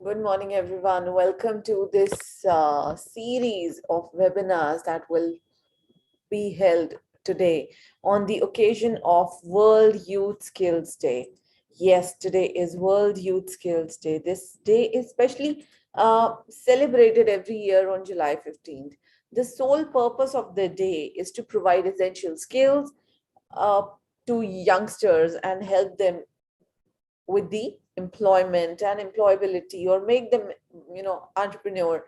Good morning, everyone. Welcome to this series of webinars that will be held today on the occasion of World Youth Skills Day. Yes, today is World Youth Skills Day. This day is specially celebrated every year on July 15th. The sole purpose of the day is to provide essential skills uh, to youngsters and help them with the employment and employability, or make them entrepreneur.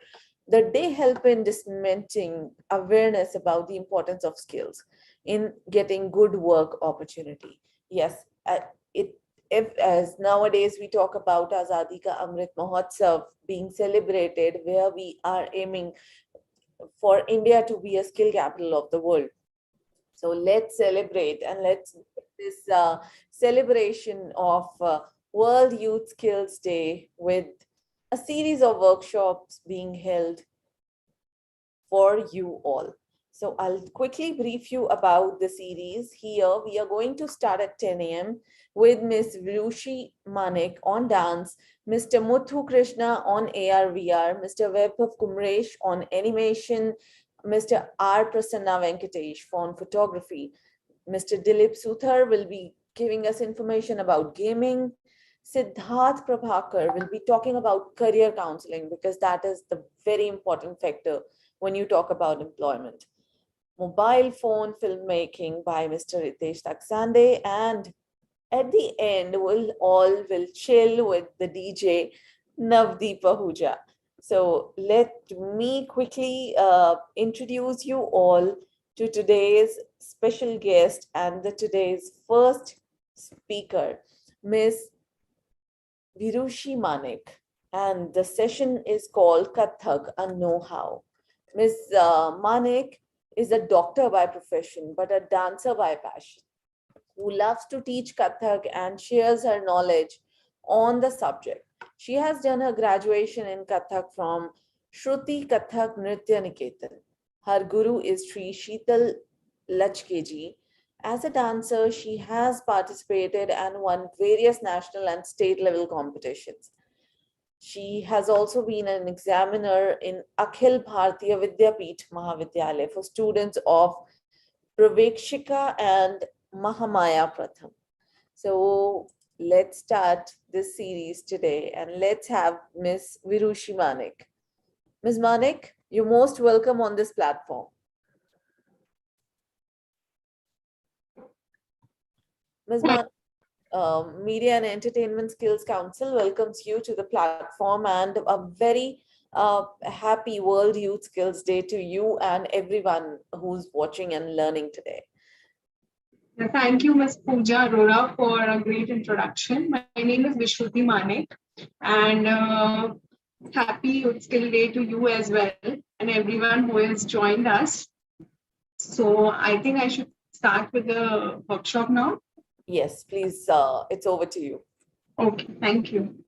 That they help in disseminating awareness about the importance of skills in getting good work opportunity. Yes, it if as nowadays we talk about Azadi Ka Amrit Mahotsav being celebrated, where we are aiming for India to be a skill capital of the world. So let's celebrate, and let's this celebration of World Youth Skills Day with a series of workshops being held for you all. So I'll quickly brief you about the series. Here we are going to start at 10 a.m. with Miss Vishruti Manek on dance, Mr. Muthu Krishna on AR/VR, Mr. Vaibhav Kumresh on animation, Mr. R. Prasanna Venkatesh on photography. Mr. Dilip Suthar will be giving us information about gaming. Siddharth Prabhakar will be talking about career counseling, because that is the very important factor when you talk about employment. Mobile phone filmmaking by Mr. Ritesh Taksande, and at the end we'll chill with the DJ Navdeep Ahuja. So let me quickly introduce you all to today's special guest and today's first speaker, Miss Vishruti Manek. And the session is called Kathak, a Know-How. Ms. Manek is a doctor by profession, but a dancer by passion, who loves to teach Kathak and shares her knowledge on the subject. She has done her graduation in Kathak from Shrushti Kathak Nritya Niketan. Her guru is Shree Shital Lachke ji. As a dancer, she has participated and won various national and state level competitions. She has also been an examiner in Akhil Bhartiya Vidyapeeth Mahavidyalaya for students of praveshika and Mahamaya pratham. So let's start this series today, and let's have Miss Vishruti Manek. Ms. Manek, you're most welcome on this platform. Ms. Manek, Media and Entertainment Skills Council welcomes you to the platform, and a very happy World Youth Skills Day to you and everyone who's watching and learning today. Thank you, Ms. Pooja Arora, for a great introduction. My name is Vishruti Manek, and happy Youth Skill Day to you as well, and everyone who has joined us. So I think I should start with the workshop now. Yes, please. It's over to you. Okay, thank you.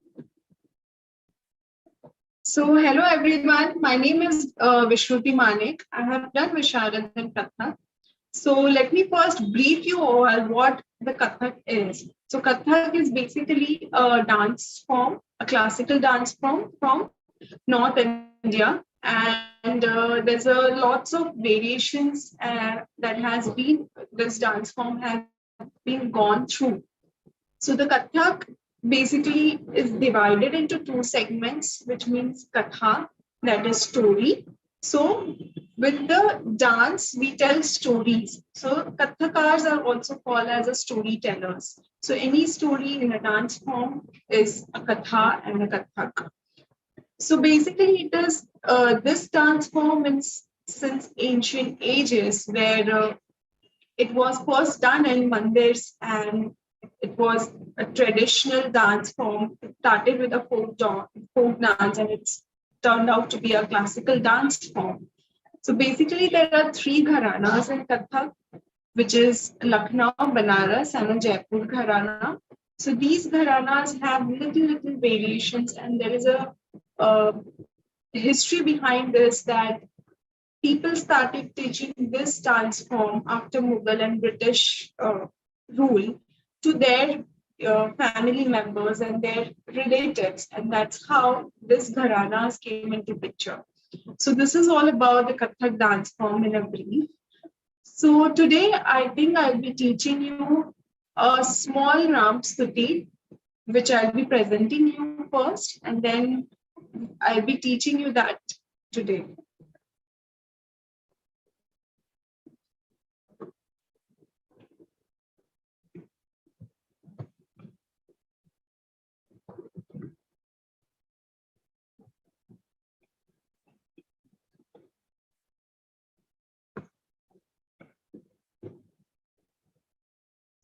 So hello everyone. My name is Vishruti Manek. I have done Visharad in Kathak. So let me first brief you all what the Kathak is. So Kathak is basically a dance form, a classical dance form from North India, and there's lots of variations that has been, this dance form has been gone through. So the Kathak basically is divided into two segments, which means Katha, that is story. So with the dance, we tell stories. So Kathakars are also called as a storytellers. So any story in a dance form is a Katha and a Kathak. So basically it is this dance form since ancient ages, where it was first done in mandirs, and it was a traditional dance form. It started with a folk dance, and it's turned out to be a classical dance form. So basically there are three gharanas in Kathak, which is Lucknow, Banaras, and a Jaipur gharana. So these gharanas have little variations, and there is a history behind this, that people started teaching this dance form after Mughal and British rule to their family members and their relatives, and that's how this gharanas came into picture. So this is all about the Kathak dance form in a brief. So today I think I'll be teaching you a small Ram Stuti, which I'll be presenting you first, and then I'll be teaching you that today.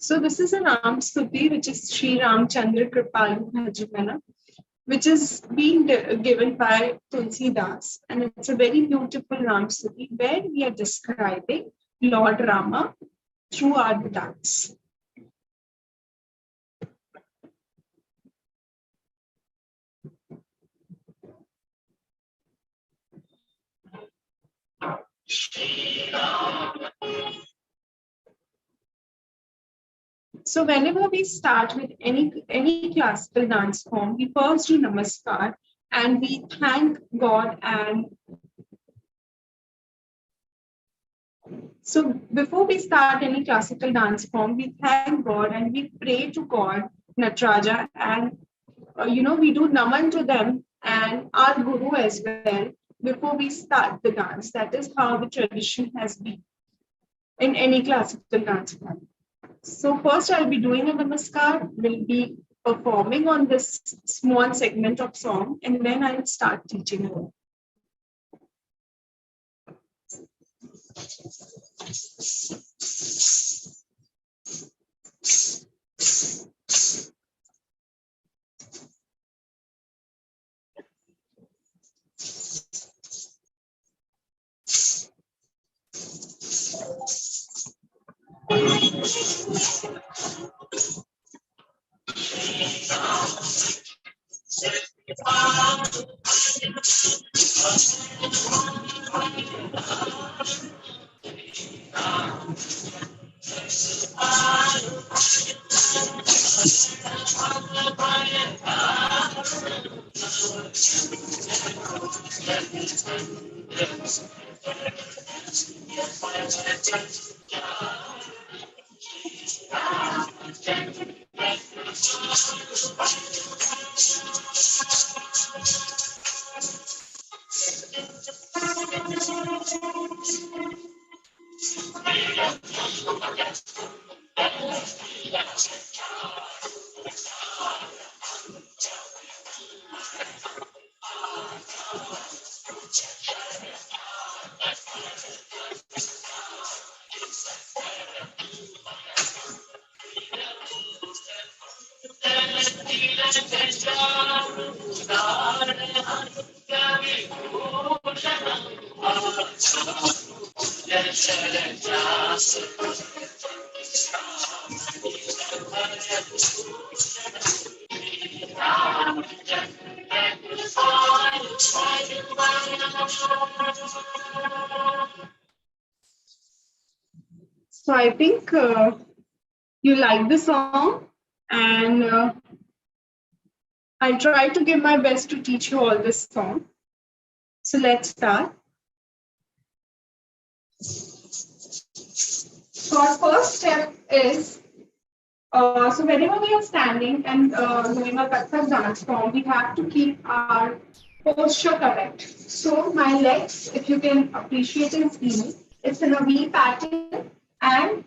So this is an Ram Stuti, which is Sri Ramchandra Kripalu Bhajamana, which is being given by Tulsi Das. And it's a very beautiful Ram Stuti where we are describing Lord Rama through our dance. So whenever we start with any classical dance form, we first do namaskar and we thank God. And so before we start any classical dance form, we thank God and we pray to God, Nataraja, and we do naman to them and our guru as well before we start the dance. That is how the tradition has been in any classical dance form. So first I'll be doing a namaskar, will be performing on this small segment of song, and then I'll start teaching you. So I think you like the song, and I'll try to give my best to teach you all this song. So let's start. So our first step is, so whenever we are standing and doing a Kathak dance form, we have to keep our posture correct. So my legs, if you can appreciate and see, it's in a V pattern, and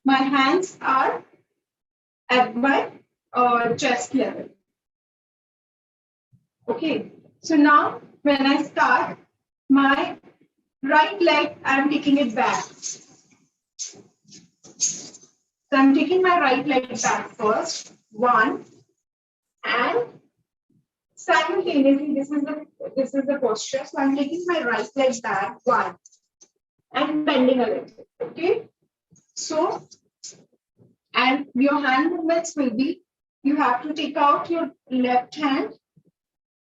my hands are at my chest level. Okay, so now when I start, my right leg, I'm taking it back. So I'm taking my right leg back first, one, and simultaneously, this is the posture. So I'm taking my right leg back, one, and bending a little. Okay, so and your hand movements will be, you have to take out your left hand.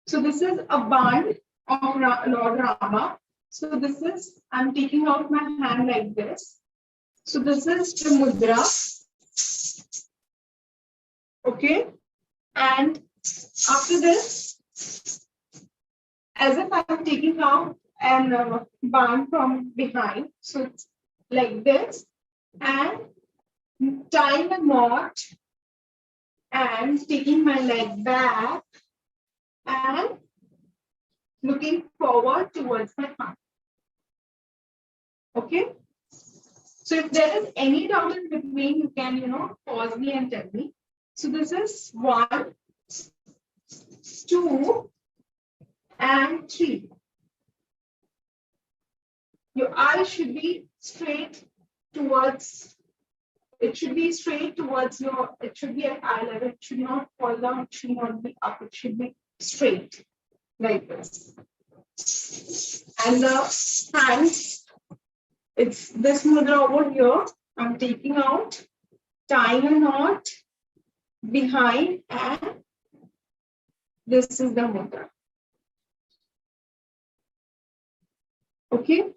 So this is a band of Lord Rama. So this is, I'm taking out my hand like this. So this is the mudra. Okay. And after this, as if I'm taking out an band from behind. So it's like this, and tying a knot and taking my leg back and looking forward towards my heart. Okay. So if there is any doubt in between, you can, pause me and tell me. So this is 1, 2, and 3. Your eye should be straight towards, it should be straight towards your, it should be at eye level. It should not fall down. It should not be up. It should be straight like this. And the hands, it's this mudra over here. I'm taking out, tying a knot behind, and this is the mudra. Okay.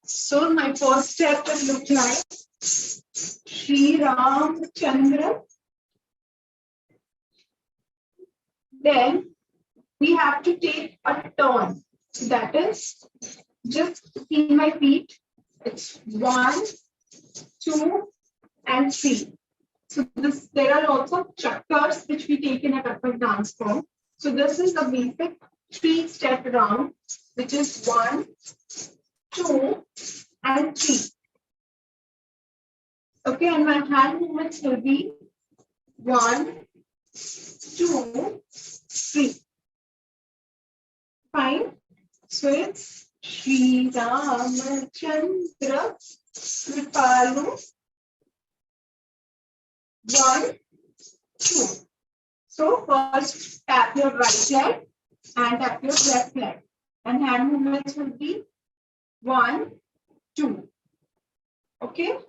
So my first step will look like Sri Ram Chandra. Then we have to take a turn. That is, just see my feet. It's 1, 2, and 3. So there are also chakkars which we take in a Kathak dance form. So this is the basic 3-step round, which is 1, 2, and 3. Okay, and my hand movements will be 1, 2, 3. Fine. So it's Shri Ramachandra Kripalu. 1, 2. So first tap your right leg and tap your left leg. And hand movements will be 1, 2. Okay.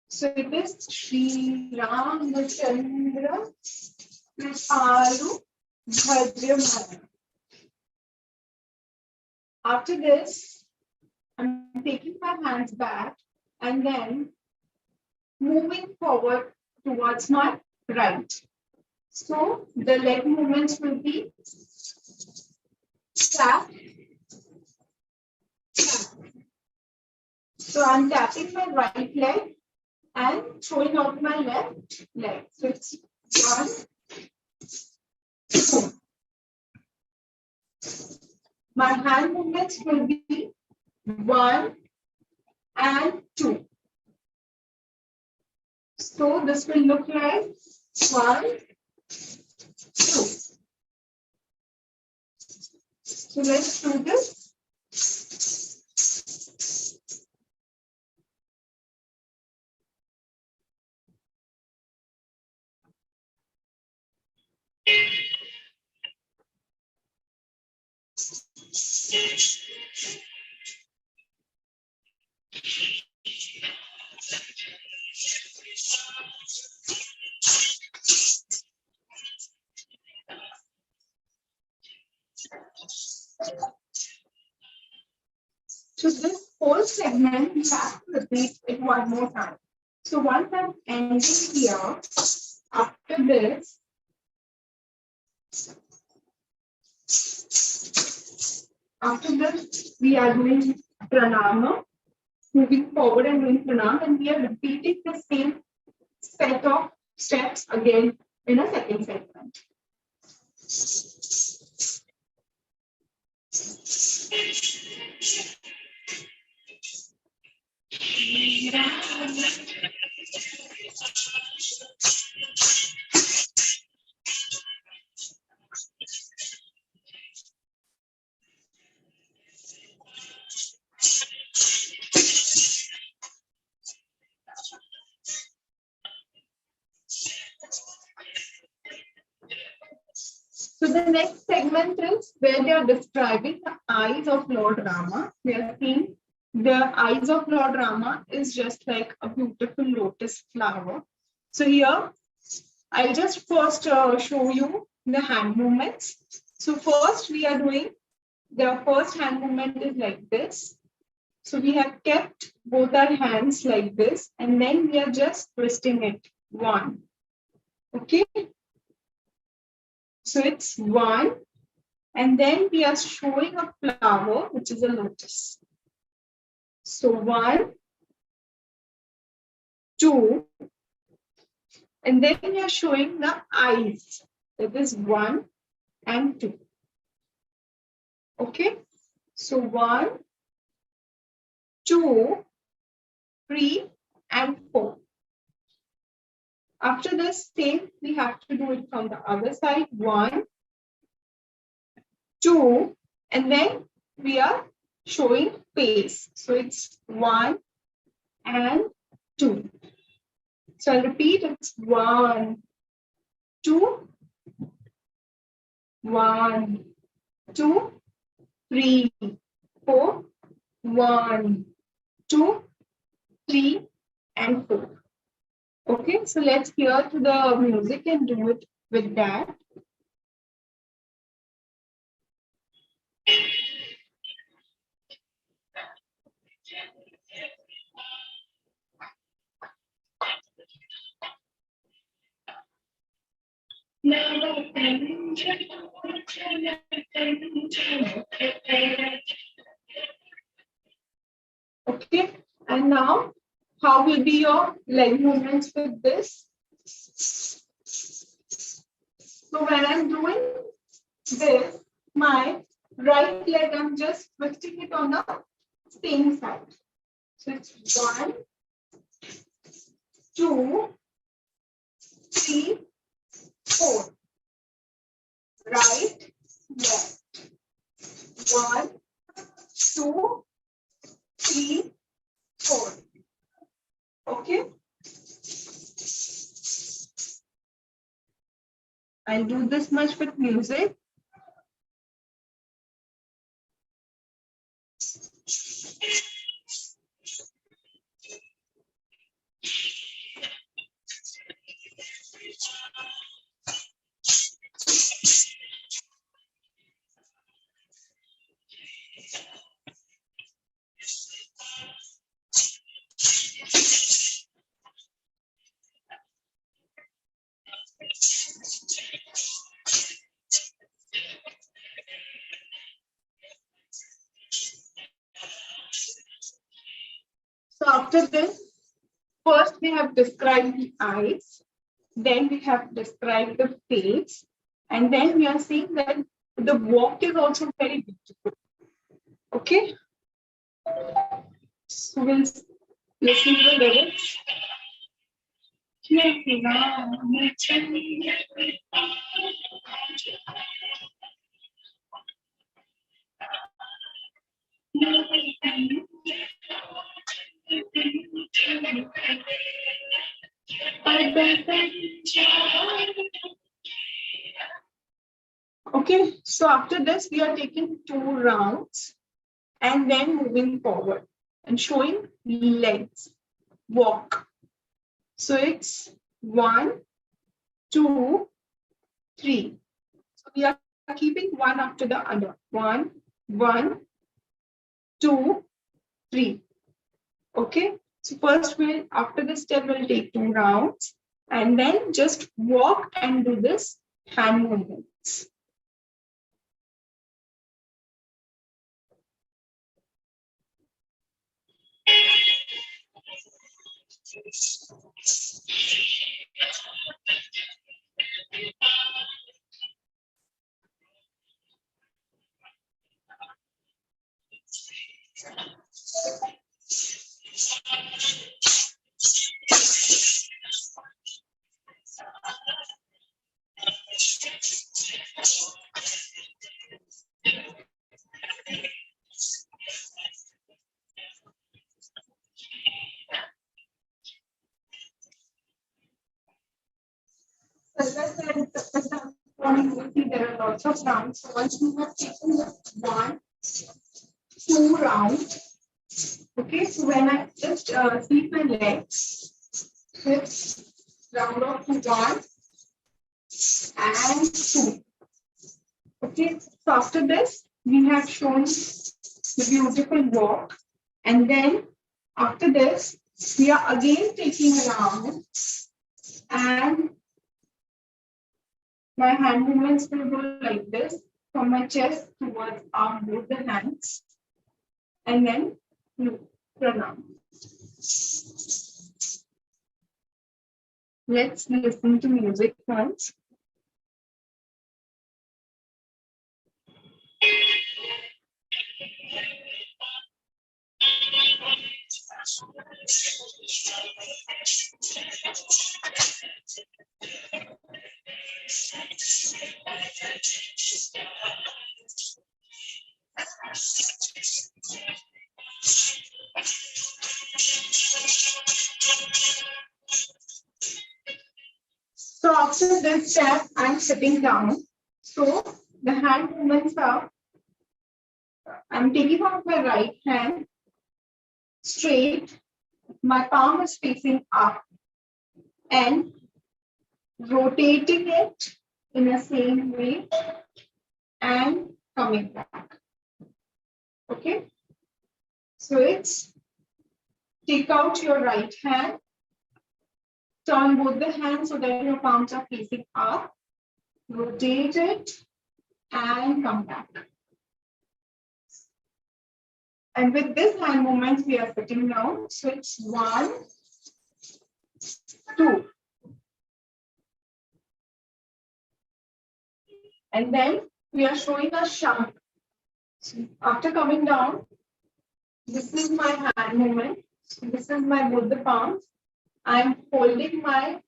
So it is Shri Ramachandra Kripalu Vidyapeeth. After this, I'm taking my hands back and then moving forward towards my right. So the leg movements will be tap, tap. So I'm tapping my right leg and throwing out my left leg. So it's 1, 2. My hand movements will be 1 and 2. So this will look like 1, 2. So let's do this. So this whole segment, we have to repeat it one more time. So once I'm ending here, after this, we are doing pranama, moving forward and doing pranam, and we are repeating the same set of steps again in a second segment. So the next segment is where they are describing the eyes of Lord Rama. They are saying the eyes of Lord Rama is just like a beautiful lotus flower. So here, I'll just first show you the hand movements. So first we are doing, the first hand movement is like this. So we have kept both our hands like this, and then we are just twisting it. 1, Okay, so it's 1, and then we are showing a flower, which is a lotus. So 1, 2, and then we are showing the eyes. That is 1 and 2. Okay, so 1, 2, 3, and 4. After this, same, we have to do it from the other side. 1, 2, and then we are showing face. So it's 1 and 2. So I'll repeat, it's 1, 2, 1, 2, 3, 4, 1, 2, 3, and 4. Okay, so let's hear to the music and do it with that. Okay, and now how will be your leg movements with this? So when I'm doing this, my right leg, I'm just twisting it on the same side. So it's 1, 2, 3, 4. Right, left. 1, 2, 3, 4. Okay. I'll do this much with music. So after this, first we have described the eyes, then we have described the face, and then we are seeing that the walk is also very beautiful. Okay, so we'll listen to the lyrics. Okay, so after this, we are taking 2 rounds and then moving forward and showing legs, walk. So it's 1, 2, 3. So we are keeping one after the other. 1, 1, 2, 3. Okay, so first we'll, after this step, we'll take 2 rounds and then just walk and do this hand movements. As I said, there are lots of rounds. So once you have taken the 1, 2 rounds, okay, so when I just sweep my legs, hips, round off to 1 and 2. Okay, so after this, we have shown the beautiful walk, and then after this, we are again taking a round and My hand movements will go like this, from my chest towards arm, both the hands, and then pranam. Let's listen to music once. So after this step, I'm sitting down. So the hand movements are, I'm taking out my right hand straight, my palm is facing up and rotating it in the same way and coming back. Okay, so it's take out your right hand, turn both the hands so that your palms are facing up, rotate it and come back. And with this hand movement, we are sitting down. So it's 1, 2. And then we are showing a shank. So after coming down, this is my hand movement. So this is my both the palms. I'm holding my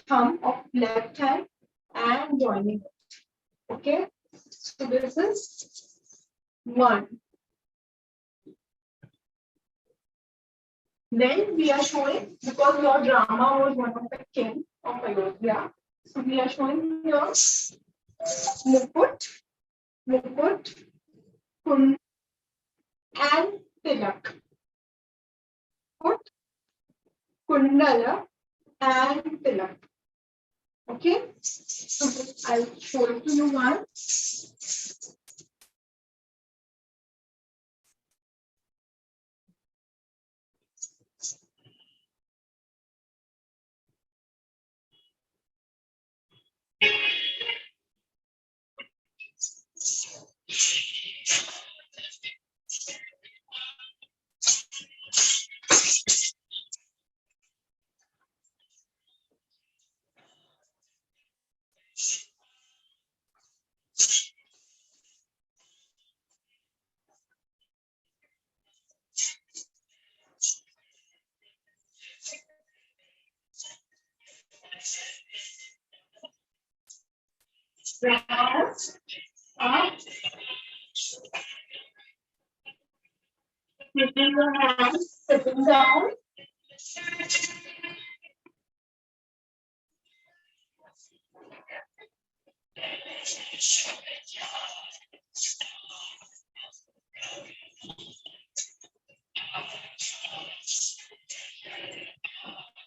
thumb of left hand and joining it. Okay. So this is 1. Then we are showing, because Lord Rama was one of the king of Ayodhya, so we are showing here Mukut, Kund, and Tilak. Mukut, Kundala, and Tilak. Okay, so I'll show it to you once. Down, up, keeping your hands sitting down.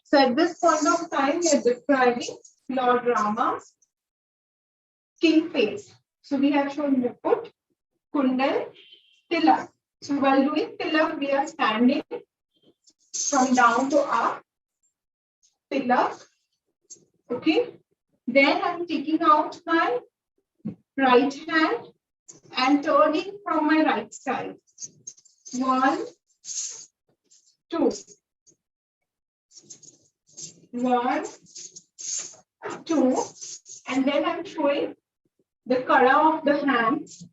So at this point of time, we are describing Lord Rama's king face. So we have shown Mukut, Kundal, Tilak. So while doing Tilak, we are standing from down to up. Tilak. Okay. Then I'm taking out my right hand and turning from my right side. 1, 2. 1, 2. And then I'm showing the color of the hands.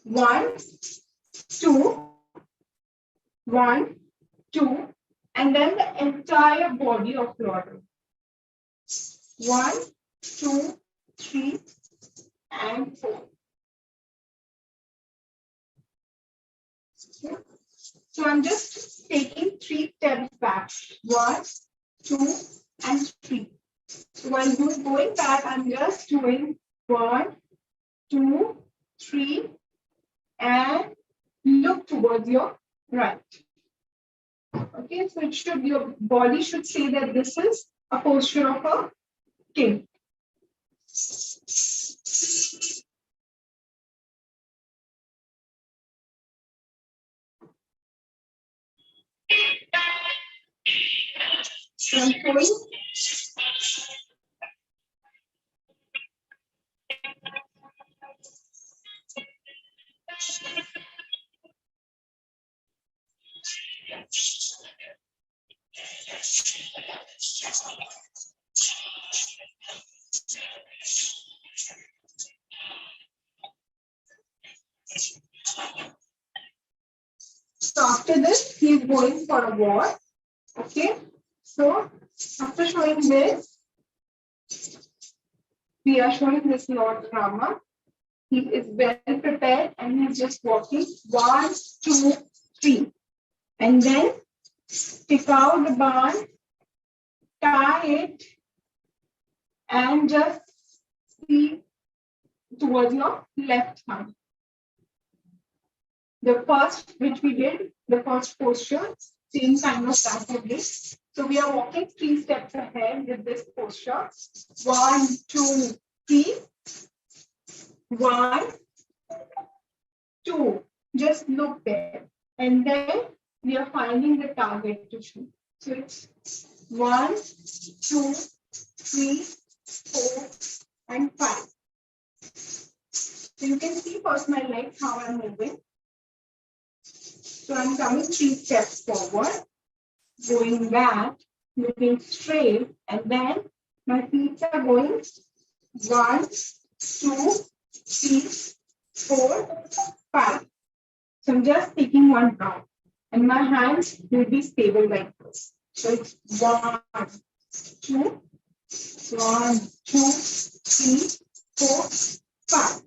1, 2. 1, 2. And then the entire body of Lord. 1, 2, 3, and 4. Okay. So I'm just taking 3 steps back. 1, 2, and 3. So while going back, I'm just doing 1, 2, 3, and look towards your right. Okay, so it should, your body should say that this is a posture of a king. So I'm showing So after this, he is going for a war. Okay. So after showing this, we are showing this Lord Rama. He is well prepared and he is just walking. 1, 2, 3. And then stick out the band, tie it, and just see towards your left hand. The first, which we did, the first posture, same kind of that again. So we are walking 3 steps ahead with this posture. 1, 2, 3. 1, 2. Just look there. And then we are finding the target to shoot. So it's 1, 2, 3, 4, and 5. So you can see first my legs, how I'm moving. So I'm coming 3 steps forward, going back, looking straight, and then my feet are going 1, 2, 3, 4, 5. So I'm just taking one round, and my hands will be stable like this. So it's 1, 2, 1, 2, 3, 4, 5.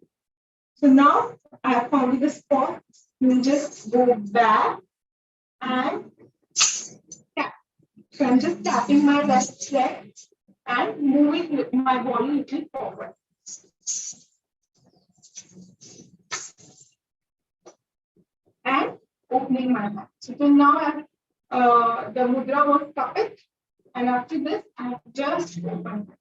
So now I have found the spot. You just go back and tap. So I'm just tapping my left leg and moving my body a little forward. And opening my mouth. So till now the mudra was puppet, and after this I have just opened it.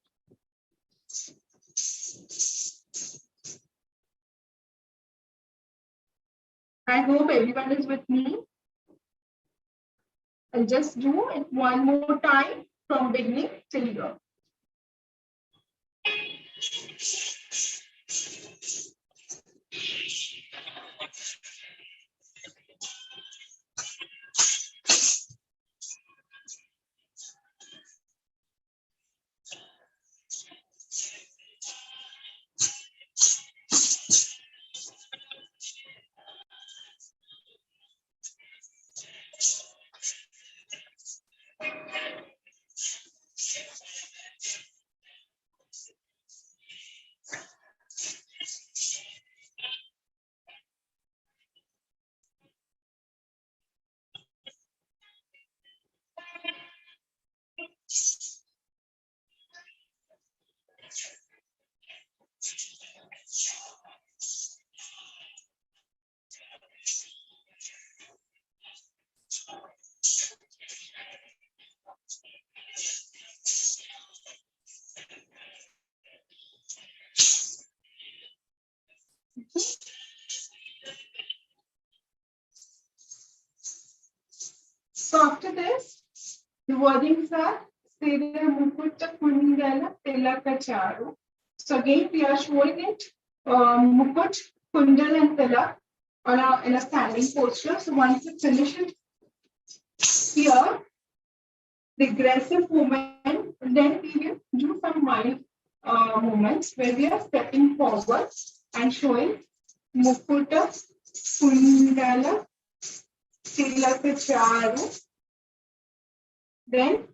I hope everyone is with me. I'll just do it one more time from beginning till here. So after this, the wordings are Sere Mukutta Kundala Tilaka Charu. So again, we are showing it Mukut, Kundal, and Tilak in a standing posture. So once you finish it here, the aggressive movement, then we will do some mild movements where we are stepping forward and showing Mukutta Kundala Tilaka Charu. Then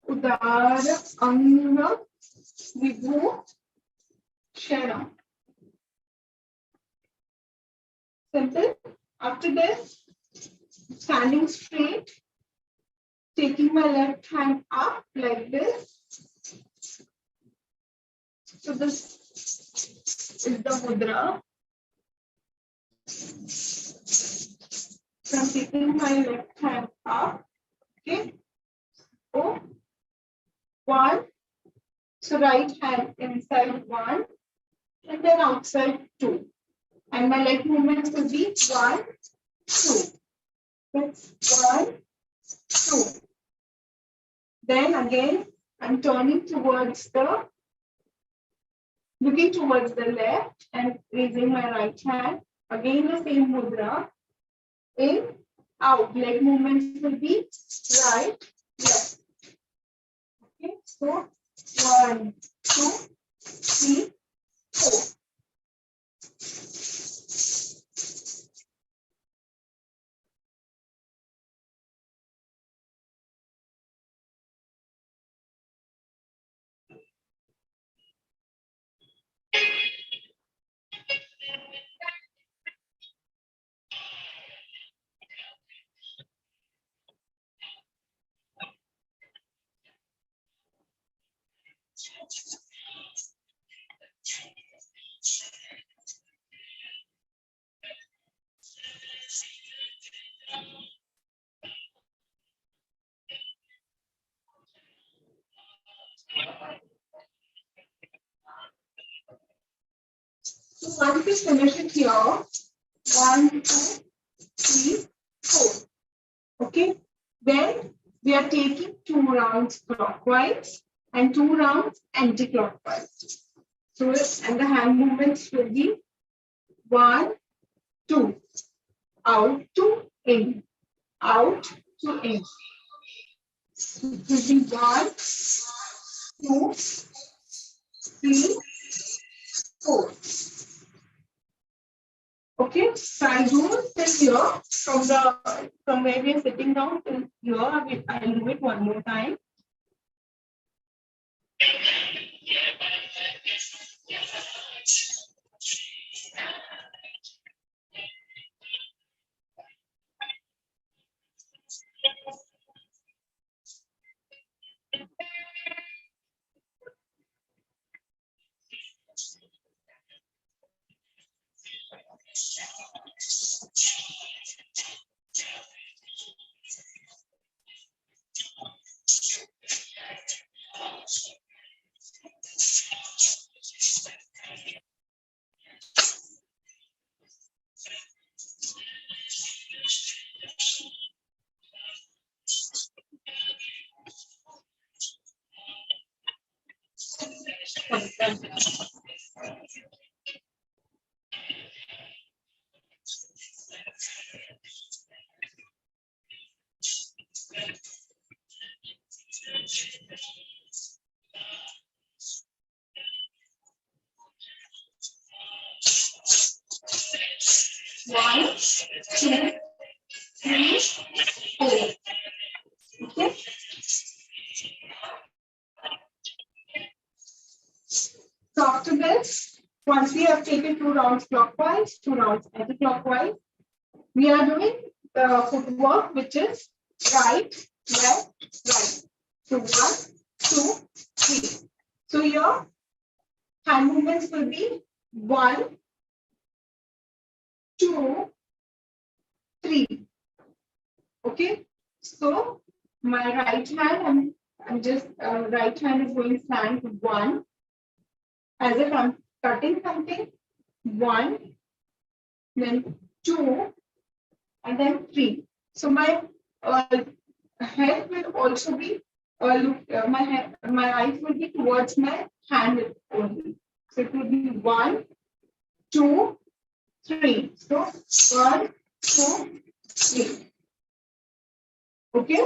Udara Anga Vibhu Shara. Simple. After this, standing straight, taking my left hand up like this. So this is the mudra. So I'm taking my left hand up. Okay. So 1. So right hand inside 1 and then outside 2. And my leg movements will be 1, 2. That's 1, 2. Then again, I'm turning towards looking towards the left and raising my right hand. Again, the same mudra. In, out. Leg movements will be right, left. Okay, so 1, 2, 3, 4. So once we finish it here, 1, 2, 3, 4. Okay, then we are taking 2 rounds clockwise and 2 rounds anti-clockwise. So, and the hand movements will be 1, 2, out to in, out to in. It will be 1, 2, 3, 4. Okay, so I do till here from where we are sitting down till here. I'll do it one more time. One, 2, 3, 4. Okay. So after this, once we have taken 2 rounds clockwise, 2 rounds anti-clockwise, we are doing the footwork, which is right, left, right. So 1, 2, 3. So your hand movements will be 1, 2, 3. Okay. So my right hand, I'm just right hand is going slant 1. As if I'm cutting something, 1, then 2, and then 3. So my head will also be my eyes will be towards my hand only. So it will be 1, 2, 3. So 1, 2, 3. Okay.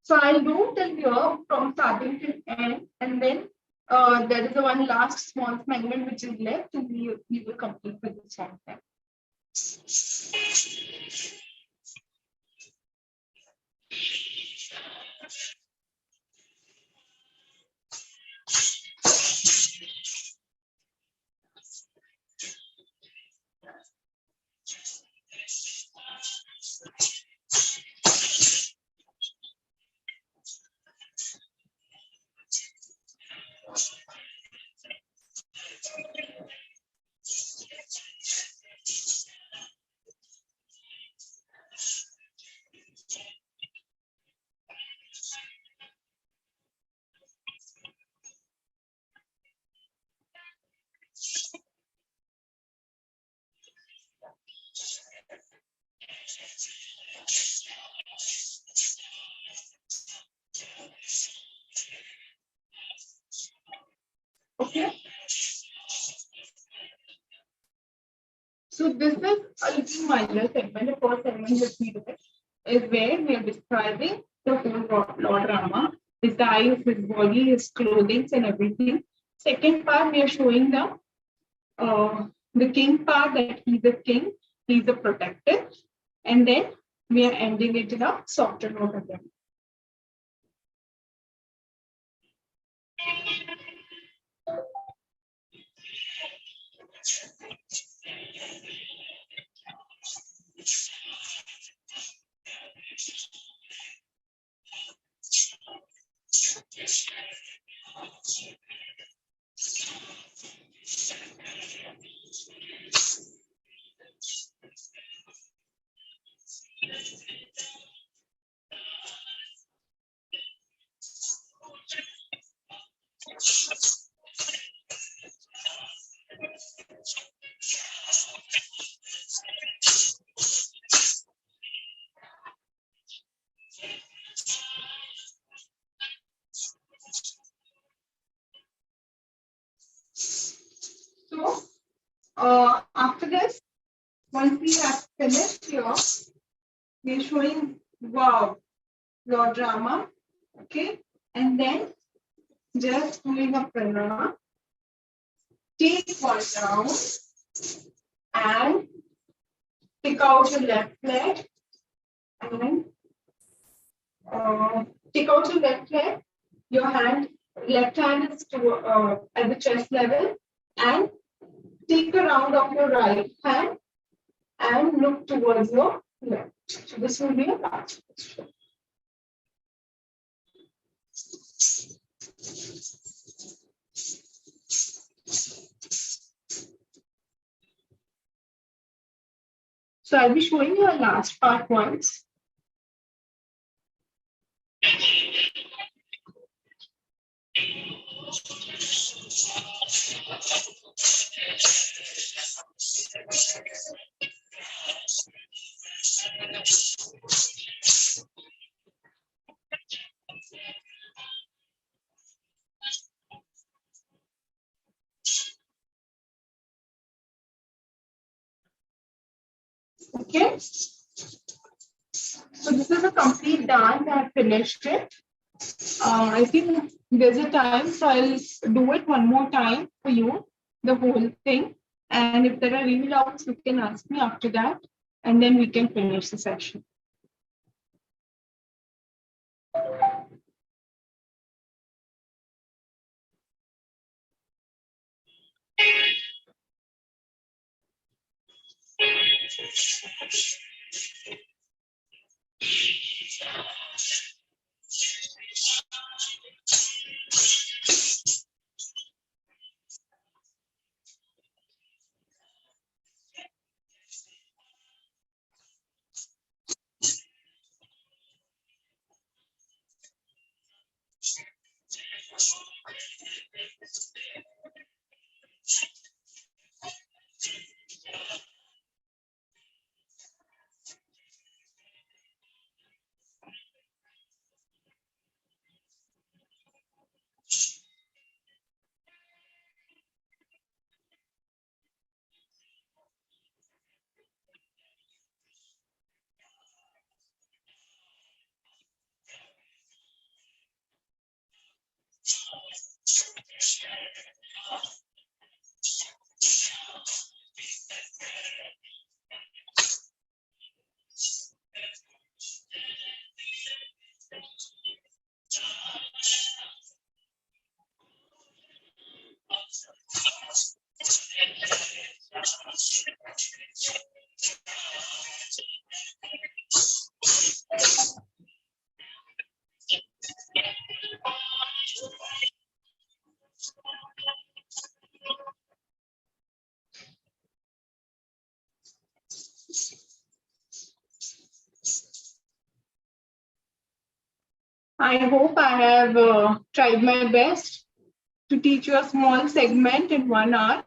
So I'll do till here from starting till end, and then there is a one last small segment which is left, and we will complete with the song. Okay. So this is a little minor segment. The first segment that we did is where we are describing the whole Lord Rama, his eyes, his body, his clothing, and everything. Second part, we are showing the king part, that he's a king, he's a protector, and then we are ending it in a softer note again. So after this, once we have finished here, we are showing wow, Lord Rama, okay, and then just doing a pranam. Take one down and pick out your left leg and take out your left leg. Your left hand is at the chest level, and take a round of your right hand and look towards your left. So this will be a last position. So I'll be showing you a last part once. Okay. So this is a complete dance. I have finished it. I think there's a time, so I'll do it one more time for you, the whole thing. And if there are any doubts, you can ask me after that, and then we can finish the session. I hope I have tried my best to teach you a small segment in 1 hour.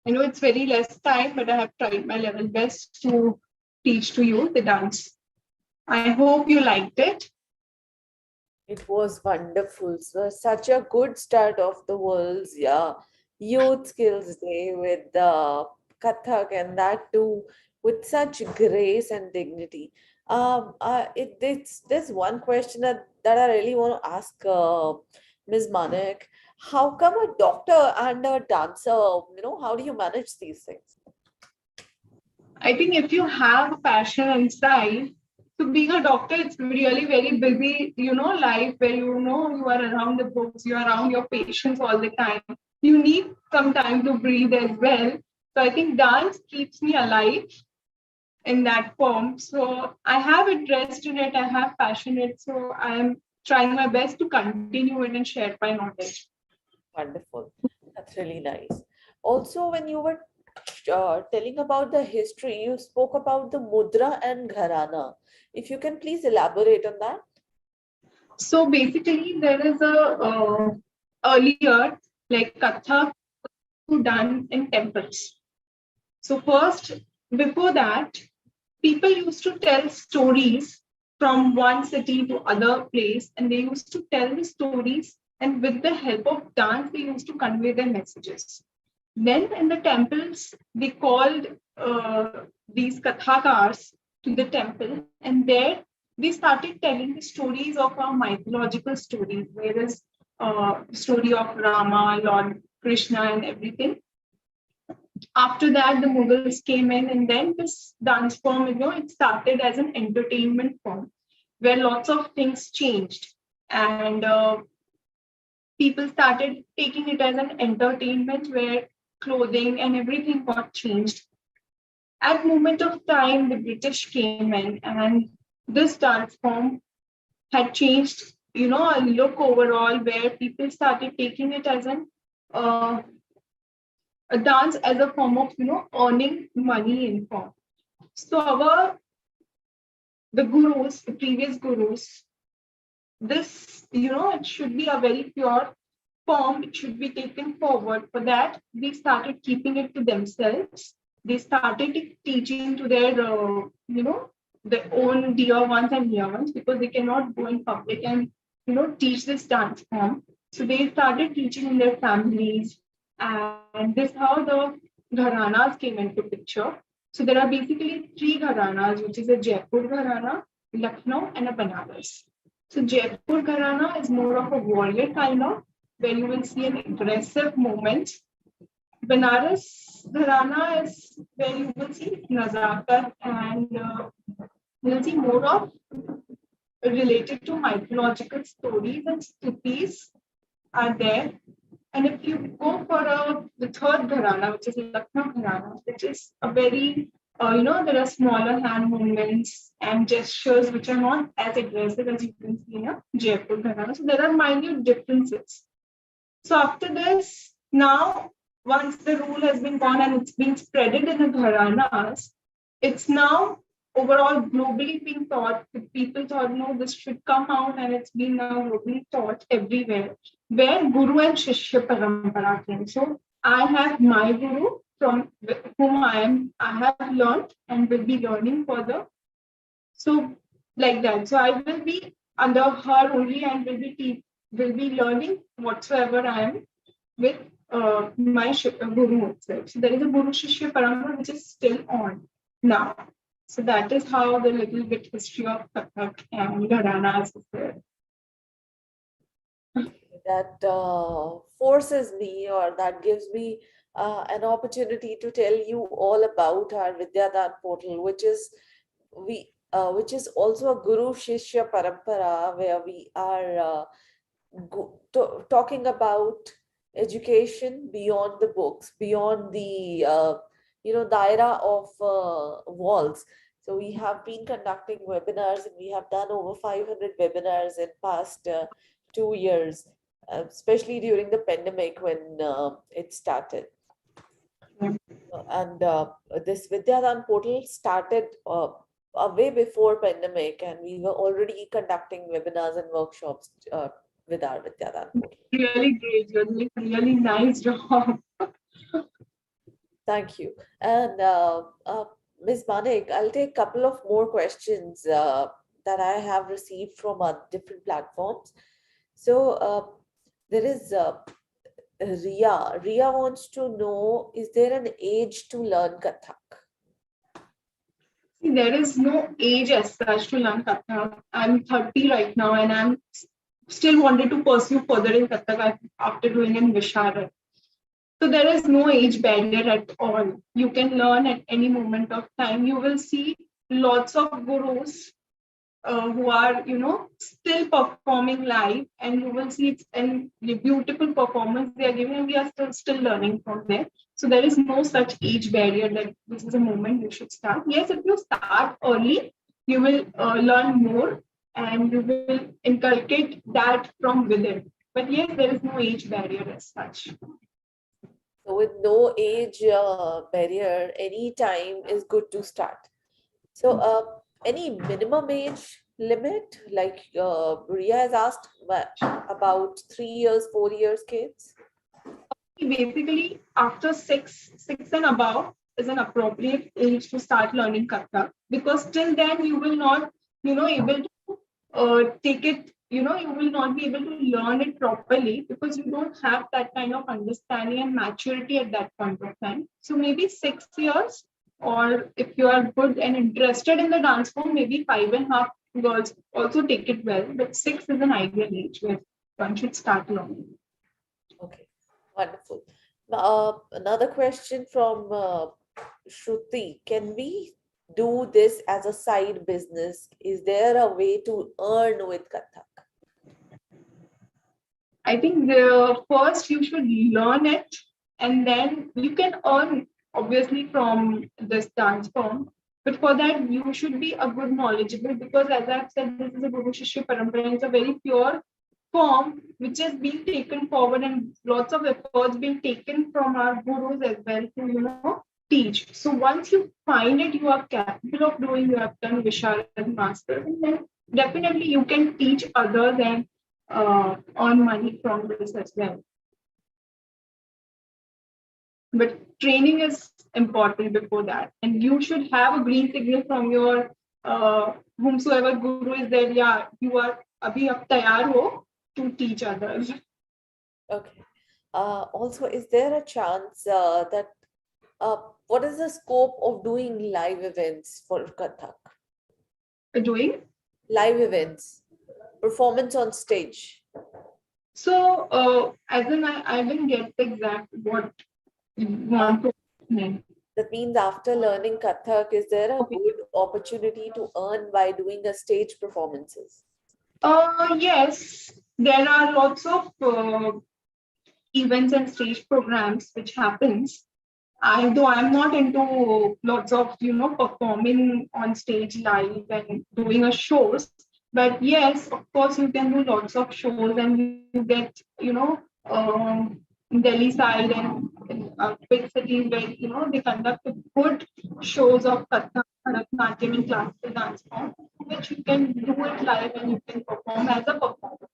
I know it's very less time, but I have tried my level best to teach to you the dance. I hope you liked it. It was wonderful. So such a good start of the world's youth skills day with the Kathak, and that too with such grace and dignity. It's there's one question that I really want to ask Ms. Manek. How come a doctor and a dancer, how do you manage these things? I think if you have a passion inside, so being a doctor, it's really very busy, life where you are around the books, you are around your patients all the time. You need some time to breathe as well. So I think dance keeps me alive in that form. So I have interest in it, I have passion in it. So I am trying my best to continue it and share my knowledge. Wonderful. That's really nice. Also, when you were telling about the history, you spoke about the mudra and gharana. If you can please elaborate on that. So basically, there is earlier like Kathak done in temples. So first, before that, people used to tell stories from one city to other place, and they used to tell the stories, and with the help of dance, they used to convey their messages. Then in the temples, they called these kathakars to the temple, and there they started telling the stories of our mythological stories, whereas story of Rama, Lord Krishna, and everything. After that, the Mughals came in, and then this dance form, it started as an entertainment form where lots of things changed, and people started taking it as an entertainment where clothing and everything got changed. At moment of time, the British came in, and this dance form had changed, a look overall where people started taking it as uh, a dance as a form of, earning money in form. So the gurus, the previous gurus, this, it should be a very pure form. It should be taken forward. For that, they started keeping it to themselves. They started teaching to their own dear ones and near ones, because they cannot go in public and, teach this dance form. So they started teaching in their families, and this how the gharanas came into picture. So there are basically three gharanas, which is a Jaipur gharana, Lucknow, and a Banaras. So Jaipur Gharana is more of a warrior kind of, where you will see an aggressive movement. Banaras Gharana is where you will see Nazakar, and you will see more of related to mythological stories and stutis are there. And if you go for the third Gharana, which is Lucknow Gharana, which is a very, there are smaller hand movements and gestures which are not as aggressive as you can see in a Jaipur Gharana. So there are minute differences. So after this, now once the rule has been gone and it's been spreaded in the Gharanas, it's now overall globally being taught. People thought, no, this should come out, and it's been now globally taught everywhere, where Guru and Shishya Parampara came. So I have my Guru from whom I have learned and will be learning further. So like that. So I will be under her only and will be learning whatsoever I am with my Guru itself. So there is a Guru Shishya Parampara which is still on now. So that is how the little bit history of Kathak and Gharanas is there. That forces me, or that gives me an opportunity to tell you all about our Vidyadan portal, which is also a Guru Shishya Parampara, where we are talking about education beyond the books, beyond the daira of walls. So we have been conducting webinars, and we have done over 500 webinars in past 2 years, especially during the pandemic when it started. And this Vidyadan portal started way before pandemic, and we were already conducting webinars and workshops with our Vidyadan portal. Really great, really nice job. Thank you. And Ms. Manik, I'll take a couple of more questions that I have received from different platforms. So there is Ria. Ria wants to know, is there an age to learn Kathak? See, there is no age as such to learn Kathak. I'm 30 right now and I'm still wanted to pursue further in Kathak after doing in Visharad. So there is no age barrier at all. You can learn at any moment of time. You will see lots of gurus who are, still performing live, and you will see it's and the beautiful performance they are giving, and we are still learning from there. So there is no such age barrier that this is a moment you should start. Yes, if you start early, you will learn more, and you will inculcate that from within. But yes, there is no age barrier as such. So with no age barrier, any time is good to start. So any minimum age limit? Like Ria has asked about 3 years, 4 years kids. Basically, after six and above is an appropriate age to start learning Kathak, because till then you will not, able to take it, you will not be able to learn it properly because you don't have that kind of understanding and maturity at that point of time. So maybe 6 years, or if you are good and interested in the dance form, maybe 5.5 girls also take it well. But 6 is an ideal age where one should start learning. Okay, wonderful. Another question from Shruti. Can we do this as a side business? Is there a way to earn with Kathak? I think the first you should learn it, and then you can earn obviously from this dance form. But for that, you should be a good knowledgeable, because as I've said, this is a Guru Shishya Parampara. It's a very pure form which is being taken forward, and lots of efforts being taken from our gurus as well to teach. So once you find it, you are capable of doing. You have done Visharad Masters, and then definitely you can teach others and earn money from this as well. But training is important before that, and you should have a green signal from your whomsoever guru is there. Yeah, you are abhi ab tayar ho to teach others. Okay. Also, is there a chance that what is the scope of doing live events for Kathak? Doing Live events, performance on stage. so, as in I didn't get the exact what you Uh, want to name. that means after learning Kathak, is there a Okay. good opportunity to earn by doing a stage performances? Yes, there are lots of events and stage programs which happens. Though I'm not into lots of performing on stage live and doing a shows, but yes, of course you can do lots of shows, and you get Delhi side and in, big cities where they conduct good shows of Kathak, Bharatanatyam and classical dance form, which you can do it live and you can perform as a performer.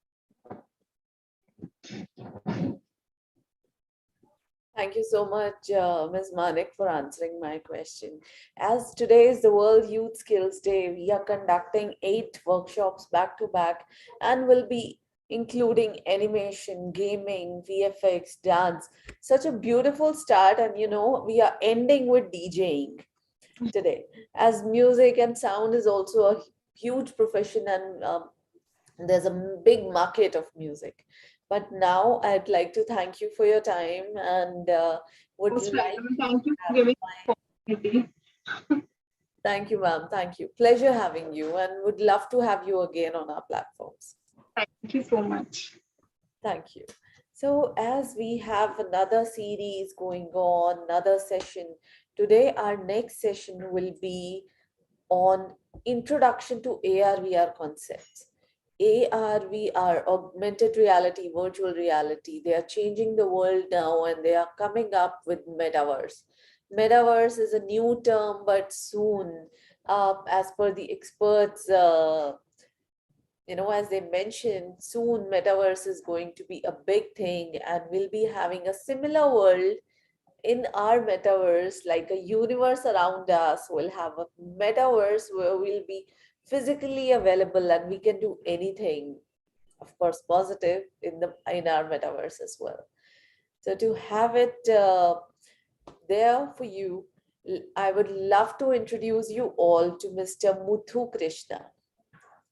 Thank you so much, Ms. Manik, for answering my question. As today is the World Youth Skills Day, we are conducting 8 workshops back to back and will be including animation, gaming, VFX, dance. Such a beautiful start, and we are ending with DJing today, as music and sound is also a huge profession, and there's a big market of music. But now I'd like to thank you for your time, and would Most like welcome. Thank you for have giving my opportunity. thank you, ma'am. Thank you. Pleasure having you, and would love to have you again on our platforms. Thank you so much. Thank you. So, as we have another series going on, another session, today our next session will be on introduction to AR VR concepts. AR, VR, augmented reality, virtual reality, they are changing the world now, and they are coming up with metaverse. Metaverse is a new term, but soon, as per the experts, as they mentioned, soon metaverse is going to be a big thing, and we'll be having a similar world in our metaverse, like a universe around us, we'll have a metaverse where we'll be physically available and we can do anything, of course, positive in our metaverse as well. So to have it there for you, I would love to introduce you all to Mr. Muthu Krishna.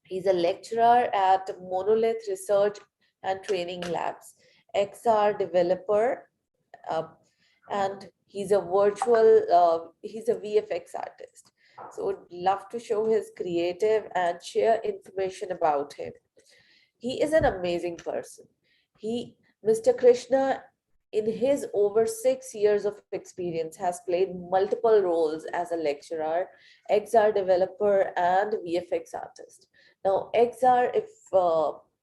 He's a lecturer at Monolith Research and Training Labs, XR developer, uh, and he's a VFX artist. So would love to show his creative and share information about him. He is an amazing person. He, Mr. Krishna, in his over 6 years of experience, has played multiple roles as a lecturer, XR developer, and VFX artist. Now, XR, if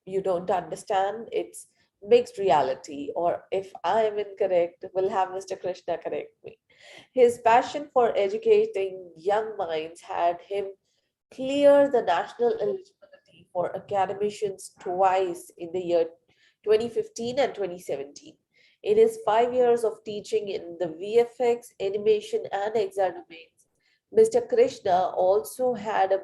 you don't understand, it's mixed reality, or if I am incorrect, we'll have Mr. Krishna correct me. His passion for educating young minds had him clear the national eligibility for academicians twice in the year 2015 and 2017. In his 5 years of teaching in the VFX, animation, and XR domains, Mr. Krishna also had a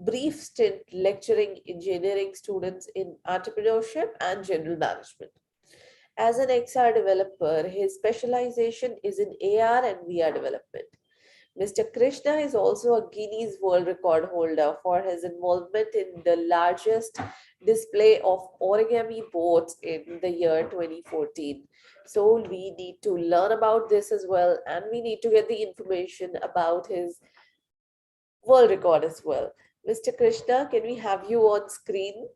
brief stint lecturing engineering students in entrepreneurship and general management. As an XR developer, his specialization is in AR and VR development. Mr. Krishna is also a Guinness World Record holder for his involvement in the largest display of origami boards in the year 2014. So we need to learn about this as well, and we need to get the information about his world record as well. Mr. Krishna, can we have you on screen?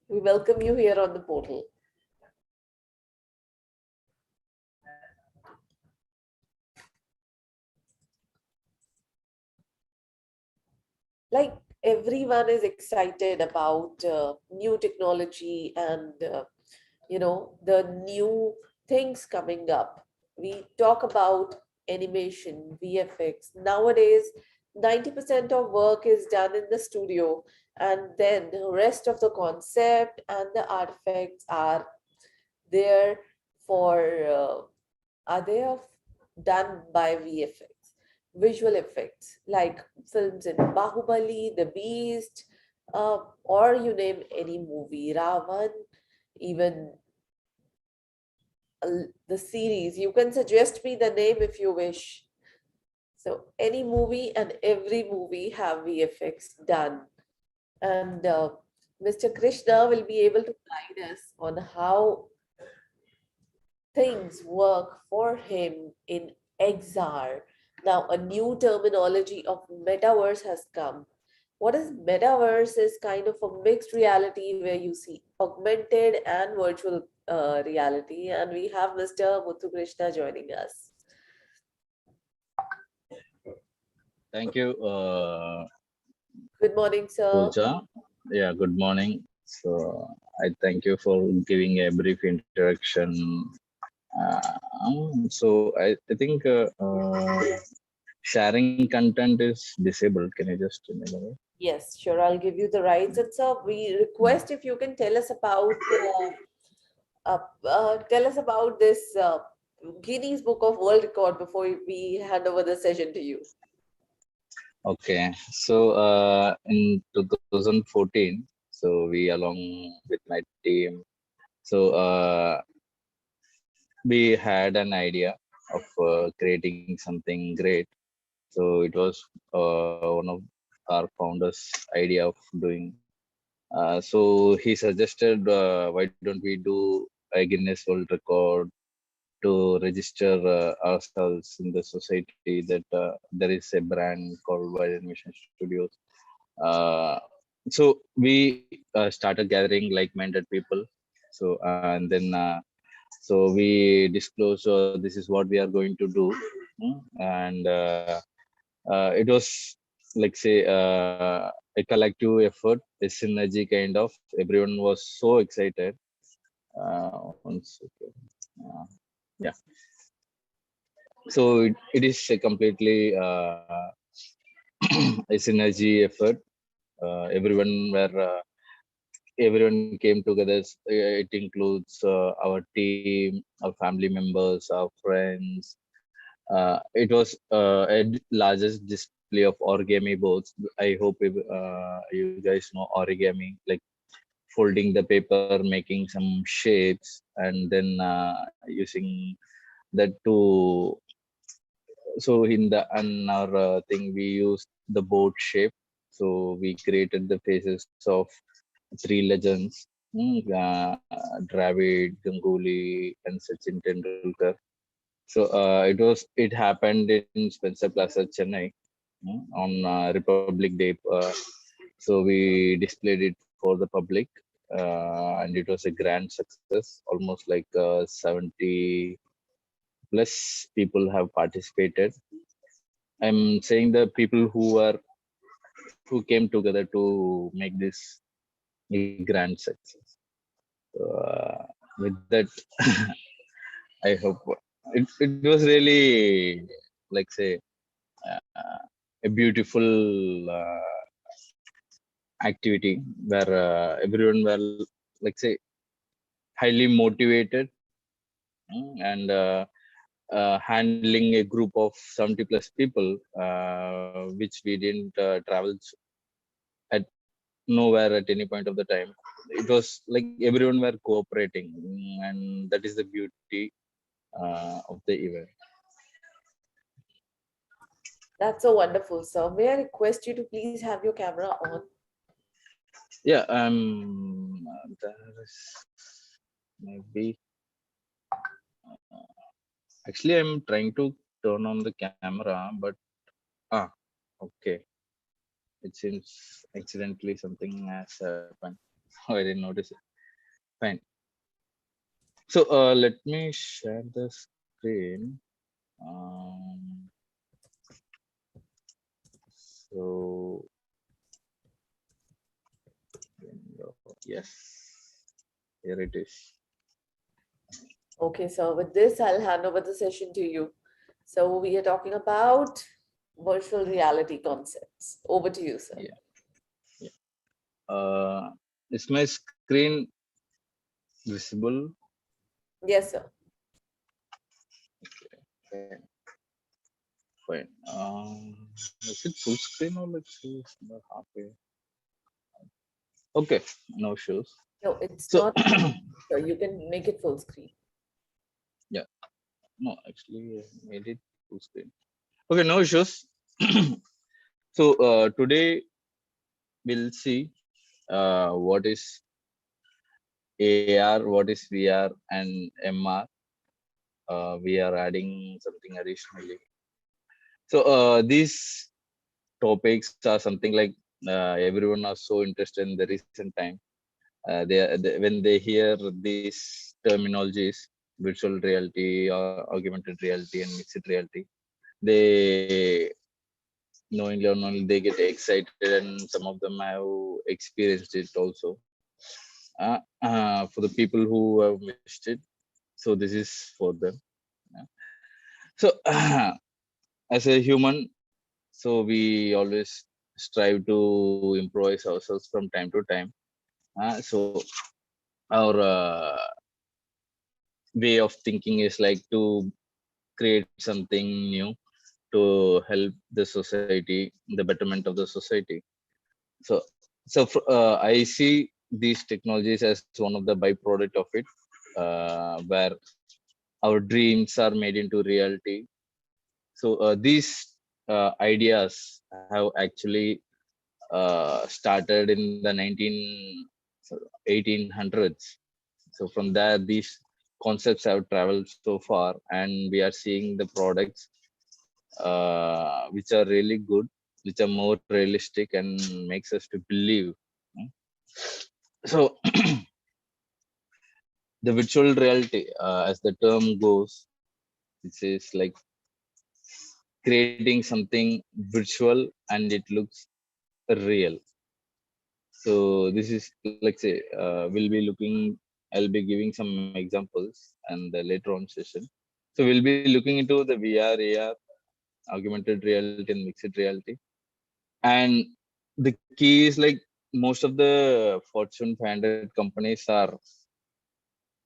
We welcome you here on the portal. Like everyone is excited about new technology and the new things coming up. We talk about animation, VFX. Nowadays 90% of work is done in the studio, and then the rest of the concept and the artifacts there for are there done by VFX, visual effects, like films in Bahubali, The Beast, or you name any movie, Ravan, even the series. You can suggest me the name if you wish. So any movie and every movie have VFX done. And Mr. Krishna will be able to guide us on how things work for him in XR. Now, a new terminology of metaverse has come. What is metaverse is kind of a mixed reality where you see augmented and virtual reality. And we have Mr. Muthu Krishna joining us. Thank you, Good morning, sir. Pooja. Yeah, good morning. So I thank you for giving a brief introduction. So I think sharing content is disabled. Can you just remember? Yes, sure. I'll give you the rights. And so we request if you can tell us about this Guinness Book of World Record before we hand over the session to you. Okay. So in 2014, so we along with my team, so we had an idea of creating something great. So it was one of our founders' idea of doing. So he suggested, why don't we do a Guinness World Record to register ourselves in the society that there is a brand called Wild Animation Studios. So we started gathering like-minded people. So and then we disclosed this is what we are going to do. And it was like say a collective effort, a synergy kind of. Everyone was so excited. One second. Yeah. So it is a completely a synergy effort. Everyone were everyone came together. It includes our team, our family members, our friends. It was largest display of origami boards. I hope you guys know origami, like folding the paper, making some shapes, and then using that to. So in the on our thing, we used the board shape. So we created the faces of three legends, Dravid, Ganguly, and Sachin Tendulkar. So it happened in Spencer Plaza, Chennai, on Republic Day. So we displayed it for the public, and it was a grand success. Almost like 70 plus people have participated. I'm saying the people who came together to make this a grand success. So, with that, I hope it was really, like say, uh, a beautiful activity where everyone were, like say, highly motivated, and handling a group of 70 plus people, which we didn't travel at nowhere at any point of the time. It was like everyone were cooperating, and that is the beauty of the event. That's so wonderful, sir. May I request you to please have your camera on? Yeah, there is maybe, actually I'm trying to turn on the camera, but ah, okay, it seems accidentally something has happened. I didn't notice it. Fine. So let me share the screen. Um, so yes, here it is. Okay, so with this, I'll hand over the session to you. So we are talking about virtual reality concepts. Over to you, sir. Yeah, yeah. Is my screen visible? Yes, sir. Okay, fine. Is it full screen or let's see the halfway? Okay, no issues. No, it's So not. So you can make it full screen. yeah, no, actually I made it full screen. Okay, no issues. So today we'll see what is AR, what is VR, and MR. We are adding something additionally. So these topics are something like everyone are so interested in the recent time. When they hear these terminologies, virtual reality or augmented reality and mixed reality, they knowingly or unknowingly they get excited, and some of them have experienced it also. For the people who have missed it, so this is for them. Yeah. So as a human, so we always strive to improvise ourselves from time to time. So our way of thinking is like to create something new to help the society, the betterment of the society. So I see these technologies as one of the byproduct of it, where our dreams are made into reality. So these ideas have actually started in the 1800s. So from there, these concepts have traveled so far, and we are seeing the products which are really good, which are more realistic and makes us to believe. Mm. So the virtual reality, as the term goes, it says like creating something virtual and it looks real. So this is like say we'll be looking. I'll be giving some examples and the later on session. So we'll be looking into the VR, AR, augmented reality, and mixed reality. And the key is like most of the Fortune 500 companies are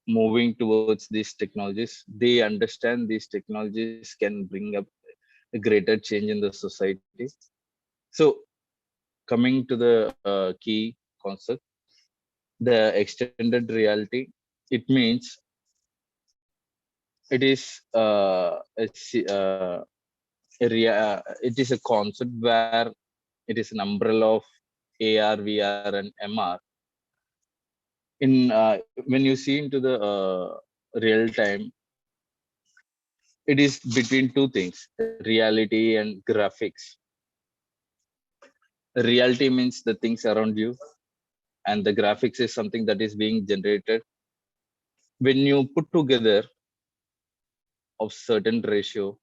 moving towards these technologies. They understand these technologies can bring up a greater change in the society. So coming to the key concept, the extended reality, it means it is it is a concept where it is an umbrella of AR, VR, and MR. In when you see into the real time, it is between two things: reality and graphics. Reality means the things around you, and the graphics is something that is being generated. When you put together of certain ratio,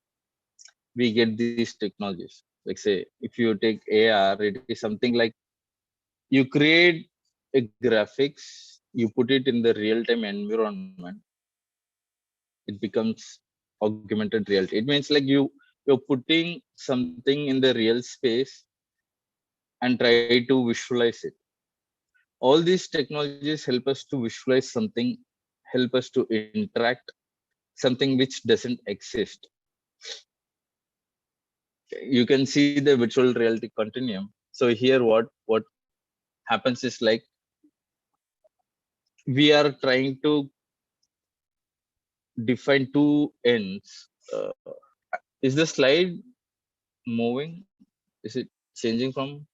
we get these technologies. Like say, if you take AR, it is something like you create a graphics, you put it in the real-time environment, it becomes augmented reality. It means like you're putting something in the real space and try to visualize it. All these technologies help us to visualize something, help us to interact something which doesn't exist. You can see the virtual reality continuum. So here what happens is like we are trying to define two ends. Is the slide moving? Is it changing from?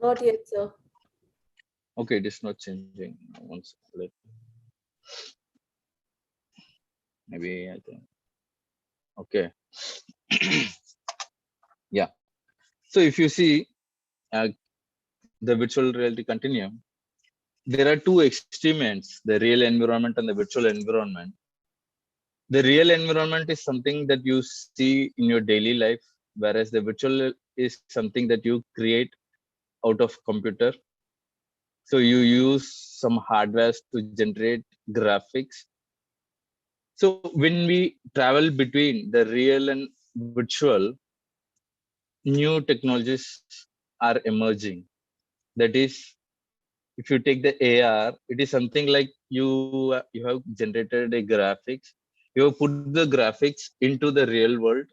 Not yet, sir. Okay, it is not changing. Maybe I think. Okay. Yeah. So if you see uh, the virtual reality continuum, there are two extreme ends: the real environment and the virtual environment. The real environment is something that you see in your daily life, whereas the virtual is something that you create out of computer. So you use some hardware to generate graphics. So when we travel between the real and virtual, new technologies are emerging. That is, if you take the AR, it is something like you have generated a graphics, you have put the graphics into the real world,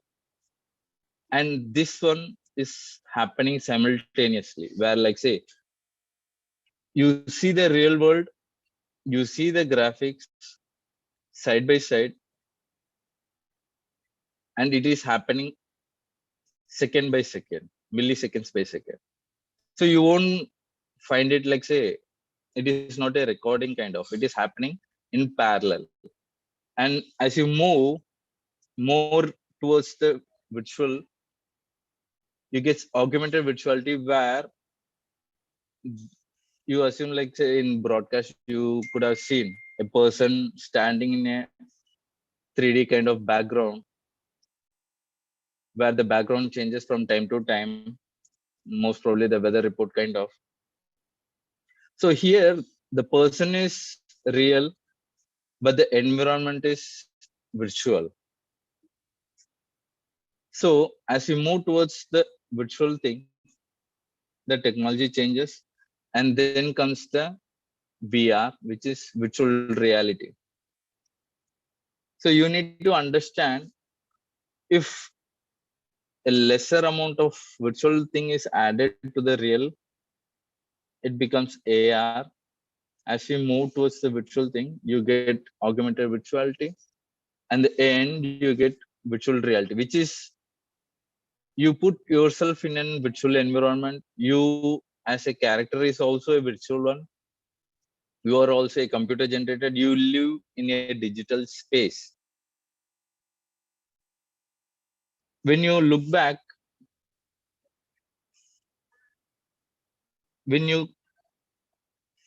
and this one is happening simultaneously. Where like say you see the real world, you see the graphics side by side, and it is happening second by second, milliseconds by second. So you won't find it like say it is not a recording kind of. It is happening in parallel. And as you move more towards the virtual, you get augmented virtuality where you assume like say in broadcast you could have seen a person standing in a 3D kind of background where the background changes from time to time, most probably the weather report kind of. So here the person is real, but the environment is virtual. So as we move towards the virtual thing, the technology changes, and then comes the VR, which is virtual reality. So you need to understand, if a lesser amount of virtual thing is added to the real, it becomes AR. As you move towards the virtual thing, you get augmented virtuality, and the end you get virtual reality, which is you put yourself in a virtual environment. You as a character is also a virtual one. You are also a computer generated. You live in a digital space. When you look back, when you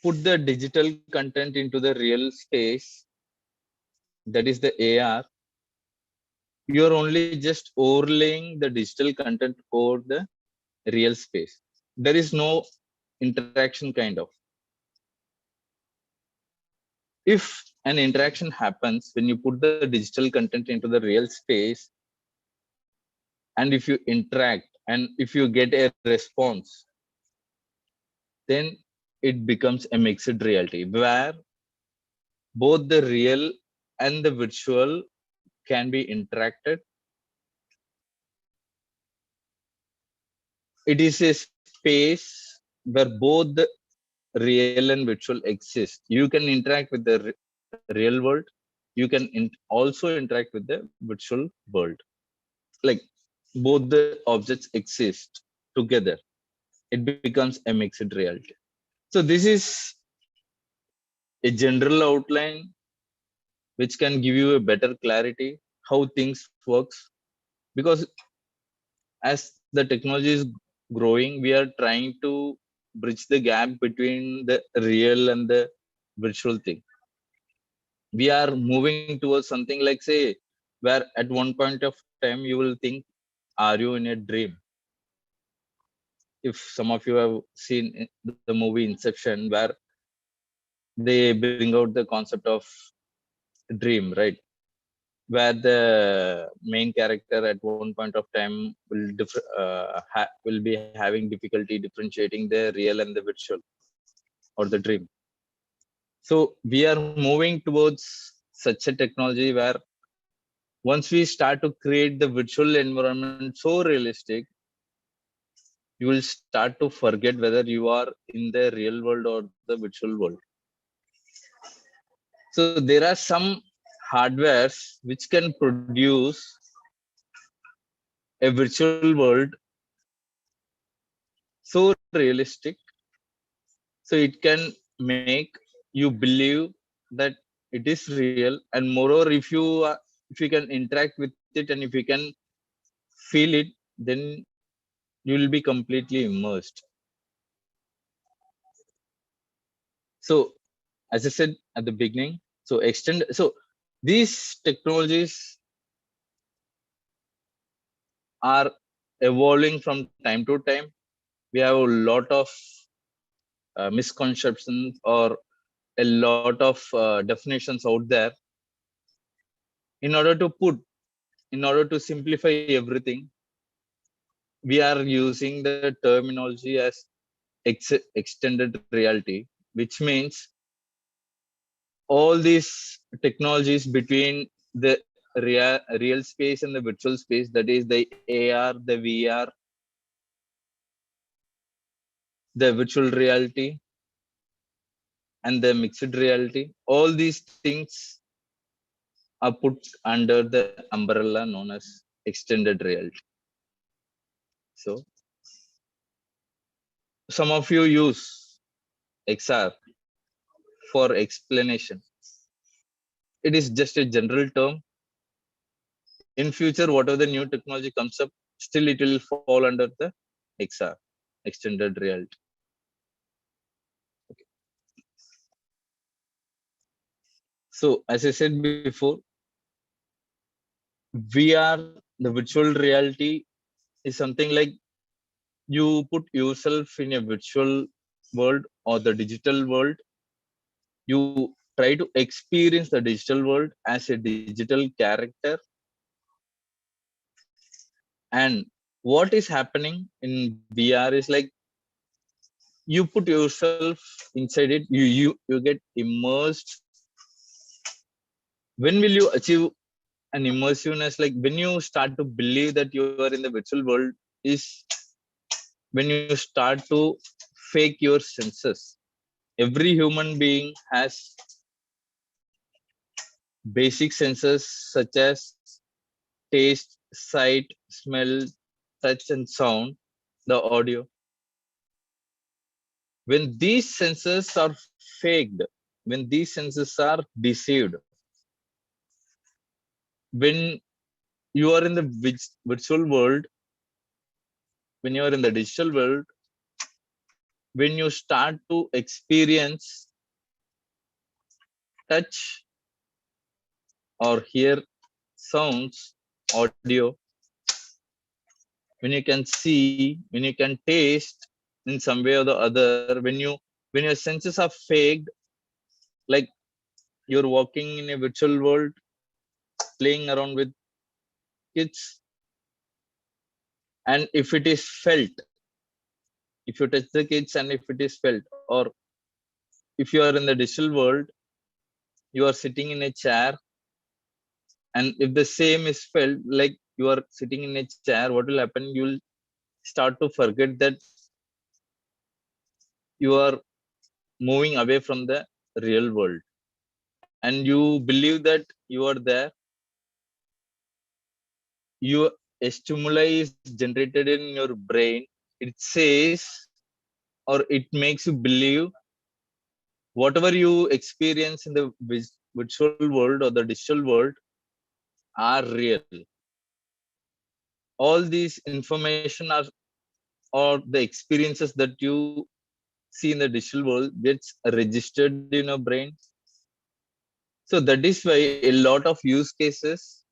put the digital content into the real space, that is the AR, you are only just overlaying the digital content over the real space. There is no interaction kind of. If an interaction happens when you put the digital content into the real space, and if you interact and if you get a response, then it becomes a mixed reality where both the real and the virtual can be interacted. It is a space where both the real and virtual exist. You can interact with the real world. You can also interact with the virtual world. Like both the objects exist together. It becomes a mixed reality. So this is a general outline which can give you a better clarity how things works, because as the technology is growing, we are trying to bridge the gap between the real and the virtual thing. We are moving towards something like, say, where at one point of time you will think, are you in a dream? If some of you have seen the movie Inception, where they bring out the concept of dream, right? Where the main character at one point of time will be having difficulty differentiating the real and the virtual or the dream. So we are moving towards such a technology where once we start to create the virtual environment so realistic, you will start to forget whether you are in the real world or the virtual world. So there are some hardwares which can produce a virtual world so realistic, so it can make you believe that it is real. And moreover, if you can interact with it and if you can feel it, then you will be completely immersed. So as I said at the beginning, so these technologies are evolving from time to time. We have a lot of misconceptions or a lot of definitions out there. In order to simplify everything, we are using the terminology as extended reality, which means all these technologies between the real space and the virtual space, that is the AR, the VR, the virtual reality, and the mixed reality, all these things are put under the umbrella known as extended reality. So some of you use XR for explanation. It is just a general term. In future, whatever the new technology comes up, still it will fall under the XR, extended reality. Okay. So as I said before, VR, the virtual reality, is something like you put yourself in a virtual world or the digital world. You try to experience the digital world as a digital character. And what is happening in VR is like you put yourself inside it, you get immersed. When will you achieve an immersiveness? Like when you start to believe that you are in the virtual world is when you start to fake your senses. Every human being has basic senses such as taste, sight, smell, touch, and sound, the audio. When these senses are faked, when these senses are deceived, when you are in the virtual world, when you are in the digital world, when you start to experience touch or hear sounds, audio, when you can see, when you can taste in some way or the other, when your senses are faked, like you're walking in a virtual world, playing around with kids, and if it is felt, if you touch the kids and if it is felt, or if you are in the digital world, you are sitting in a chair, and if the same is felt, like you are sitting in a chair, what will happen? You will start to forget that you are moving away from the real world, and you believe that you are there. You A stimuli is generated in your brain. It says, or it makes you believe whatever you experience in the virtual world or the digital world are real. All these information are, or the experiences that you see in the digital world gets registered in your brain. So that is why a lot of use cases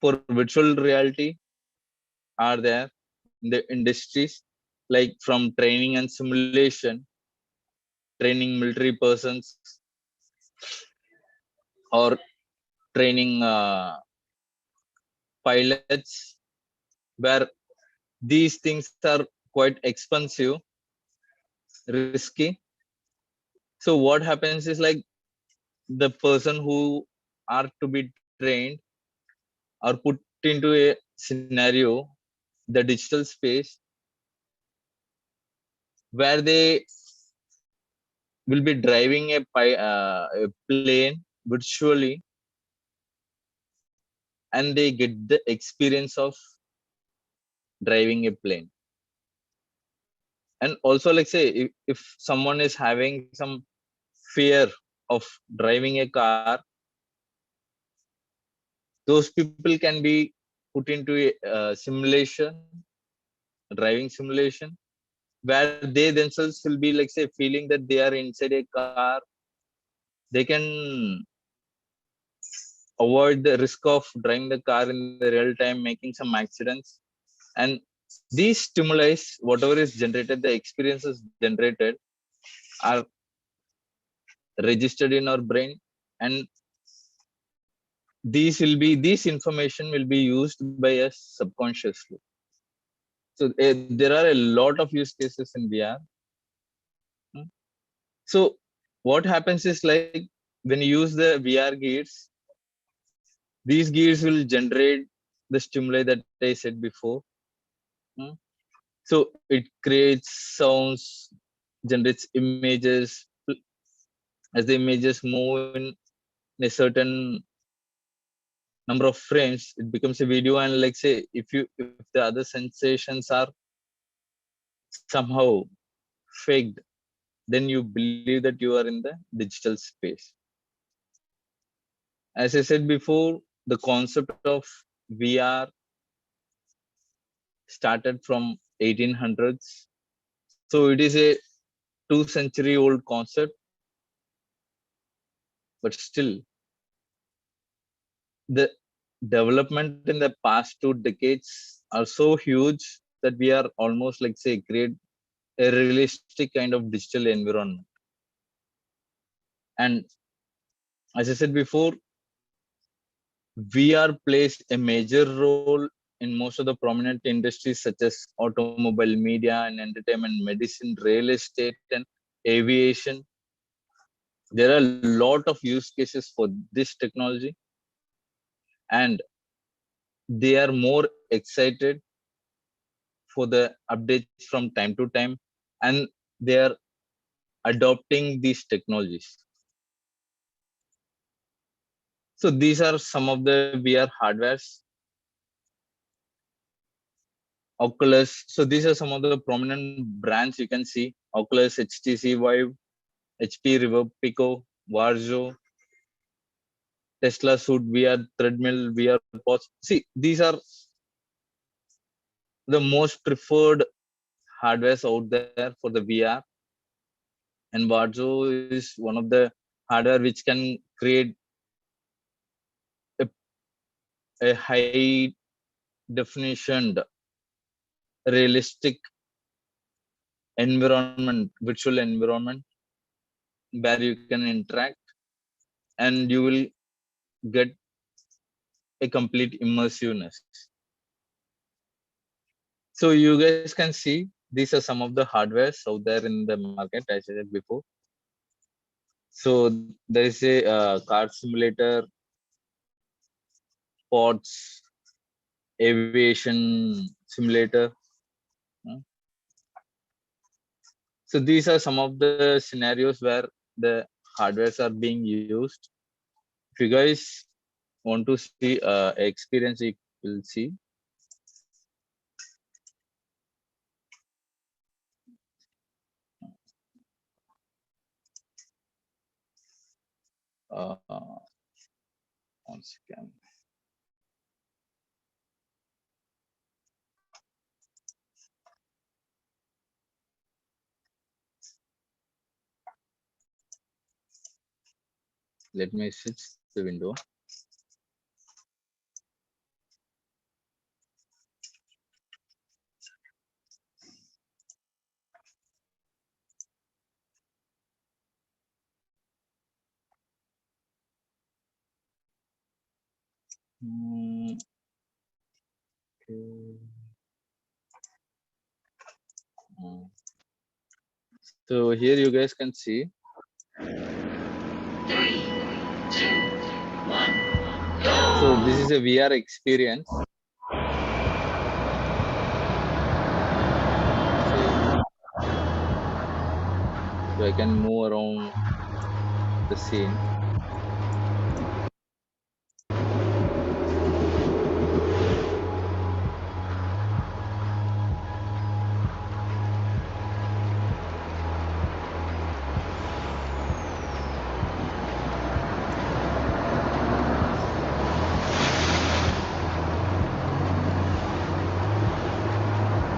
for virtual reality are there in the industries, like from training and simulation, training military persons, or training pilots, where these things are quite expensive, risky. So what happens is, like, the person who are to be trained or put into a scenario, the digital space, where they will be driving a plane virtually, and they get the experience of driving a plane. And also, like, say, if someone is having some fear of driving a car, those people can be put into a simulation, driving simulation, where they themselves will be, like, say, feeling that they are inside a car. They can avoid the risk of driving the car in the real time, making some accidents. And these stimuli, whatever is generated, the experiences generated, are registered in our brain, and these information will be used by us subconsciously. So there are a lot of use cases in VR. Hmm. So what happens is, like, when you use the VR gears, these gears will generate the stimuli that I said before. Hmm. So it creates sounds, generates images. As the images move in a certain number of frames, it becomes a video. And, like, say, if the other sensations are somehow faked, then you believe that you are in the digital space. As I said before, the concept of VR started from 1800s. So it is a 2 century old concept, but still the development in the past 2 decades are so huge that we are almost, like, say, create a realistic kind of digital environment. And as I said before, VR plays a major role in most of the prominent industries such as automobile, media and entertainment, medicine, real estate, and aviation. There are a lot of use cases for this technology, and they are more excited for the updates from time to time, and they are adopting these technologies. So these are some of the VR hardwares. Oculus. So these are some of the prominent brands you can see: Oculus, HTC Vive, HP Reverb Pico, Varjo, Tesla Suit VR, Treadmill VR Pods. See, these are the most preferred hardwares out there for the VR. And Varjo is one of the hardware which can create a, a high definition, realistic environment, virtual environment, where you can interact and you will get a complete immersiveness. So you guys can see these are some of the hardwares out there in the market, as I said before. So there is a car simulator, pods, aviation simulator. uh, So these are some of the scenarios where the hardwares are being used. If you guys want to see experience, you will see. Uh, Once again, let me switch the window. Okay. Uh, So here you guys can see. So this is a VR experience. So I can move around the scene.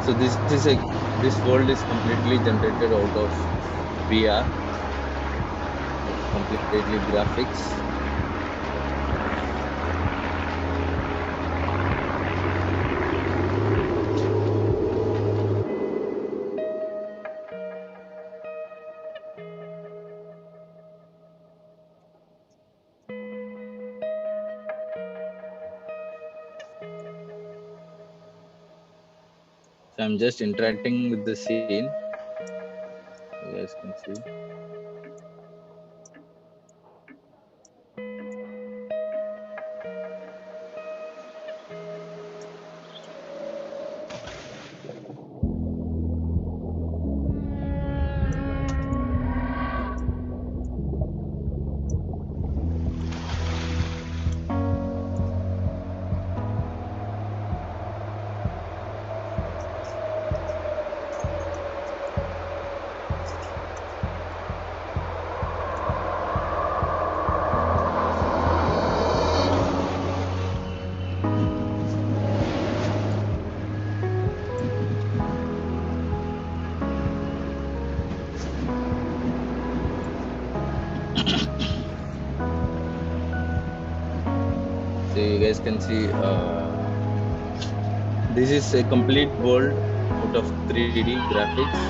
So this world is completely generated out of VR, completely graphics. So I'm just interacting with the scene. You guys can see. So you guys can see this is a complete world out of 3D graphics.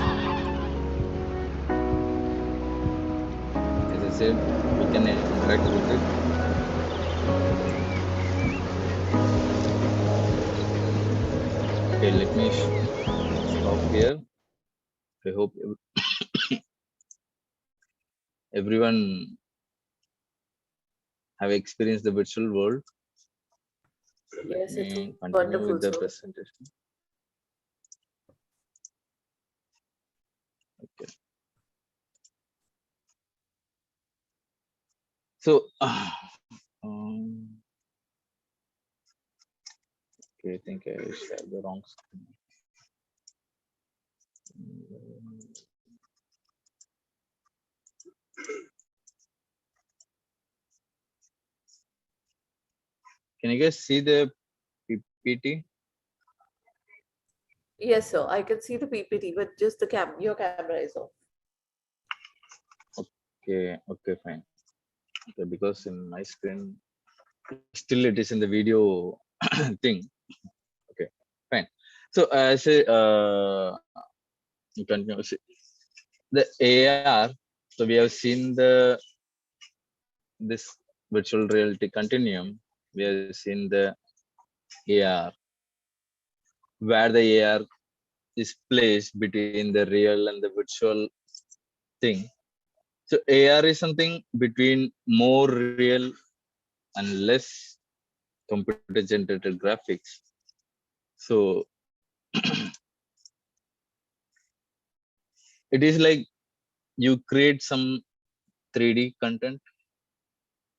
As I said, we can interact with it. Okay, let me stop here. I hope everyone have experienced the virtual world. So let Yes, it's me continue wonderful. with the So, presentation. Okay. So, okay, I think I shared the wrong screen. Can you guys see the PPT? yes, sir, I can see the PPT, but just the your camera is off. Okay, okay, fine. Okay, because in my screen, still it is in the video thing. Okay, fine. So I say, continue. The AR. So we have seen this virtual reality continuum. We have seen the AR, where the AR is placed between the real and the virtual thing. So AR is something between more real and less computer generated graphics. So it is like you create some 3D content,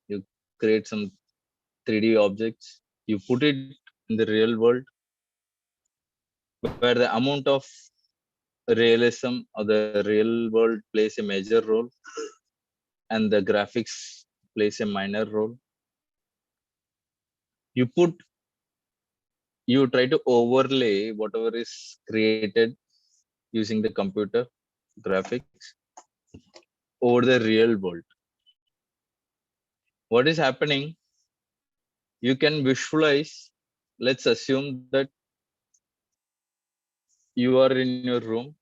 you create some 3D objects, you put it in the real world where the amount of realism or the real world plays a major role and the graphics plays a minor role. You put you try to overlay whatever is created using the computer graphics over the real world. What is happening? You can visualize. Let's assume that you are in your room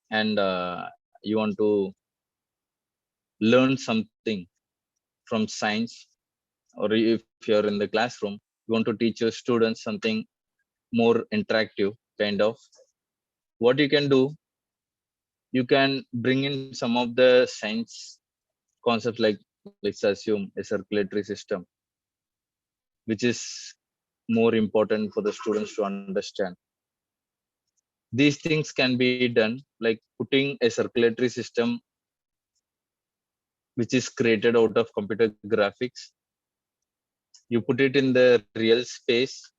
and you want to learn something from science, or if you're in the classroom, you want to teach your students something more interactive kind of. What you can do, you can bring in some of the science concepts, like let's assume a circulatory system, which is more important for the students to understand. These things can be done like putting a circulatory system which is created out of computer graphics. You put it in the real space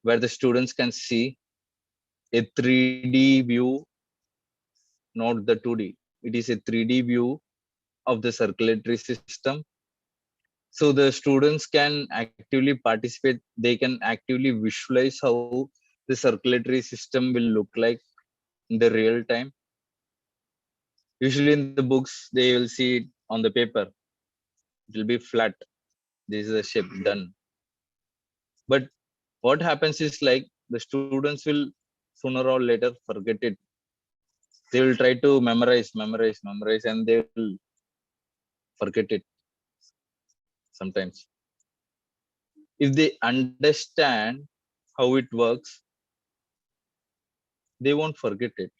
where the students can see a 3D view, not the 2D. It is a 3D view of the circulatory system. So the students can actively participate. They can actively visualize how the circulatory system will look like in the real time. Usually in the books, they will see it on the paper. It will be flat. This is a shape done. But what happens is like the students will sooner or later forget it. They will try to memorize, and they will forget it sometimes. If they understand how it works, they won't forget it.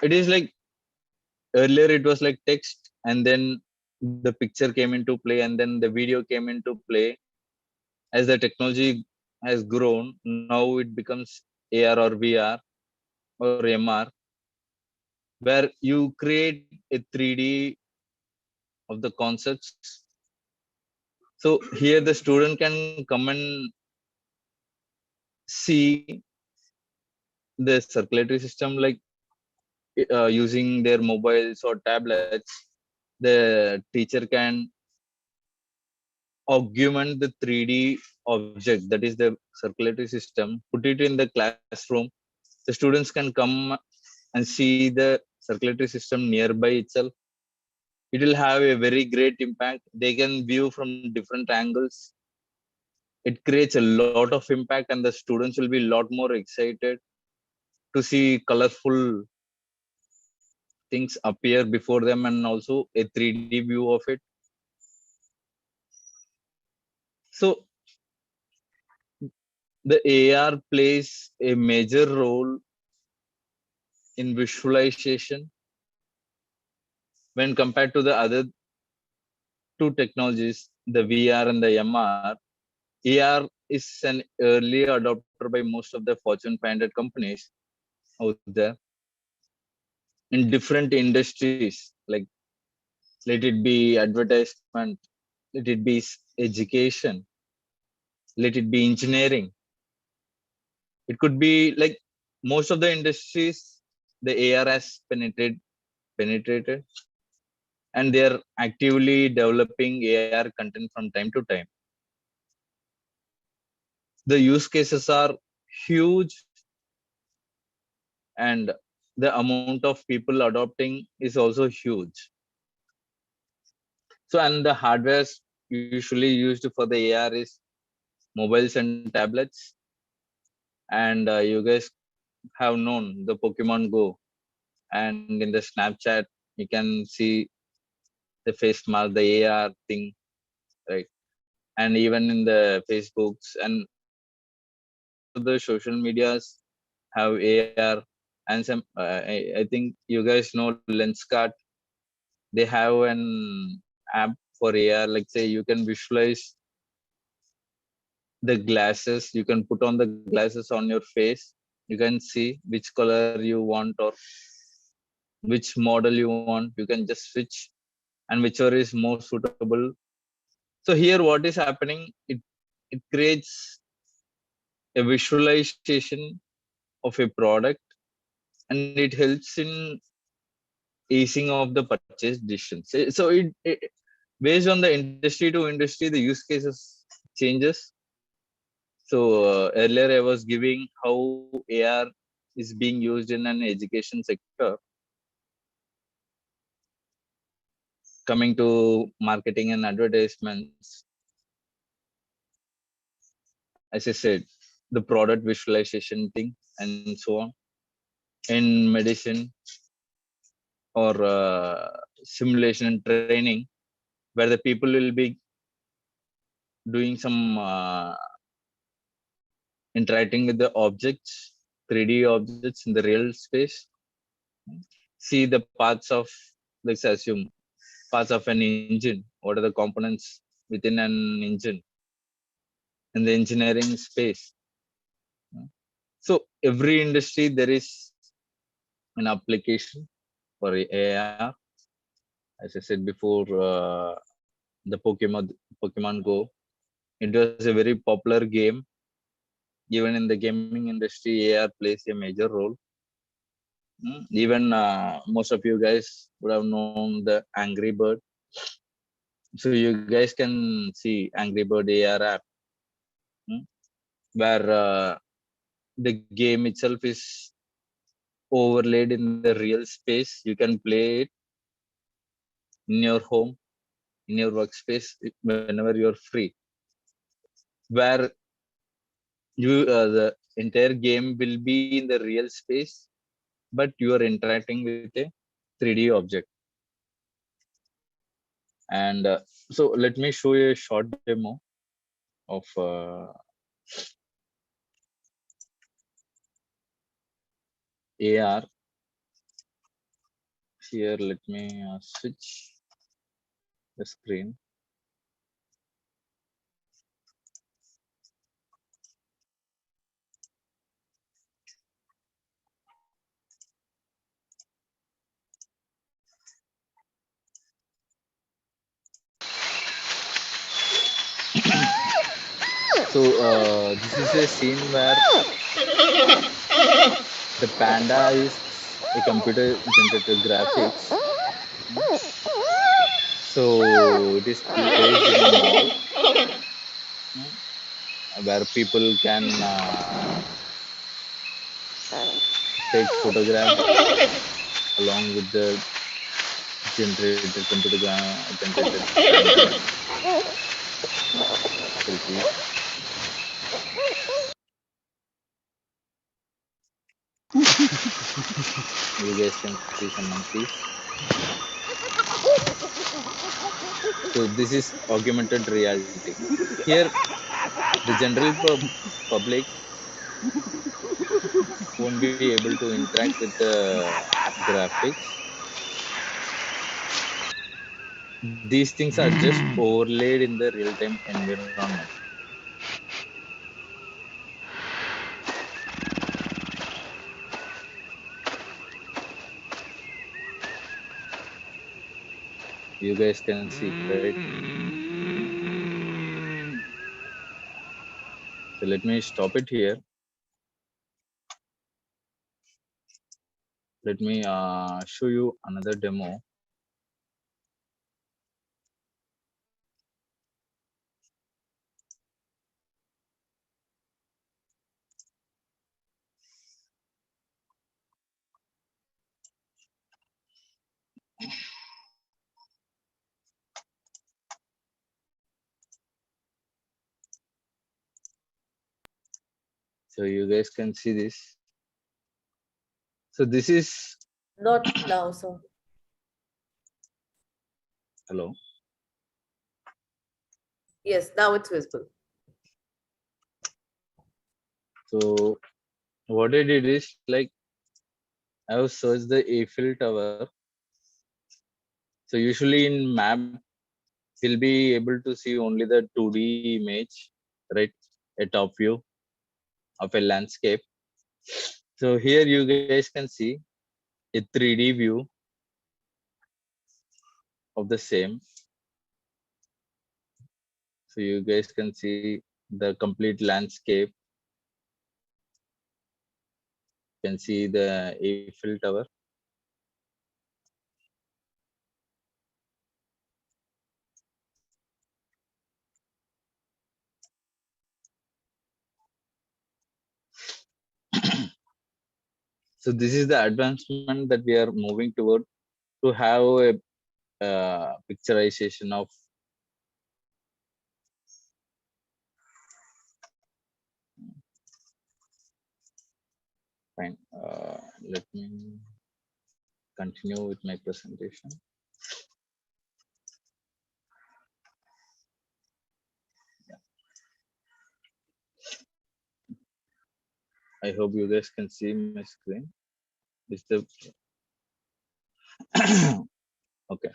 It is like earlier it was like text, and then the picture came into play, and then the video came into play. As the technology has grown, now it becomes AR or VR or MR, where you create a 3D of the concepts. So here the student can come and see the circulatory system, like using their mobiles or tablets. The teacher can augment the 3D object, that is the circulatory system, put it in the classroom. The students can come and see the circulatory system nearby itself. It will have a very great impact. They can view from different angles. It creates a lot of impact, and the students will be a lot more excited to see colorful things appear before them, and also a 3D view of it. So the AR plays a major role in visualization when compared to the other two technologies, the VR and the MR. AR is an early adopter by most of the Fortune 500 companies out there in different industries. Like, let it be advertisement, let it be education, let it be engineering. It could be like most of the industries, the AR has penetrated, and they are actively developing AR content from time to time. The use cases are huge, and the amount of people adopting is also huge. So, and the hardwares usually used for the AR is mobiles and tablets. And you guys have known the Pokemon Go, and in the Snapchat you can see the face mask, the AR thing, right? and even in the Facebooks and most of the social medias have AR, and some I think you guys know Lenskart. They have an app for AR. Like say you can visualize the glasses. You can put on the glasses on your face. You can see which color you want or which model you want. You can just switch, and whichever is more suitable. So here, what is happening? It creates a visualization of a product, and it helps in easing of the purchase decisions. So based on the industry to industry, the use cases changes. So earlier I was giving how AR is being used in an education sector. Coming to marketing and advertisements, as I said, the product visualization thing and so on. In medicine or simulation and training, where the people will be doing some interacting with the objects, 3D objects in the real space. See the parts of, let's assume, parts of an engine. What are the components within an engine in the engineering space? So every industry there is an application for AR. As I said before, the Pokemon Go. It was a very popular game. Even in the gaming industry, AR plays a major role. Even most of you guys would have known the Angry Bird. So you guys can see Angry Bird AR app, where the game itself is overlaid in the real space. You can play it in your home, in your workspace, whenever you're free. Where you the entire game will be in the real space, but you are interacting with a 3D object. And so let me show you a short demo of AR. Here, let me switch the screen. So this is a scene where the panda is a computer generated graphics. So it is placed in a mall where people can take photograph along with the generated generated pandas, selfies. You guys can see some monkeys. So this is augmented reality. Here, the general public won't be able to interact with the graphics. These things are just overlaid in the real-time environment. You guys can see, right? So let me stop it here. Let me show you another demo. So you guys can see this. So this is, Not now, so. hello. Yes, now it's visible. So what I did is like I have searched the Eiffel Tower. So usually in map we'll be able to see only the 2D image, right? A top view of a landscape. So here you guys can see a 3D view of the same. So you guys can see the complete landscape. You can see the Eiffel Tower. So this is the advancement that we are moving toward, to have a picturization of. Fine. Let me continue with my presentation. I hope you guys can see my screen. Is the okay?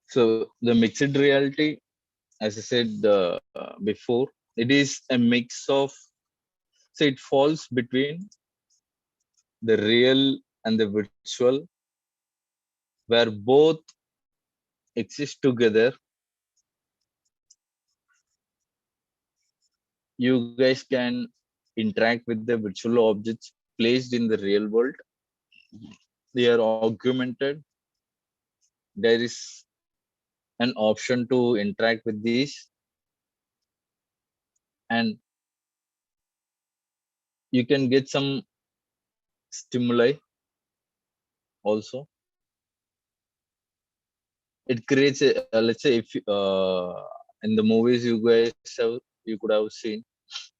So the mixed reality, as I said before, it is a mix of. So it falls between the real and the virtual, where both exist together. You guys can interact with the virtual objects placed in the real world. They are augmented. There is an option to interact with these, and you can get some stimuli also. It creates a, let's say, if in the movies you guys have, you could have seen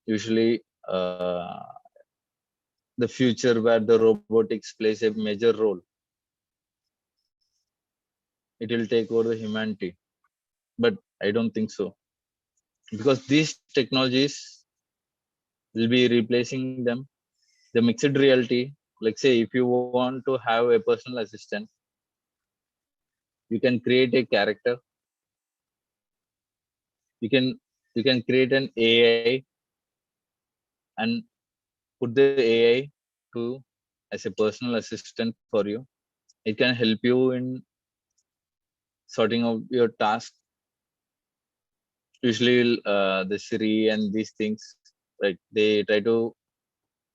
usually the future where the robotics plays a major role. It will take over the humanity, but I don't think so, because these technologies will be replacing them. The mixed reality, like say if you want to have a personal assistant, you can create a character. You can create an AI and put the AI to as a personal assistant for you. It can help you in sorting out your task. Usually the Siri and these things, right, they try to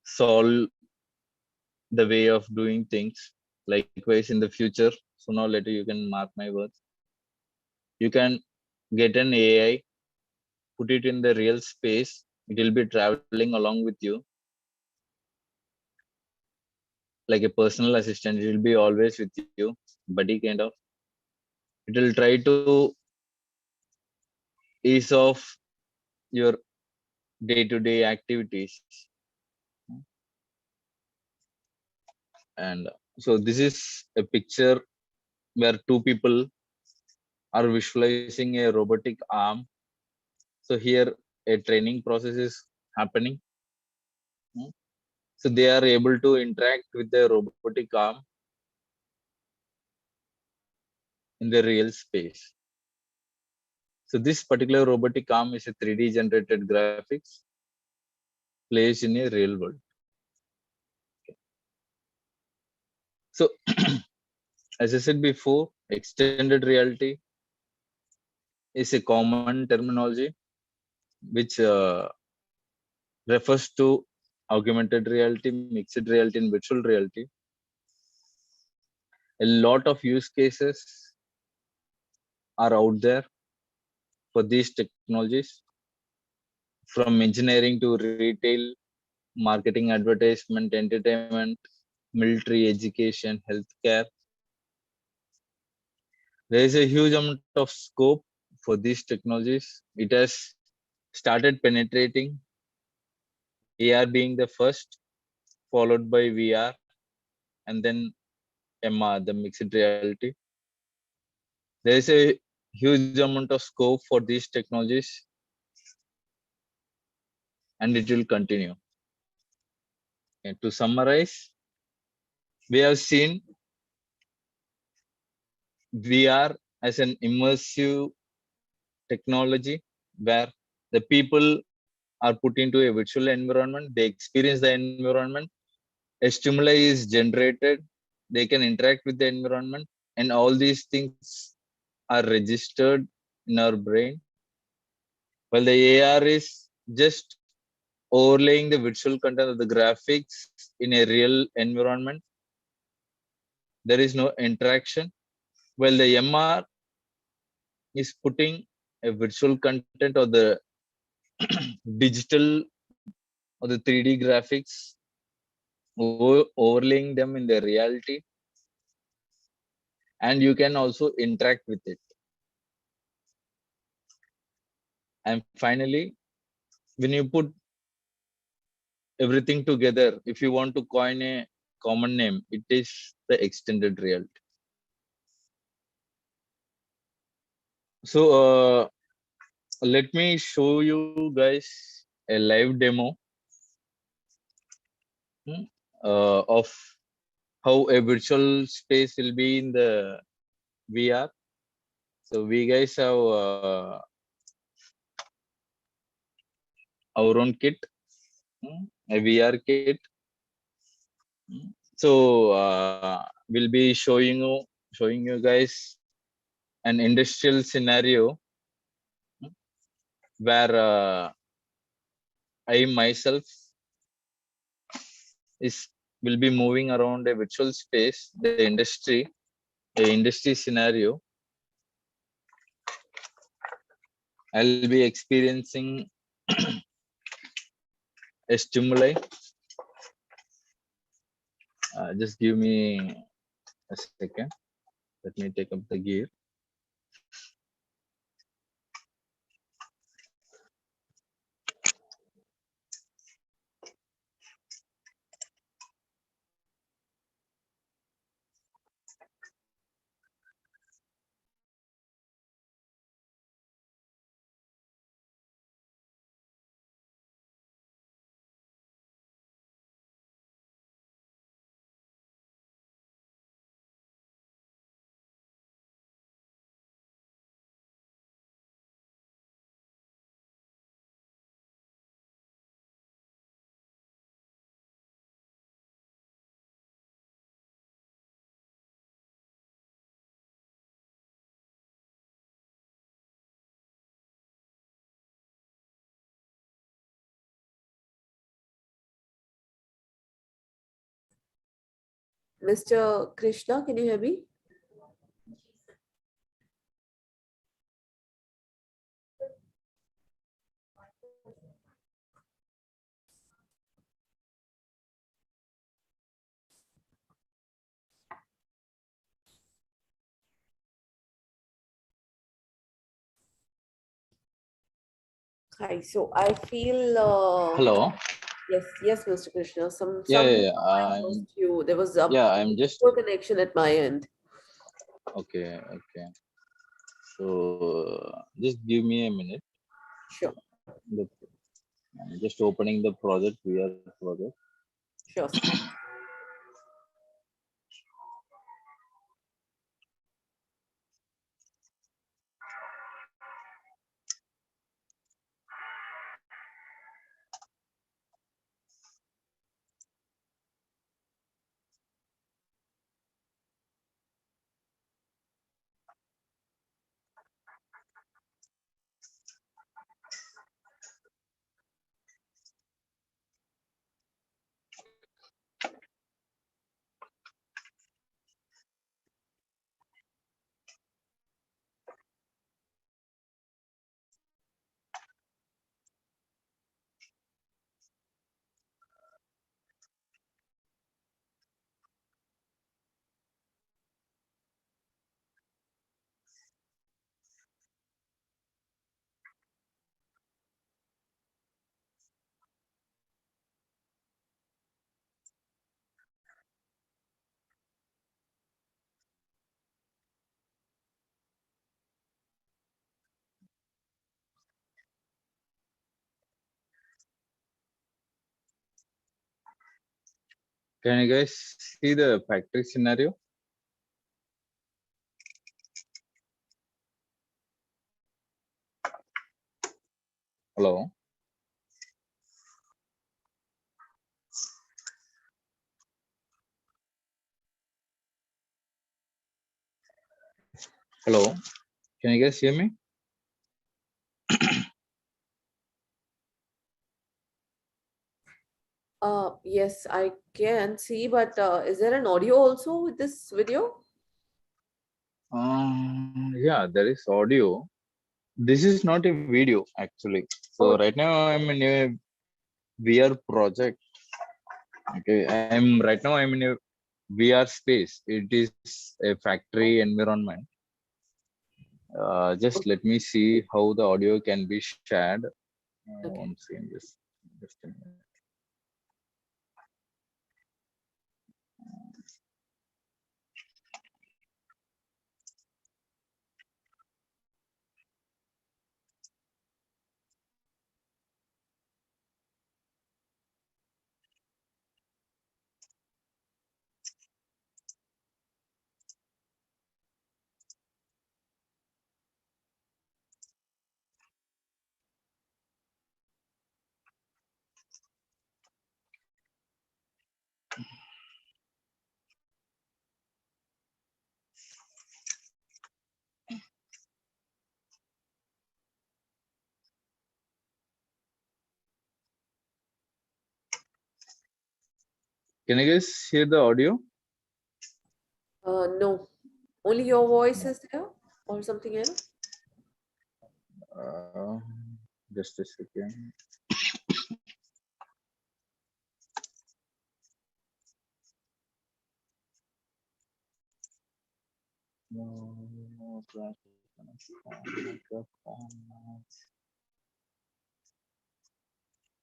solve the way of doing things. Likewise in the future, sooner or later, you can mark my words, you can get an AI, put it in the real space, it will be traveling along with you like a personal assistant. It will be always with you, buddy kind of. It will try to ease off your day-to-day activities. And so this is a picture where two people are visualizing a robotic arm. So here a training process is happening. So they are able to interact with the robotic arm in the real space. So this particular robotic arm is a 3D generated graphics placed in a real world. So as I said before, extended reality is a common terminology which refers to augmented reality, mixed reality, and virtual reality. A lot of use cases are out there for these technologies, from engineering to retail, marketing, advertisement, entertainment, military, education, healthcare. There is a huge amount of scope for these technologies. It has started penetrating, AR being the first, followed by VR, and then MR, the mixed reality. there is a huge amount of scope for these technologies, and it will continue. And to summarize, we have seen VR as an immersive technology where the people are put into a virtual environment, they experience the environment, a stimuli is generated, they can interact with the environment, and all these things are registered in our brain. While the AR is just overlaying the visual content of the graphics in a real environment, there is no interaction. While the MR is putting a visual content or the digital or the 3D graphics, overlaying them in the reality, and you can also interact with it. And finally, when you put everything together, if you want to coin a common name, it is the extended reality. So let me show you guys a live demo of how a virtual space will be in the VR. So we guys have our own kit, a VR kit. So we'll be showing you guys an industrial scenario where I myself is will be moving around a virtual space, the industry scenario. I'll be experiencing a stimuli. Just give me a second. Let me take up the gear. Mr. Krishna, can you hear me? Hi. So I feel Hello. yes, Mr. Krishna. Yeah, Some yeah, reason yeah. I lost you. There was a Yeah, I'm just poor connection at my end. okay. Okay. So just give me a minute. Sure, The, I'm just opening the project, VR project. sure, sir. Can you guys see the factory scenario? Hello. Hello. Can you guys hear me? Yes, I can see, but is there an audio also with this video? Yeah, there is audio. This is not a video actually. So Oh, right now I'm in a VR project. Okay, I'm in a VR space. It is a factory environment. Just let me see how the audio can be shared. okay. One second, just a minute. Can you guys hear the audio? No, only your voice No. is there or something else? Uh, just a second. No,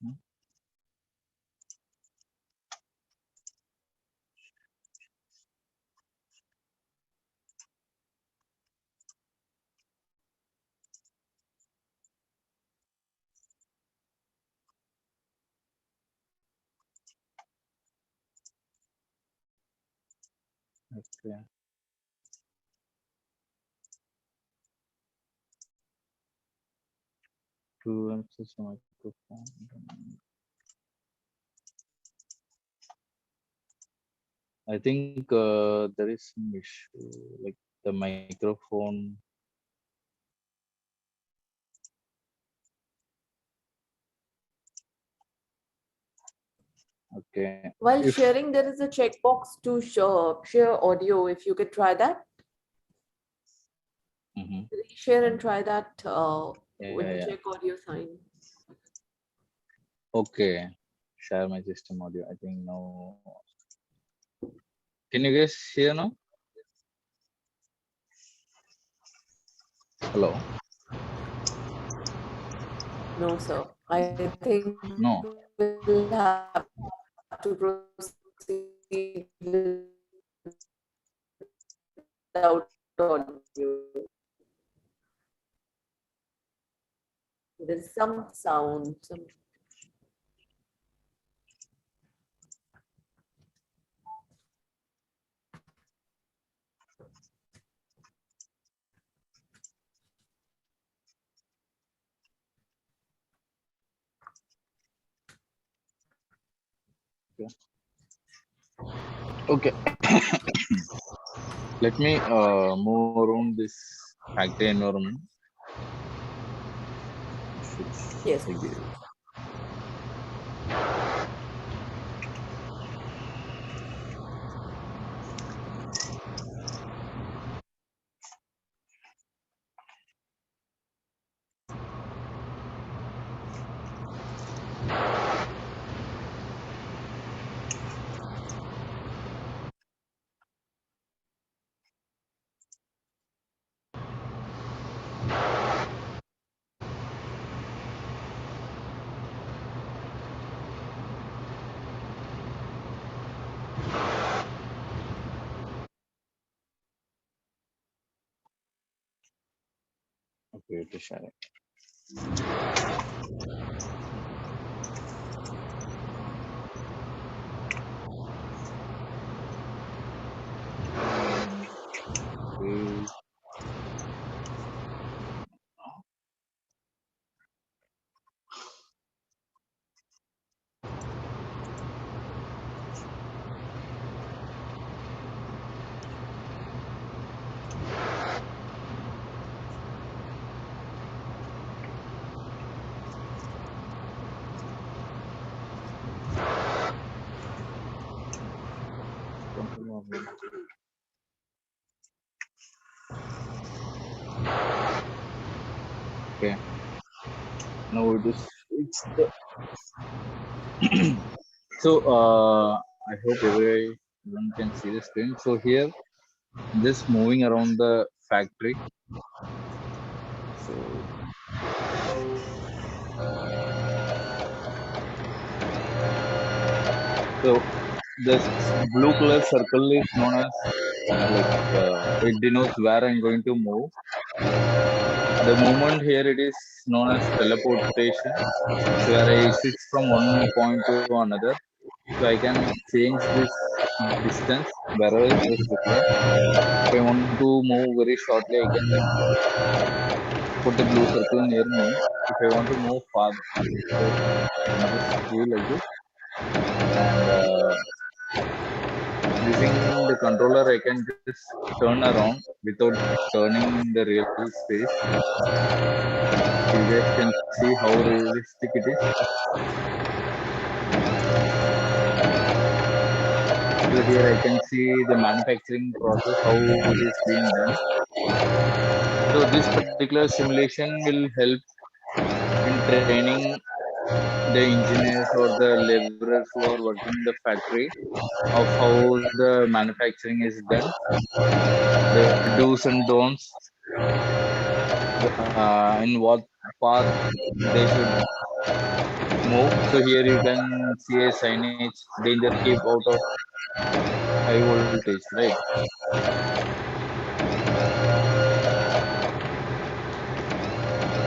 Hmm, okay. To access the microphone. I think there is some issue, like the microphone. Okay, While if sharing, there is a checkbox to share audio. If you could try that, mhm. share and try that with the Yeah. check audio sign. Okay, share my system audio. I think now. Can you guys hear now? Hello. No, sir. I think No. we'll have to proceed without audio. There's some sound, some. Okay. Let me move around this factory environment. Yes. Like this. Okay, to share it. Okay. Now it's the so I hope everyone can see the screen. So here, just moving around the factory. So so this blue color circle is known as like it denotes where I'm going to move. The movement here it is known as teleportation. So where I switch from one point to another. So I can change this distance wherever is required. If I want to move very shortly, I can like put the blue circle near me. If I want to move farther, I can just do like this. And using the controller, I can just turn around without turning the real space. So you guys can see how realistic it is. So here I can see the manufacturing process, how it is being done. So this particular simulation will help in training the engineers or the laborers who are working in the factory of how the manufacturing is done, the do's and don'ts, in what path they should move. So here you can see a signage, danger, keep out of high voltage, right?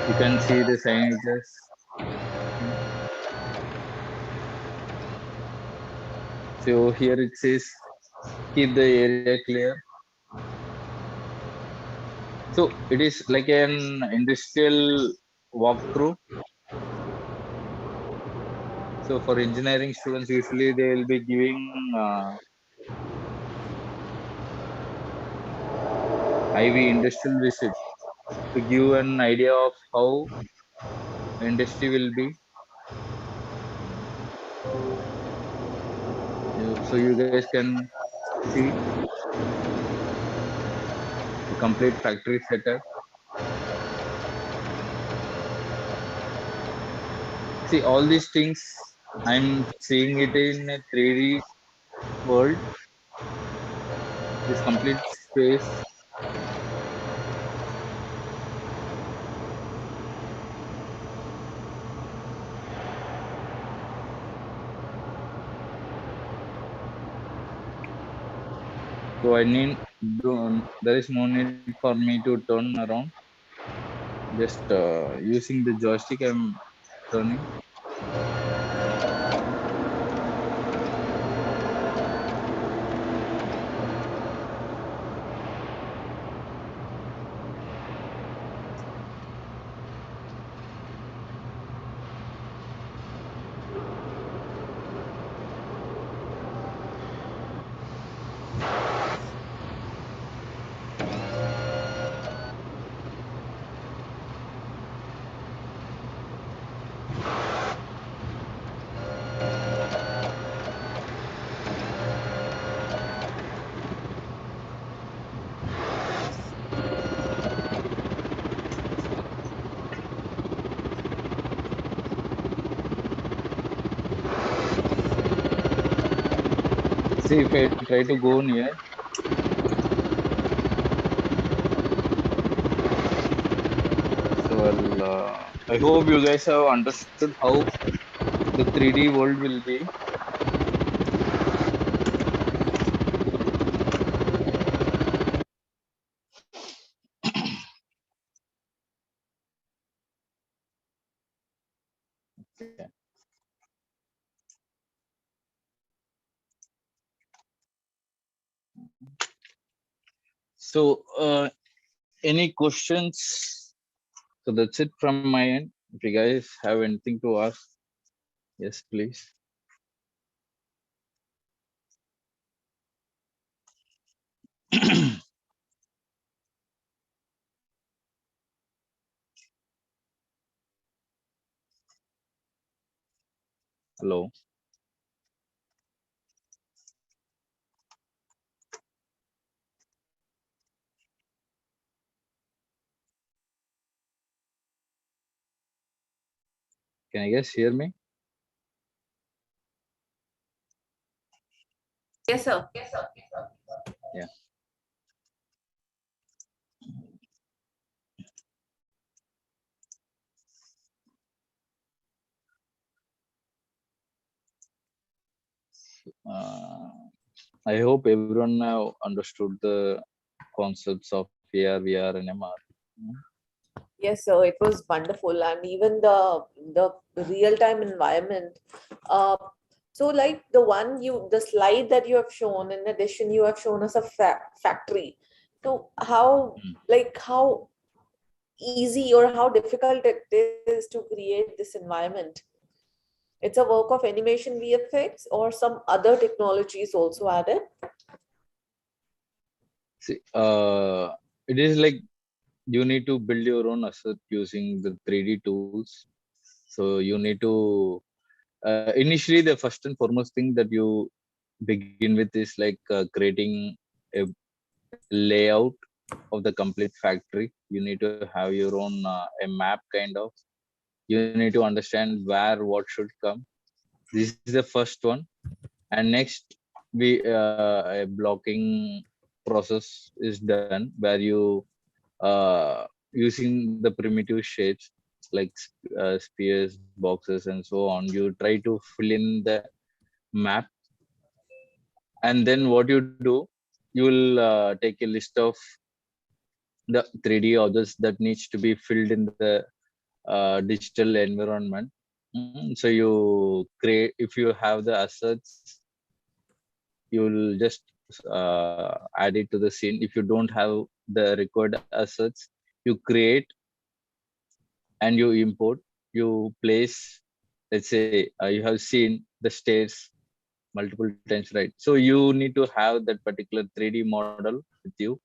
You can see the signages. So here it says keep the area clear. So it is like an industrial walkthrough. So for engineering students, usually they will be giving IV industrial visit to give an idea of how industry will be. So you guys can see the complete factory setup. See all these things. I'm seeing it in a 3D world. This complete space. So there is no need for me to turn around. Just using the joystick, I'm turning. See if I try to go near. So I hope you guys have understood how the 3D world will be. Okay. So any questions? So that's it from my end. If you guys have anything to ask, yes, please. Hello. Can you guys hear me? Yes, sir. Yeah. Uh, I hope everyone now understood the concepts of AR, VR, and MR. Mm. Yes, sir. It was wonderful, and even the real time environment. Uh, so like the slide that you have shown. In addition, you have shown us a factory. So how easy or how difficult it is to create this environment? It's a work of animation VFX or some other technologies also added. See, it is like you need to build your own asset using the 3D tools. So you need to initially the first and foremost thing that you begin with is like creating a layout of the complete factory. You need to have your own a map kind of. You need to understand where what should come. This is the first one, and next a blocking process is done where you using the primitive shapes like spheres, boxes, and so on. You try to fill in the map, and then what you do, you will take a list of the 3D objects that needs to be filled in the digital environment. So you create, if you have the assets, you will just add it to the scene. If you don't have the required assets, you create and you import, you place. Let's say you have seen the stairs multiple times, right? So you need to have that particular 3D model with you.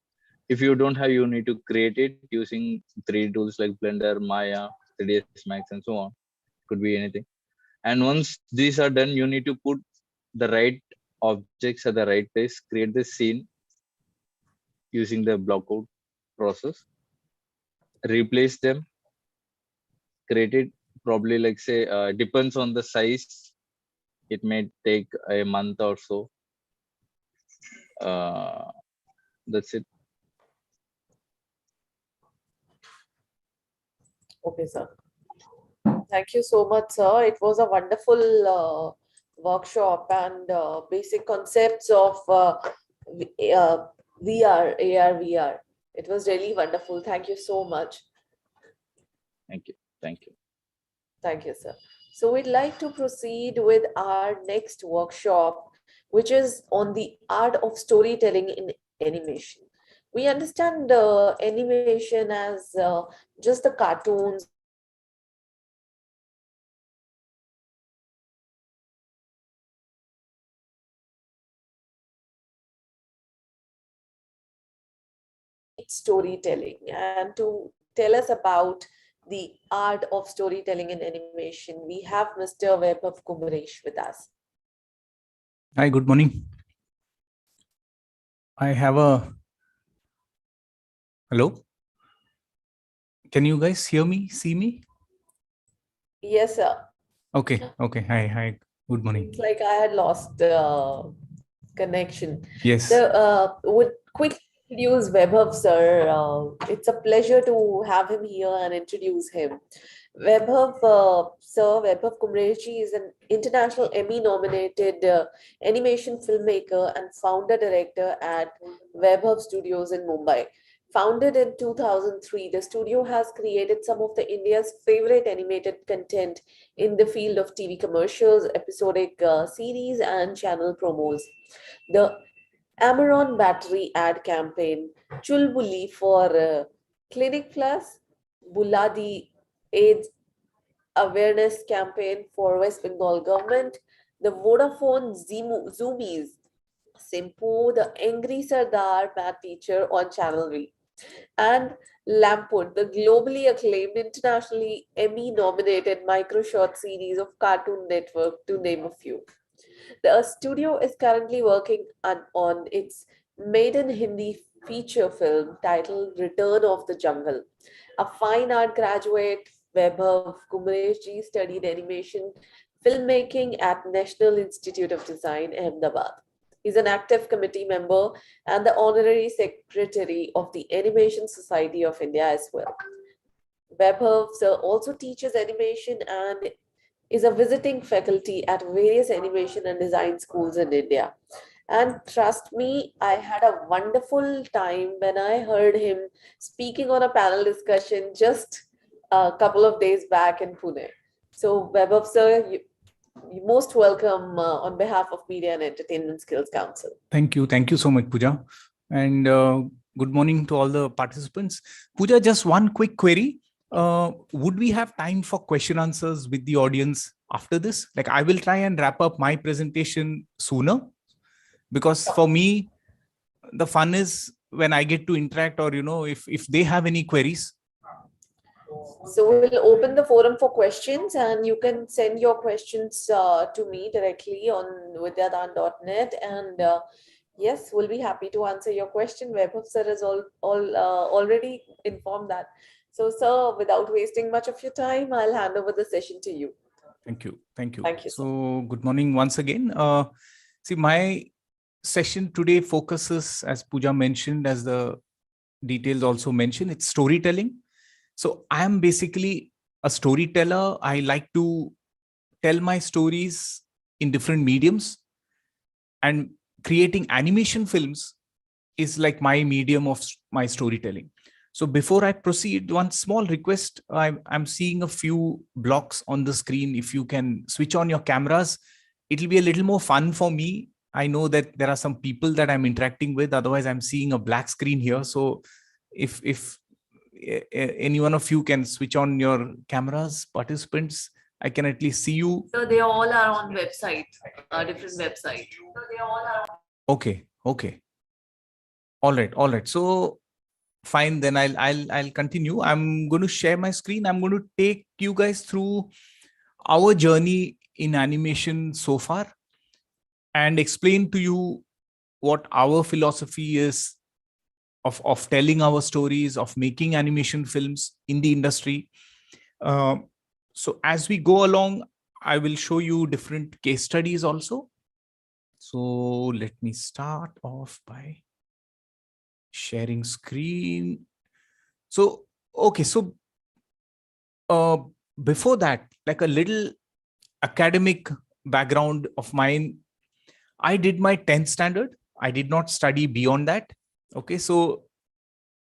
If you don't have, you need to create it using 3D tools like Blender, Maya, 3ds Max, and so on. Could be anything. And once these are done, you need to put the right objects at the right place, create the scene using the blockout process, replace them, create it. Probably like say depends on the size, it may take a month or so. uh, that's it. Okay, sir. Thank you so much, sir. It was a wonderful workshop and basic concepts of VR, AR, VR. It was really wonderful. Thank you so much. Thank you. Thank you. Thank you, sir. So we'd like to proceed with our next workshop, which is on the art of storytelling in animation. We understand animation as just the cartoons or the animated films that we see on TV. But storytelling, and to tell us about the art of storytelling in animation, we have Mr. Vaibhav Kumaresh with us. Hi, good morning. I have a... Hello? Can you guys hear me, see me? Yes, sir. Okay. Hi. Good morning. It's like I had lost connection. Yes. So, would quickly introduce Vaibhav, sir. It's a pleasure to have him here and introduce him. Vaibhav Kumreji is an international Emmy-nominated animation filmmaker and founder-director at Vaibhav Studios in Mumbai. Founded in 2003, the studio has created some of the India's favorite animated content in the field of TV commercials, episodic series, and channel promos. The Amaron Battery ad campaign, Chulbuli for Clinic Plus, Buladi AIDS awareness campaign for West Bengal government, the Vodafone Zoomies, Simpu, the Angry Sardar math teacher on Channel V, and Lamput, the globally acclaimed, internationally Emmy-nominated micro-short series of Cartoon Network, to name a few. The studio is currently working on its maiden Hindi feature film titled Return of the Jungle. A fine art graduate, Vaibhav Kumresh ji studied animation filmmaking at National Institute of Design, Ahmedabad. He's an active committee member and the honorary secretary of the Animation Society of India as well. Vaibhav sir also teaches animation and is a visiting faculty at various animation and design schools in India. And trust me, I had a wonderful time when I heard him speaking on a panel discussion just a couple of days back in Pune. So, Vaibhav sir, you're most welcome on behalf of Media and Entertainment Skills Council. Thank you. Thank you so much, Pooja. And good morning to all the participants. Pooja, just one quick query. Would we have time for question answers with the audience after this? Like, I will try and wrap up my presentation sooner, because for me, the fun is when I get to interact, or, if they have any queries. So we'll open the forum for questions, and you can send your questions to me directly on vidyadan.net. And yes, we'll be happy to answer your question. Vaibhav sir has already informed that. So, sir, without wasting much of your time, I'll hand over the session to you. Thank you. Thank you. Thank you, sir. So good morning once again. See, my session today focuses, as Pooja mentioned, as the details also mention, it's storytelling. So I am basically a storyteller. I like to tell my stories in different mediums, and creating animation films is like my medium of my storytelling. So before I proceed, one small request. I'm seeing a few blocks on the screen. If you can switch on your cameras, it'll be a little more fun for me. I know that there are some people that I'm interacting with. Otherwise, I'm seeing a black screen here. So if any one of you can switch on your cameras, participants, I can at least see you. So they all are on website, different website. Okay. All right. So fine, then I'll continue. I'm going to share my screen. I'm going to take you guys through our journey in animation so far and explain to you what our philosophy is of telling our stories, of making animation films in the industry. So as we go along, I will show you different case studies also. So let me start off by sharing screen. So, okay. So before that, like a little academic background of mine, I did my 10th standard. I did not study beyond that. Okay. So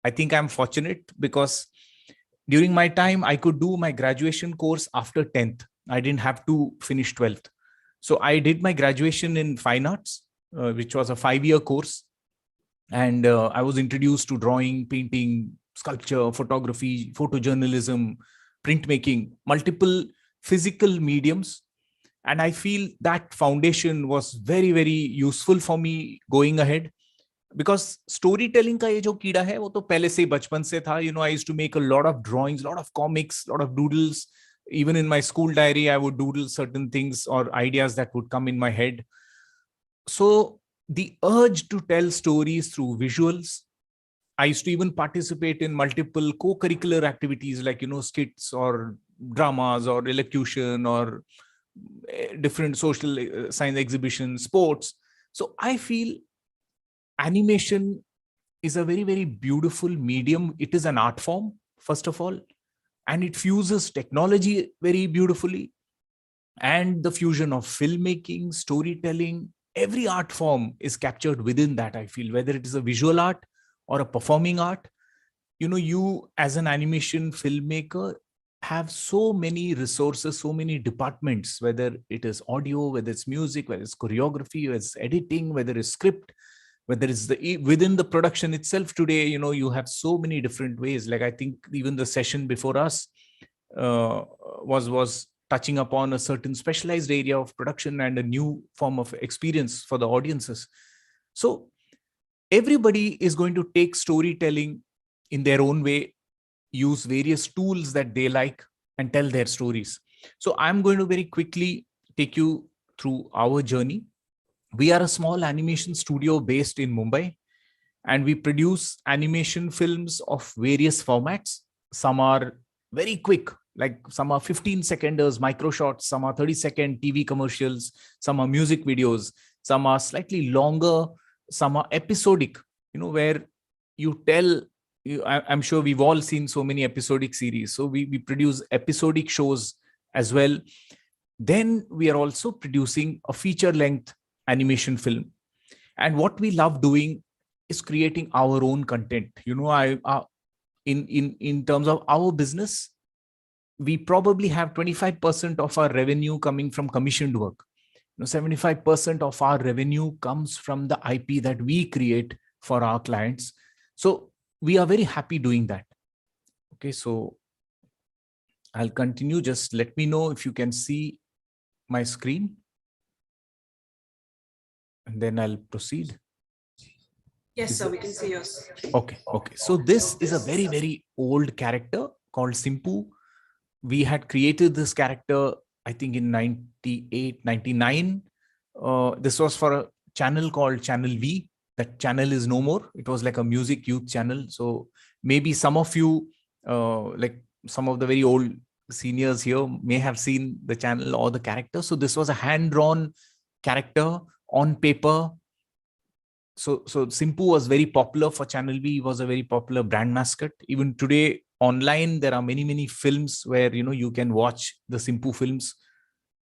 I think I'm fortunate because during my time, I could do my graduation course after 10th. I didn't have to finish 12th. So I did my graduation in fine arts, which was a 5-year course. And I was introduced to drawing, painting, sculpture, photography, photojournalism, printmaking, multiple physical mediums. And I feel that foundation was very, very useful for me going ahead. Because storytelling का ये जो कीड़ा है वो तो पहले से ही बचपन से था. I used to make a lot of drawings, lot of comics, lot of doodles. Even in my school diary, I would doodle certain things or ideas that would come in my head. So the urge to tell stories through visuals. I used to even participate in multiple co-curricular activities like, skits or dramas or elocution or different social science exhibitions, sports. So I feel animation is a very, very beautiful medium. It is an art form, first of all, and it fuses technology very beautifully. And the fusion of filmmaking, storytelling, every art form is captured within that, I feel, whether it is a visual art or a performing art. You as an animation filmmaker have so many resources, so many departments, whether it is audio, whether it's music, whether it's choreography, whether it's editing, whether it's script, whether it's within the production itself today, you have so many different ways. Like I think even the session before us was touching upon a certain specialized area of production and a new form of experience for the audiences. So everybody is going to take storytelling in their own way, use various tools that they like and tell their stories. So I'm going to very quickly take you through our journey. We are a small animation studio based in Mumbai, and we produce animation films of various formats. Some are very quick, Like some are 15-seconders, micro shots, some are 30-second TV commercials, some are music videos, some are slightly longer, some are episodic, where you tell, I'm sure we've all seen so many episodic series. So we produce episodic shows as well. Then we are also producing a feature length animation film. And what we love doing is creating our own content. In terms of our business, we probably have 25% of our revenue coming from commissioned work. 75% of our revenue comes from the IP that we create for our clients. So we are very happy doing that. Okay, so I'll continue. Just let me know if you can see my screen, and then I'll proceed. Yes, sir, we can see yours. Okay. So this is a very, very old character called Simpu. We had created this character, I think in 98, 99. This was for a channel called Channel V. That channel is no more. It was like a music youth channel. So maybe some of you, like some of the very old seniors here may have seen the channel or the character. So this was a hand-drawn character on paper. So Simpu was very popular for Channel V. He was a very popular brand mascot. Even today online, there are many films where you can watch the Simpu films.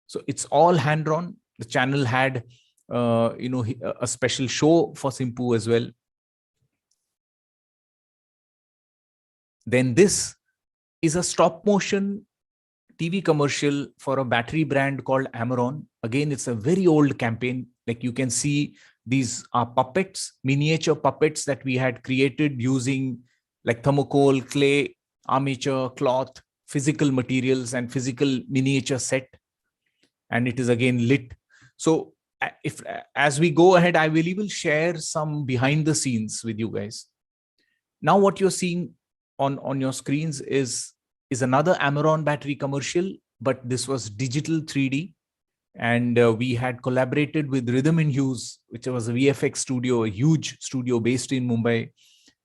So it's all hand-drawn. The channel had a special show for Simpu as well. Then this is a stop motion TV commercial for a battery brand called Amaron. Again, it's a very old campaign. Like you can see, these are puppets, miniature puppets that we had created using like thermocol, clay, armature, cloth, physical materials, and physical miniature set. And it is again lit. So if as we go ahead, I will share some behind the scenes with you guys. Now what you're seeing on your screens is another Amaron battery commercial, but this was digital 3D. And we had collaborated with Rhythm and Hues, which was a VFX studio, a huge studio based in Mumbai.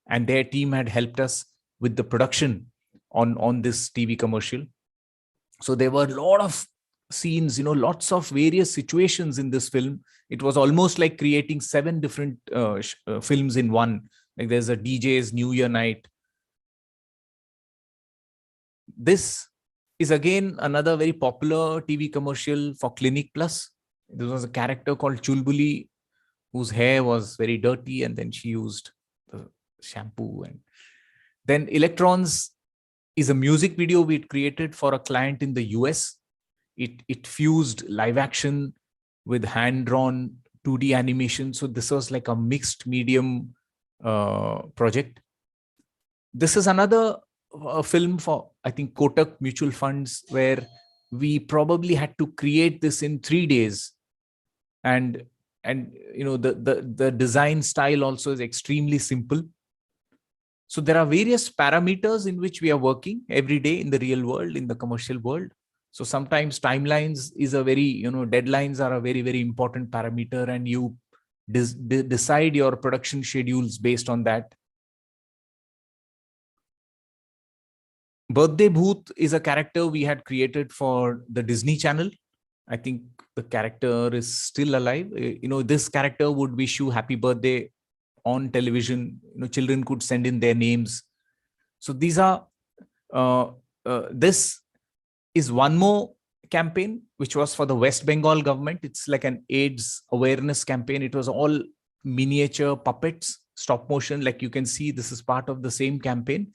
And their team had helped us with the production on this TV commercial. So there were a lot of scenes, lots of various situations in this film. It was almost like creating 7 different films in one. Like there's a DJ's New Year night. This is again another very popular TV commercial for Clinic Plus. There was a character called Chulbuli whose hair was very dirty, and then she used the shampoo. And then Electrons is a music video we created for a client in the US. It fused live action with hand-drawn 2D animation. So this was like a mixed medium project. This is another film for, I think, Kotak Mutual Funds, where we probably had to create this in 3 days. And the design style also is extremely simple. So there are various parameters in which we are working every day in the real world, in the commercial world. So sometimes timelines is a very, deadlines are a very, very important parameter, and you decide your production schedules based on that. Birthday Bhoot is a character we had created for the Disney Channel. I think the character is still alive. This character would wish you happy birthday on television. Children could send in their names. So these are, this is one more campaign, which was for the West Bengal government. It's like an AIDS awareness campaign. It was all miniature puppets, stop motion. Like you can see, this is part of the same campaign.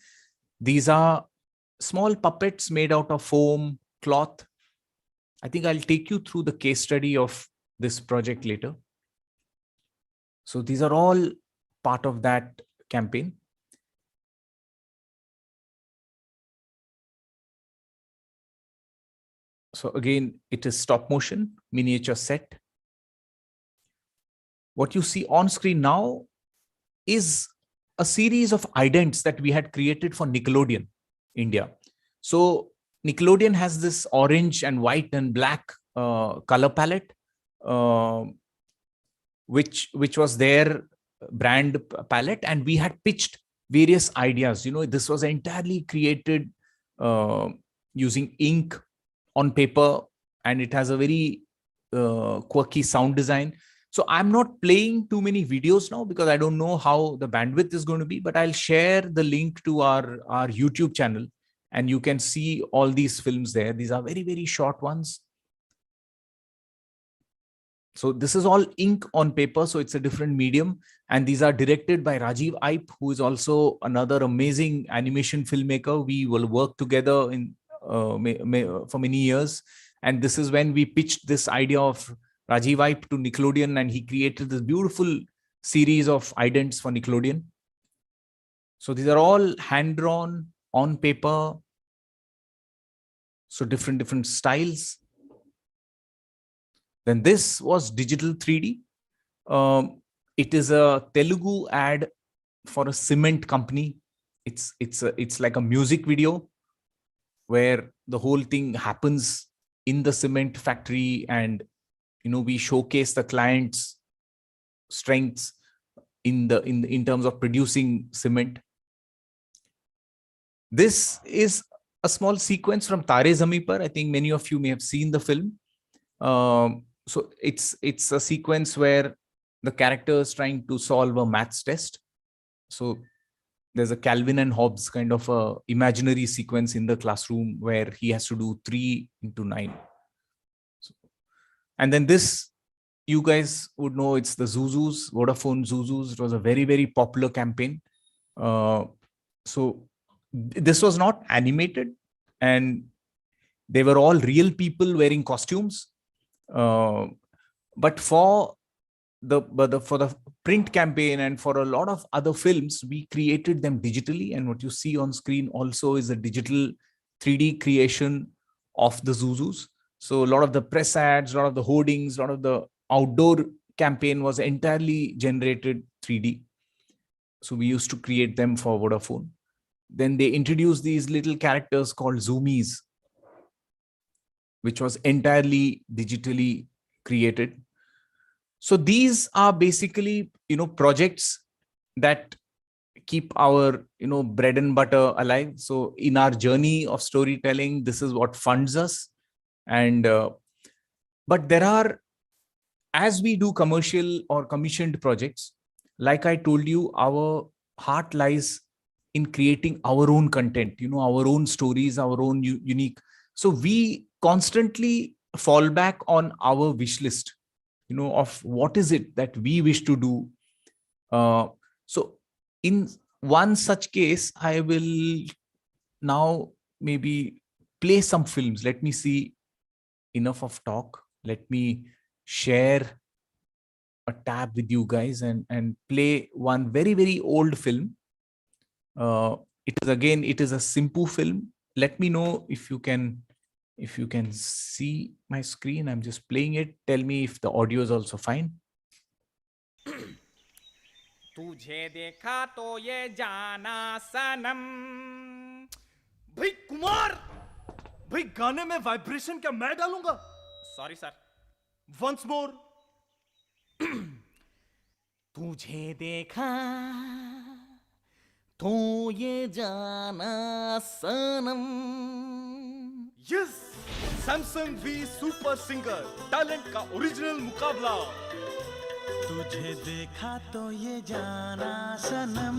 These are small puppets made out of foam, cloth. I think I'll take you through the case study of this project later. So these are all part of that campaign. So again, it is stop motion, miniature set. What you see on screen now is a series of idents that we had created for Nickelodeon India. So Nickelodeon has this orange and white and black color palette, which was their brand palette, and we had pitched various ideas. This was an entirely created using ink on paper, and it has a very quirky sound design. So I'm not playing too many videos now because I don't know how the bandwidth is going to be, but I'll share the link to our YouTube channel, and you can see all these films there. These are very, very short ones. So this is all ink on paper, so it's a different medium. And these are directed by Rajiv Ipe, who is also another amazing animation filmmaker. We will work together in for many years. And this is when we pitched this idea of Rajiv Ipe to Nickelodeon, and he created this beautiful series of idents for Nickelodeon. So these are all hand-drawn on paper. So different styles. Then this was digital 3D. It is a Telugu ad for a cement company. It's like a music video where the whole thing happens in the cement factory, and we showcase the client's strengths in terms of producing cement. This is a small sequence from Tare Zameen Par. I think many of you may have seen the film. So it's a sequence where the character is trying to solve a maths test. So there's a Calvin and Hobbes kind of a imaginary sequence in the classroom where he has to do 3 into 9. So, and then this, you guys would know, it's the Zuzus, Vodafone Zuzus. It was a very, very popular campaign. So this was not animated, and they were all real people wearing costumes. But for the print campaign and for a lot of other films, we created them digitally. And what you see on screen also is a digital 3D creation of the Zuzus. So a lot of the press ads, a lot of the hoardings, a lot of the outdoor campaign was entirely generated 3D. So we used to create them for Vodafone. Then they introduced these little characters called Zoomies, which was entirely digitally created. So these are basically, projects that keep our, bread and butter alive. So in our journey of storytelling, this is what funds us. And, but there are, as we do commercial or commissioned projects, like I told you, our heart lies in creating our own content, our own stories, our own unique. So we constantly fall back on our wish list, of what is it that we wish to do. So in one such case, I will now maybe play some films. Let me see, enough of talk. Let me share a tab with you guys and play one very, very old film. It is a Simpu film. Let me know if you can see my screen. I'm just playing it. Tell me if the audio is also fine. तुझे देखा तो ये जाना सनम। भाई कुमार, भाई गाने में vibration क्या मैं डालूंगा? Sorry sir, once more. तुझे देखा तो ये जाना सनम। Yes, Samsung V super singer talent का ओरिजिनल मुकाबला। तुझे देखा तो ये जाना सनम,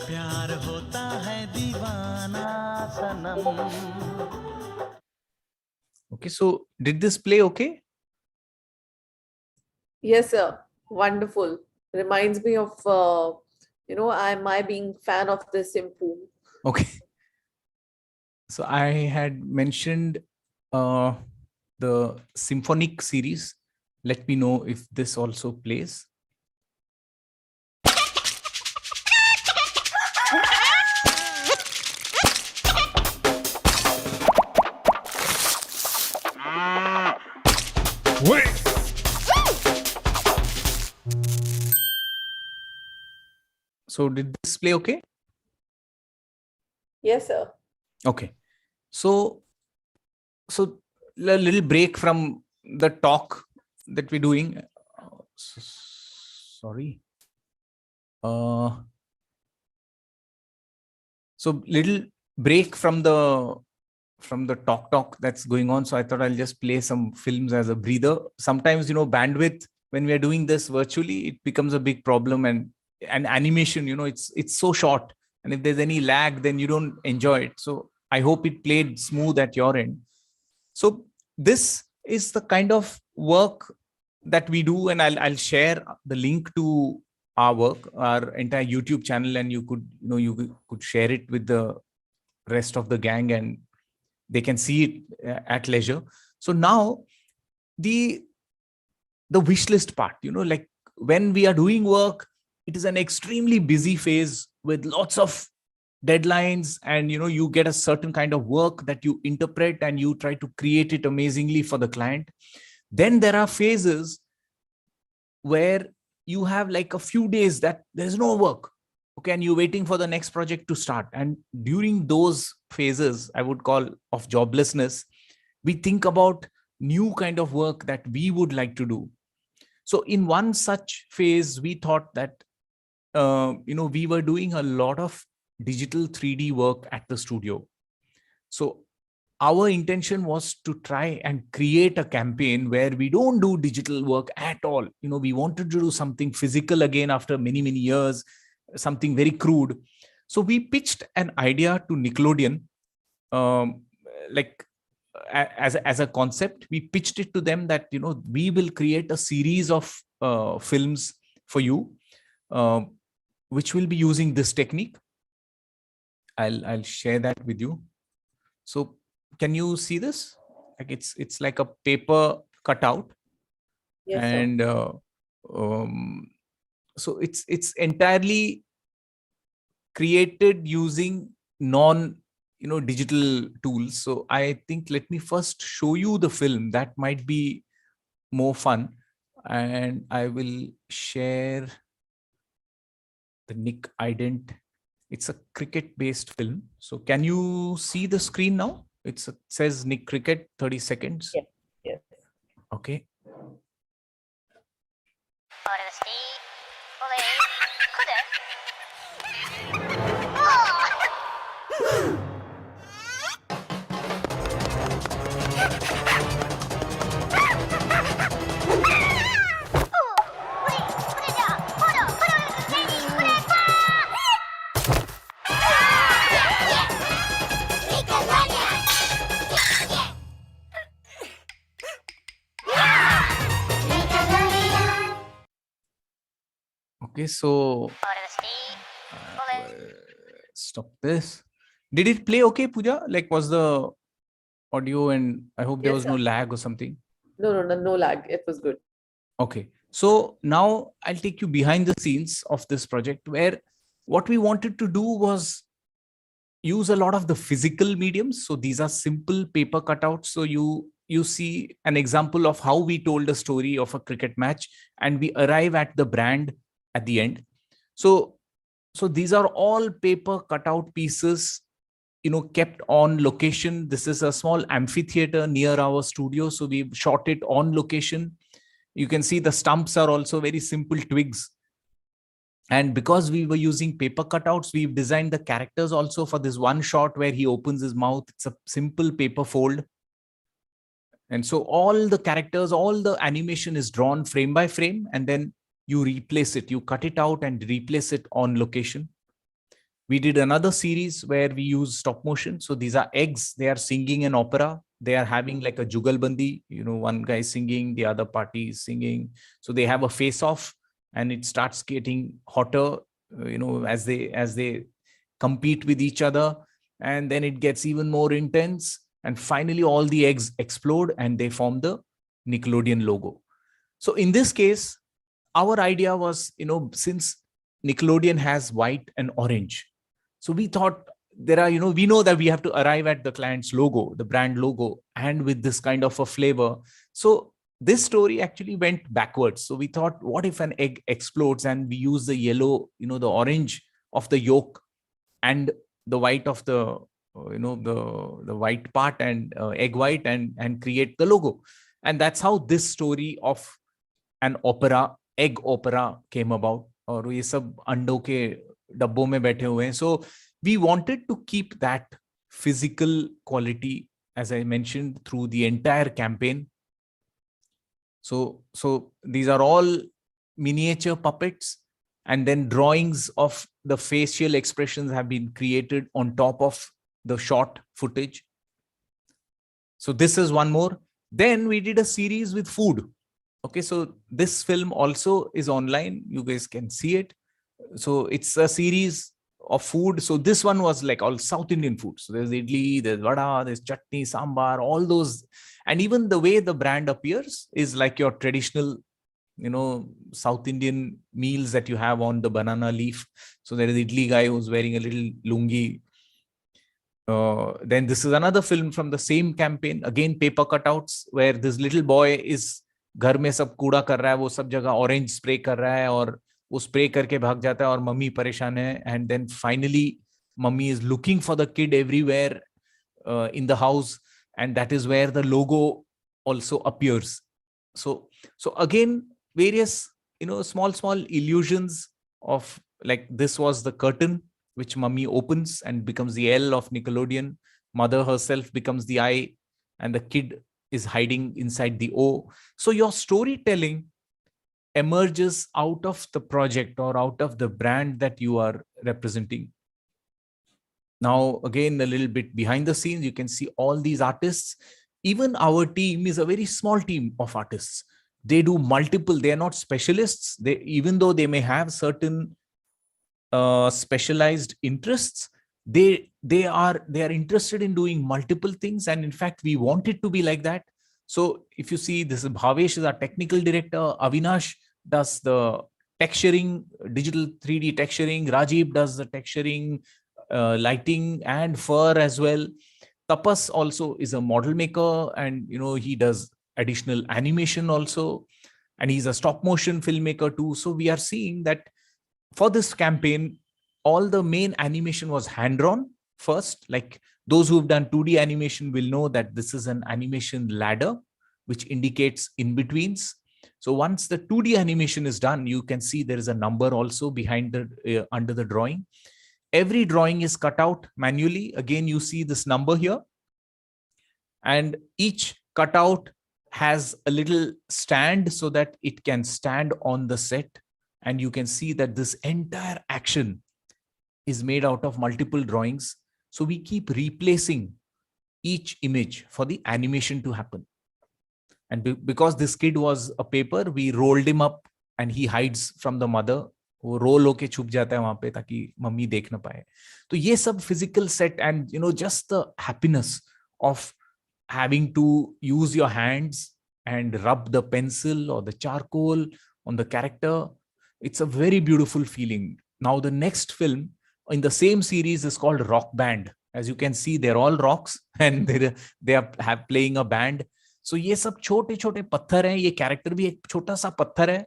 प्यार होता है दीवाना सनम। Okay, so did this play okay? Yes, sir. Wonderful. Reminds me of, my being fan of the Simpu. Okay. So I had mentioned the symphonic series. Let me know if this also plays. Wait. So did this play okay? Yes, sir. Okay. So a little break from the talk that we're doing. Sorry. So little break from the from the talk that's going on. So I thought I'll just play some films as a breather. Sometimes, bandwidth, when we are doing this virtually, it becomes a big problem. And animation, it's so short. And if there's any lag, then you don't enjoy it. So I hope it played smooth at your end. So this is the kind of work that we do. And I'll share the link to our work, our entire YouTube channel, and you could share it with the rest of the gang, and they can see it at leisure. So now the wish list part, like when we are doing work, it is an extremely busy phase with lots of deadlines, and you get a certain kind of work that you interpret and you try to create it amazingly for the client. Then there are phases where you have like a few days that there's no work. Okay, and you're waiting for the next project to start. And during those phases, I would call, of joblessness, we think about new kind of work that we would like to do. So in one such phase, we thought that, we were doing a lot of digital 3D work at the studio. So our intention was to try and create a campaign where we don't do digital work at all. We wanted to do something physical again after many, many years, something very crude. So we pitched an idea to Nickelodeon, like as a concept. We pitched it to them that, we will create a series of films for you, which will be using this technique. I'll share that with you. So can you see this? Like it's like a paper cutout. Yes, and so it's entirely created using digital tools. So I think, let me first show you the film. That might be more fun. And I will share the Nick Ident. It's a cricket based film. So can you see the screen now? It says Nick Cricket, 30 seconds. Yes. Yes. Okay. Okay, so stop this. Did it play okay, Pooja? Like, was the audio, and I hope there Yes, was no lag or something? No lag. It was good. Okay, so now I'll take you behind the scenes of this project, where what we wanted to do was use a lot of the physical mediums. So these are simple paper cutouts. So you see an example of how we told a story of a cricket match, and we arrive at the brand at the end. So these are all paper cutout pieces, kept on location. This is a small amphitheater near our studio, so we shot it on location. You can see the stumps are also very simple twigs. And because we were using paper cutouts, we've designed the characters also. For this one shot where he opens his mouth, it's a simple paper fold. And so all the characters, all the animation is drawn frame by frame, and then you replace it. You cut it out and replace it on location. We did another series where we use stop motion. So these are eggs. They are singing an opera. They are having like a jugalbandi. One guy singing, the other party is singing. So they have a face-off, and it starts getting hotter, as they compete with each other. And then it gets even more intense. And finally, all the eggs explode and they form the Nickelodeon logo. So in this case, our idea was, since Nickelodeon has white and orange, so we thought there are, we know that we have to arrive at the client's logo, the brand logo, and with this kind of a flavor. So this story actually went backwards. So we thought, what if an egg explodes and we use the yellow, the orange of the yolk and the white of the, the white part and egg white, and create the logo. And that's how this story of an opera, egg opera, came about. और ये सब अंडों के डब्बों में बैठे हुए हैं. So we wanted to keep that physical quality as I mentioned, through the entire campaign. So these are all miniature puppets, and then drawings of the facial expressions have been created on top of the short footage. So this is one more. Then we did a series with food. Okay, so this film also is online. You guys can see it. So it's a series of food. So this one was like all South Indian food. So there's idli, there's vada, there's chutney, sambar, all those. And even the way the brand appears is like your traditional, South Indian meals that you have on the banana leaf. So there is idli guy who's wearing a little lungi. Then this is another film from the same campaign. Again, paper cutouts, where this little boy is घर में सब कूड़ा कर रहा है, वो सब जगह ऑरेंज स्प्रे कर रहा है और वो स्प्रे करके भाग जाता है और मम्मी परेशान है. And then finally mummy is looking for the kid everywhere in the house, and that is where the logo also appears. So again, various small illusions of, like, this was the curtain which mummy opens and becomes the L of Nickelodeon. Mother herself becomes the I, and the kid is hiding inside the O. So your storytelling emerges out of the project or out of the brand that you are representing. Now, again, a little bit behind the scenes, you can see all these artists. Even our team is a very small team of artists. They do multiple, they are not specialists. Even though they may have certain specialized interests, they are interested in doing multiple things. And in fact, we want it to be like that. So if you see, this is Bhavesh is our technical director. Avinash does the texturing, digital 3D texturing. Rajiv does the texturing, lighting and fur as well. Tapas also is a model maker, and he does additional animation also, and he's a stop motion filmmaker too. So we are seeing that for this campaign, all the main animation was hand drawn first. Like, those who've done 2D animation will know that this is an animation ladder which indicates in betweens. So once the 2D animation is done, you can see there is a number also behind the under the drawing. Every drawing is cut out manually. Again, you see this number here, and each cutout has a little stand so that it can stand on the set. And you can see that this entire action is made out of multiple drawings. So we keep replacing each image for the animation to happen. And because this kid was a paper, we rolled him up and he hides from the mother. वो role होके छुप जाता है वहां पे ताकि mummy देख ना पाए. तो ये सब physical set, and just the happiness of having to use your hands and rub the pencil or the charcoal on the character. It's a very beautiful feeling. Now the next film in the same series is called Rock Band. As you can see, they're all rocks and they are playing a band. So ये सब छोटे छोटे पत्थर हैं. ये character भी एक छोटा सा पत्थर है,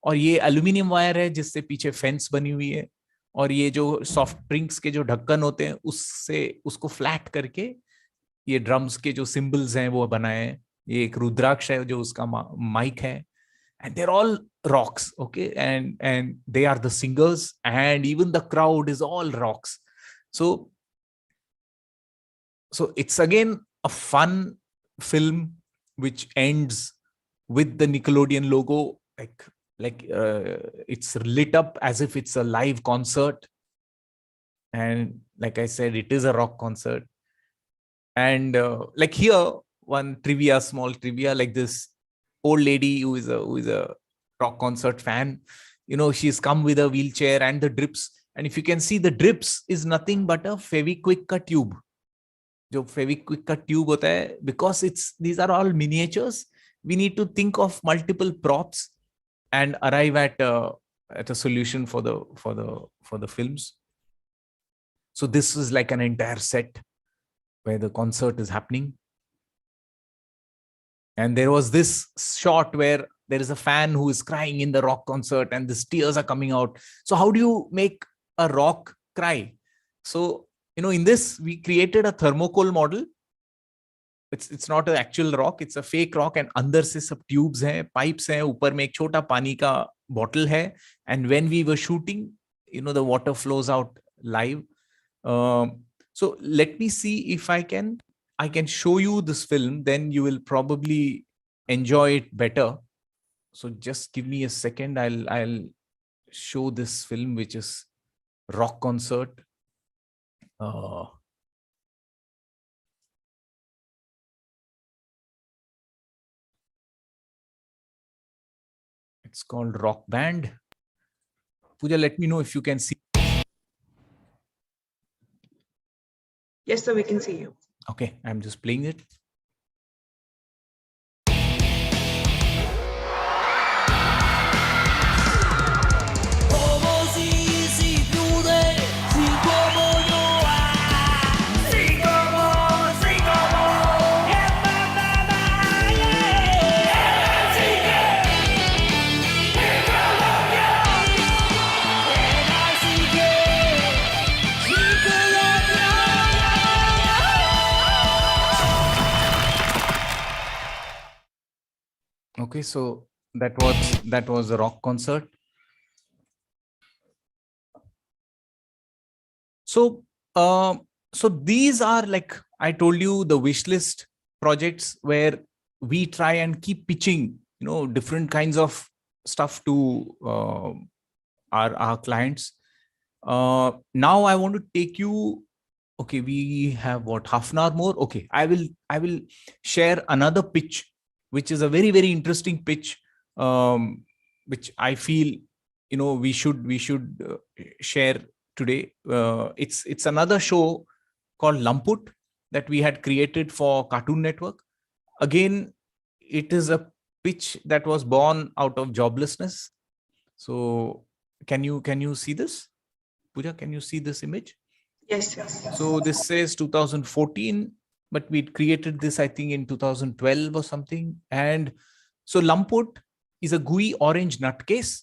और ये एल्यूमिनियम वायर है जिससे पीछे फेंस बनी हुई है, और ये जो सॉफ्ट ड्रिंक्स के जो ढक्कन होते हैं उससे उसको फ्लैट करके ये ड्रम्स के जो सिंबल्स हैं वो बनाए हैं. ये एक रुद्राक्ष है जो उसका माइक है. And they're all rocks, okay, and they are the singers, and even the crowd is all rocks. So it's again a fun film which ends with the Nickelodeon logo, like it's lit up as if it's a live concert. And like I said, it is a rock concert. And like here, one small trivia, like this old lady who is a rock concert fan, she's come with a wheelchair and the drips. And if you can see, the drips is nothing but a Fevikwik ka tube. जो Fevikwik का tube होता है, because these are all miniatures. We need to think of multiple props and arrive at a solution for the films. So this is like an entire set where the concert is happening. And there was this shot where there is a fan who is crying in the rock concert and the tears are coming out. So how do you make a rock cry? So, in this, we created a thermocol model. It's not an actual rock, it's a fake rock, and अंदर से सब tubes हैं, pipes हैं, ऊपर में एक छोटा पानी का bottle है. And when we were shooting, the water flows out live. So let me see if I can I can show you this film, then you will probably enjoy it better. So just give me a second. I'll show this film, which is Rock Concert. It's called Rock Band. Pooja, let me know if you can see. Yes, sir, we can see you. Okay, I'm just playing it. Okay, so that was a rock concert. So so these are, like I told you, the wish list projects where we try and keep pitching, different kinds of stuff to our clients. Now I want to take you. Okay, we have what, half an hour more. Okay, I will share another pitch, which is a very, very interesting pitch, which I feel we should share today. It's another show called Lamput that we had created for Cartoon Network. Again, it is a pitch that was born out of joblessness. So can you see this, Pooja? Can you see this image? Yes, yes. So this says 2014, but we created this, I think, in 2012 or something. And so Lamput is a gooey orange nutcase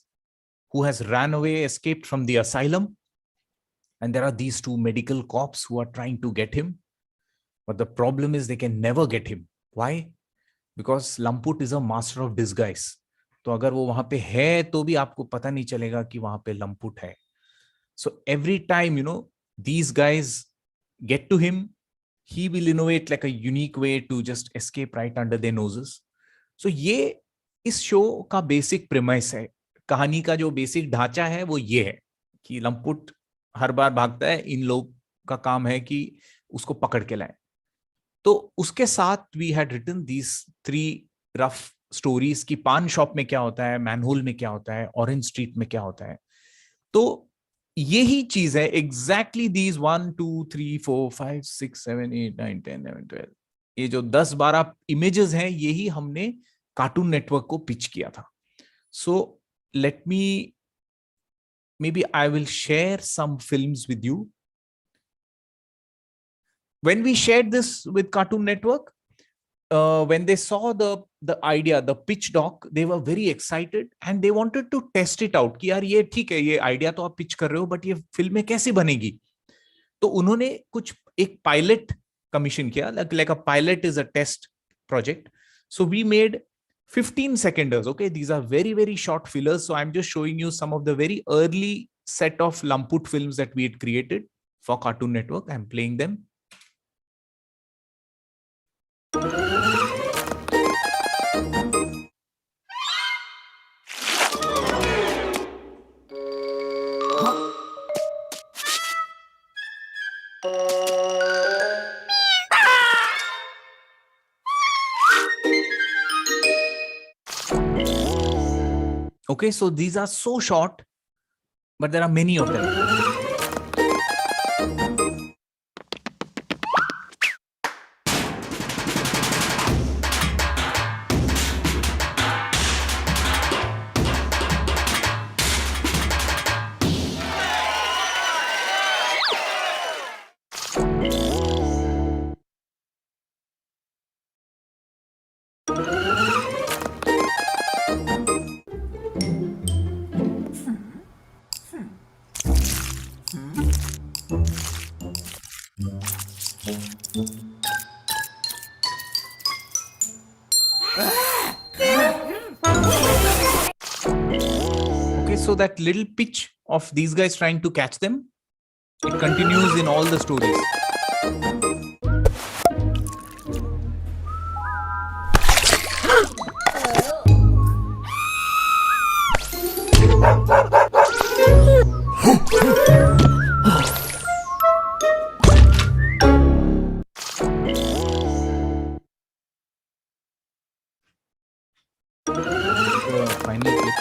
who has ran away, escaped from the asylum. And there are these two medical cops who are trying to get him. But the problem is they can never get him. Why? Because Lamput is a master of disguise. तो अगर वो वहां पे है तो भी आपको पता नहीं चलेगा कि वहां पे लंपुट है. So every time, these guys get to him, he will innovate like a unique way to just escape right under their noses. So ये इस शो का बेसिक प्रेमाइस है. कहानी का जो बेसिक ढांचा है वो ये है कि लंपुट हर बार भागता है, इन लोग का काम है कि उसको पकड़ के लाए. तो उसके साथ we had written these 3 rough stories की पान शॉप में क्या होता है, मैनहोल में क्या होता है, ऑरेंज स्ट्रीट में क्या होता है. तो यही चीज है एग्जैक्टली दीज 1 2 3 4 5 6 7 8 9 10 11 12, ये जो 10-12 इमेजेस हैं, यही हमने कार्टून नेटवर्क को पिच किया था. So let me, maybe I will share some films with you. When we shared this with Cartoon Network, when they saw the idea, the pitch doc, they were very excited and they wanted to test it out कि यार ये ठीक है, ये idea तो आप pitch कर रहे हो, बट ये फिल्म में कैसे बनेगी. तो उन्होंने कुछ एक पायलट कमीशन किया, like a pilot is a test project. So we made 15 seconders. Okay, these are very, very short fillers. So I'm just showing you some of the very early set of Lamput films that we had created for Cartoon Network. I'm playing them. Okay, so these are so short, but there are many of them. So that little pitch of these guys trying to catch them, it continues in all the stories. The final clip.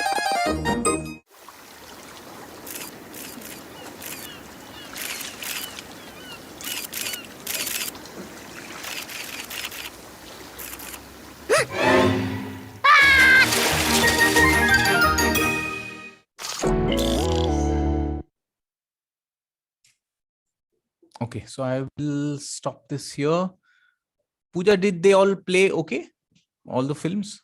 Okay, so I will stop this here. Pooja, did they all play okay? All the films?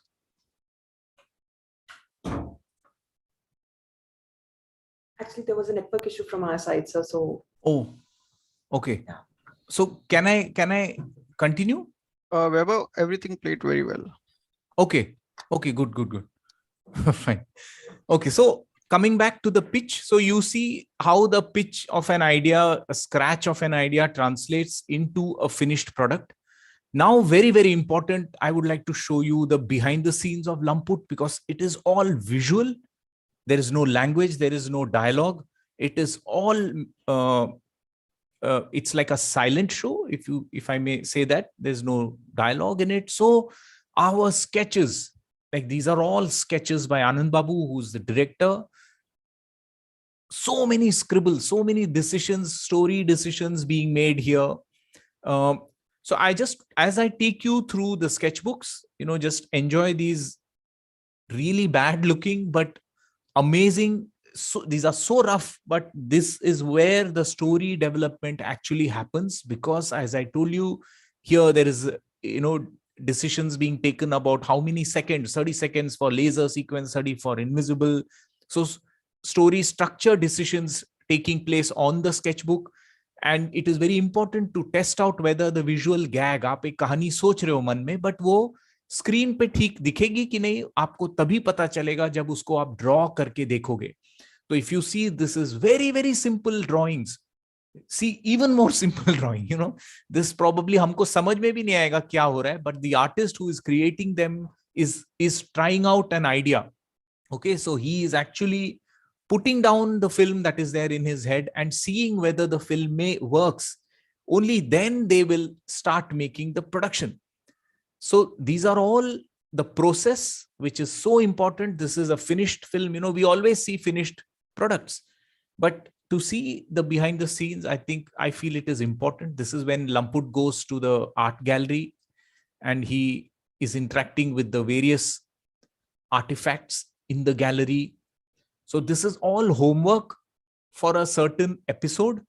Actually, there was a network issue from our side, sir. So. Oh, okay. Yeah. So can I continue? Weber, everything played very well. Okay. Okay, good. Fine. Okay, so coming back to the pitch. So you see how the pitch of an idea, a scratch of an idea translates into a finished product. Now, very, very important, I would like to show you the behind the scenes of Lamput because it is all visual. There is no language, there is no dialogue. It is all, it's like a silent show, if I may say that. There's no dialogue in it. So our sketches, like these are all sketches by Anand Babu, who's the director. So many scribbles, so many decisions, story decisions being made here. So I just, as I take you through the sketchbooks, just enjoy these really bad looking, but amazing. So these are so rough, but this is where the story development actually happens, because as I told you, here there is, decisions being taken about how many seconds, 30 seconds for laser sequence, 30 for invisible. So story structure decisions taking place on the sketchbook. And it is very important to test out whether the visual gag, आप एक कहानी सोच रहे हो मन में, but वो screen पे ठीक दिखेगी कि नहीं, आपको तभी पता चलेगा जब उसको आप ड्रॉ करके देखोगे. So if you see, this is very, very simple drawings. See, even more simple drawing, this probably हमको समझ में भी नहीं आएगा क्या हो रहा है, but the artist who is creating them is trying out an idea. Okay, so he is actually putting down the film that is there in his head and seeing whether the film works. Only then they will start making the production. So these are all the process, which is so important. This is a finished film. We always see finished products, but to see the behind the scenes, I feel it is important. This is when Lamput goes to the art gallery and he is interacting with the various artifacts in the gallery. So this is all homework for a certain episode.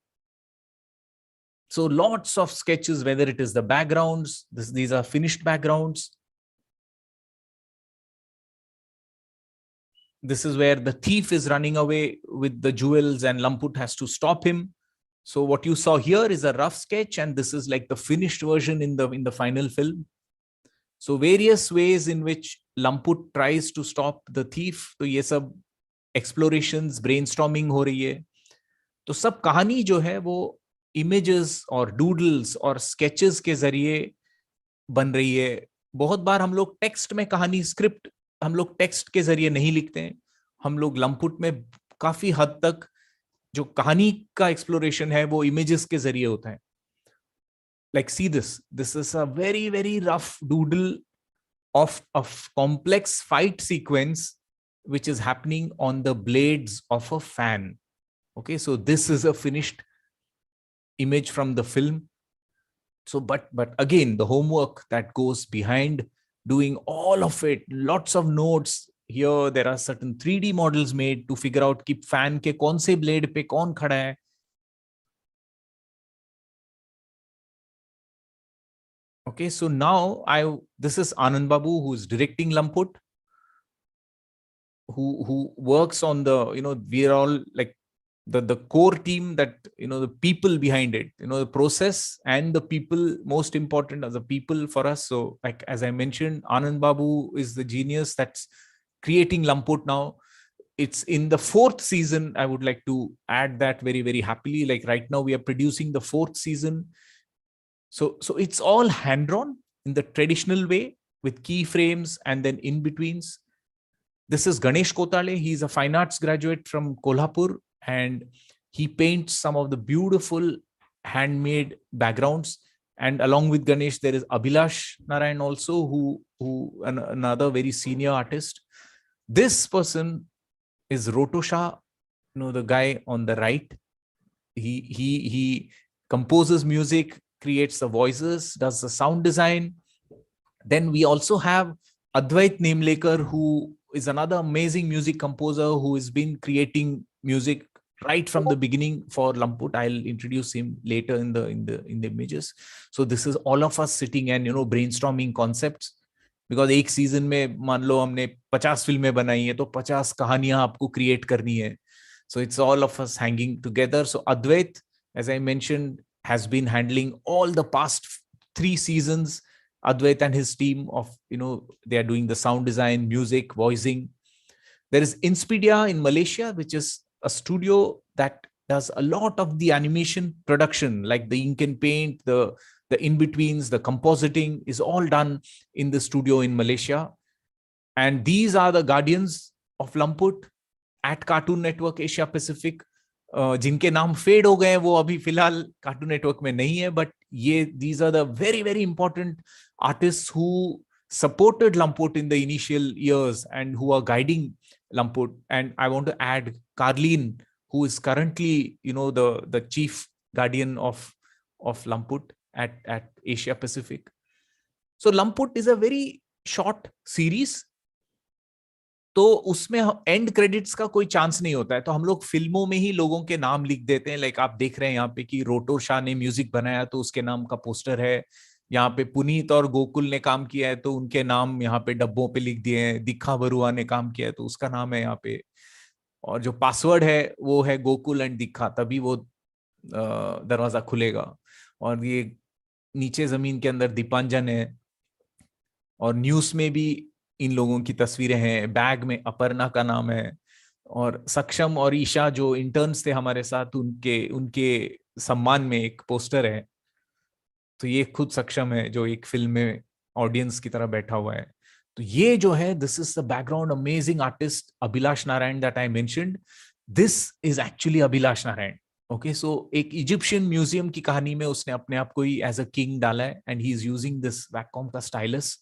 So lots of sketches, whether it is the backgrounds, these are finished backgrounds. This is where the thief is running away with the jewels and Lamput has to stop him. So what you saw here is a rough sketch, and this is like the finished version in the final film. So various ways in which Lamput tries to stop the thief. तो ये सब explorations, brainstorming हो रही है. तो सब कहानी जो है वो images और doodles और sketches के जरिए बन रही है. बहुत बार हम लोग टेक्स्ट में कहानी, स्क्रिप्ट हम लोग टेक्स्ट के जरिए नहीं लिखते हैं. हम लोग लंपुट में काफी हद तक जो कहानी का एक्सप्लोरेशन है वो इमेजेस के जरिए होता है. Like, see this. This is a very, very rough doodle of a complex fight sequence which is happening on the blades of a fan. Okay, so this is a finished image from the film. So, but again, the homework that goes behind doing all of it, lots of notes. Here there are certain 3D models made to figure out कि fan के कौन से blade पे कौन खड़ा है. Okay, so now this is Anand Babu, who is directing Lamput, who works on the, we are all like the core team that, the people behind it, the process and the people, most important are the people for us. So like, as I mentioned, Anand Babu is the genius that's creating Lamput now. It's in the 4th season. I would like to add that very, very happily. Like right now we are producing the 4th season. So it's all hand-drawn in the traditional way with keyframes and then in-betweens. This is Ganesh Kotale. He's a fine arts graduate from Kolhapur, and he paints some of the beautiful handmade backgrounds. And along with Ganesh, there is Abhilash Narayan also, another very senior artist. This person is Rotosha, the guy on the right. He composes music, creates the voices, does the sound design. Then we also have Advait Nemlekar, who is another amazing music composer who has been creating music right from the beginning for Lamput. I'll introduce him later in the images. So this is all of us sitting and brainstorming concepts, because एक season में मान लो हमने 50 फिल्में बनाई है, तो 50 कहानियां आपको क्रिएट करनी है. So it's all of us hanging together. So Advait, as I mentioned, has been handling all the past 3 seasons. Advait and his team of, they are doing the sound design, music, voicing. There is Inspidia in Malaysia, which is a studio that does a lot of the animation production, like the ink and paint, the in-betweens, the compositing is all done in the studio in Malaysia. And these are the guardians of Lamput at Cartoon Network Asia Pacific. जिनके नाम fade हो गए, वो अभी फिलहाल cartoon network में नहीं है, but these are the very, very important artists who supported Lamput in the initial years and who are guiding Lamput. And I want to add Carleen, who is currently, the chief guardian of Lamput at Asia Pacific. So Lamput is a very short series. तो उसमें and credits का कोई chance नहीं होता है, तो हम लोग फिल्मों में ही लोगों के नाम लिख देते हैं. लाइक आप देख रहे हैं यहाँ पे कि रोटो शाह ने म्यूजिक बनाया, तो उसके नाम का पोस्टर है. यहाँ पे पुनीत और गोकुल ने काम किया है, तो उनके नाम यहाँ पे डब्बों पे लिख दिए हैं. दिखा बरुआ ने काम किया है, तो उसका नाम है यहाँ पे. और जो पासवर्ड है वो है गोकुल एंड दिखा, तभी वो दरवाजा खुलेगा. और ये नीचे जमीन के अंदर दीपांजन है. और न्यूज में भी इन लोगों की तस्वीरें हैं. बैग में अपर्णा का नाम है. और सक्षम और ईशा जो इंटर्न्स थे हमारे साथ, उनके सम्मान में एक पोस्टर है. तो ये खुद सक्षम है जो एक फिल्म में ऑडियंस की तरह बैठा हुआ है. तो ये जो है, this is the background amazing artist Abhilash Narayan that I mentioned. This is actually Abhilash Narayan. Okay, so एक इजिप्शियन म्यूजियम की कहानी में उसने अपने आप को ही एज अ किंग डाला है, and he is using this Wacom का stylus.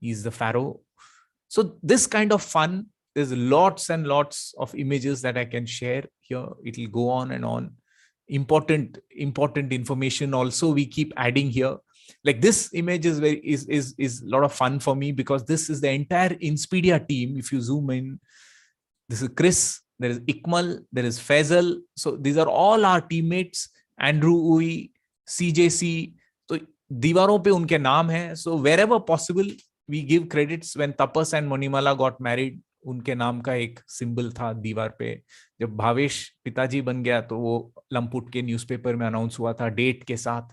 He is the pharaoh. So this kind of fun, there's lots and lots of images that I can share here. It will go on and on. Important information also we keep adding here. Like this image is is a lot of fun for me, because this is the entire Inspidia team. If you zoom in, this is Chris, there is Ikmal, there is Faisal. So these are all our teammates. Andrew Ui, CJC. So दीवारों पे उनके नाम है. So wherever possible, we give credits. When Tapas and Monimala got married, उनके नाम का एक symbol था दीवार पे. जब भावेश पिताजी बन गया, तो वो लंपुट के न्यूज़पेपर में अनाउंस हुआ था डेट के साथ.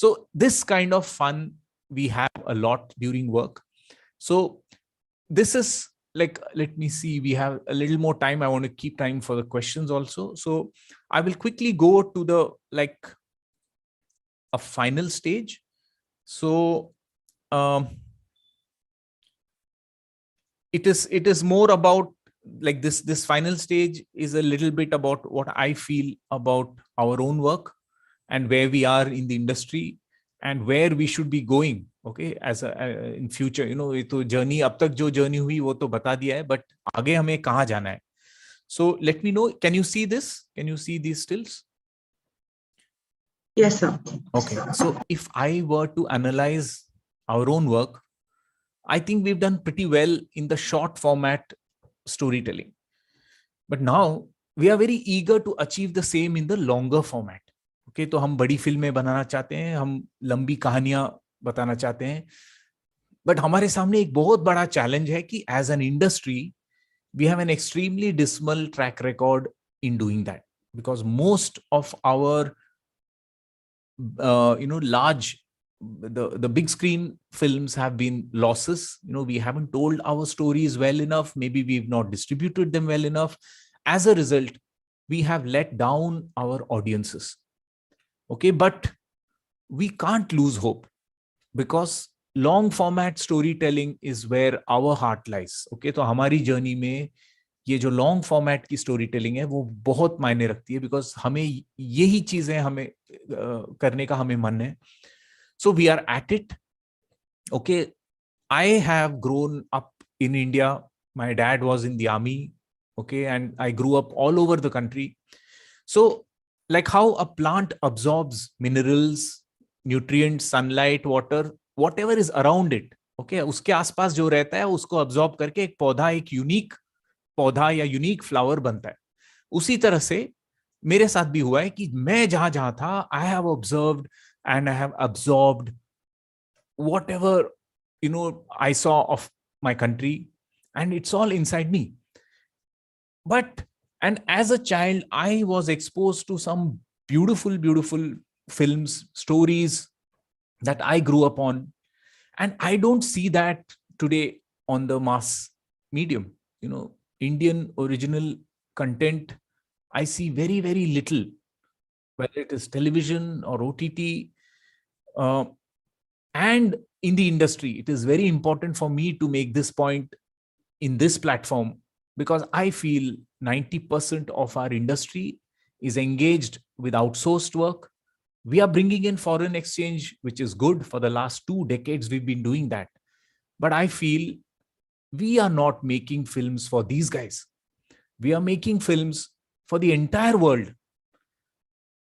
So this kind of fun we have a lot during work. So this is like, let me see, we have a little more time. I want to keep time for the questions also. So I will quickly go to the a final stage. So it is more about like this final stage is a little bit about what I feel about our own work and where we are in the industry and where we should be going. Okay, as in future, ये तो journey, अब तक जो journey हुई वो तो बता दिया है, but आगे हमें कहाँ जाना है. So let me know, can you see this? Can you see these stills? Yes, sir. Okay, so if I were to analyze our own work, I think we've done pretty well in the short format storytelling. But now we are very eager to achieve the same in the longer format. Okay, तो हम बड़ी फिल्में बनाना चाहते हैं, हम लंबी कहानियां बताना चाहते हैं. बट हमारे सामने एक बहुत बड़ा चैलेंज है कि as an industry we have an extremely dismal track record in doing that, because most of our large the big screen films have been losses. We haven't told our stories well enough. Maybe we've not distributed them well enough. As a result, we have let down our audiences. Okay, but we can't lose hope, because long format storytelling is where our heart lies. Okay, तो हमारी journey में ये जो long format की story telling है वो बहुत मायने रखती है, बिकॉज हमें यही चीजें हमें करने का हमें मन है. So we are at it. Okay. I have grown up in India. My dad was in the army. Okay. And I grew up all over the country. So like how a plant absorbs minerals, nutrients, sunlight, water, whatever is around it. Okay. उसके आसपास जो रहता है उसको absorb करके एक पौधा, एक यूनिक पौधा या यूनिक फ्लावर बनता है. उसी तरह से मेरे साथ भी हुआ है कि मैं जहां जहां था, I have observed and I have absorbed whatever I saw of my country, and it's all inside me. But and as a child I was exposed to some beautiful films, stories that I grew up on, and I don't see that today on the mass medium. Indian original content, I see very little, whether it is television or OTT. And in the industry, it is very important for me to make this point in this platform, because I feel 90% of our industry is engaged with outsourced work. We are bringing in foreign exchange, which is good. For the last 2 decades, we've been doing that. But I feel we are not making films for these guys. We are making films for the entire world.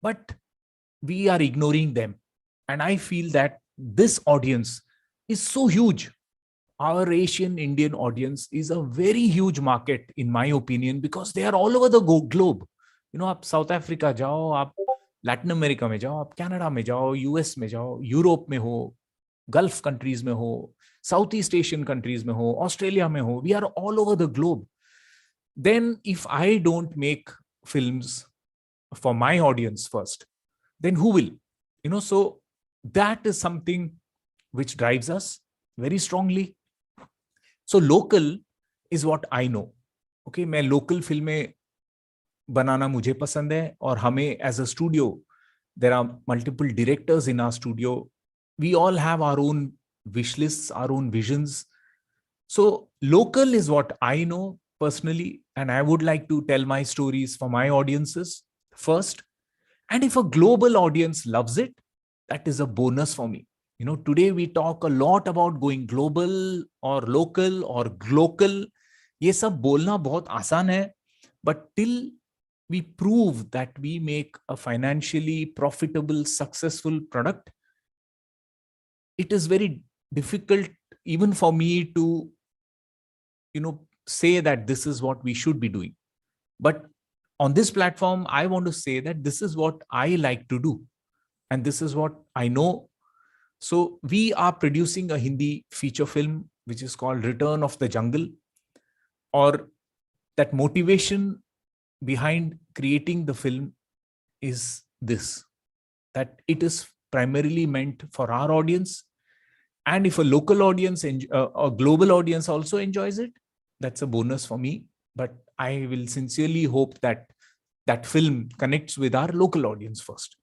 But we are ignoring them. And I feel that this audience is so huge. Our Asian Indian audience is a very huge market, in my opinion, because they are all over the globe. आप south Africa जाओ, आप Latin America में जाओ, आप Canada में जाओ, US में जाओ, यूरोप में हो, गल्फ कंट्रीज में हो, साउथ ईस्ट एशियन कंट्रीज में हो, ऑस्ट्रेलिया में हो. We are all over the globe. Then if I don't make films for my audience first, then who will? So that is something which drives us very strongly. So local is what I know. Okay, मैं local फिल्में बनाना मुझे पसंद है, और हमें as a studio, there are multiple directors in our studio. We all have our own wish lists, our own visions. So local is what I know personally, and I would like to tell my stories for my audiences first. And if a global audience loves it, that is a bonus for me. Today we talk a lot about going global or local or glocal. ये सब बोलना बहुत आसान है, but till we prove that we make a financially profitable, successful product, it is very difficult even for me to, say that this is what we should be doing. But on this platform, I want to say that this is what I like to do, and this is what I know. So we are producing a Hindi feature film, which is called Return of the Jungle. Or that motivation behind creating the film is this, that it is primarily meant for our audience. And if a local audience, a global audience also enjoys it, that's a bonus for me. But I will sincerely hope that that film connects with our local audience first.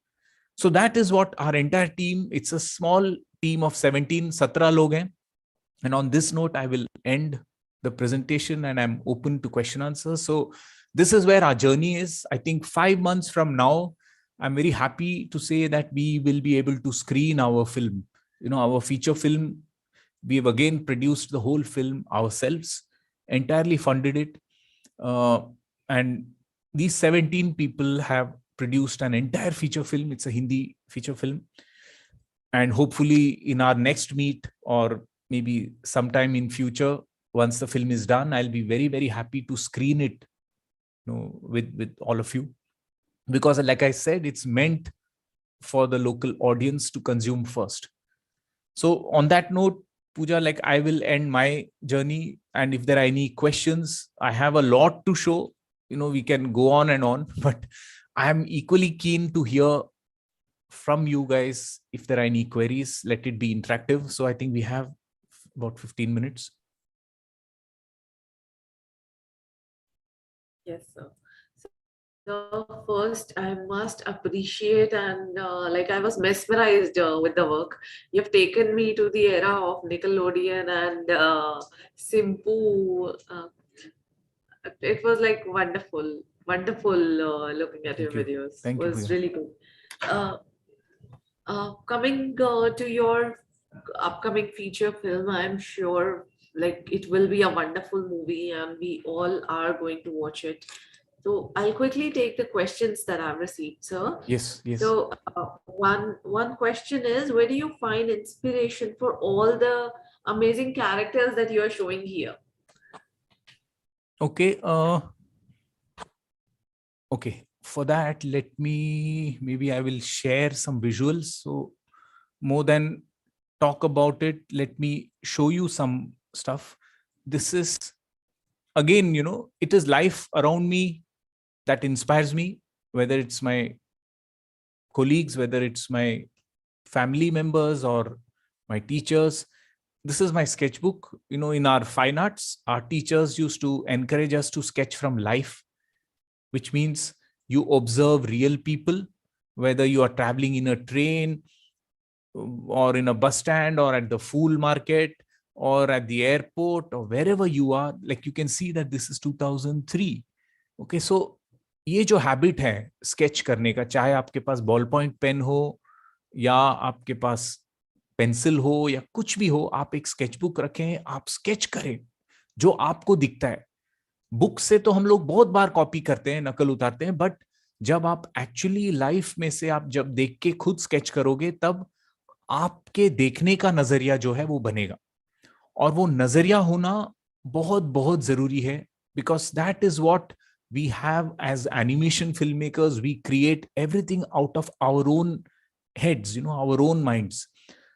So that is what our entire team, it's a small team of 17 log hain. And on this note, I will end the presentation and I'm open to question answers. So this is where our journey is. I think 5 months from now, I'm very happy to say that we will be able to screen our film, our feature film. We have again produced the whole film ourselves, entirely funded it. And these 17 people have produced an entire feature film. It's a Hindi feature film. And hopefully in our next meet, or maybe sometime in future, once the film is done, I'll be very happy to screen it, with all of you. Because like I said, it's meant for the local audience to consume first. So on that note, Pooja, like I will end my journey. And if there are any questions, I have a lot to show. We can go on and on, but I am equally keen to hear from you guys. If there are any queries, let it be interactive. So I think we have about 15 minutes. Yes, sir. So first, I must appreciate and I was mesmerized with the work. You've taken me to the era of Nickelodeon and Simpu. It was like wonderful looking at Thank your you. videos. Thank It you, was Pooja. really good. Uh, Coming to your upcoming feature film, I'm sure like it will be a wonderful movie and we all are going to watch it. So I'll quickly take the questions that I've received, sir. Yes, yes. So one question is, where do you find inspiration for all the amazing characters that you are showing here? Okay. Okay. For that, maybe I will share some visuals. So more than talk about it, let me show you some stuff. This is, again, it is life around me that inspires me, whether it's my colleagues, whether it's my family members or my teachers. This is my sketchbook. In our fine arts, our teachers used to encourage us to sketch from life, which means you observe real people, whether you are traveling in a train or in a bus stand or at the fool market or at the airport or wherever you are. Like you can see that this is 2003. Okay, so ये जो habit है sketch करने का, चाहे आपके पास ball point pen हो या आपके पास पेंसिल हो या कुछ भी हो, आप एक स्केचबुक रखें, आप स्केच करें जो आपको दिखता है. बुक से तो हम लोग बहुत बार कॉपी करते हैं, नकल उतारते हैं, बट जब आप एक्चुअली लाइफ में से आप जब देख के खुद स्केच करोगे, तब आपके देखने का नजरिया जो है वो बनेगा. और वो नजरिया होना बहुत बहुत जरूरी है, because that is what we have as animation filmmakers. We create everything out of our own heads, our own minds.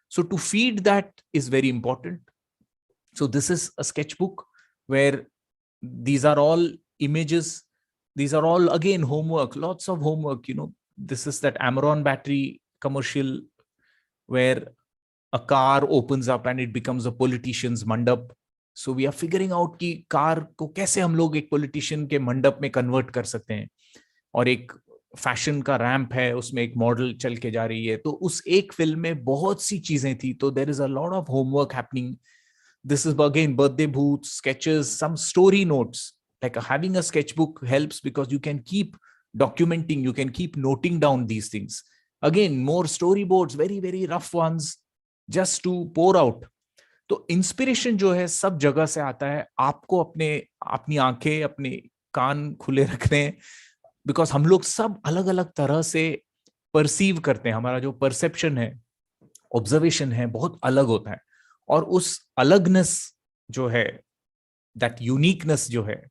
So to feed that is very important. So this is a sketchbook where these are all images. These are all, again, homework, lots of homework. This is that Amaron battery commercial where a car opens up and it becomes a politician's mandap. So we are figuring out कि car को कैसे हम लोग एक politician के मंडप में convert कर सकते हैं. और एक फैशन का रैंप है, उसमें एक मॉडल चल के जा रही है. तो उस एक फिल्म में बहुत सी चीजें थी. तो there is a lot of homework happening. This is again birthday booths, sketches, some story notes. Like having a sketchbook helps because you can keep documenting, you can keep noting down these things. Again, more storyboards, very very rough ones, just to pour out. तो inspiration जो है सब जगह से आता है. आपको अपनी आंखें, अपने कान खुले रखने, बिकॉज हम लोग सब अलग अलग तरह से परसीव करते हैं. हमारा जो परसेप्शन है, ऑब्जर्वेशन है, बहुत अलग होता है. और उस अलगनेस जो है, दैट यूनिकनेस जो है,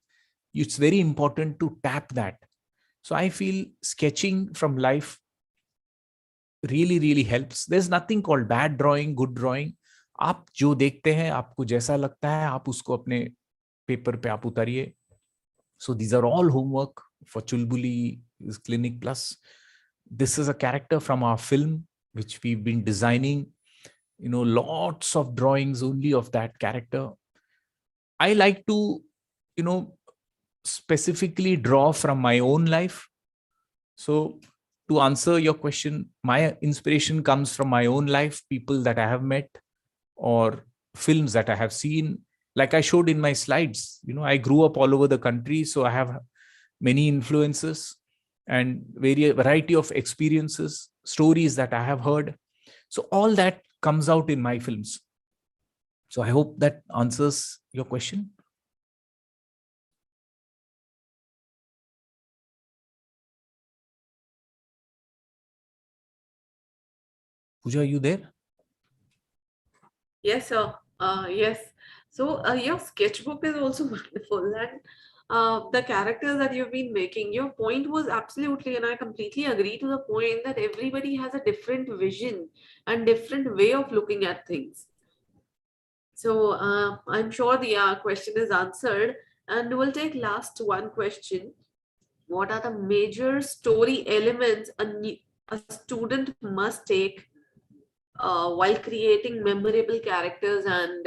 it's very important to tap that. So I feel sketching from life really really helps. There's nothing called bad drawing, good drawing. आप जो देखते हैं, आपको जैसा लगता है, आप उसको अपने पेपर पे आप उतारिए. So these are all homework for Chulbuli Clinic Plus. This is a character from our film which we've been designing. Lots of drawings only of that character. I like to specifically draw from my own life. So to answer your question, my inspiration comes from my own life, people that I have met, or films that I have seen. Like I showed in my slides, I grew up all over the country, so I have many influences and variety of experiences, stories that I have heard. So all that comes out in my films. So I hope that answers your question. Pooja, are you there? Yes, sir. Yes. So your sketchbook is also wonderful, and the characters that you've been making. Your point was absolutely, and I completely agree to the point that everybody has a different vision and different way of looking at things. So I'm sure the question is answered, and we'll take last one question. What are the major story elements a student must take while creating memorable characters and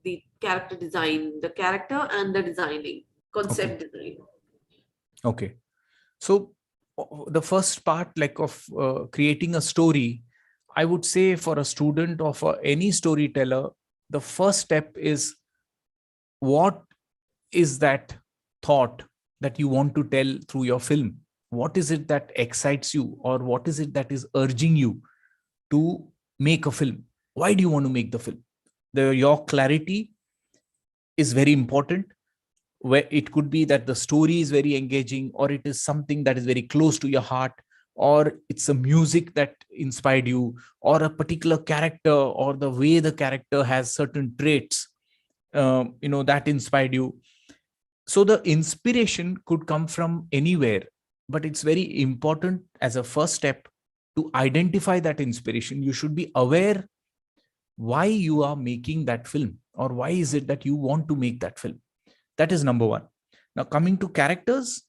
the character design, the character and the designing, concept design? Okay. So the first part, like of creating a story, I would say for a student or for any storyteller, the first step is, what is that thought that you want to tell through your film? What is it that excites you, or what is it that is urging you to make a film? Why do you want to make the film? Your clarity is very important, where it could be that the story is very engaging, or it is something that is very close to your heart, or it's a music that inspired you, or a particular character, or the way the character has certain traits, that inspired you. So the inspiration could come from anywhere, but it's very important as a first step to identify that inspiration. You should be aware why you are making that film, or why is it that you want to make that film. That is number one. Now, coming to characters,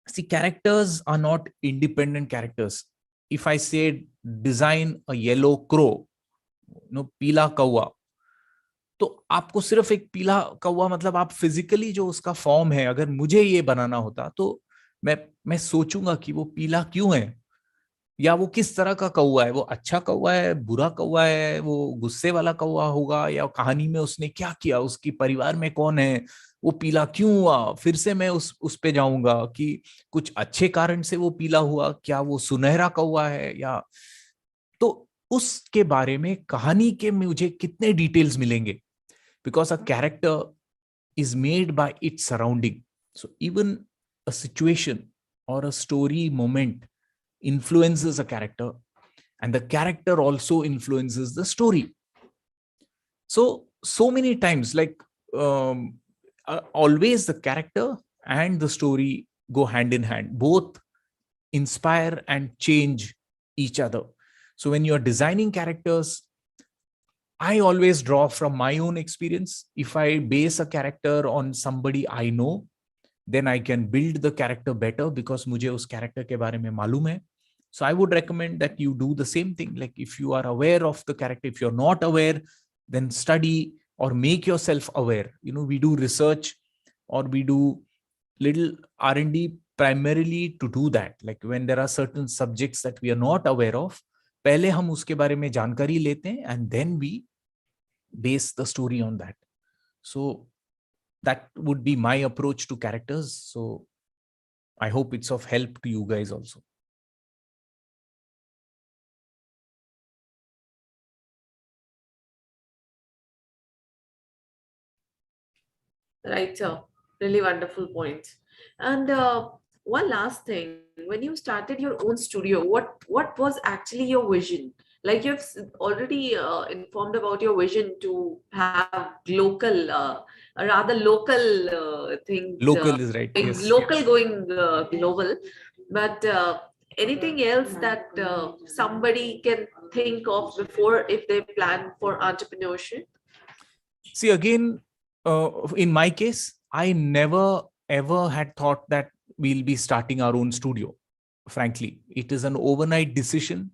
see, characters are not independent characters. If I say design a yellow crow, पीला कौवा, तो आपको सिर्फ एक पीला कौवा, मतलब आप फिजिकली जो उसका फॉर्म है, अगर मुझे ये बनाना होता तो मैं सोचूंगा कि वो पीला क्यों है, या वो किस तरह का कौवा है, वो अच्छा कौवा है, बुरा कौवा है, वो गुस्से वाला कौवा होगा, या कहानी में उसने क्या किया, उसकी परिवार में कौन है, वो पीला क्यों हुआ। फिर से मैं उस पे जाऊंगा कि कुछ अच्छे कारण से वो पीला हुआ, क्या वो सुनहरा कौवा है, या तो उसके बारे में कहानी के मुझे कितने डिटेल्स मिलेंगे, because a character is made by its surrounding. So even a situation or a story moment influences a character, and the character also influences the story. So many times, like always the character and the story go hand in hand. Both inspire and change each other. So when you're designing characters, I always draw from my own experience. If I base a character on somebody I know, then I can build the character better, because मुझे उस character के बारे में मालूम है. So I would recommend that you do the same thing. Like if you are aware of the character, if you're not aware, then study or make yourself aware. We do research, or we do little R&D primarily to do that. Like when there are certain subjects that we are not aware of, पहले हम उसके बारे में जानकारी लेते हैं, and then we base the story on that. So that would be my approach to characters. So I hope it's of help to you guys also. Right, sir. Really wonderful points. And one last thing, when you started your own studio, what was actually your vision? Like you've already informed about your vision to have local, rather local things, Local is right. Yes. local going global. But anything else that somebody can think of before if they plan for entrepreneurship? See, again, in my case, I never ever had thought that we'll be starting our own studio. Frankly, it is an overnight decision.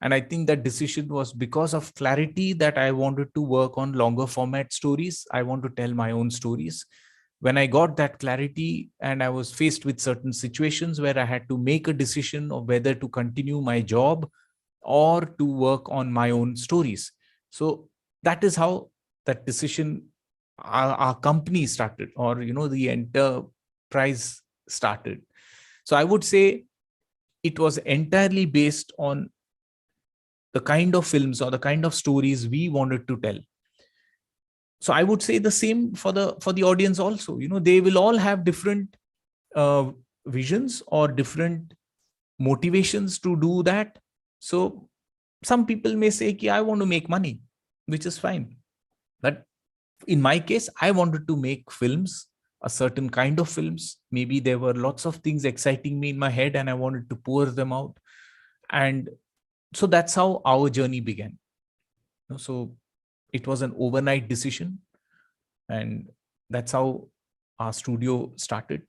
And I think that decision was because of clarity, that I wanted to work on longer format stories. I want to tell my own stories. When I got that clarity and I was faced with certain situations where I had to make a decision of whether to continue my job or to work on my own stories. So that is how that decision, our company started, or the enterprise started. So I would say it was entirely based on the kind of films or the kind of stories we wanted to tell. So I would say the same for the audience also. They will all have different visions or different motivations to do that. So some people may say, I want to make money, which is fine. But in my case, I wanted to make films, a certain kind of films. Maybe there were lots of things exciting me in my head and I wanted to pour them out. And so that's how our journey began. So it was an overnight decision, and that's how our studio started.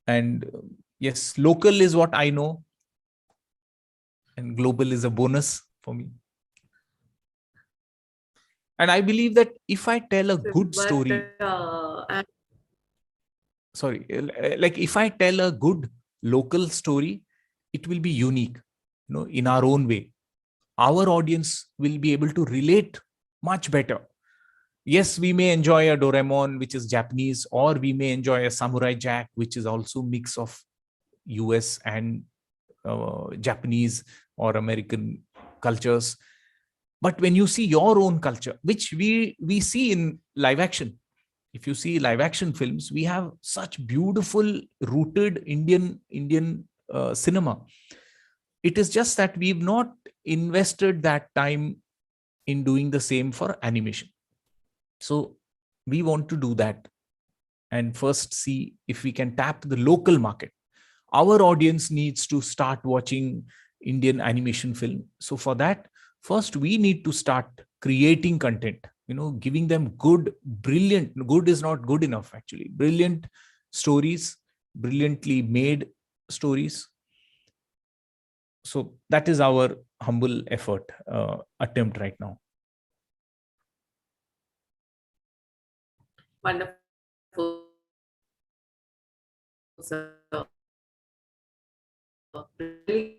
And yes, local is what I know, and global is a bonus for me. And I believe that if I tell a good story, like if I tell a good local story, it will be unique, in our own way. Our audience will be able to relate much better. Yes, we may enjoy a Doraemon, which is Japanese, or we may enjoy a Samurai Jack, which is also mix of, US and Japanese or American cultures. But when you see your own culture, which we see in live action, if you see live action films, we have such beautiful rooted Indian cinema. It is just that we've not invested that time in doing the same for animation. So we want to do that and first see if we can tap the local market. Our audience needs to start watching Indian animation film. So for that, first we need to start creating content, giving them good is not good enough actually, brilliant stories, brilliantly made stories. So that is our humble effort, attempt right now. Wonderful. So, really,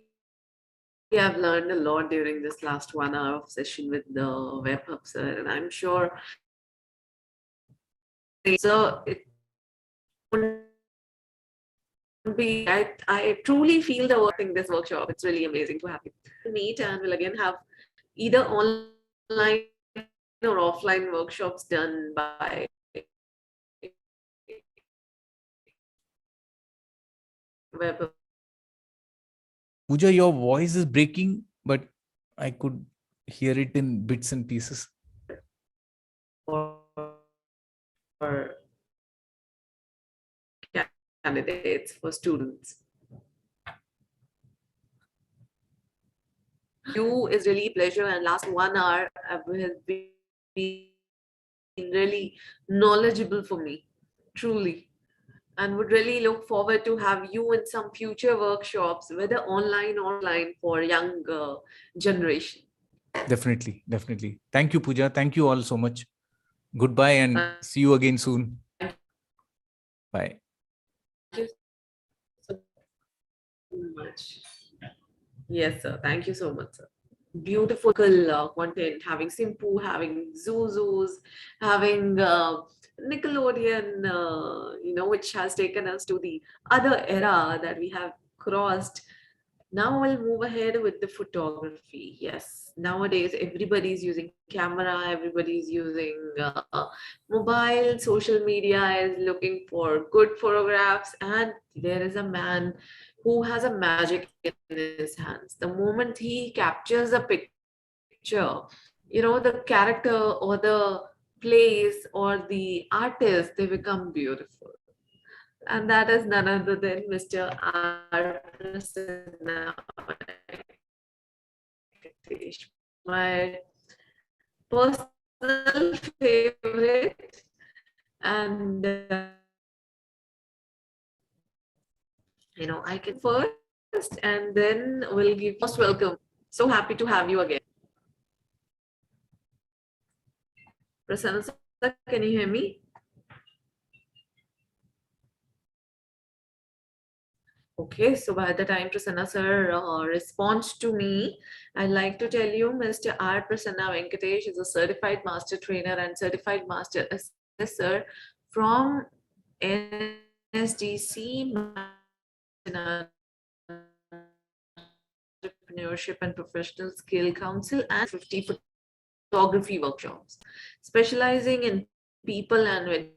I've learned a lot during this last 1 hour of session with the web hub, sir, and I'm sure. So it wouldn't be. I truly feel the work in this workshop. It's really amazing to have you meet, and we'll again have either online or offline workshops done by web. Pooja, your voice is breaking, but I could hear it in bits and pieces. Or candidates, for students. You is really a pleasure, and last 1 hour has been really knowledgeable for me, truly, and would really look forward to have you in some future workshops, whether online or offline, for young generation. Definitely. Thank you, Pooja. Thank you all so much. Goodbye and see you again soon. Bye. Thank you so much. Yes, sir. Thank you so much, sir. Beautiful content, having Simpu, having Zuzus, having Nickelodeon, which has taken us to the other era that we have crossed. Now we'll move ahead with the photography. Yes, nowadays everybody's using camera, everybody's using mobile, social media is looking for good photographs, and there is a man who has a magic in his hands. The moment he captures a picture, the character or the place or the artist, they become beautiful. And that is none other than Mr. R. Prasanna, my personal favorite. And I can first, and then we'll give most welcome. So happy to have you again. Prasanna sir, can you hear me? Okay, so by the time Prasanna sir responds to me, I'd like to tell you Mr. R. Prasanna Venkatesh is a certified master trainer and certified master assessor from NSDC Entrepreneurship and Professional Skill Council and 50 photography workshops, specializing in people and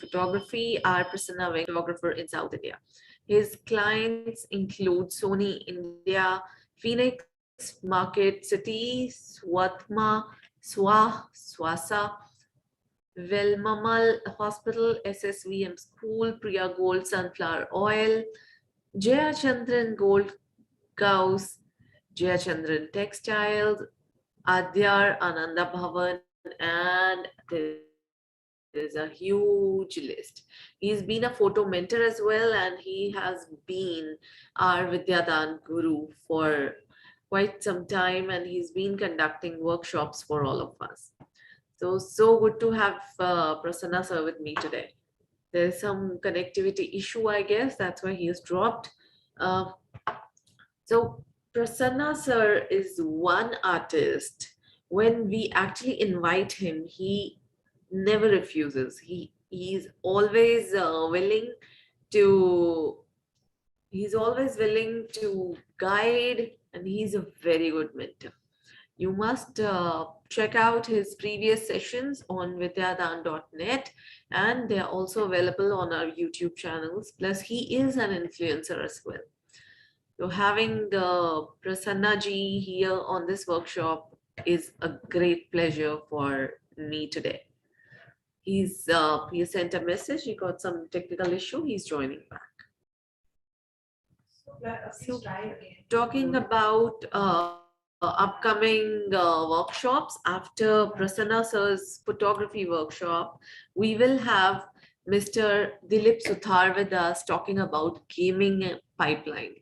photography. R. Prasanna, photographer in South India. His clients include Sony India, Phoenix Market City, Swatma, Swasa, Velmamal Hospital, SSVM School, Priya Gold Sunflower Oil, Jayachandran Gold Cows, Jayachandran Textiles, Adyar Ananda Bhavan, and there's a huge list. He's been a photo mentor as well, and he has been our Vidyadan guru for quite some time, and he's been conducting workshops for all of us. So good to have Prasanna sir with me today. There's some connectivity issue, I guess. That's why he has dropped. So Prasanna sir is one artist. When we actually invite him, he never refuses. He He's always willing to guide, and he's a very good mentor. You must check out his previous sessions on vidyadan.net, and they are also available on our YouTube channels. Plus, he is an influencer as well. So having Prasanna ji here on this workshop is a great pleasure for me today. He sent a message. He got some technical issue. He's joining back. So, talking about upcoming workshops after Prasanna sir's photography workshop, we will have Mr. Dilip Suthar with us talking about gaming pipeline.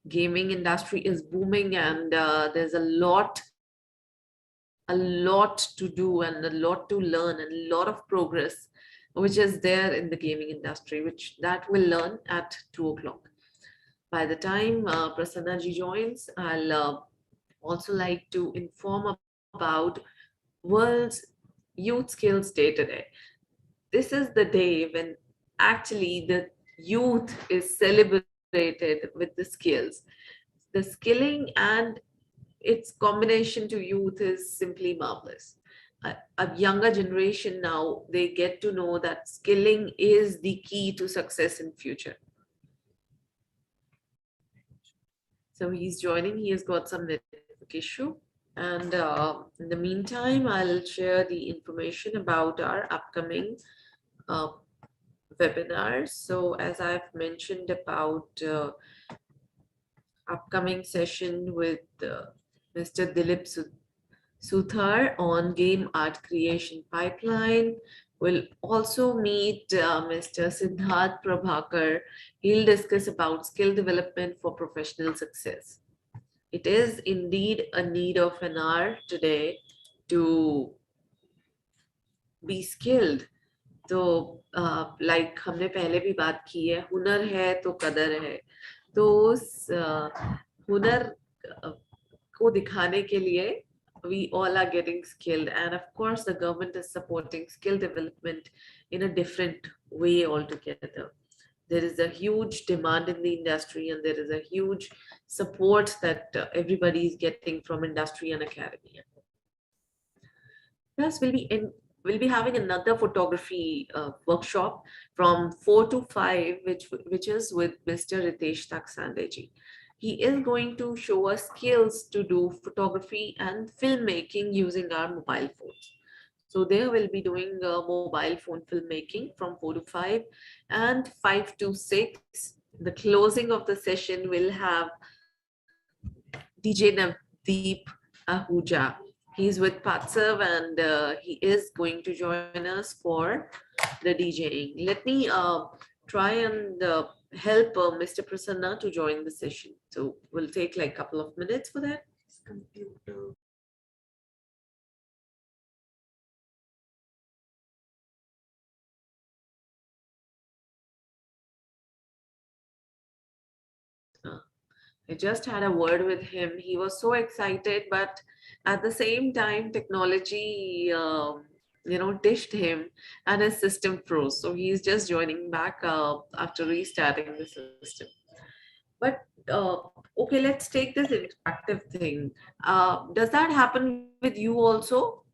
Gaming industry is booming, and there's a lot to do and a lot to learn and a lot of progress which is there in the gaming industry, which that we'll learn at 2 o'clock. By the time Prasanna ji joins, I'll also like to inform about World's Youth Skills Day today. This is the day when actually the youth is celebrated with the skills. The skilling and its combination to youth is simply marvelous. A younger generation now, they get to know that skilling is the key to success in future. So he's joining. He has got some network issue. And in the meantime, I'll share the information about our upcoming webinars. So as I've mentioned about upcoming session with Mr. Dilip Suthar on game art creation pipeline. We'll also meet Mr. Siddharth Prabhakar. He'll discuss about skill development for professional success. It is indeed a need of an hour today to be skilled. तो like हमने पहले भी बात की है, हुनर है तो कदर है. तो उस हुनर को दिखाने के लिए we all are getting skilled, and of course the government is supporting skill development in a different way altogether. There is a huge demand in the industry, and there is a huge support that everybody is getting from industry and academia. Plus, we'll be having another photography workshop from 4 to 5, which is with Mr. Ritesh Taksandeji. He is going to show us skills to do photography and filmmaking using our mobile phones. So they will be doing mobile phone filmmaking from 4 to 5, and 5 to 6. The closing of the session will have DJ Navdeep Ahuja. He's with Patsav, and he is going to join us for the DJing. Let me try and help Mr. Prasanna to join the session. So we'll take like a couple of minutes for that. I just had a word with him. He was so excited, but at the same time, technology, dished him, and his system froze. So he's just joining back after restarting the system. But okay, let's take this interactive thing. Does that happen with you also?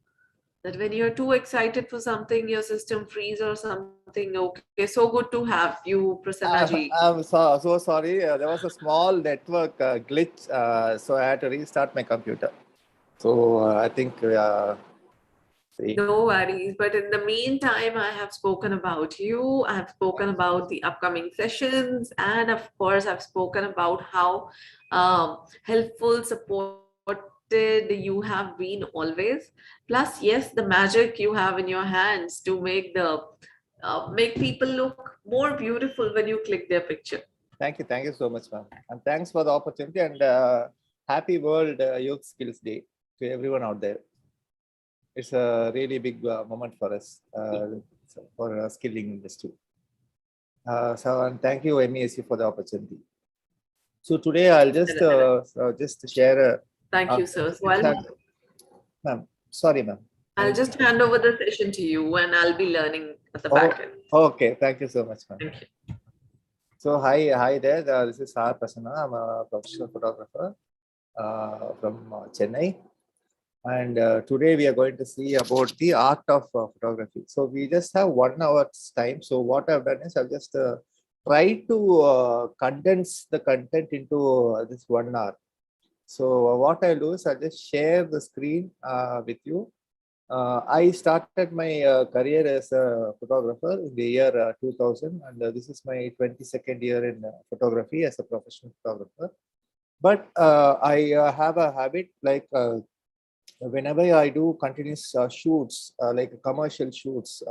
That when you're too excited for something, your system freeze or something? Okay, so good to have you, Prasanna ji. I'm so sorry. There was a small network glitch, so I had to restart my computer. So I think no worries. But in the meantime, I have spoken about you. I have spoken about the upcoming sessions, and of course, I've spoken about how helpful, supported you have been always. Plus, yes, the magic you have in your hands to make make people look more beautiful when you click their picture. Thank you so much, ma'am, and thanks for the opportunity, and happy World Youth Skills Day to everyone out there. It's a really big moment for us for skilling industry. And thank you MESC for the opportunity. So today I'll just share. Thank you, sir. So ma'am, sorry, ma'am. I'll just hand over the session to you, and I'll be learning at the Oh, back end. okay. Thank you so much, ma'am. Thank you. So hi there. This is R. Prasanna. I'm a professional photographer from Chennai. And today we are going to see about the art of photography. So we just have 1 hour's time. So what I've done is I've just tried to condense the content into this 1 hour. So what I'll do is I'll just share the screen with you. I started my career as a photographer in the year 2000, and this is my 22nd year in photography as a professional photographer. But I have a habit like whenever I do continuous shoots, like commercial shoots,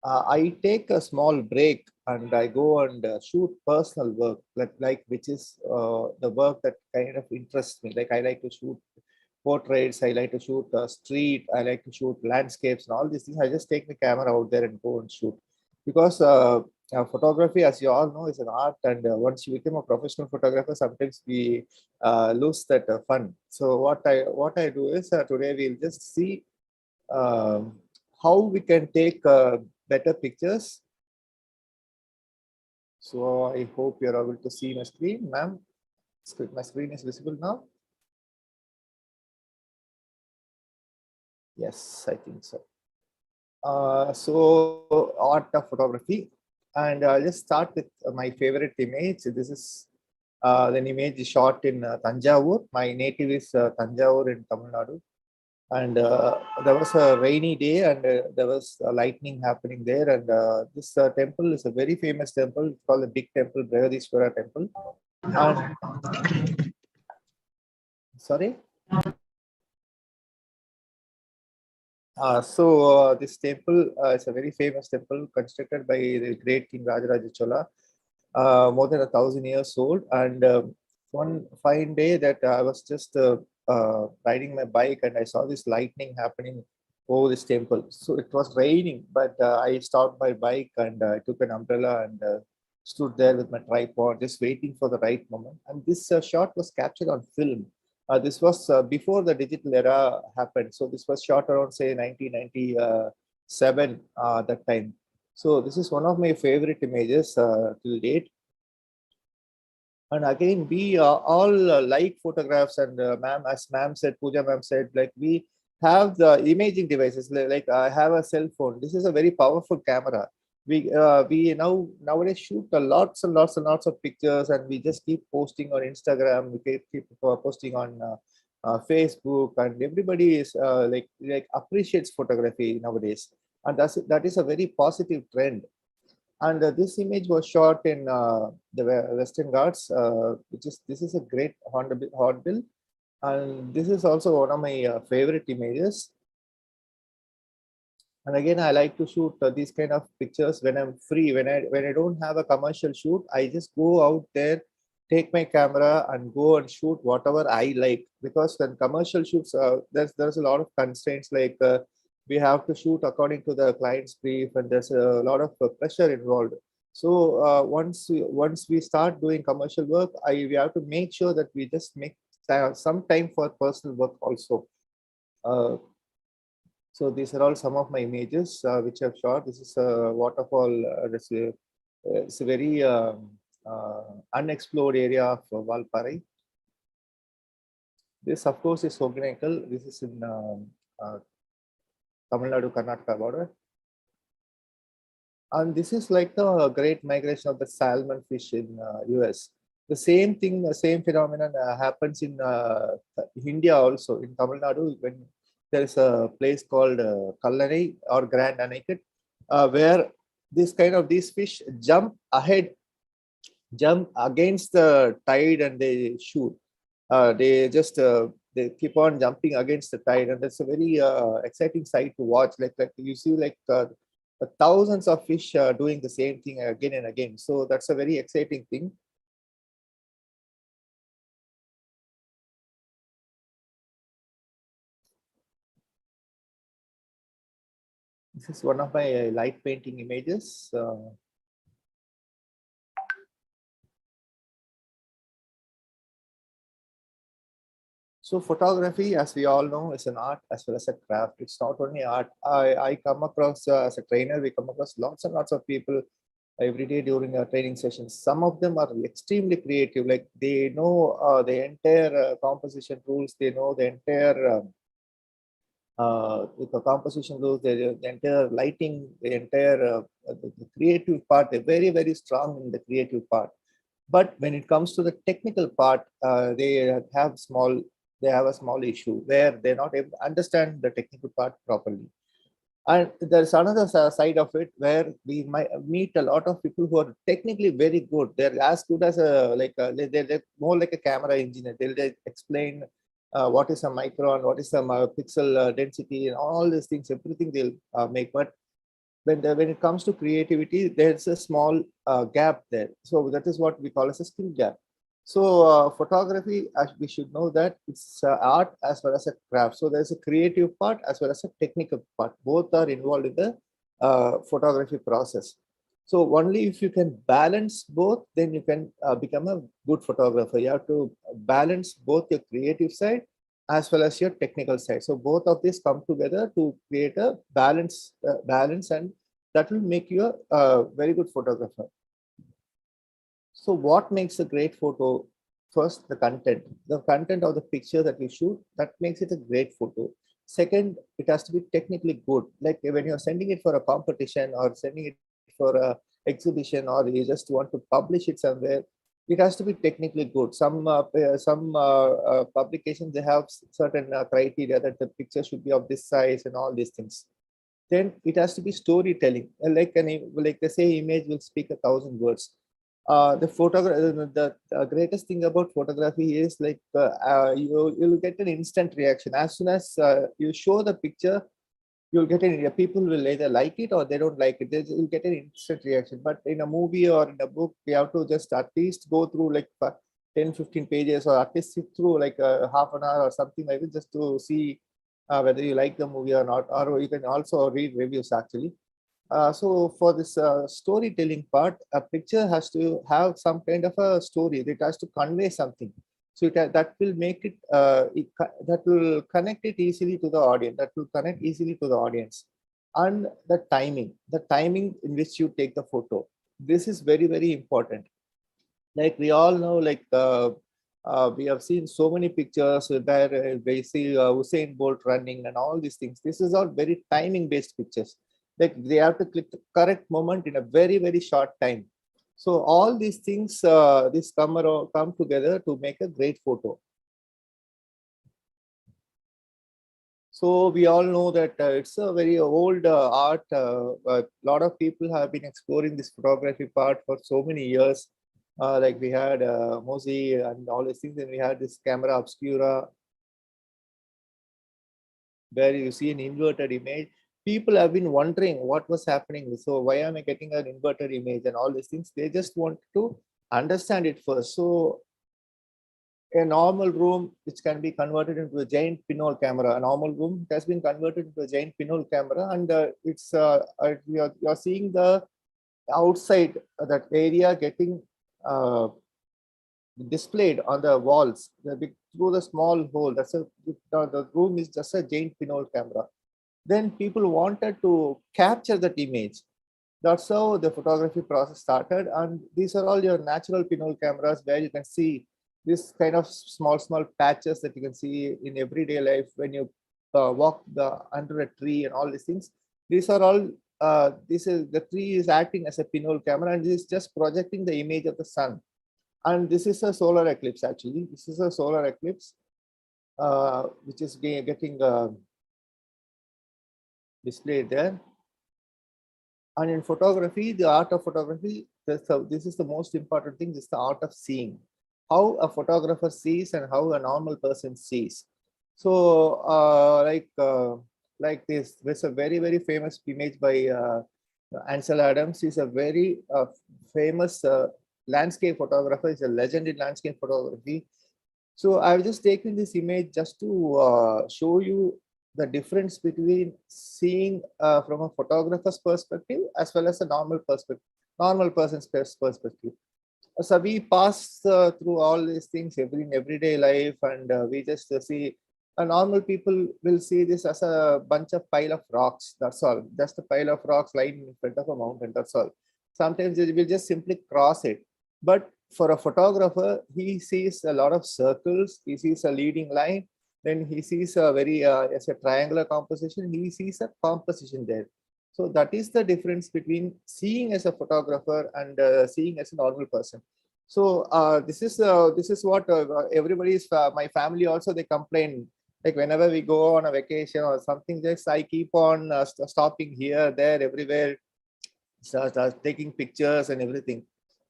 I take a small break and I go and shoot personal work, like which is the work that kind of interests me. Like I like to shoot portraits, I like to shoot street, I like to shoot landscapes and all these things. I just take the camera out there and go and shoot because photography, as you all know, is an art, and once you become a professional photographer, sometimes we lose that fun. So what I do is today we'll just see how we can take better pictures. So I hope you're able to see my screen, ma'am. My screen is visible now. Yes, I think so. So art of photography, and I'll just start with my favorite image. This is an image shot in Tanjavur. My native is Tanjavur in Tamil Nadu, and there was a rainy day, and there was lightning happening there. And this temple is a very famous temple. It's called the Big Temple, Brihadishwara Temple. And, sorry. So this temple is a very famous temple constructed by the great King Rajaraja Chola, more than 1,000 years old. And one fine day that I was just riding my bike and I saw this lightning happening over this temple. So it was raining, but I stopped my bike and I took an umbrella and stood there with my tripod, just waiting for the right moment. And this shot was captured on film. This was before the digital era happened. So this was shot around, say, 1997 that time. So this is one of my favorite images till date. And again, we all like photographs, and ma'am, as ma'am said, Pooja ma'am said, like we have the imaging devices. Like I have a cell phone. This is a very powerful camera. We nowadays shoot lots and lots and lots of pictures, and we just keep posting on Instagram. We keep posting on Facebook, and everybody is like appreciates photography nowadays, and that is a very positive trend. And this image was shot in the Western Ghats, this is a great hornbill, and this is also one of my favorite images. And again, I like to shoot these kind of pictures when I'm free. When I don't have a commercial shoot, I just go out there, take my camera, and go and shoot whatever I like. Because when commercial shoots, there's a lot of constraints, like we have to shoot according to the client's brief, and there's a lot of pressure involved. So once we start doing commercial work, we have to make sure that we just make some time for personal work also. So these are all some of my images which I've shot. This is a waterfall. It's a very unexplored area of Valparai. This, of course, is Hogenakkal. This is in Tamil Nadu, Karnataka border. And this is like the great migration of the salmon fish in US. The same thing, the same phenomenon happens in India also, in Tamil Nadu, when there is a place called Kallanai or Grand Anikat, where these fish jump against the tide and they shoot. They keep on jumping against the tide, and that's a very exciting sight to watch. Like you see, like thousands of fish doing the same thing again and again. So that's a very exciting thing. This is one of my light painting images. So photography, as we all know, is an art as well as a craft. It's not only art. I come across as a trainer, we come across lots and lots of people every day during our training sessions. Some of them are extremely creative, like they know the entire composition rules, they know the entire with the composition rules, the entire lighting, the entire the creative part. They're very, very strong in the creative part. But when it comes to the technical part, they have a small issue where they're not able to understand the technical part properly. And there's another side of it where we might meet a lot of people who are technically very good. They're as good as they're more like a camera engineer. They'll explain what is a micron, what is a pixel density, and all these things. Everything they'll make. But when it comes to creativity, there's a small gap there. So that is what we call as a skill gap. So photography, we should know that it's art as well as a craft. So there's a creative part as well as a technical part. Both are involved in the photography process. So only if you can balance both, then you can become a good photographer. You have to balance both your creative side as well as your technical side. So both of these come together to create a balance, and that will make you a very good photographer. So what makes a great photo? First, the content of the picture that you shoot, that makes it a great photo. Second, it has to be technically good. Like when you're sending it for a competition or sending it for a exhibition, or you just want to publish it somewhere, it has to be technically good. Some publications, they have certain criteria that the picture should be of this size and all these things. Then it has to be storytelling. Like they say, image will speak 1,000 words. The greatest thing about photography is like you'll get an instant reaction as soon as you show the picture. You'll get people will either like it or they don't like it. You'll get an instant reaction. But in a movie or in a book, we have to just at least go through like 10-15 pages, or at least sit through like half an hour or something like this, just to see whether you like the movie or not. Or you can also read reviews actually. So for this storytelling part, a picture has to have some kind of a story. It has to convey something. So that will make it, that will connect it easily to the audience. That will connect easily to the audience. And the timing in which you take the photo. This is very, very important. Like we all know, like we have seen so many pictures where we see Usain Bolt running and all these things. This is all very timing based pictures. Like they have to click the correct moment in a very, very short time. So all these things, this come together to make a great photo. So we all know that it's a very old art. A lot of people have been exploring this photography part for so many years. Like we had Mosi and all these things, and we had this camera obscura, where you see an inverted image. People have been wondering what was happening. So why am I getting an inverted image and all these things? They just want to understand it first. So a normal room which can be converted into a giant pinhole camera, a normal room has been converted into a giant pinhole camera, and you're seeing the outside that area getting displayed on the walls through the small hole. The room is just a giant pinhole camera. Then people wanted to capture that image. That's how the photography process started. And these are all your natural pinhole cameras, where you can see this kind of small patches that you can see in everyday life when you walk under a tree and all these things. These are all the tree is acting as a pinhole camera, and this is just projecting the image of the sun. And this is a solar eclipse actually. This is a solar eclipse which is getting displayed there. And in photography, the art of photography, this is the most important thing. This is the art of seeing. How a photographer sees and how a normal person sees. So like this, there's a very, very famous image by Ansel Adams. He's a very famous landscape photographer. He's a legend in landscape photography. So I've just taken this image just to show you the difference between seeing from a photographer's perspective as well as a normal person's perspective. So we pass through all these things in everyday life, and we just see. Normal people will see this as a bunch of pile of rocks. That's all. Just a pile of rocks lying in front of a mountain. That's all. Sometimes they will just simply cross it. But for a photographer, he sees a lot of circles. He sees a leading line. Then he sees a very as a triangular composition. He sees a composition there. So that is the difference between seeing as a photographer and seeing as a normal person. So this is what everybody's my family also they complain, like whenever we go on a vacation or something, just I keep on stopping here, there, everywhere, taking pictures and everything.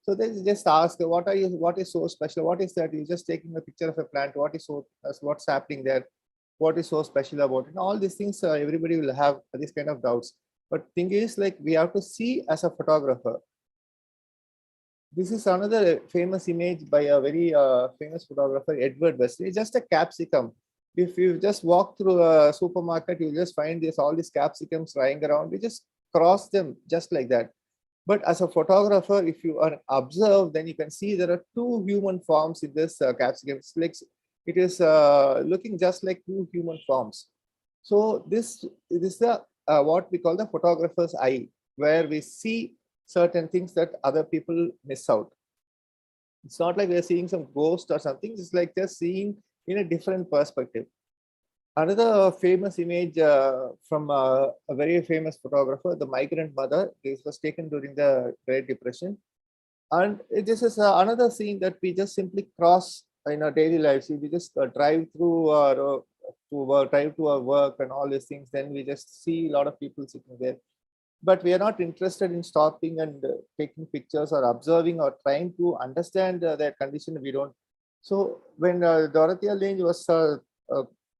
So they just ask, what is so special? What is that? You're just taking a picture of a plant. What is so, what's happening there? What is so special about it? And all these things, everybody will have these kind of doubts. But thing is, like, we have to see as a photographer. This is another famous image by a very famous photographer, Edward West. It's just a capsicum. If you just walk through a supermarket, you just find all these capsicums lying around. We just cross them just like that. But as a photographer, if you are observe, then you can see there are two human forms in this capsicum. It's like it is looking just like two human forms. So this is the what we call the photographer's eye, where we see certain things that other people miss out. It's not like we're seeing some ghost or something. It's like just seeing in a different perspective. Another famous image from a very famous photographer, the migrant mother. This was taken during the Great Depression. And this is another scene that we just simply cross in our daily lives. We just drive through drive to our work and all these things. Then we just see a lot of people sitting there. But we are not interested in stopping and taking pictures or observing or trying to understand their condition. We don't. So when Dorothea Lange was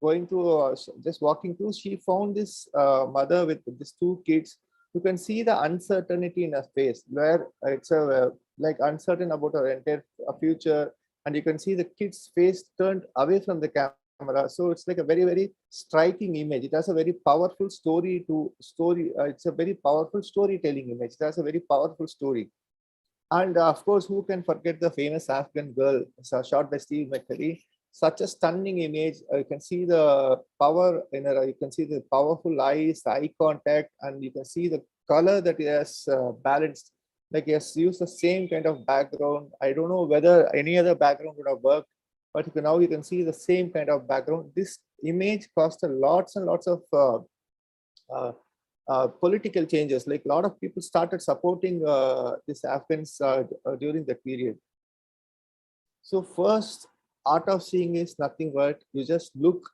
going through, just walking through, she found this mother with these two kids. You can see the uncertainty in her face, where it's like uncertain about her entire future, and you can see the kid's face turned away from the camera. So it's like a very, very striking image. It has a very powerful story. It's a very powerful storytelling image. It has a very powerful story. And of course, who can forget the famous Afghan girl shot by Steve McCurry? Such a stunning image. You can see the power in her. You can see the powerful eyes, the eye contact, and you can see the color that he has balanced. Like he has used the same kind of background. I don't know whether any other background would have worked, but now you can see the same kind of background. This image caused lots and lots of political changes. Like a lot of people started supporting this Afghans during that period. So first, art of seeing is nothing but you just look.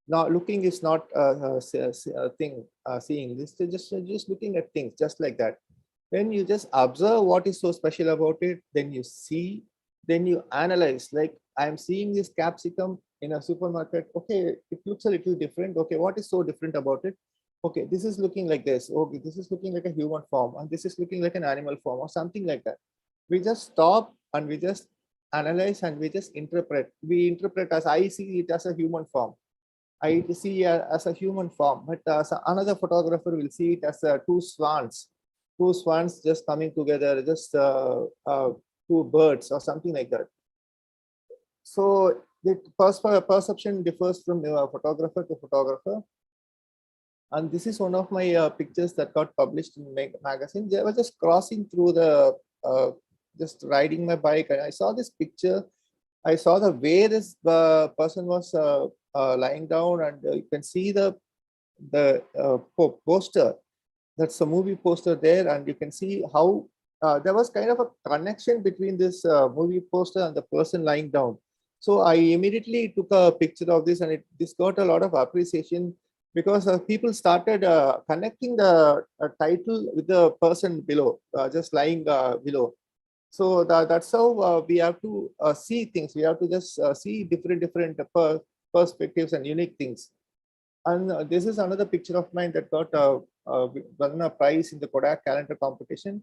Now, looking is not a thing. Seeing this, just looking at things just like that. When you just observe what is so special about it, then you see, then you analyze. Like I'm seeing this capsicum in a supermarket. Okay, it looks a little different. Okay, what is so different about it? Okay, this is looking like this. Okay, this is looking like a human form, and this is looking like an animal form, or something like that. We just stop and we just analyze and we just interpret. We interpret as I see it as a human form. I see as a human form, but another photographer will see it as two swans just coming together, just two birds or something like that. So the perception differs from photographer to photographer. And this is one of my pictures that got published in magazine. They were just crossing through the, just riding my bike, and I saw this picture. I saw the way this person was lying down, and you can see the poster. That's a movie poster there, and you can see how there was kind of a connection between this movie poster and the person lying down. So I immediately took a picture of this, and this got a lot of appreciation because people started connecting the title with the person below, just lying below. So that's how we have to see things. We have to just see different perspectives and unique things. And this is another picture of mine that got won a prize in the Kodak calendar competition.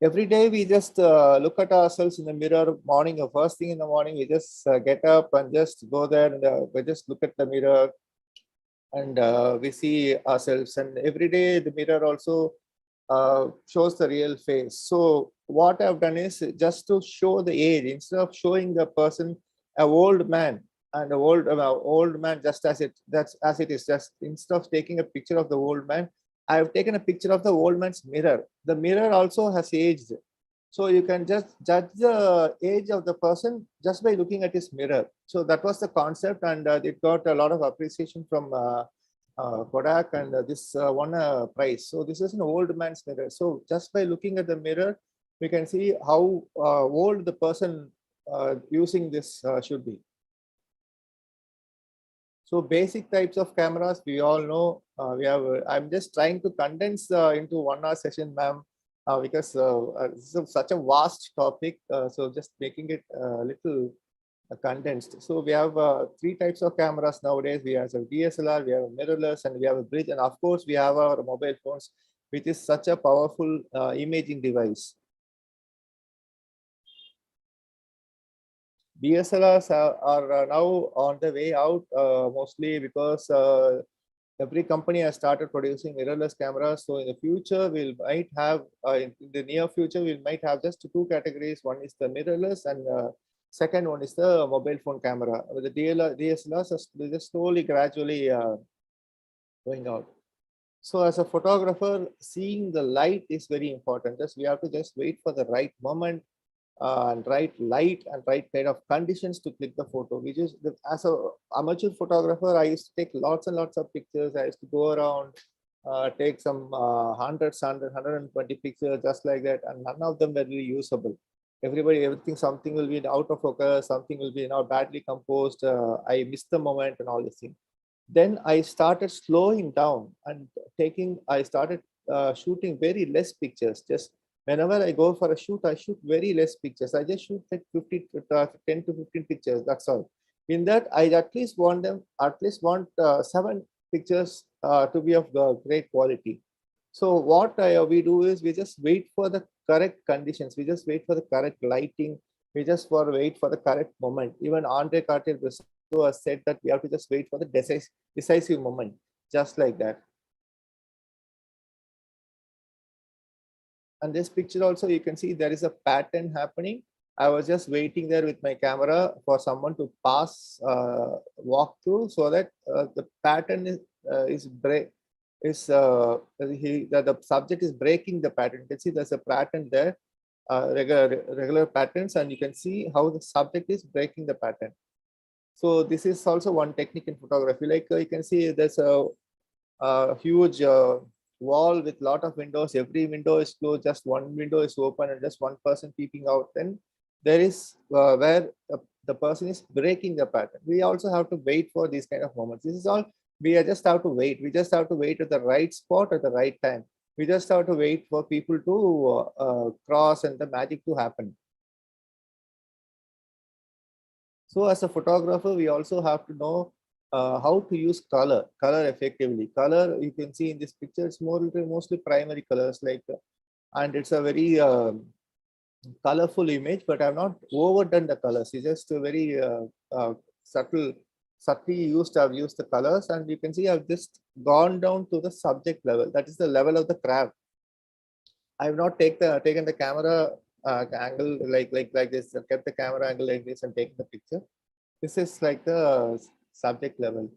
Every day we just look at ourselves in the mirror morning, or first thing in the morning, we just get up and just go there and we just look at the mirror, and we see ourselves. And every day the mirror also shows the real face. So what I've done is just to show the age, instead of showing the person a old man and a old man just as it is, just instead of taking a picture of the old man, I have taken a picture of the old man's mirror. The mirror also has aged. So you can just judge the age of the person just by looking at his mirror. So that was the concept, and it got a lot of appreciation from Kodak, and this won a prize. So this is an old man's mirror. So just by looking at the mirror, we can see how old the person using this should be. So basic types of cameras, we all know. We have. I'm just trying to condense into 1 hour session, ma'am, because this is such a vast topic. So just making it a little condensed. So we have 3 types of cameras nowadays. We have a DSLR, we have a mirrorless, and we have a bridge, and of course we have our mobile phones, which is such a powerful imaging device. DSLRs are now on the way out, mostly because every company has started producing mirrorless cameras. So in the future, we might have, in the near future, we might have just 2 categories. One is the mirrorless, and second one is the mobile phone camera. With the DSLRs are just slowly, gradually going out. So as a photographer, seeing the light is very important. Just we have to just wait for the right moment and right light and right kind of conditions to click the photo. We just, as a amateur photographer, I used to take lots and lots of pictures. I used to go around, take some 120 pictures just like that, and none of them were really usable. Everything, something will be out of focus, something will be now badly composed. I missed the moment and all this thing. Then I started slowing down and I started shooting very less pictures. Just whenever I go for a shoot, I shoot very less pictures. I just shoot like 10 to 15 pictures. That's all. In that, I at least want 7 pictures to be of great quality. So what we do is we just wait for the correct conditions. We just wait for the correct lighting. We just wait for the correct moment. Even Andre Cartier-Bresson has said that we have to just wait for the decisive moment, just like that. And this picture also, you can see there is a pattern happening. I was just waiting there with my camera for someone to pass, walk through, so that the pattern the subject is breaking the pattern. You can see there's a pattern there, regular patterns, and you can see how the subject is breaking the pattern. So this is also one technique in photography. Like you can see there's a huge wall with lot of windows. Every window is closed, just one window is open and just one person peeping out. Then there is where the person is breaking the pattern. We also have to wait for these kind of moments. This is all, we just have to wait. We just have to wait at the right spot at the right time. We just have to wait for people to cross and the magic to happen. So as a photographer, we also have to know how to use color effectively. Color, you can see in this picture, it's mostly primary colors, like, and it's a very colorful image, but I've not overdone the colors. It's just a very subtly used. I've used the colors, and you can see I've just gone down to the subject level. That is the level of the craft. I've not taken the camera angle like this, kept the camera angle like this and taken the picture. This is like the subject level.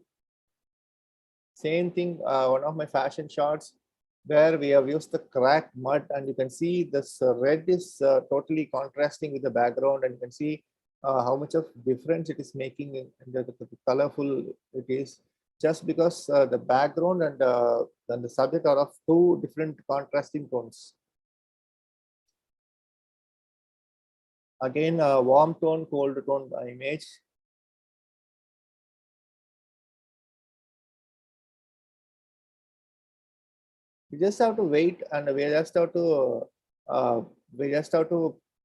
Same thing, one of my fashion shots where we have used the cracked mud, and you can see this red is totally contrasting with the background, and you can see how much of difference it is making in the colorful it is, just because the background and the subject are of 2 different contrasting tones. Again, warm tone, cold tone image. We just have to wait, and we just have to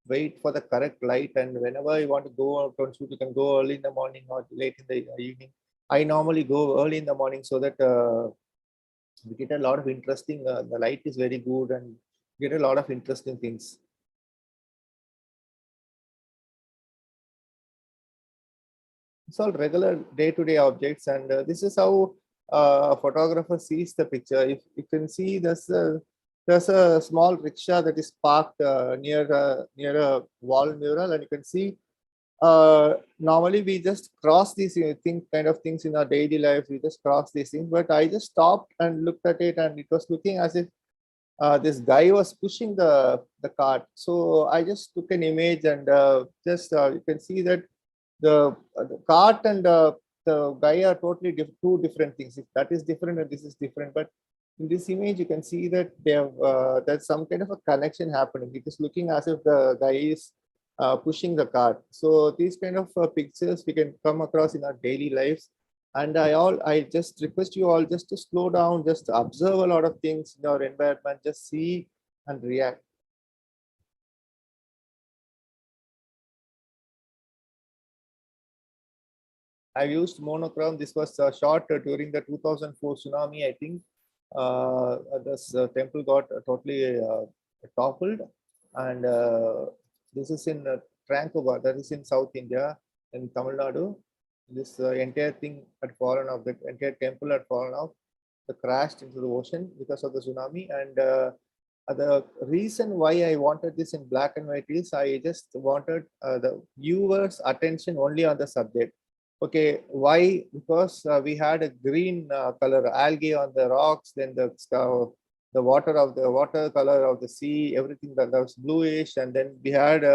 wait for the correct light. And whenever you want to go out on shoot, you can go early in the morning or late in the evening. I normally go early in the morning so that we get a lot of interesting. The light is very good, and get a lot of interesting things. It's all regular day-to-day objects, and this is how a photographer sees the picture. If you can see, there's There's a small rickshaw that is parked near a wall mural, and you can see normally we just cross these kind of things in our daily life. We just cross these things, but I just stopped and looked at it, and it was looking as if this guy was pushing the cart. So I just took an image, and just you can see that the cart and the guy are totally two different things. If that is different and this is different, but in this image you can see that they have there's some kind of a connection happening. It is looking as if the guy is pushing the cart. So these kind of pictures we can come across in our daily lives. And I just request you all just to slow down, just observe a lot of things in your environment, just see and react. I've used monochrome. This was shot during the 2004 tsunami, I think. This temple got totally toppled, and this is in Trancobar, that is in South India, in Tamil Nadu. This entire thing had fallen off, the entire temple had fallen off, it crashed into the ocean because of the tsunami. And the reason why I wanted this in black and white is I just wanted the viewers' attention only on the subject. Okay, why? Because we had a green color algae on the rocks, then the water color of the sea, everything that was bluish, and then we had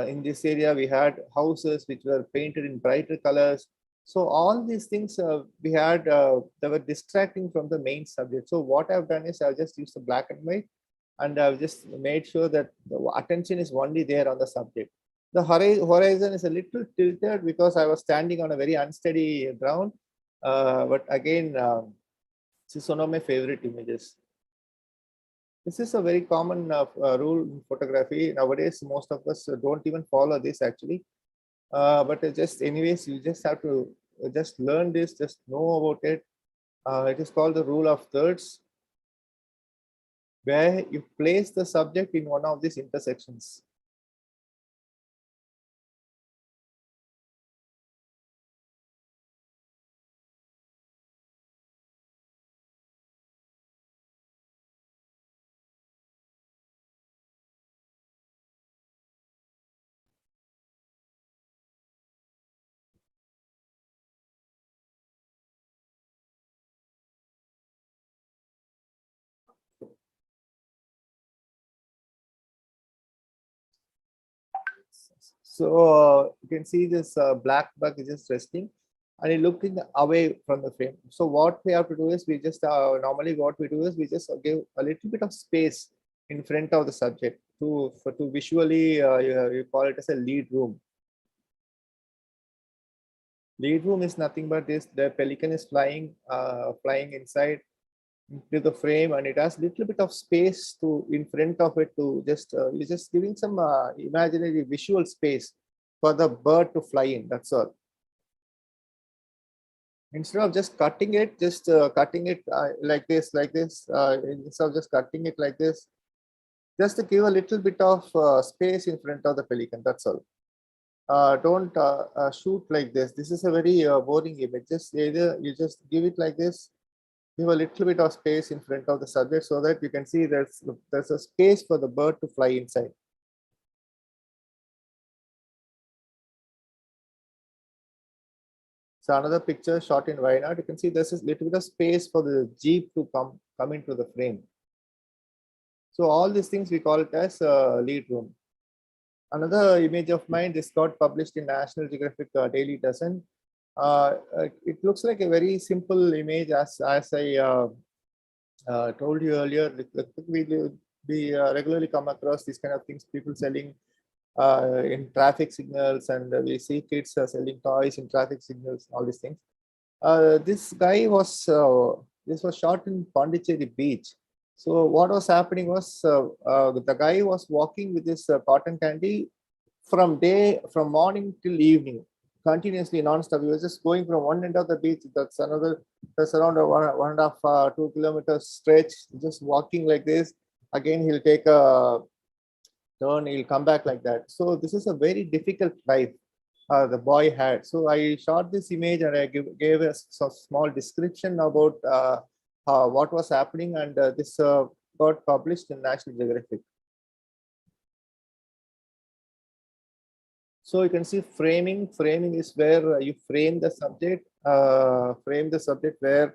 in this area we had houses which were painted in brighter colors. So all these things we had they were distracting from the main subject. So what I've done is I've just used the black and white, and I've just made sure that the attention is only there on the subject. The horizon is a little tilted because I was standing on a very unsteady ground. But again, this is one of my favorite images. This is a very common rule in photography. Nowadays, most of us don't even follow this actually. But just anyways, you just have to just learn this, just know about it. It is called the rule of thirds, where you place the subject in one of these intersections. So you can see this black bug is just resting, and it looking away from the frame. So what we have to do is we just normally what we do is we just give a little bit of space in front of the subject to visually you call it as a lead room. Lead room is nothing but this: the pelican is flying inside into the frame, and it has little bit of space to in front of it to just you're just giving some imaginary visual space for the bird to fly in. That's all. Instead of just cutting it, just cutting it like this, instead of just cutting it like this, just to give a little bit of space in front of the pelican. That's all. Don't shoot like this. This is a very boring image. Just either you just give it like this, give a little bit of space in front of the subject so that you can see there's a space for the bird to fly inside. So another picture shot in Wayanad, you can see there's a little bit of space for the jeep to come into the frame. So all these things we call it as lead room. Another image of mine, this got published in National Geographic Daily Dozen. It looks like a very simple image, as I told you earlier. We regularly come across these kind of things, people selling in traffic signals, and we see kids selling toys in traffic signals, all these things. This was shot in Pondicherry beach. So what was happening was the guy was walking with this cotton candy from morning till evening, continuously non-stop. He was just going from one end of the beach, that's around a 1.5 2 kilometers stretch, just walking like this. Again, he'll take a turn, he'll come back like that. So this is a very difficult life the boy had. So I shot this image, and I gave a small description about what was happening. And this got published in National Geographic. So you can see framing. Framing is where you frame the subject. Where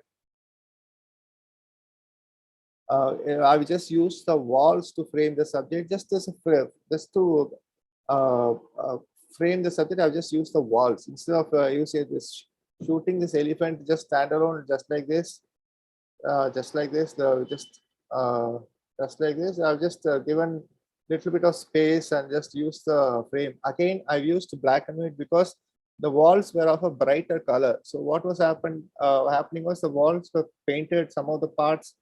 I will just use the walls to frame the subject, just as a frame, just to uh, uh, frame the subject. I'll just use the walls instead of using this shooting this elephant just stand alone, just like this, just like this. Uh, just like this. I've just given little bit of space and just use the frame. Again, I've used black and white because the walls were of a brighter color. So what was happening was the walls were painted. Some of the parts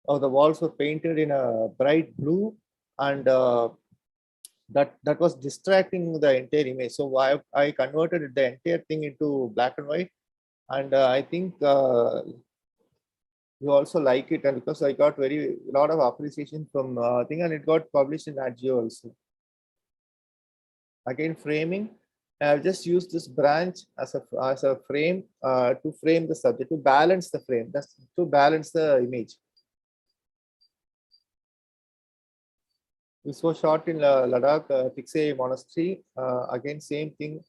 of the walls were painted in a bright blue, and that was distracting the entire image. So I converted the entire thing into black and white, and I think you also like it, and because I got very lot of appreciation from thing, and it got published in Nat Geo also. Again, framing. I've just used this branch as a frame to frame the subject, to balance the frame. That's to balance the image. This was shot in Ladakh, Tikse Monastery. Again, same thing.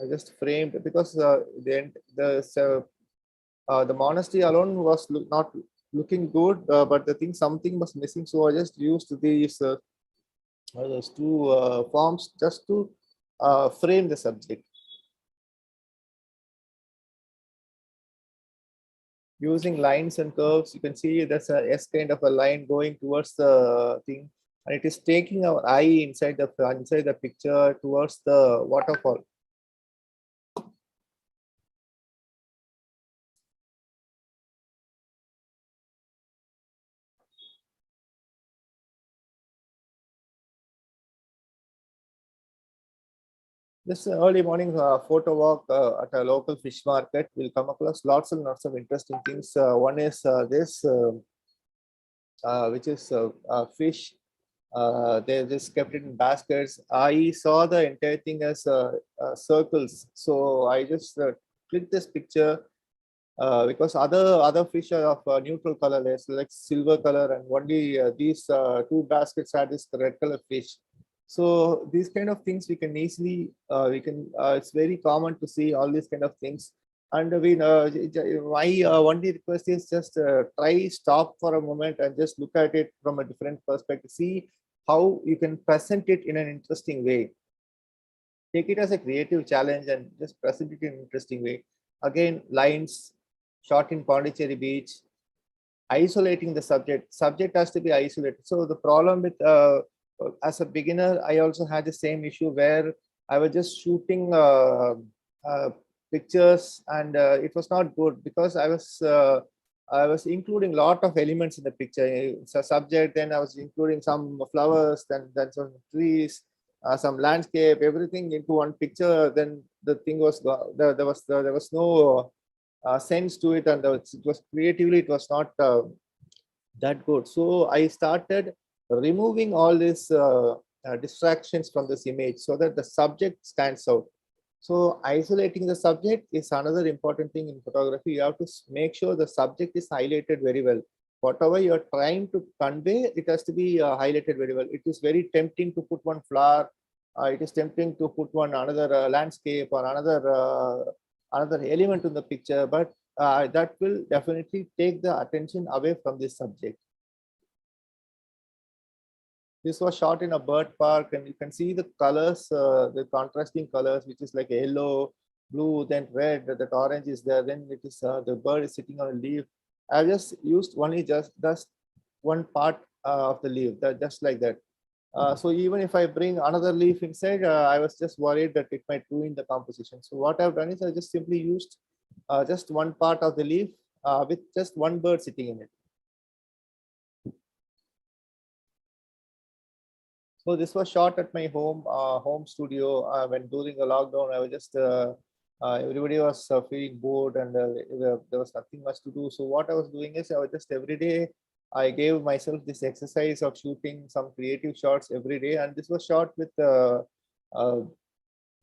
I just framed because the monastery alone was not looking good, but the thing something was missing. So I just used those two forms just to frame the subject. Using lines and curves, you can see there's a S kind of a line going towards the thing, and it is taking our eye inside the picture towards the waterfall. This early morning photo walk at a local fish market, we'll come across lots and lots of interesting things. One is this, which is fish. They just kept it in baskets. I saw the entire thing as circles, so I just clicked this picture because other fish are of neutral color, like silver color, and only these two baskets had this red color fish. So these kind of things we can easily it's very common to see all these kind of things. And my only request is just stop for a moment and just look at it from a different perspective. See how you can present it in an interesting way. Take it as a creative challenge and just present it in an interesting way. Again, lines shot in Pondicherry Beach, isolating the subject. Subject has to be isolated. So the problem with as a beginner, I also had the same issue where I was just shooting pictures, and it was not good because I was including a lot of elements in the picture. It's a subject, then I was including some flowers, then some trees, some landscape, everything into one picture. Then the thing was there was no sense to it, and it was creatively it was not that good. So I started removing all these distractions from this image so that the subject stands out. So isolating the subject is another important thing in photography. You have to make sure the subject is highlighted very well. Whatever you're trying to convey, it has to be highlighted very well. It is very tempting to put one flower. It is tempting to put another landscape or another element in the picture, but that will definitely take the attention away from this subject. This was shot in a bird park, and you can see the colors, the contrasting colors, which is like yellow, blue, then red, that orange is there, then it is the bird is sitting on a leaf. I just used only just one part of the leaf, just like that. So even if I bring another leaf inside, I was just worried that it might ruin the composition. So what I've done is I just simply used just one part of the leaf with just one bird sitting in it. So this was shot at my home studio when during the lockdown. I was just everybody was feeling bored, and there was nothing much to do. So what I was doing is I was just every day I gave myself this exercise of shooting some creative shots every day, and this was shot with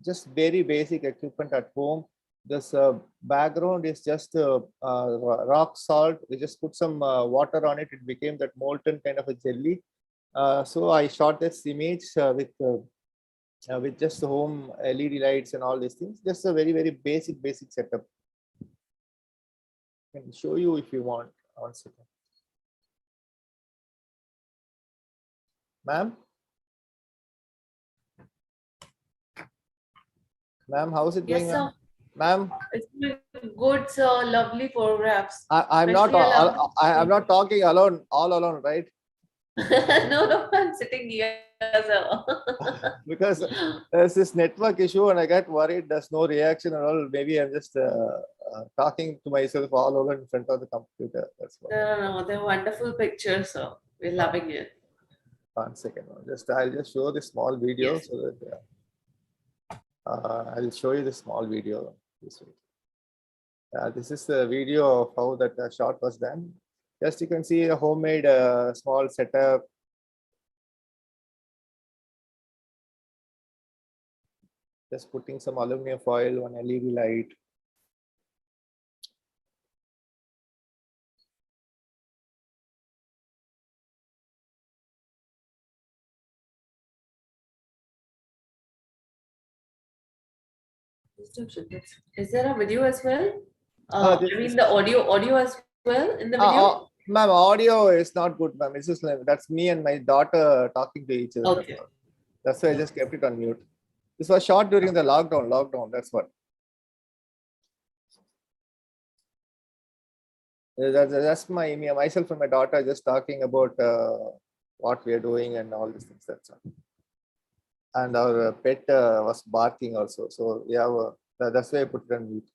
just very basic equipment at home. this background is just rock salt. We just put some water on it. It became that molten kind of a jelly. So I shot this image with just home LED lights and all these things. Just a very, very basic setup. I can show you if you want. 1 second. Ma'am? Ma'am, how's it going? Yes, sir. Ma'am? It's been good, sir. Lovely photographs. I'm Especially along- I'm not talking alone, all alone, right? No, I'm sitting here, sir. Because there's this network issue and I got worried there's no reaction at all. Maybe I'm just talking to myself all over in front of the computer. That's what. No, they're wonderful pictures, sir. We're loving it. 1 second. I'll just show this small video Yes. so that I'll show you the small video this way. This is the video of how that shot was done. Just you can see a homemade small setup. Just putting some aluminum foil, one LED light. Is there a video as well? Oh, I mean the audio as well in the video? Ma'am, audio is not good, ma'am. It's just like, that's me and my daughter talking to each other. Okay. That's why I just kept it on mute. This was shot during the lockdown. That's what. That's myself and my daughter just talking about what we are doing and all these things. That's all. And our pet was barking also. So yeah, that's why I put it on mute.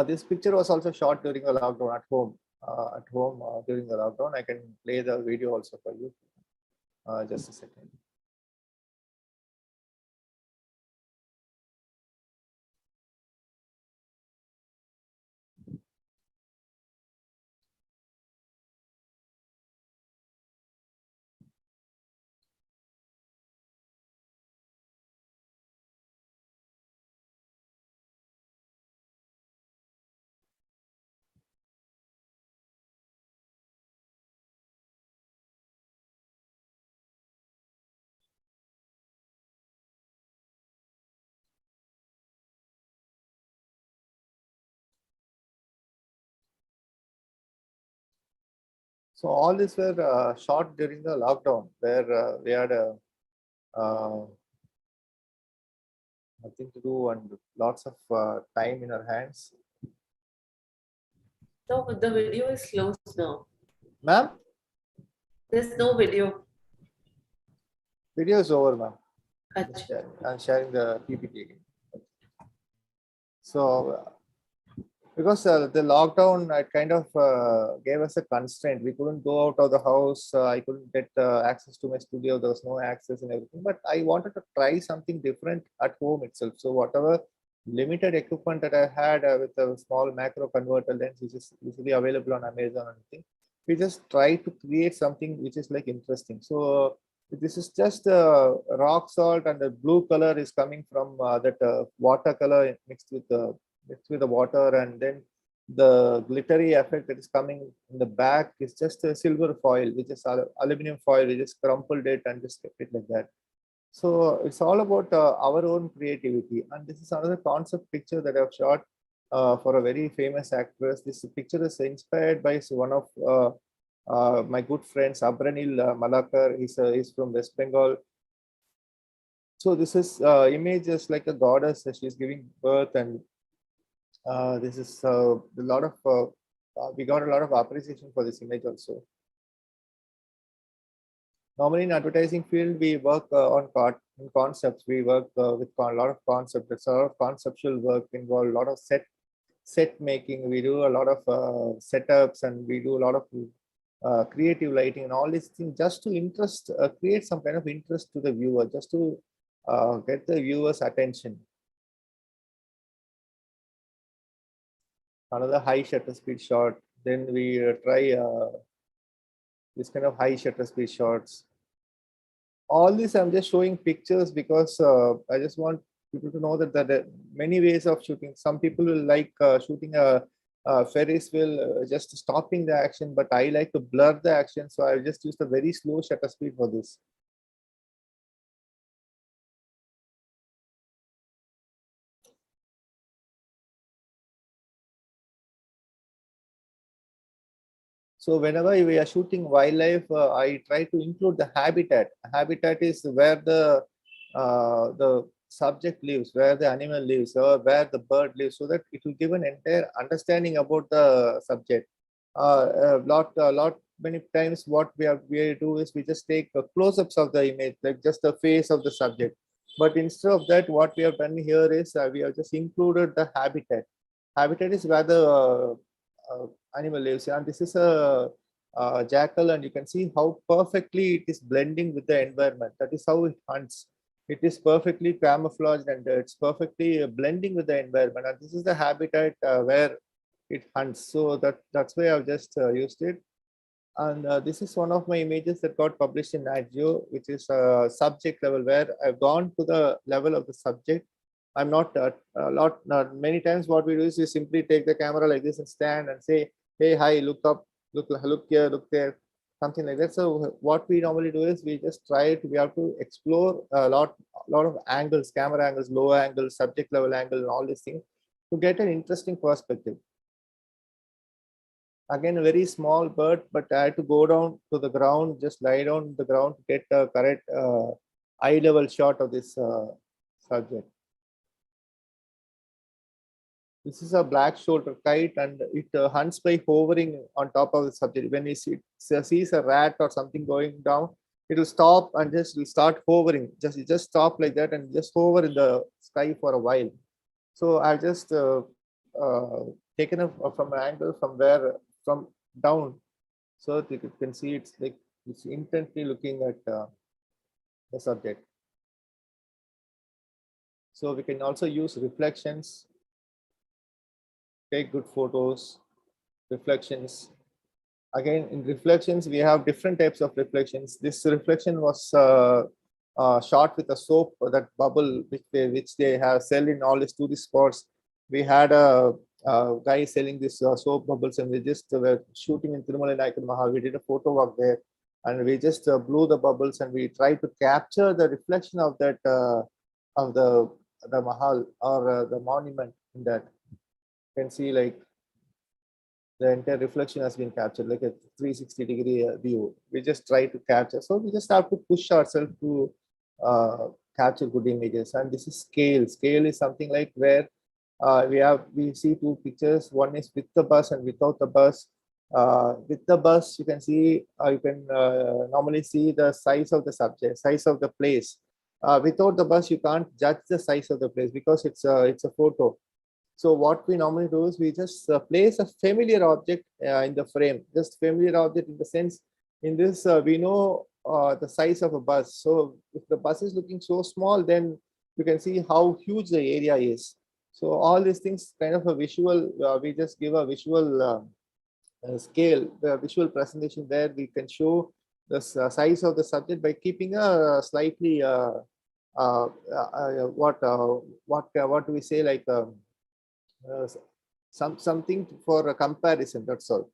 This picture was also shot during the lockdown at home. During the lockdown, I can play the video also for you. Just a second. So all these were shot during the lockdown, where we had nothing to do and lots of time in our hands. No, but the video is closed now. Ma'am, There's no video. video is over, ma'am. Achha. I'm sharing the PPT again. So because the lockdown kind of gave us a constraint. We couldn't go out of the house. I couldn't get access to my studio. There was no access and everything. But I wanted to try something different at home itself. So whatever limited equipment that I had with a small macro converter lens, which is usually available on Amazon and everything, we just try to create something which is like interesting. So this is just rock salt, and the blue color is coming from that watercolor mixed with the water, and then the glittery effect that is coming in the back is just a silver foil, which is aluminum foil. We just crumpled it and just kept it like that. So it's all about our own creativity. And this is another concept picture that I've shot for a very famous actress. This picture is inspired by one of my good friends, Abranil Malakar. He's from West Bengal. So this is image is like a goddess. She's giving birth, and this is a lot of we got a lot of appreciation for this image also. Normally in advertising field, we work in concepts. We work with a lot of concepts. It's a lot of conceptual work involved, a lot of set making. We do a lot of setups, and we do a lot of creative lighting and all these things just to create some kind of interest to the viewer, just to get the viewer's attention. Another high shutter speed shot. Then we try this kind of high shutter speed shots. All this I'm just showing pictures because I just want people to know that there are many ways of shooting. Some people will like shooting a Ferris wheel, just stopping the action, but I like to blur the action, so I just used a very slow shutter speed for this. So whenever we are shooting wildlife, I try to include the habitat. Habitat is where the subject lives, where the animal lives, or where the bird lives, so that it will give an entire understanding about the subject. Many times what we do is we just take close-ups of the image, like just the face of the subject. But instead of that, what we have done here is we have just included the habitat. Habitat is where the animal lives, and this is a jackal, and you can see how perfectly it is blending with the environment. That is how it hunts. It is perfectly camouflaged, and it's perfectly blending with the environment, and this is the habitat where it hunts. So that's why I've just used it. And this is one of my images that got published in Nat Geo, which is subject level, where I've gone to the level of the subject. I'm not many times what we do is we simply take the camera like this and stand and say, hey, hi, look up, look here, look there, something like that. So what we normally do is we just we have to explore a lot of angles, camera angles, low angles, subject level angle, and all these things to get an interesting perspective. Again, a very small bird, but I had to go down to the ground, just lie down on the ground to get a correct eye level shot of this subject. This is a black shoulder kite, and it hunts by hovering on top of the subject. When it sees a rat or something going down, it will stop and just will start hovering. Just stop like that and just hover in the sky for a while. So I've just taken up from an angle from down, so that you can see it's like it's intently looking at the subject. So we can also use reflections, take good photos, reflections. Again, in reflections, we have different types of reflections. This reflection was shot with a soap, that bubble which they have sell in all these tourist spots. We had a guy selling this soap bubbles, and we just were shooting in Tirumala Nayakan Mahal. We did a photo walk there, and we just blew the bubbles, and we tried to capture the reflection of that of the Mahal or the monument in that. You can see like the entire reflection has been captured, like a 360-degree view. We just try to capture. So we just have to push ourselves to capture good images. And this is scale. Scale is something like where we see two pictures. One is with the bus and without the bus. With the bus, you can see you can normally see the size of the subject, size of the place. Without the bus, you can't judge the size of the place because it's a photo. So what we normally do is we just place a familiar object in the frame, just familiar object in the sense, in this we know the size of a bus. So if the bus is looking so small, then you can see how huge the area is. So all these things kind of a visual, we just give a visual scale, the visual presentation where we can show the size of the subject by keeping a slightly what do we say, like uh, something for a comparison, that's all.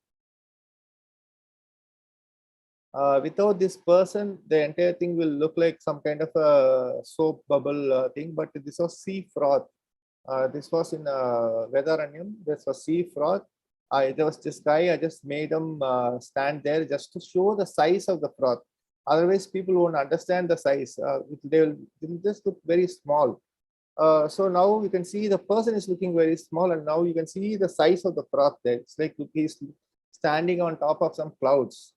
Without this person, the entire thing will look like some kind of a soap bubble thing, but this was sea froth. This was in Vedaranyam. This was sea froth. There was this guy, I just made him stand there just to show the size of the froth. Otherwise, people won't understand the size. They'll just look very small. So now you can see the person is looking very small, and now you can see the size of the froth there. It's like he's standing on top of some clouds.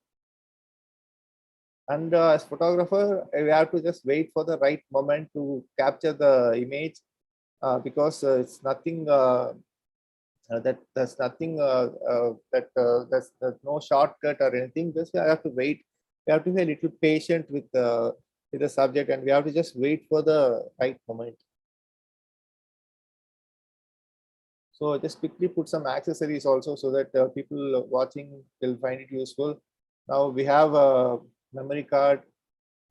And as photographer, we have to just wait for the right moment to capture the image, because it's nothing that there's nothing there's no shortcut or anything. Just we have to wait. We have to be a little patient with the subject, and we have to just wait for the right moment. So just quickly put some accessories also, so that people watching will find it useful. Now we have a memory card.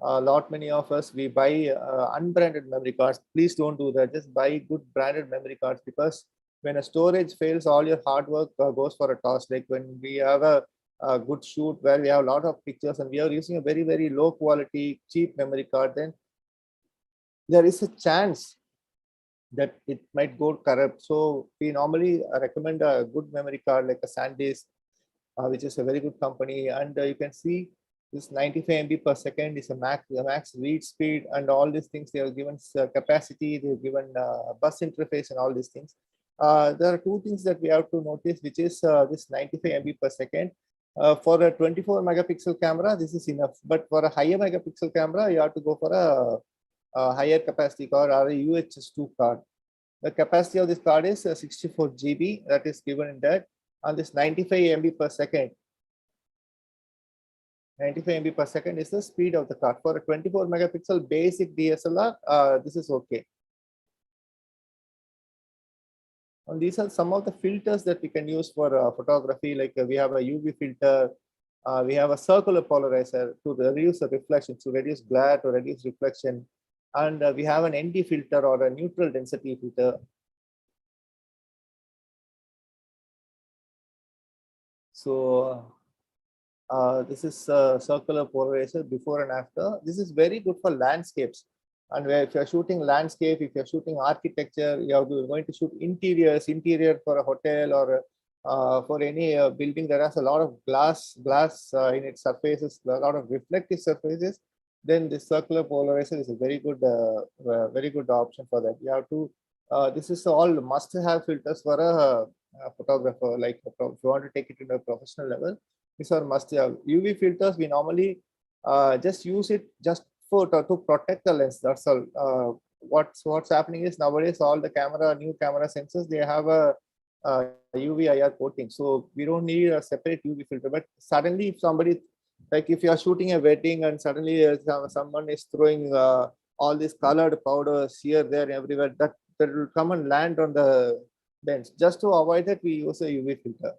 A lot many of us, we buy unbranded memory cards. Please don't do that. Just buy good branded memory cards, because when a storage fails, all your hard work goes for a toss. Like when we have a good shoot where we have a lot of pictures and we are using a very, very low quality cheap memory card, then there is a chance that it might go corrupt. So we normally recommend a good memory card like a SanDisk, which is a very good company. And you can see this 95 MB per second is a max read speed, and all these things. They have given capacity, they have given bus interface, and all these things. There are two things that we have to notice, which is this 95 MB per second. For a 24 megapixel camera, this is enough. But for a higher megapixel camera, you have to go for a higher capacity card or a UHS2 card. The capacity of this card is 64 GB, that is given in that, and this 95 MB per second. 95 MB per second is the speed of the card. For a 24 megapixel basic DSLR, this is okay. And these are some of the filters that we can use for photography. Like we have a UV filter, we have a circular polarizer to reduce the reflection, to reduce glare, to reduce reflection. And we have an ND filter or a neutral density filter. So this is circular polarizer before and after. This is very good for landscapes. And if you're shooting landscape, if you're shooting architecture, you're going to shoot interior for a hotel or for any building that has a lot of glass in its surfaces, a lot of reflective surfaces, then this circular polarizer is a very good option for that. You have to, this is all must-have filters for a photographer. Like if you want to take it to a professional level, these are must-have. UV filters, we normally just use it just to protect the lens. That's all. What's happening is nowadays all the new camera sensors, they have a UV IR coating, so we don't need a separate UV filter. But suddenly, if somebody, like if you are shooting a wedding and suddenly someone is throwing all these colored powders here, there, everywhere, that will come and land on the lens. Just to avoid that, we use a UV filter,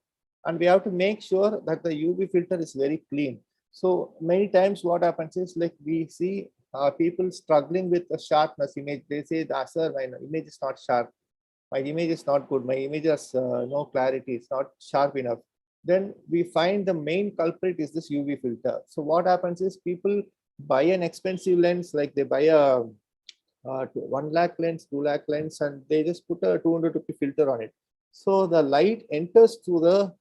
and we have to make sure that the UV filter is very clean. So many times what happens is, like we see people struggling with the sharpness image. They say, sir, my image is not sharp. My image is not good. My image has no clarity. It's not sharp enough. Then we find the main culprit is this UV filter. So what happens is people buy an expensive lens, like they buy a 1 lakh lens, 2 lakh lens, and they just put a 200 rupee filter on it. So the light enters through the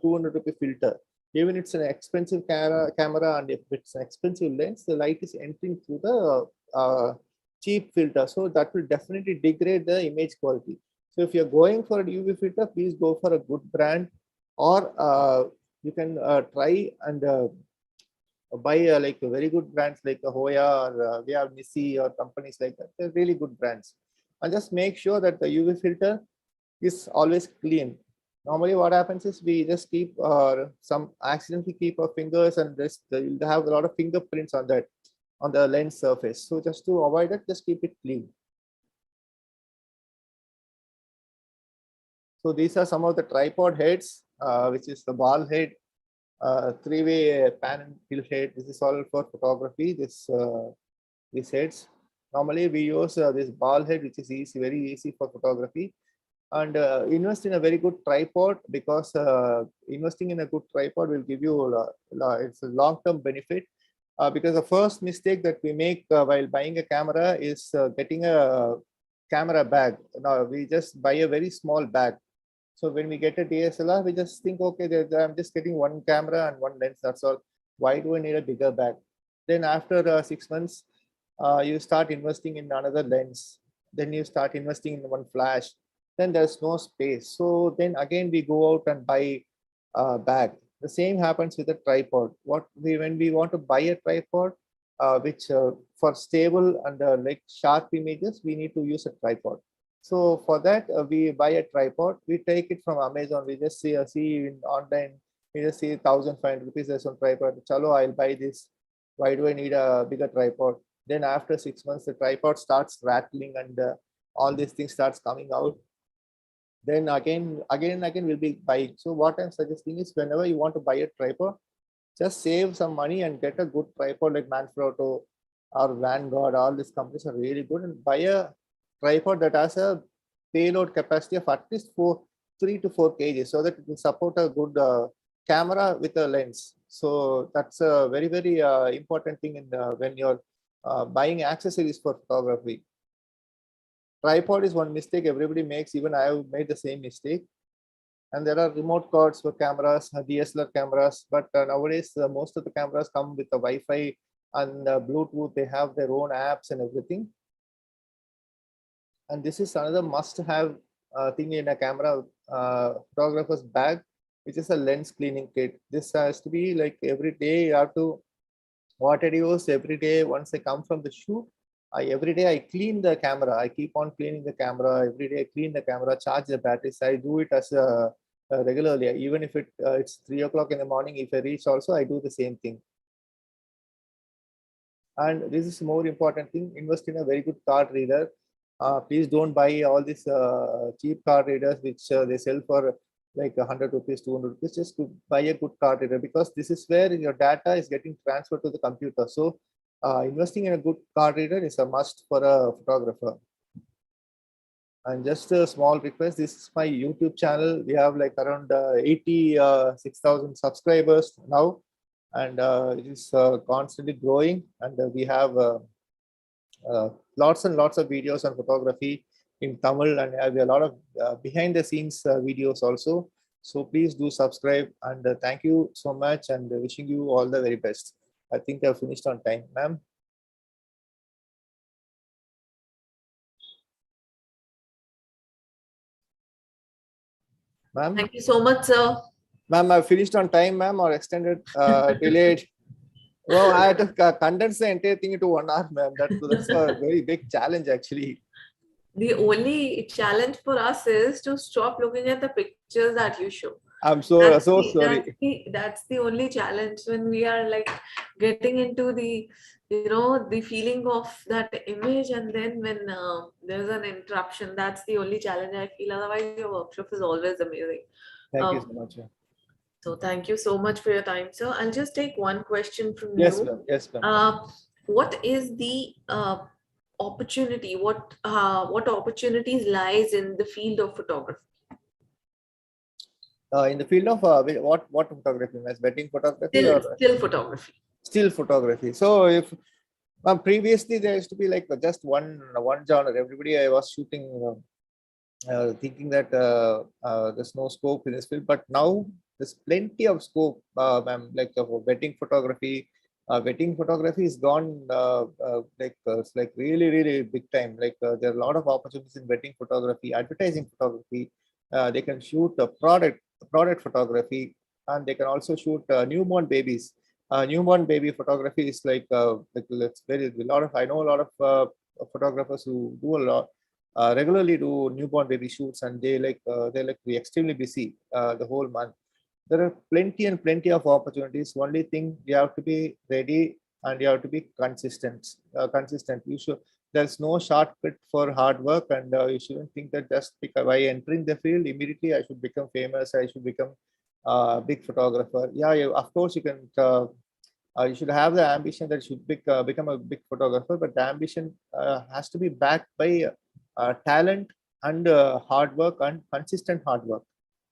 200 rupee filter. Even it's an expensive camera, and if it's an expensive lens, the light is entering through the cheap filter. So that will definitely degrade the image quality. So if you're going for a UV filter, please go for a good brand, or you can try and buy like very good brands like Hoya, or we have MESC or companies like that. They're really good brands. And just make sure that the UV filter is always clean. Normally what happens is we just keep accidentally keep our fingers, and this you'll have a lot of fingerprints on that, on the lens surface. So just to avoid it, just keep it clean. So these are some of the tripod heads, which is the ball head, three-way pan and tilt head. This is all for photography. These heads. Normally we use this ball head, which is easy, very easy for photography. And invest in a very good tripod, because investing in a good tripod will give you it's a long-term benefit. Because the first mistake that we make while buying a camera is getting a camera bag. Now we just buy a very small bag. So when we get a DSLR, we just think, okay, I'm just getting one camera and one lens, that's all. Why do I need a bigger bag? Then after 6 months, you start investing in another lens. Then you start investing in one flash. Then there's no space. So then again, we go out and buy a bag. The same happens with a tripod. When we want to buy a tripod, which for stable and like sharp images, we need to use a tripod. So for that, we buy a tripod. We take it from Amazon. We just see in online. We just see 1,500 rupees. There's some tripod. Chalo, I'll buy this. Why do I need a bigger tripod? Then after 6 months, the tripod starts rattling and all these things starts coming out. Then again we'll be buying. So what I'm suggesting is, whenever you want to buy a tripod, just save some money and get a good tripod like Manfrotto or Vanguard. All these companies are really good, and buy a tripod that has a payload capacity of at least 3 to 4 kg, so that it will support a good camera with a lens. So that's a very, very important thing when you're buying accessories for photography. Tripod is one mistake everybody makes. Even I have made the same mistake. And there are remote cards for cameras, DSLR cameras. But nowadays, most of the cameras come with the Wi-Fi and Bluetooth. They have their own apps and everything. And this is another must-have thing in a camera photographer's bag, which is a lens cleaning kit. This has to be like every day. You have to water use every day. Once I come from the shoot, every day I clean the camera. I keep on cleaning the camera every day. I clean the camera, charge the batteries. I do it as regularly. Even if it's 3 o'clock in the morning, if I reach also, I do the same thing. And this is more important thing: invest in a very good card reader. Please don't buy all these cheap card readers which they sell for like 100 rupees, 200 rupees. Just to buy a good card reader, because this is where your data is getting transferred to the computer. So investing in a good card reader is a must for a photographer. And just a small request: this is my YouTube channel. We have like around 86,000 subscribers now, and it is constantly growing. And we have lots and lots of videos on photography in Tamil, and have a lot of behind the scenes videos also. So please do subscribe, and thank you so much, and wishing you all the very best. I think I've finished on time, ma'am. Ma'am? Thank you so much, sir. Ma'am, I finished on time, ma'am, or extended, delayed? Well, I had to condense the entire thing into 1 hour, ma'am. That's a very big challenge, actually. The only challenge for us is to stop looking at the pictures that you show. I'm so sorry. That's the only challenge when we are like getting into the, the feeling of that image, and then when there's an interruption, that's the only challenge I feel. Otherwise, your workshop is always amazing. Thank you so much. So thank you so much for your time, sir. I'll just take one question from Yes, you. ma'am. Yes, ma'am. What is the opportunity? What opportunities lies in the field of photography? In the field of what photography? As wedding photography Still photography. Still photography. So if previously there used to be like just one genre. Everybody I was shooting, thinking that there's no scope in this field. But now there's plenty of scope, ma'am. Like wedding photography. Wedding photography is gone it's like really, really big time. Like there are a lot of opportunities in wedding photography, advertising photography. They can shoot product photography, and they can also shoot newborn babies. Newborn baby photography is like it's very a lot of. I know a lot of photographers who do a lot regularly do newborn baby shoots, and they're extremely busy the whole month. There are plenty of opportunities. Only thing, you have to be ready and you have to be consistent. You should. There's no shortcut for hard work, and you shouldn't think that just by entering the field immediately I should become famous. I should become a big photographer. Yeah, of course you can. You should have the ambition that you should become a big photographer, but the ambition has to be backed by talent and hard work and consistent hard work.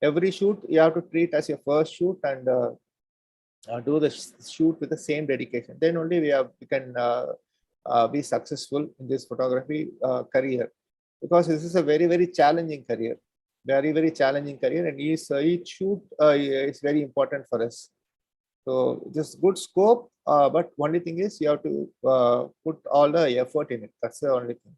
Every shoot you have to treat as your first shoot, and do the shoot with the same dedication. Then only we can be successful in this photography career, because this is a very, very challenging career. Very, very challenging career, and each shoot is very important for us. So just good scope, but only thing is you have to put all the effort in it. That's the only thing.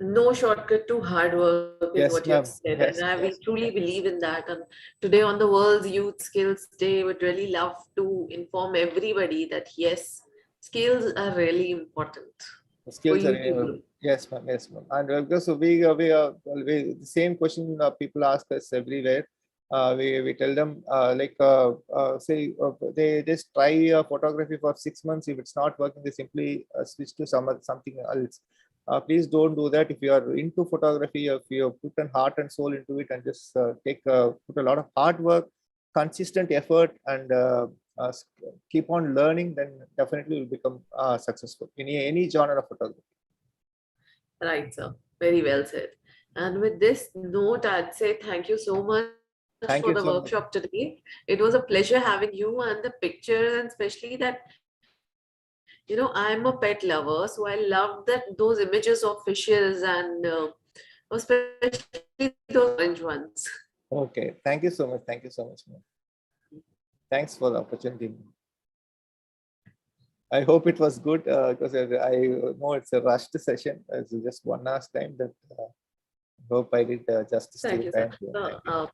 No shortcut to hard work is what you Yes, have ma'am. said, and Yes, we truly believe in that. And today on the World Youth Skills Day, would really love to inform everybody that yes, skills are really important the for skills are you to learn. yes, ma'am. Yes, ma'am. And because we the same question people ask us everywhere. We tell them say they just try photography for 6 months. If it's not working, they simply switch to something else. Please don't do that. If you are into photography, if you put an heart and soul into it, and just put a lot of hard work, consistent effort, and uh, keep on learning, then definitely will become successful in any genre of photography. Right, sir. Very well said. And with this note, I'd say thank you so much for the Thank you workshop so much. today. It was a pleasure having you and the pictures, and especially that, I'm a pet lover, so I love that those images of fishes and especially those orange ones. Okay, thank you so much. Thank you so much, ma'am. Thanks for the opportunity. I hope it was good because I know it's a rushed session. It's just 1 hour's time. That hope I did justice to Thank your you, sir. time. Thank you.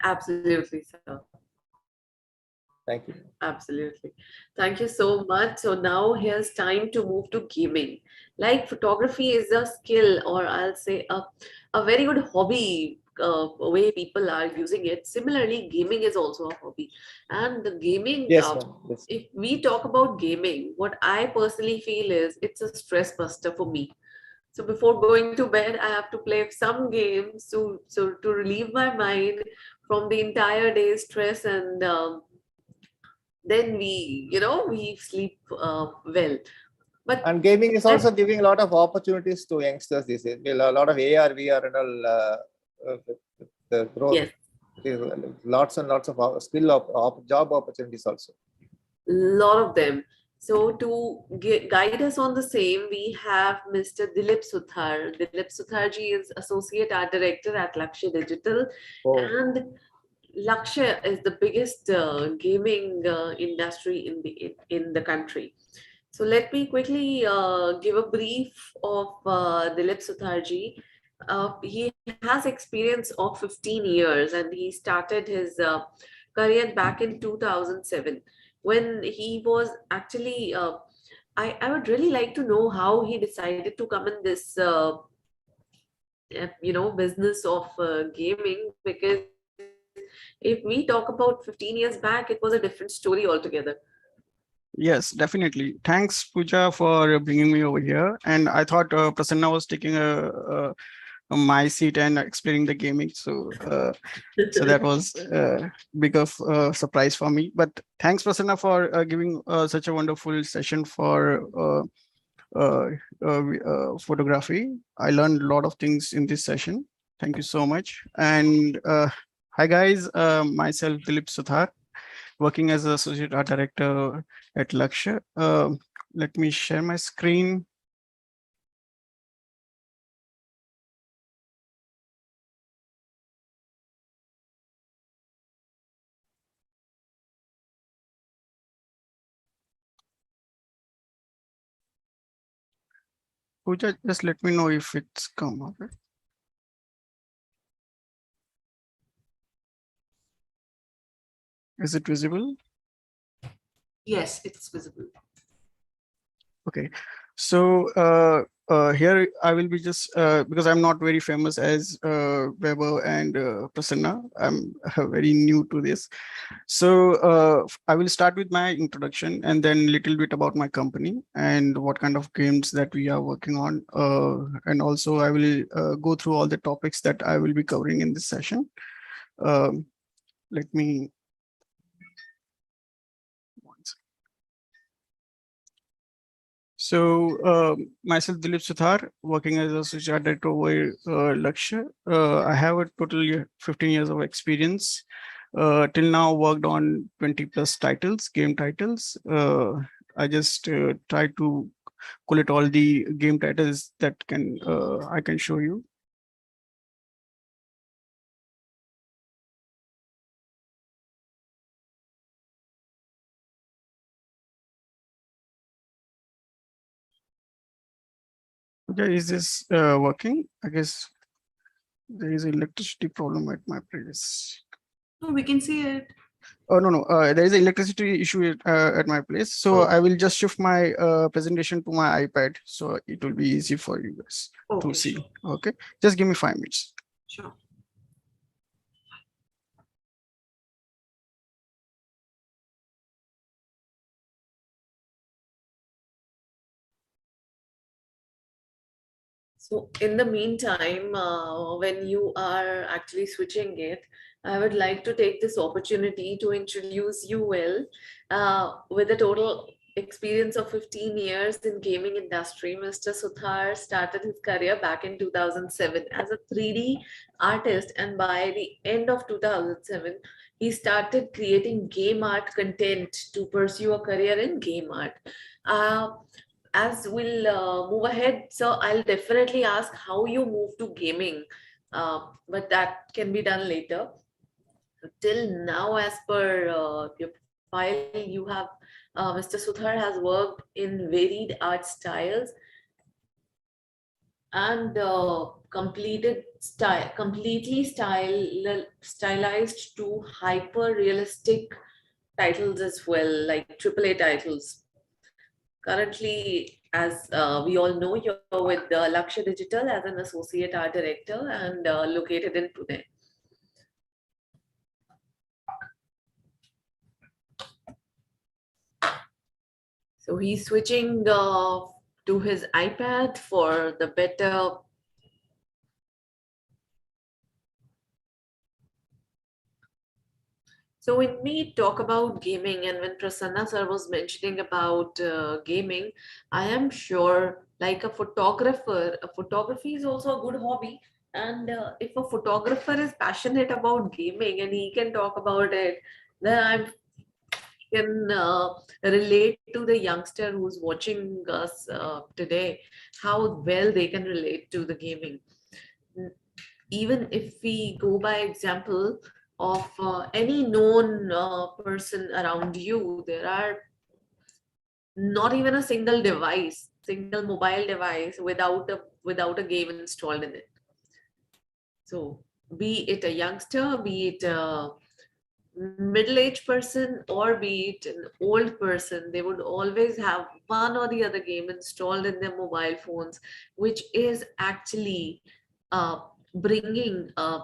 Absolutely, sir. Thank you. Absolutely. Thank you so much. So now here's time to move to gaming. Like photography is a skill, or I'll say a very good hobby, way people are using it. Similarly, gaming is also a hobby. And the gaming, Yes, ma'am. Yes. if we talk about gaming, what I personally feel is it's a stress buster for me. So before going to bed, I have to play some games to relieve my mind from the entire day's stress, and then we sleep well. But And gaming is let also giving a lot of opportunities to youngsters these days. A lot of AR, VR, and all the growth. yes, There's lots and lots of job opportunities also. lot of them. So to guide us on the same, we have Mr. Dilip Suthar. Dilip Sutharji is Associate Art Director at Lakshya Digital, Oh, and Lakshya is the biggest gaming industry in the country. So let me quickly give a brief of Dilip Sutharji. He has experience of 15 years, and he started his career back in 2007 when he was actually. I would really like to know how he decided to come in this business of gaming, because if we talk about 15 years back, it was a different story altogether. Yes, definitely. Thanks, Pooja, for bringing me over here. And I thought Prasanna was taking my seat and explaining the gaming. So that was big of surprise for me. But thanks, Prasanna, for giving such a wonderful session for photography. I learned a lot of things in this session. Thank you so much. And hi, guys. Myself, Dilip Suthar, working as an associate art director at Lakshya. Let me share my screen. Pooja, just let me know if it's come up. Is it visible? Yes, it's visible. Okay, so here I will be just because I'm not very famous as Weber and Prasanna. I'm very new to this. So I will start with my introduction and then little bit about my company and what kind of games that we are working on. And also I will go through all the topics that I will be covering in this session. Um, let me. So myself, Dilip Suthar, working as a associate director over Lakshya. I have a total 15 years of experience. Till now, worked on 20 plus titles, game titles. I just try to collect all the game titles that I can show you. Pooja, is this working? I guess there is an electricity problem at my place. No, we can see it. Oh, no, no. There is an electricity issue at my place. So I will just shift my presentation to my iPad. So it will be easy for you guys Okay, to see. sure. Okay. Just give me 5 minutes. Sure. So in the meantime, when you are actually switching it, I would like to take this opportunity to introduce you well. With a total experience of 15 years in gaming industry, Mr. Suthar started his career back in 2007 as a 3D artist, and by the end of 2007, he started creating game art content to pursue a career in game art. Uh, as we'll move ahead, so I'll definitely ask how you move to gaming, but that can be done later. Till now, as per your profile, you have Mr. Suthar has worked in varied art styles and stylized to hyper realistic titles as well, like AAA titles. Currently, as we all know, you're with Laksha Digital as an associate art director and located in Pune. So he's switching to his iPad for the better. So when we talk about gaming, and when Prasanna sir was mentioning about gaming, I am sure, like a photographer, a photography is also a good hobby. And if a photographer is passionate about gaming and he can talk about it, then I can relate to the youngster who's watching us today, how well they can relate to the gaming. Even if we go by example of any known person around you, there are not even a single mobile device without a game installed in it. So be it a youngster, be it a middle-aged person, or be it an old person, they would always have one or the other game installed in their mobile phones, which is actually bringing a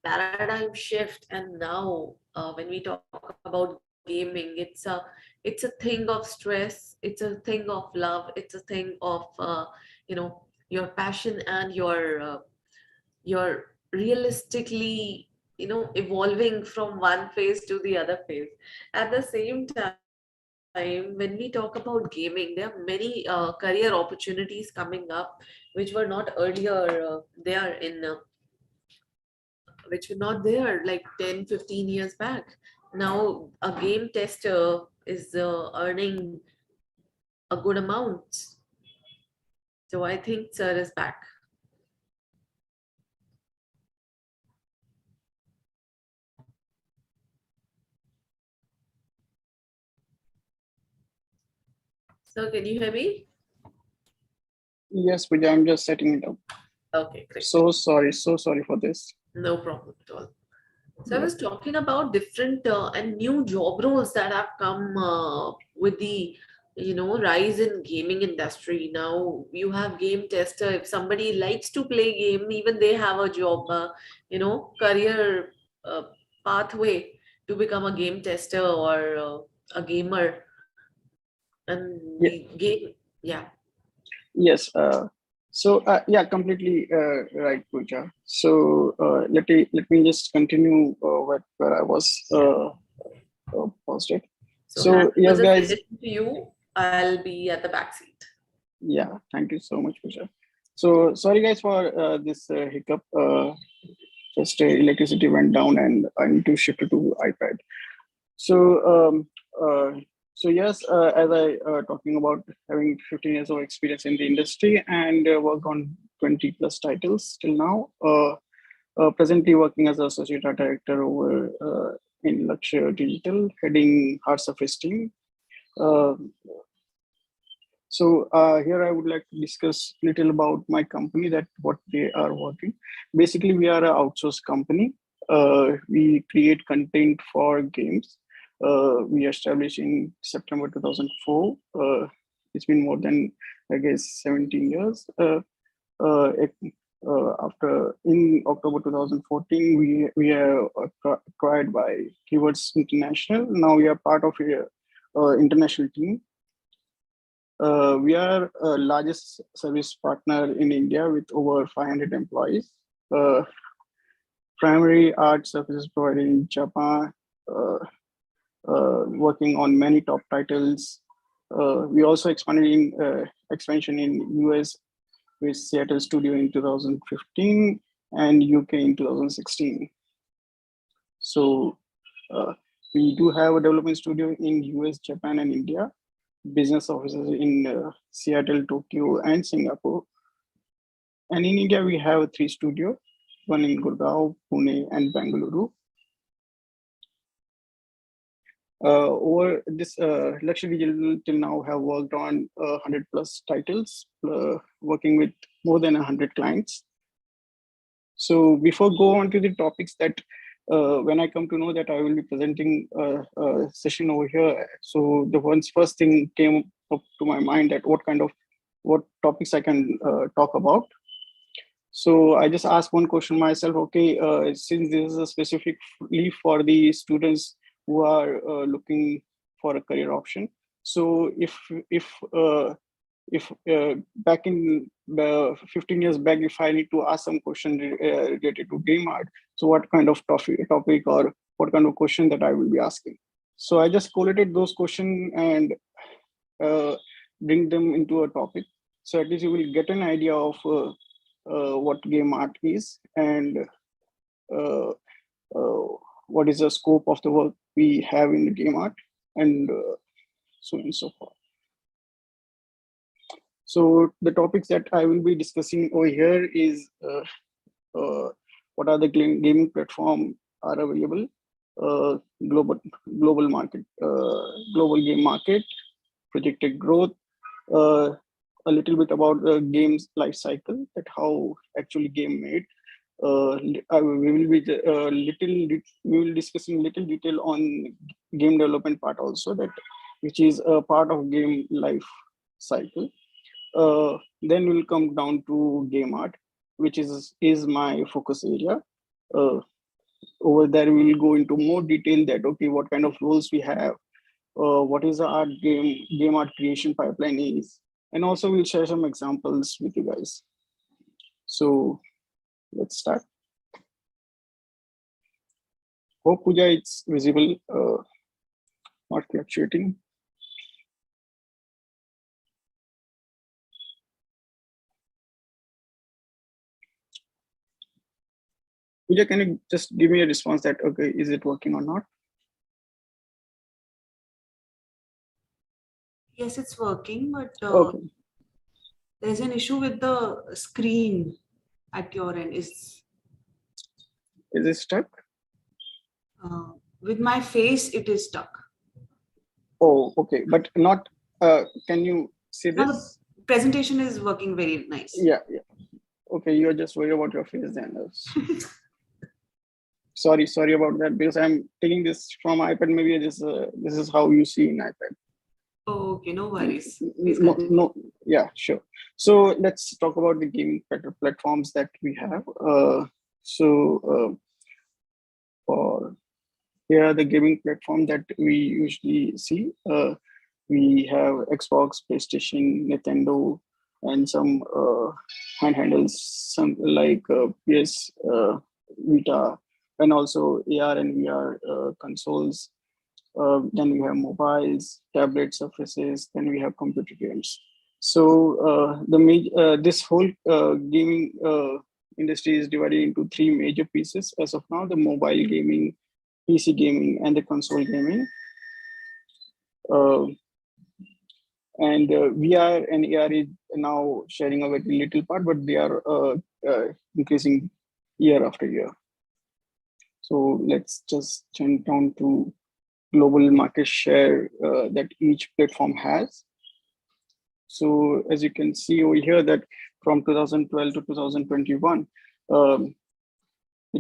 paradigm shift. And now when we talk about gaming, it's a thing of stress, it's a thing of love, it's a thing of your passion and your realistically evolving from one phase to the other phase. At the same time, when we talk about gaming, there are many career opportunities coming up which were not earlier there in which were not there like 10, 15 years back. Now a game tester is earning a good amount. So I think sir is back. So can you hear me? Yes, Pooja, I'm just setting it up. Okay, great. So sorry for this. No problem at all. So I was talking about different and new job roles that have come with the rise in gaming industry. Now you have game tester. If somebody likes to play game, even they have a job, career uh, pathway to become a game tester or a gamer. And Yeah. the game, yeah. Yes. Yeah, completely right, Pooja. So let me just continue where I was posted. So yes, guys. To you, I'll be at the back seat. Yeah, thank you so much, Pooja. So sorry, guys, for this hiccup. Just electricity went down, and I need to shift it to iPad. So yes, as I talking about having 15 years of experience in the industry and work on 20 plus titles till now. Presently working as associate art director over in Laksha Digital, heading Hearts of Esteem. So here I would like to discuss a little about my company, that what they are working. Basically, we are an outsourced company. We create content for games. We established in September 2004. It's been more than, I guess, 17 years. After in October 2014, we are acquired by Keywords International. Now we are part of a international team. We are largest service partner in India with over 500 employees. Primary art services provided in Japan, working on many top titles. We also expanded in expansion in US with Seattle studio in 2015 and UK in 2016. So we do have a development studio in US, Japan, and India. Business offices in Seattle, Tokyo, and Singapore. And in India, we have 3 studios, one in Gurgaon, Pune, and Bengaluru. Over this, Lakshya Digital till now have worked on 100 plus titles, working with more than 100 clients. So before go on to the topics that when I come to know that I will be presenting a session over here, so the first thing came up to my mind that what topics I can talk about. So I just asked one question myself. Okay, since this is a specifically for the students who are looking for a career option, so if back in 15 years back, if I need to ask some question related to game art, so what kind of topic or what kind of question that I will be asking? So I just collated those questions and bring them into a topic. So at least you will get an idea of what game art is and what is the scope of the work we have in the game art, and so on and so forth. So the topics that I will be discussing over here is what are the gaming platform are available, global market, global game market, projected growth, a little bit about the game's life cycle, that how actually game made. We will discuss in little detail on game development part also, that which is a part of game life cycle. Then we'll come down to game art, which is my focus area. Over there, we will go into more detail that, okay, what kind of roles we have, what is the game art creation pipeline is, and also we'll share some examples with you guys. So let's start. Hope Pooja, it's visible, not fluctuating. Pooja, can you just give me a response that, okay, is it working or not? Yes, it's working, but Okay. there's an issue with the screen at your end. Is it stuck? With my face, it is stuck. Oh, okay, but not. Can you see Now this? the presentation is working very nice. Yeah. Okay, you're just worried about your face then. Sorry about that, because I'm taking this from iPad. Maybe this is how you see in iPad. Oh, okay, no worries. No, yeah, sure. So let's talk about the gaming platforms that we have. For here are the gaming platform that we usually see. We have Xbox, PlayStation, Nintendo, and some handhelds, some like PS Vita, and also AR and VR consoles. Then we have mobiles, tablet surfaces, then we have computer games. So this whole gaming industry is divided into 3 major pieces as of now: the mobile gaming, PC gaming, and the console gaming. And VR and AR is now sharing a very little part, but they are increasing year after year. So let's just jump down to global market share that each platform has. So as you can see over here that from 2012 to 2021, the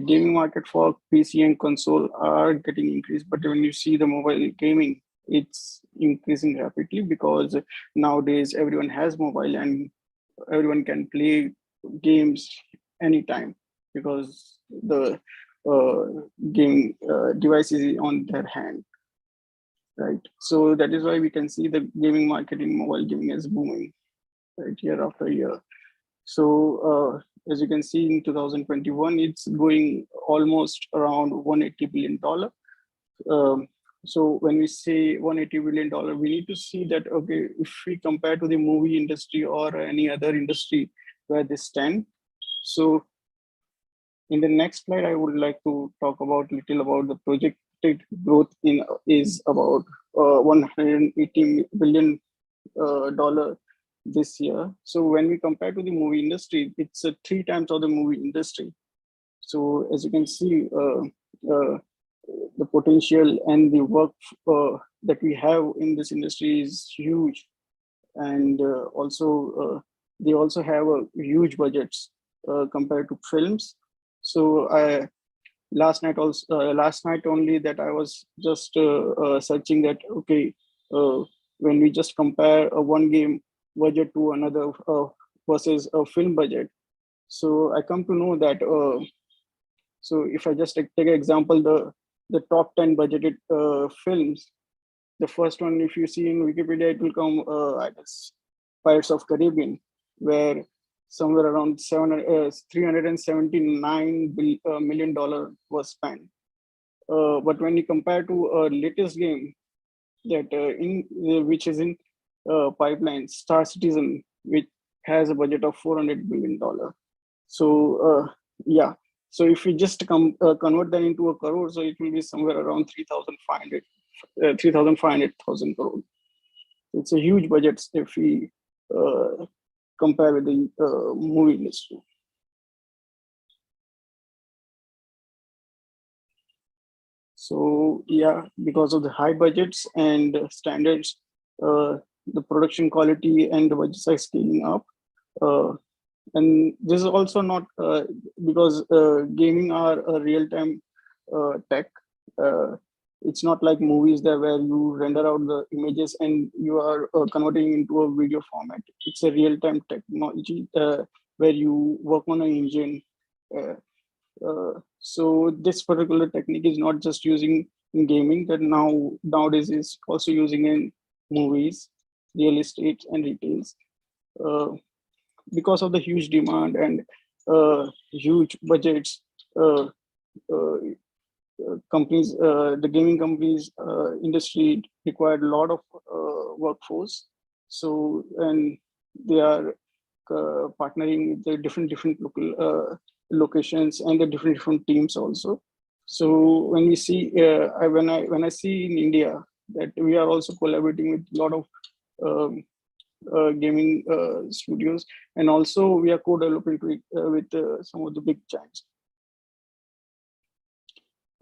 gaming market for PC and console are getting increased, but when you see the mobile gaming, it's increasing rapidly because nowadays everyone has mobile and everyone can play games anytime because the gaming device is on their hand, right? So that is why we can see the gaming market in mobile gaming is booming, right, year after year. So as you can see in 2021, it's going almost around $180 billion. So when we say $180 billion, we need to see that, okay, if we compare to the movie industry or any other industry where they stand. So in the next slide, I would like to talk about little about the projected growth in is about $180 billion this year. So when we compare to the movie industry, it's 3 times of the movie industry. So as you can see, the potential and the work that we have in this industry is huge, and also they also have a huge budgets compared to films. So I last night only that I was just searching that, okay, when we just compare a one game budget to another versus a film budget, so I come to know that so if I just take an example, the top 10 budgeted films, the first one, if you see in Wikipedia, it will come, I guess, Pirates of Caribbean, where somewhere around $379 million was spent. But when you compare to a latest game that which is in pipeline, Star Citizen, which has a budget of $400 billion. So yeah, so if we just convert that into a crore, so it will be somewhere around 3,500,000 crore. It's a huge budget if we compare with the movie industry. So yeah, because of the high budgets and standards, the production quality and the budgets are scaling up. And this is also not because gaming are a real-time tech. It's not like movies there where you render out the images and you are converting into a video format. It's a real-time technology where you work on an engine. So this particular technique is not just using in gaming, that nowadays is also using in movies, real estate, and retails. Because of the huge demand and huge budgets, companies, the gaming companies industry required a lot of workforce. So, and they are partnering with the different local locations and the different teams also. So when we see, when I see in India that we are also collaborating with a lot of gaming studios, and also we are co-developing with some of the big giants.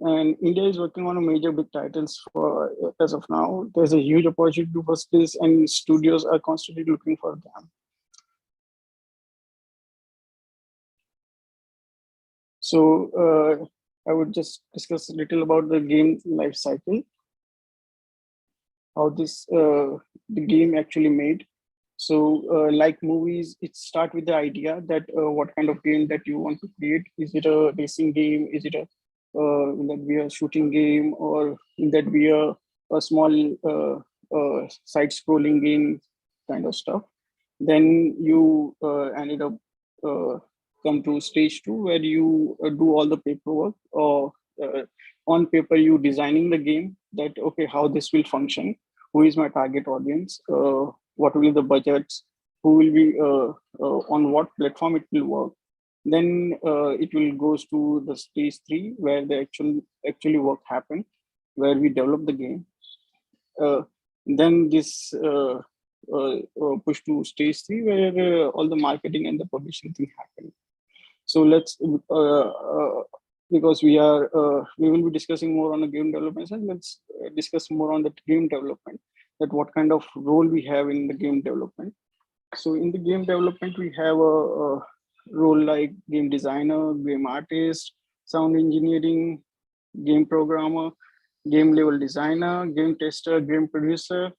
And India is working on a major big titles for as of now. There's a huge opportunity for this, and studios are constantly looking for them. So I would just discuss a little about the game life cycle, how this the game actually made. So like movies, it start with the idea that what kind of game that you want to create. Is it a racing game? Is it a will that be a shooting game, or will that be a small side-scrolling game kind of stuff? Then you ended up come to stage 2, where you do all the paperwork, or on paper you designing the game, that okay, how this will function, who is my target audience, what will be the budgets, who will be on what platform it will work. Then it will goes to the stage 3, where the actually work happen, where we develop the game. Then this push to stage 3, where all the marketing and the publishing thing happen. So let's because we will be discussing more on the game development side, let's discuss more on the game development, that what kind of role we have in the game development. So in the game development, we have a role like game designer, game artist, sound engineering, game programmer, game level designer, game tester, game producer.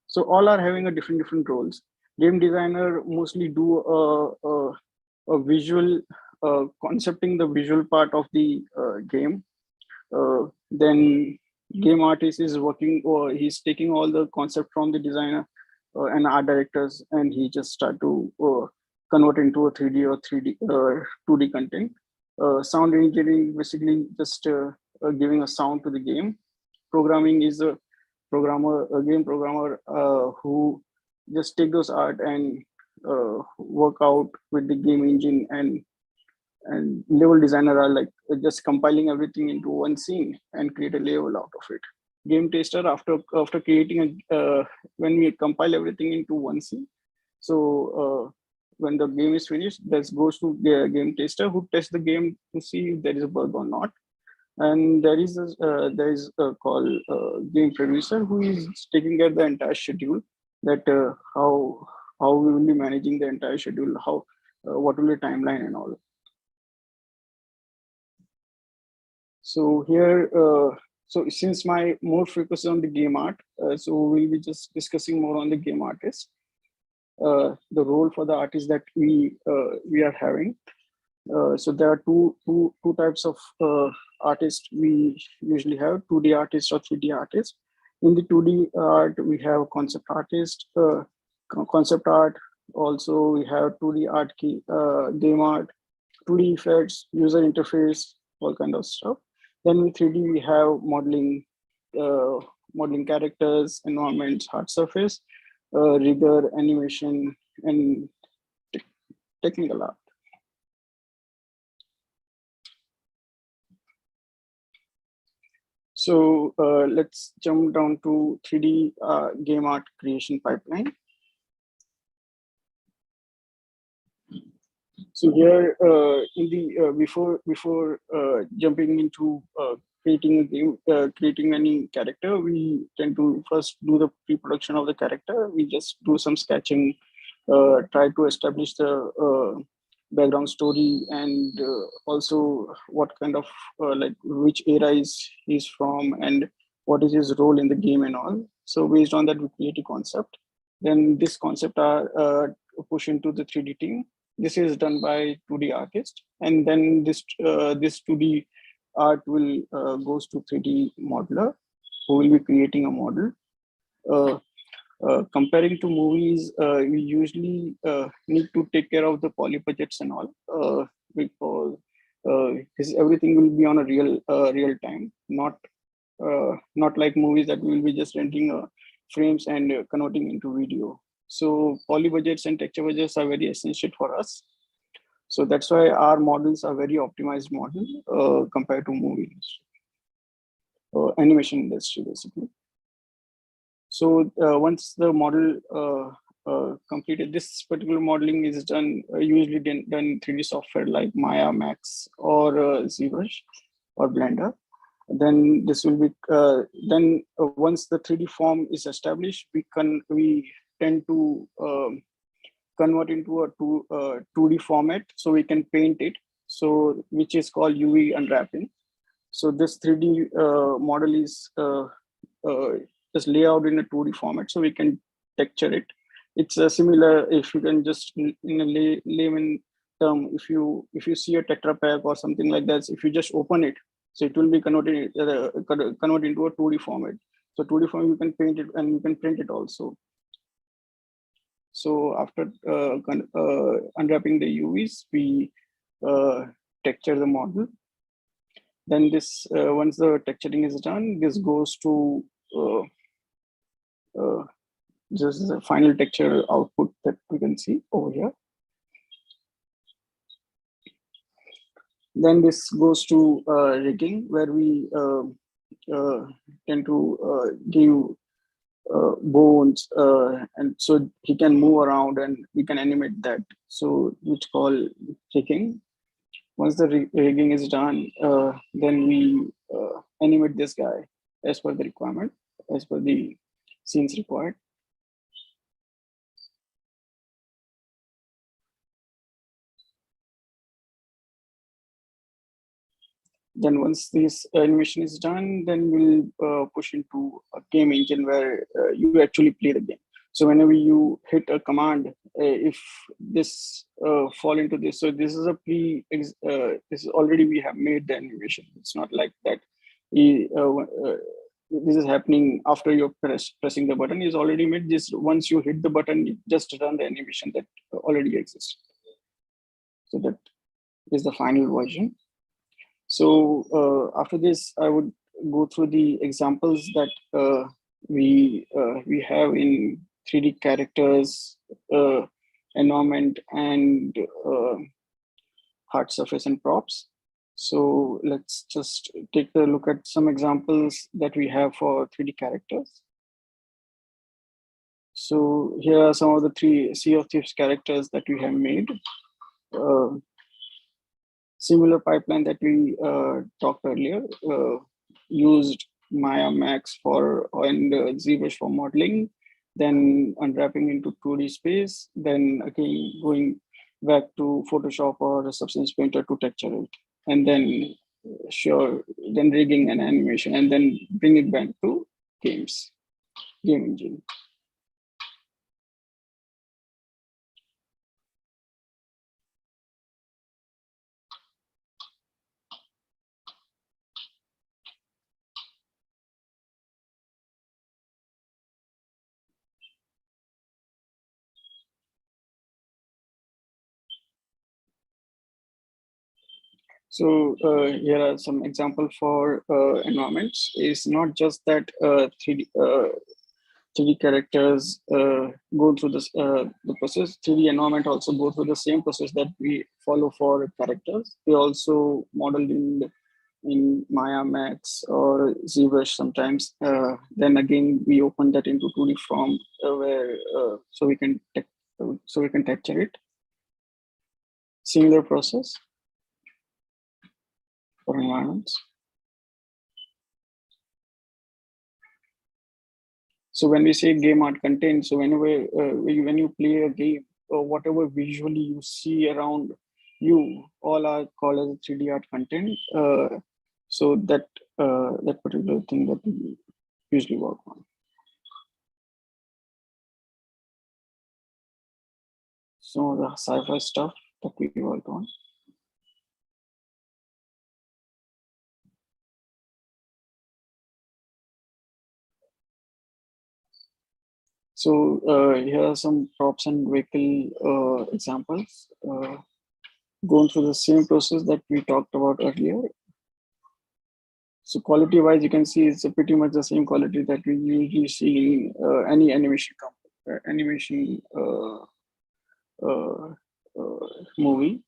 So all are having a different roles. Game designer mostly do a visual, concepting the visual part of the game. Then game artist is working, or he's taking all the concept from the designer and art directors, and he just start to convert into a 3D or 2D content. Sound engineering basically just giving a sound to the game. Programming is a game programmer who just take those art and work out with the game engine, and level designer are like just compiling everything into one scene and create a level out of it. Game tester, after creating when we compile everything into one scene, so when the game is finished, that goes to the game tester who tests the game to see if there is a bug or not. And there is a called game producer who is taking care of the entire schedule, that how we will be managing the entire schedule, how what will be the timeline and all. So here, so since my more focus on the game art, so we'll be just discussing more on the game artist, the role for the artist that we are having. So there are two types of artists we usually have: 2D artist or 3D artist. In the 2D art, we have concept artist, concept art. Also, we have 2D art, game art, 2D effects, user interface, all kind of stuff. Then with 3D, we have modeling, modeling characters, environments, hard surface, rigor, animation, and technical art. So let's jump down to 3D game art creation pipeline. So here, in the before jumping into creating a game, creating any character, we tend to first do the pre-production of the character. We just do some sketching, try to establish the background story, and also what kind of like which era he's from, and what is his role in the game and all. So based on that, we create a concept. Then this concept are pushed into the 3D team. This is done by 2D artist, and then this 2D art will goes to 3D modeler, who will be creating a model. Comparing to movies, we usually need to take care of the poly budgets and all, because everything will be on a real time, not like movies that we will be just renting frames and converting into video. So poly budgets and texture budgets are very essential for us. So that's why our models are very optimized model compared to movies, animation industry basically. So once the model completed, this particular modeling is done usually done in 3D software like Maya, Max, or ZBrush or Blender. Then this will be once the 3D form is established, we tend to convert into a 2D format, so we can paint it. So which is called UV unwrapping. So this 3D model is just lay out in a 2D format, so we can texture it. It's similar, if you can just in a layman term, if you see a Tetra Pak or something like that, if you just open it, so it will be converted into a 2D format. So 2D format, you can paint it and you can print it also. So after unwrapping the UVs, we texture the model. Then this once the texturing is done, this goes to just the final texture output that we can see over here. Then this goes to rigging, where we tend to give bones, and so he can move around and we can animate that. So which call rigging. Once the rigging is done, then we animate this guy as per the requirement, as per the scenes required. Then once this animation is done, then we'll push into a game engine where you actually play the game. So whenever you hit a command, if this fall into this, so this is a this is already we have made the animation. It's not like that. This is happening after you're pressing the button. Is already made. This once you hit the button, you just run the animation that already exists. So that is the final version. So after this, I would go through the examples that we have in 3D characters, environment, and hard surface and props. So let's just take a look at some examples that we have for 3D characters. So here are some of the 3 Sea of Thieves characters that we have made. Similar pipeline that we talked earlier, used Maya Max and ZBrush for modeling, then unwrapping into 2D space, then again going back to Photoshop or Substance Painter to texture it, and then then rigging an animation, and then bring it back to game engine. So here are some example for environments. It's not just that 3D characters go through this the process. 3D environment also go through the same process that we follow for characters. They also modeled in Maya Max or ZBrush sometimes. Then again, we open that into 2D form where so we can texture it. Similar process for environments. So when we say game art content, so whenever when you play a game or whatever visually you see around you, all are called as 3D art content. So that particular thing that we usually work on. Some of the sci-fi stuff that we work on. So here are some props and vehicle examples. Going through the same process that we talked about earlier. So quality-wise, you can see it's pretty much the same quality that we usually see in any animation movie.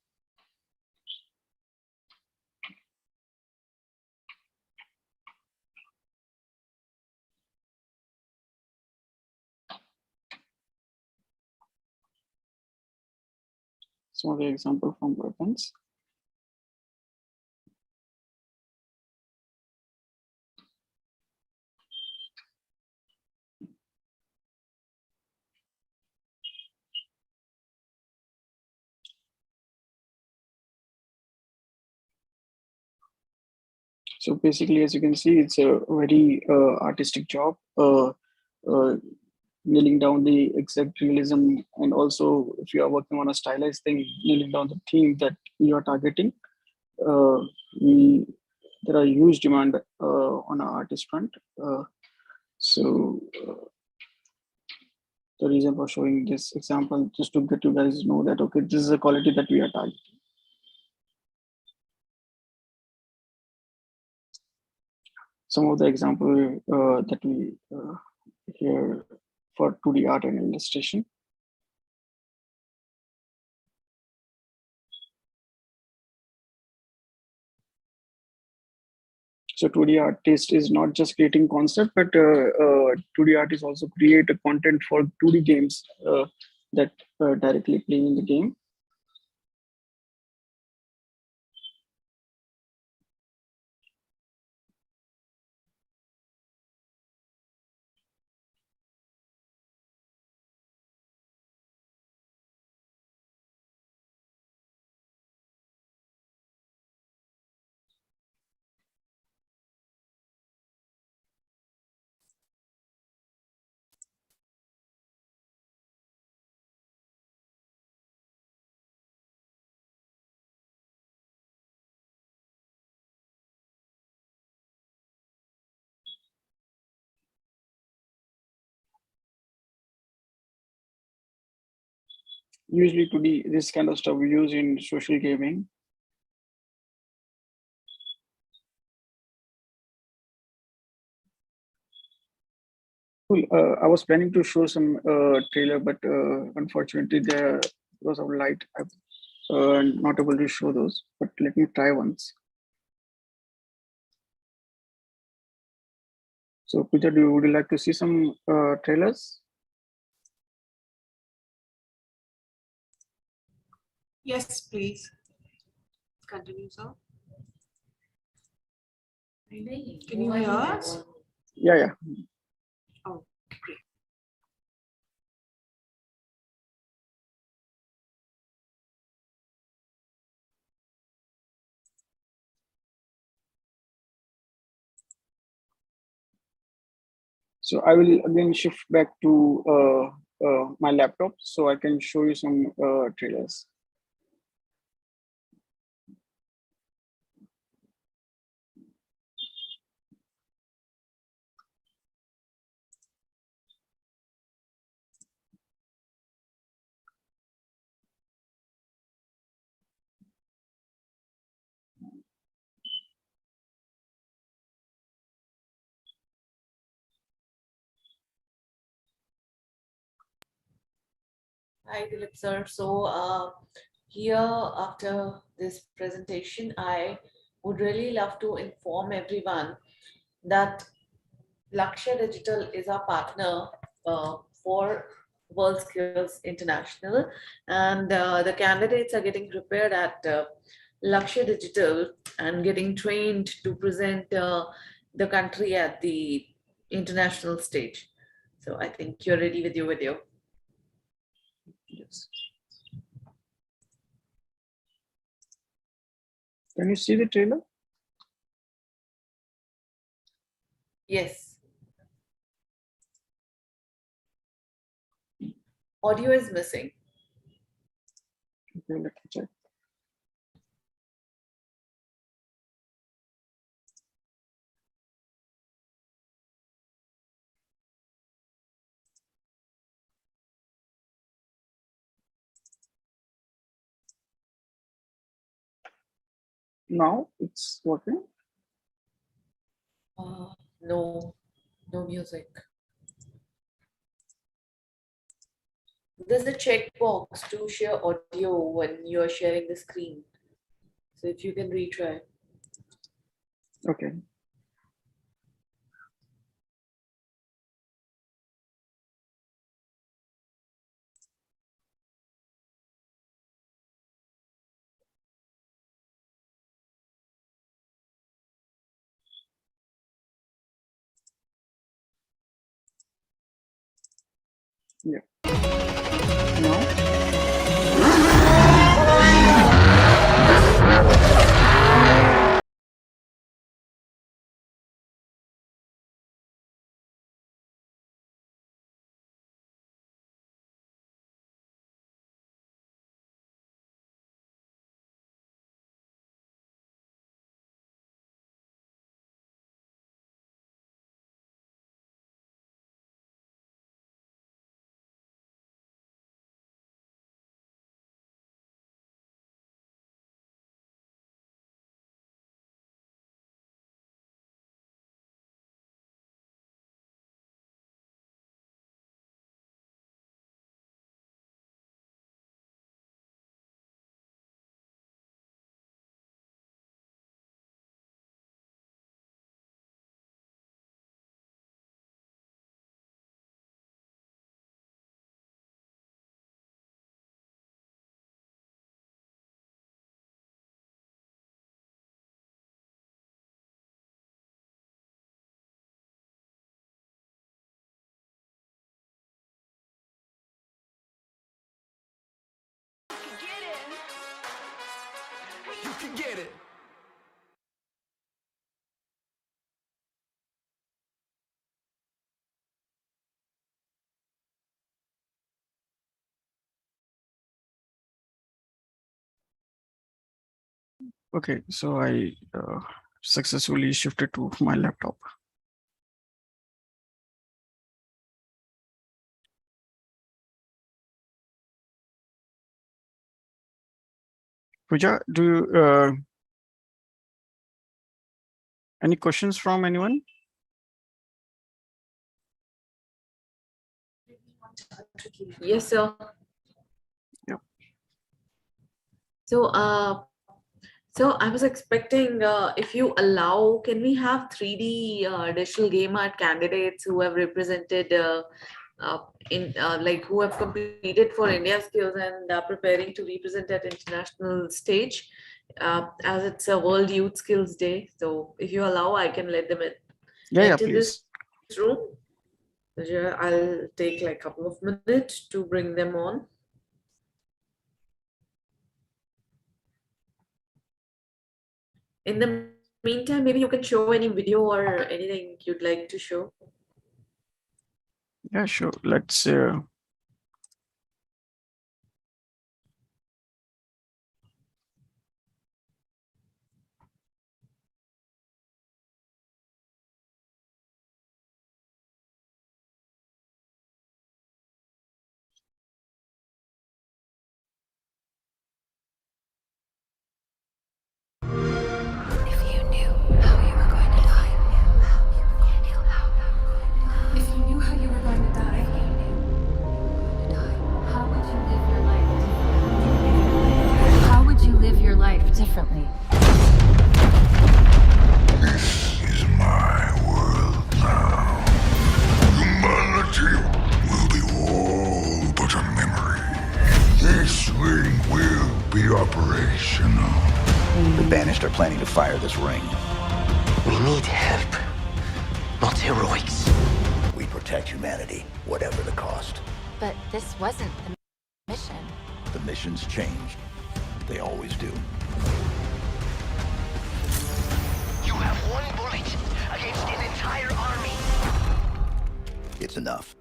Some of the example from weapons. So basically, as you can see, it's a very artistic job, nailing down the exact realism, and also if you are working on a stylized thing, nailing down the theme that you are targeting. There are huge demand on our artist front. The reason for showing this example, just to get you guys know that, okay, this is a quality that we are targeting. Some of the example that we here for 2D art and illustration. So 2D artist is not just creating concept, but 2D art is also create a content for 2D games that directly playing in the game. usually today this kind of stuff we use in social gaming. Cool. I was planning to show some trailer, but unfortunately, there because of light, I'm not able to show those. But let me try once. So, Pooja, would you like to see some trailers? Yes, please. Continue, sir. Can you hear us? Yeah, yeah. Oh, great. So I will again shift back to my laptop so I can show you some trailers. Hi, Dilip sir. So, here after this presentation, I would really love to inform everyone that Lakshya Digital is our partner for World Skills International, and the candidates are getting prepared at Lakshya Digital and getting trained to present the country at the international stage. So I think you're ready with your video. Yes. Can you see the trailer? Yes. Audio is missing. Okay, let me check. Now it's working. No, no music. There's a checkbox to share audio when you're sharing the screen. So if you can retry. Okay. Yeah. Now. You can get it. Okay, so I successfully shifted to my laptop. Pooja, do you, any questions from anyone? Yes, sir. Yeah. So, so I was expecting, if you allow, can we have 3D digital game art candidates who have represented like who have competed for India skills and are preparing to represent at international stage, as it's a World Youth Skills Day. So if you allow, I can let them Yeah, enter please. this room. So, yeah, I'll take like a couple of minutes to bring them on. In the meantime, maybe you can show any video or anything you'd like to show. Yeah, sure. Let's. Differently. This is my world now. Humanity will be all but a memory. This ring will be operational. The Banished are planning to fire this ring. We need help, not heroics. We protect humanity, whatever the cost. But this wasn't the mission. The missions change. They always do. You have one bullet against an entire army. It's enough.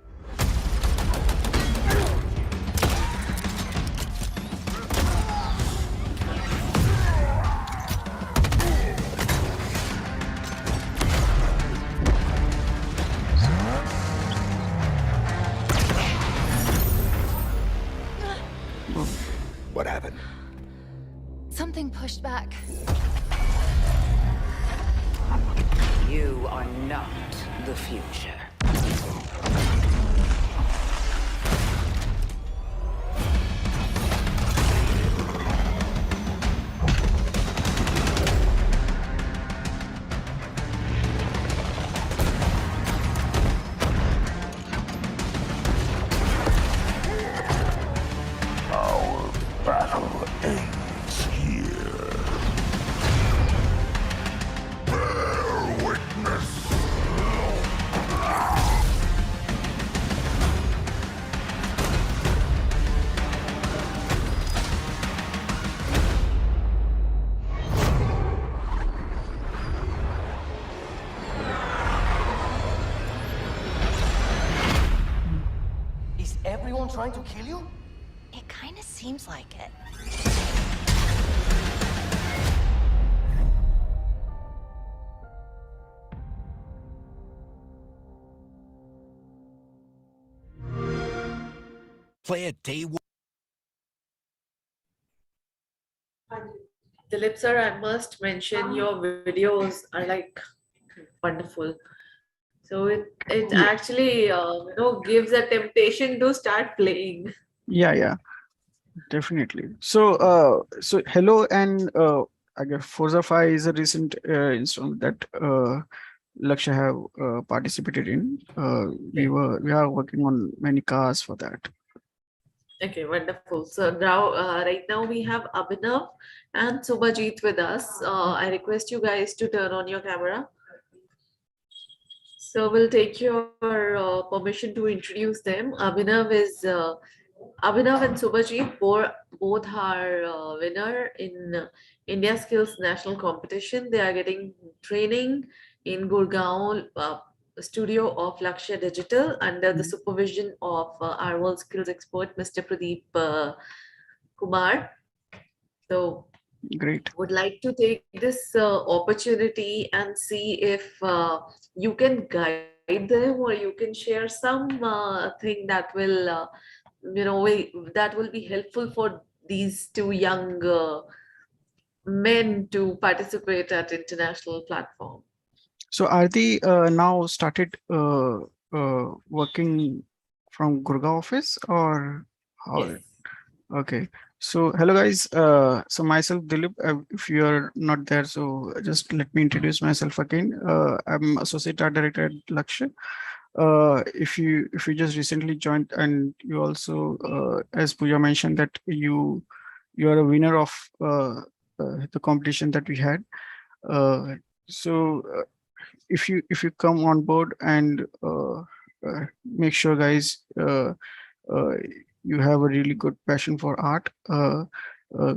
What happened? Something pushed back. You are not the future. Our battle ends here. Bear witness. Is everyone trying to kill you? It kind of seems like it. Play it day one. Dilip sir, I must mention your videos are like wonderful. So it actually gives a temptation to start playing. Yeah, definitely. So so hello, and I guess Forza 5 is a recent installment that Lakshya have participated in. We are working on many cars for that. Okay, wonderful. So now, right now we have Abhinav and Subhajit with us. I request you guys to turn on your camera. So we'll take your permission to introduce them. Abhinav and Subhajit both are winner in India Skills National Competition. They are getting training in Gurgaon studio of Lakshya Digital under the supervision of our world skills expert, Mr. Pradeep Kumar. So Great. would like to take this opportunity and see if you can guide them, or you can share some thing that will that will be helpful for these two young men to participate at international platform. So are they now started working from Gurgaon office or how? Yes. Okay. So hello guys. So myself Dilip. If you are not there, so just let me introduce myself again. I'm associate art director at Lakshya. If you just recently joined and you also as Pooja mentioned that you are a winner of the competition that we had. Uh, so if you come on board and make sure guys uh, you have a really good passion for art,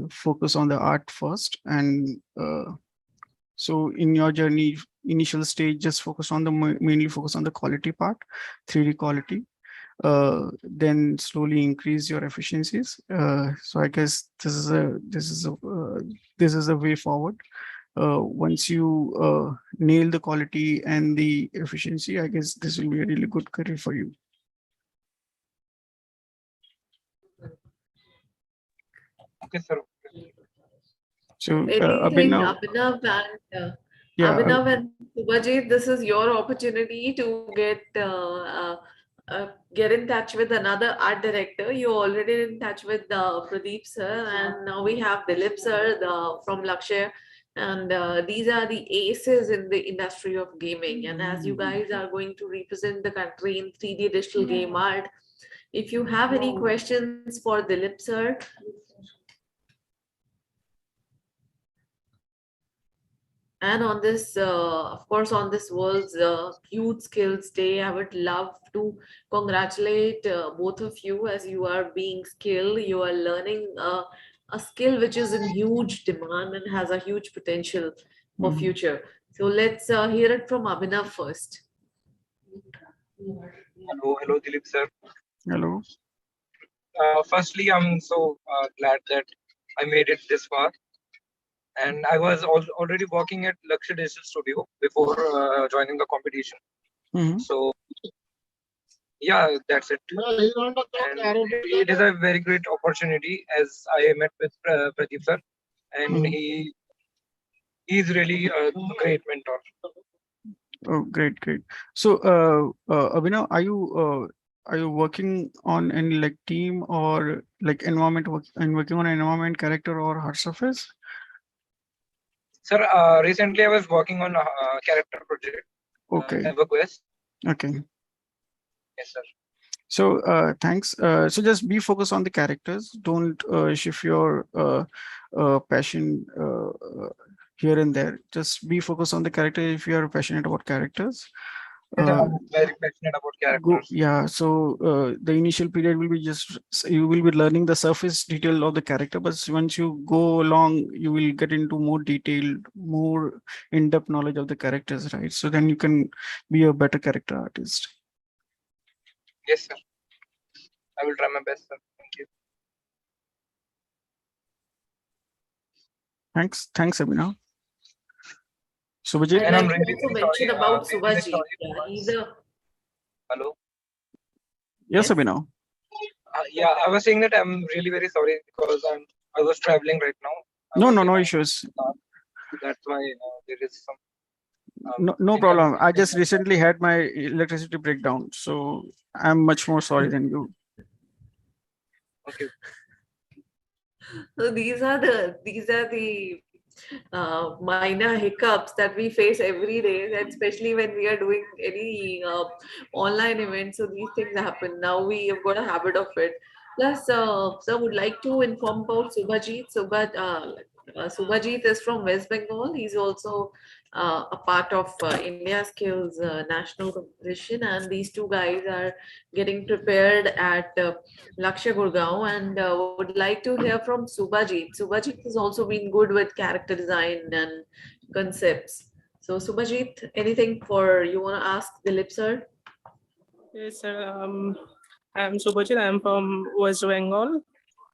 focus on the art first, and so in your journey initial stage just focus on the mainly focus on the quality part, 3D quality, then slowly increase your efficiencies. So I guess this is a way forward. Once you nail the quality and the efficiency, I guess this will be a really good career for you. Okay, sir. So Anything, Abhinav, yeah, Abhinav and Subhajit, this is your opportunity to get in touch with another art director. You're already in touch with Pradeep sir, and now we have Dilip sir from Lakshya. And these are the aces in the industry of gaming. And as you guys are going to represent the country in 3D digital game art, if you have any questions for Dilip sir, and on this, of course, on this World's Youth Skills Day, I would love to congratulate both of you as you are being skilled. You are learning a skill which is in huge demand and has a huge potential for future. So let's hear it from Abhinav first. Hello, Dilip sir. Hello. Firstly, I'm so glad that I made it this far. And I was already working at Lakshya Digital Studio before joining the competition. So, yeah, that's it. And it is a very great opportunity as I met with Pradeep sir, and he's really a great mentor. Oh, great. So, Abhinav, are you working on any like team or like environment work and working on an environment, character, or hard surface? Sir, recently I was working on a character project. Okay. EverQuest. Okay. Yes, sir. So thanks. So just be focused on the characters. Don't shift your passion here and there. Just be focused on the character if you are passionate about characters. I'm very passionate about characters. Yeah, so the initial period will be just you will be learning the surface detail of the character, but once you go along, you will get into more detailed, more in-depth knowledge of the characters, right? So then you can be a better character artist. Yes, sir. I will try my best, sir. Thank you. Thanks, Abhinav. Subhajit? I'd like to also mention about Subhajit. Hello. Yes, Abhinav. Yeah, I was saying that I'm really very sorry because I was traveling right now. No issues. That's why there is some. No problem. I just recently had my electricity breakdown, so I'm much more sorry than you. Okay. So these are the minor hiccups that we face every day, and especially when we are doing any online events. So these things happen. Now we have got a habit of it. Plus, sir would like to inform about Subhajit. Subhajit is from West Bengal. He's also a part of India Skills national competition, and these two guys are getting prepared at Lakshya Gurgaon, and would like to hear from Subhajit. Subhajit has also been good with character design and concepts. So Subhajit, anything for you want to ask Dilip sir? Yes, sir. I'm Subhajit. I'm from West Bengal,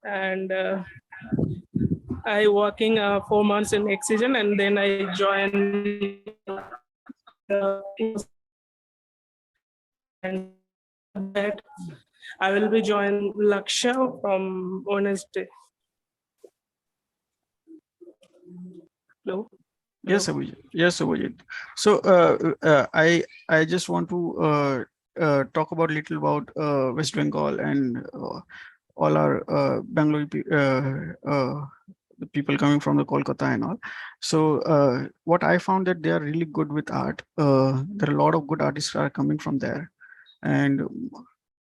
and I working 4 months in Excision, and then I joined and that I will be joining Lakshya from Wednesday. Hello. Yes, Abhijit. Yes, Abhijit. So I just want to talk about little about West Bengal and all our Bangalore the people coming from the Kolkata and all. So what I found that they are really good with art. There are a lot of good artists are coming from there, and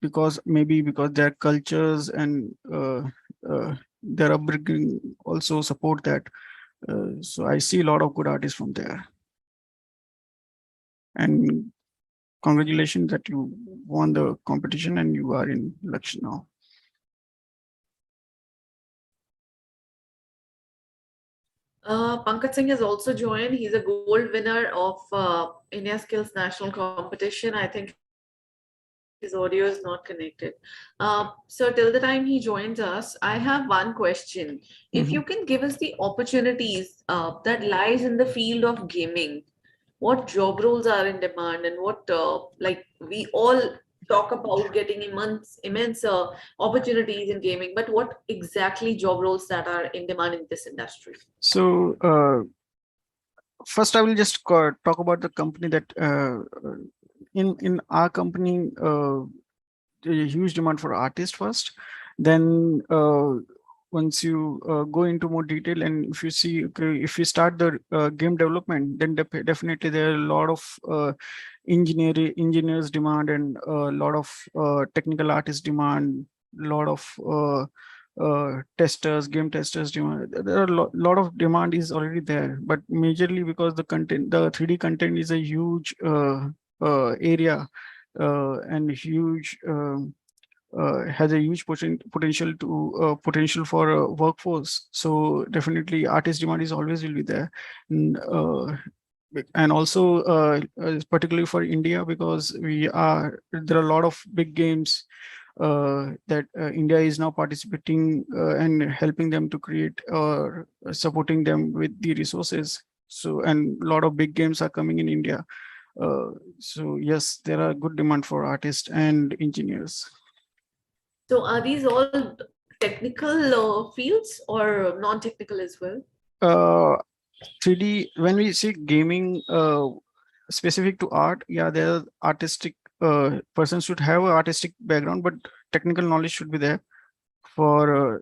because maybe because their cultures and their upbringing also support that. So I see a lot of good artists from there. And congratulations that you won the competition and you are in election now. Pankaj Singh has also joined. He's a gold winner of India Skills National Competition. I think his audio is not connected. So till the time he joins us, I have one question. If you can give us the opportunities that lies in the field of gaming, what job roles are in demand, and what like we all talk about getting immense opportunities in gaming, but what exactly job roles that are in demand in this industry? So first I will just talk about the company that in our company a huge demand for artists first, then once you go into more detail and if you see, okay, if you start the game development, then definitely there are a lot of engineers demand and a lot of technical artists demand, a lot of testers, game testers demand. There are a lot of demand is already there, but majorly because the content, the 3D content is a huge area and huge has a huge potential to potential for a workforce. So definitely artist demand is always will be there. And also particularly for India, because there are a lot of big games that India is now participating and helping them to create or supporting them with the resources. So, and a lot of big games are coming in India. So yes, there are good demand for artists and engineers. So are these all technical fields or non-technical as well? 3D, when we see gaming specific to art, yeah, there are artistic persons should have an artistic background, but technical knowledge should be there for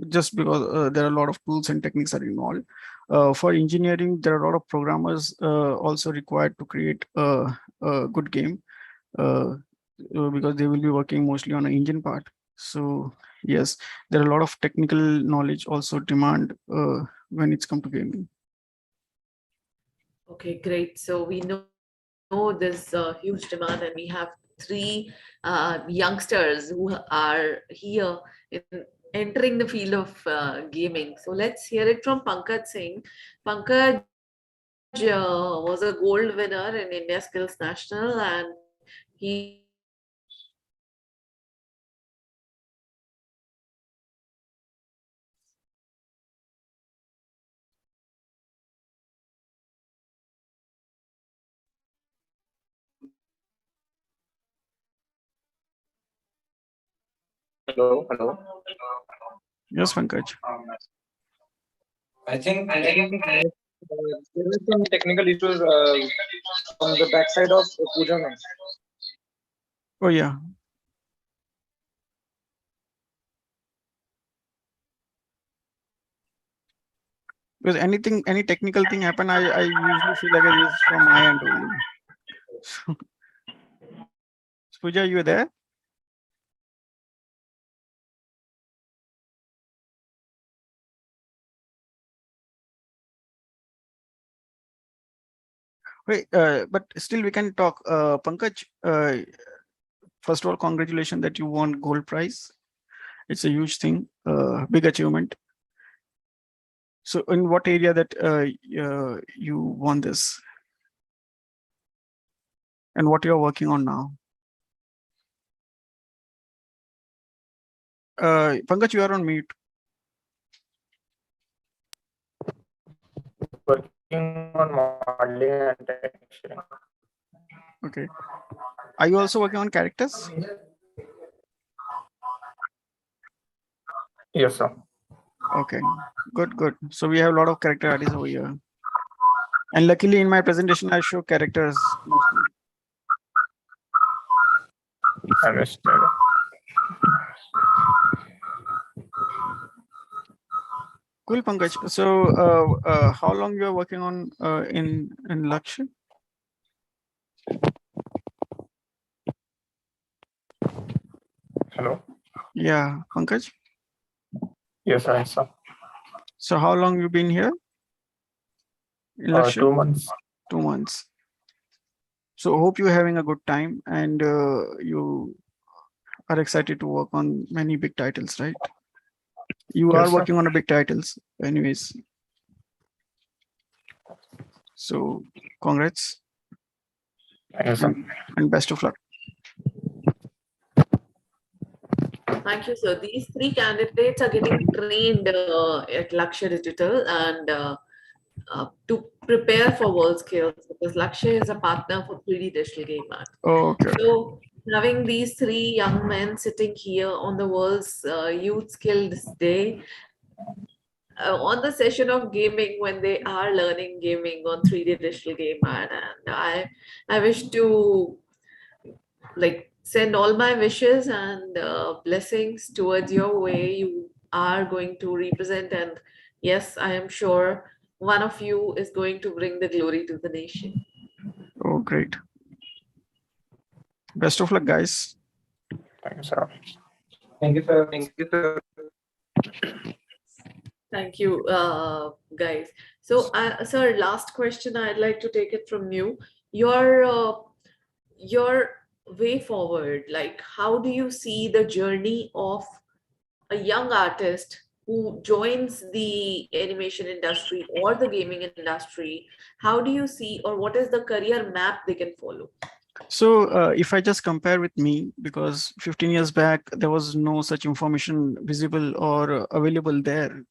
just because there are a lot of tools and techniques are involved. For engineering, there are a lot of programmers also required to create a good game because they will be working mostly on an engine part. So yes, there are a lot of technical knowledge also demand when it's come to gaming. Okay, great. So we know there's huge demand, and we have three youngsters who are here in entering the field of gaming. So let's hear it from Pankaj Singh. Pankaj was a gold winner in India Skills National, and he is also a gold winner in India Skills Hello, hello. Yes, Pankaj. I think there is some technical issues from the backside of Pooja ma'am. Oh yeah. Because any technical thing happen, I usually feel like it is from my end only. Pooja, you there? Wait, but still we can talk. Pankaj, first of all, congratulations that you won gold prize. It's a huge thing, big achievement. So in what area that you won this? And what you're working on now? Pankaj, you are on mute. Working on modeling and texturing. Okay. Are you also working on characters? Yes, sir. Okay, good. So we have a lot of character artists over here. And luckily in my presentation, I show characters mostly. Understood. Cool, Pankaj. So how long you are working on in Lakshya? Hello. Yeah, Pankaj. Yes, I saw. So how long you been here in Lakshya? 2 months. 2 months. So hope you're having a good time and you are excited to work on many big titles, right? You Yes, are sir. working on a big titles anyways. So congrats. Yes, sir. And best of luck. Thank you, sir. These three candidates are getting trained at Lakshya Digital and to prepare for world skills because Lakshya is a partner for 3D Digital Game Art. Okay. So having these three young men sitting here on the world's Youth Skills Day, on the session of gaming when they are learning gaming on 3D Digital Game Art, and I wish to like send all my wishes and blessings towards your way you are going to represent, and yes, I am sure one of you is going to bring the glory to the nation. Oh, great. Best of luck, guys. Thank you, sir. Thank you, sir. Thank you, sir. Thank you, guys. So, sir, last question. I'd like to take it from you. Your way forward. Like, how do you see the journey of a young artist who joins the animation industry or the gaming industry? How do you see, or what is the career map they can follow? So if I just compare with me, because 15 years back, there was no such information visible or available there.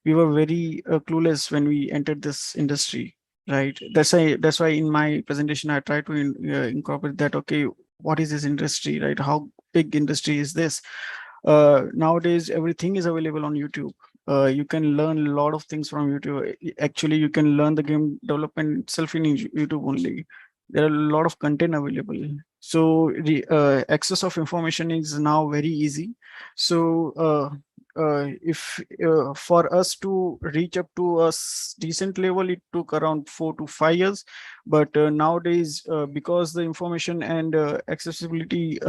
We were very clueless when we entered this industry, right? That's why in my presentation, I try to incorporate that, okay, what is this industry, right? How big industry is this? Nowadays, everything is available on YouTube. You can learn a lot of things from YouTube. Actually, you can learn the game development itself in YouTube only. There are a lot of content available, so the access of information is now very easy. So if for us to reach up to a decent level, it took around 4 to 5 years, but nowadays because the information and accessibility,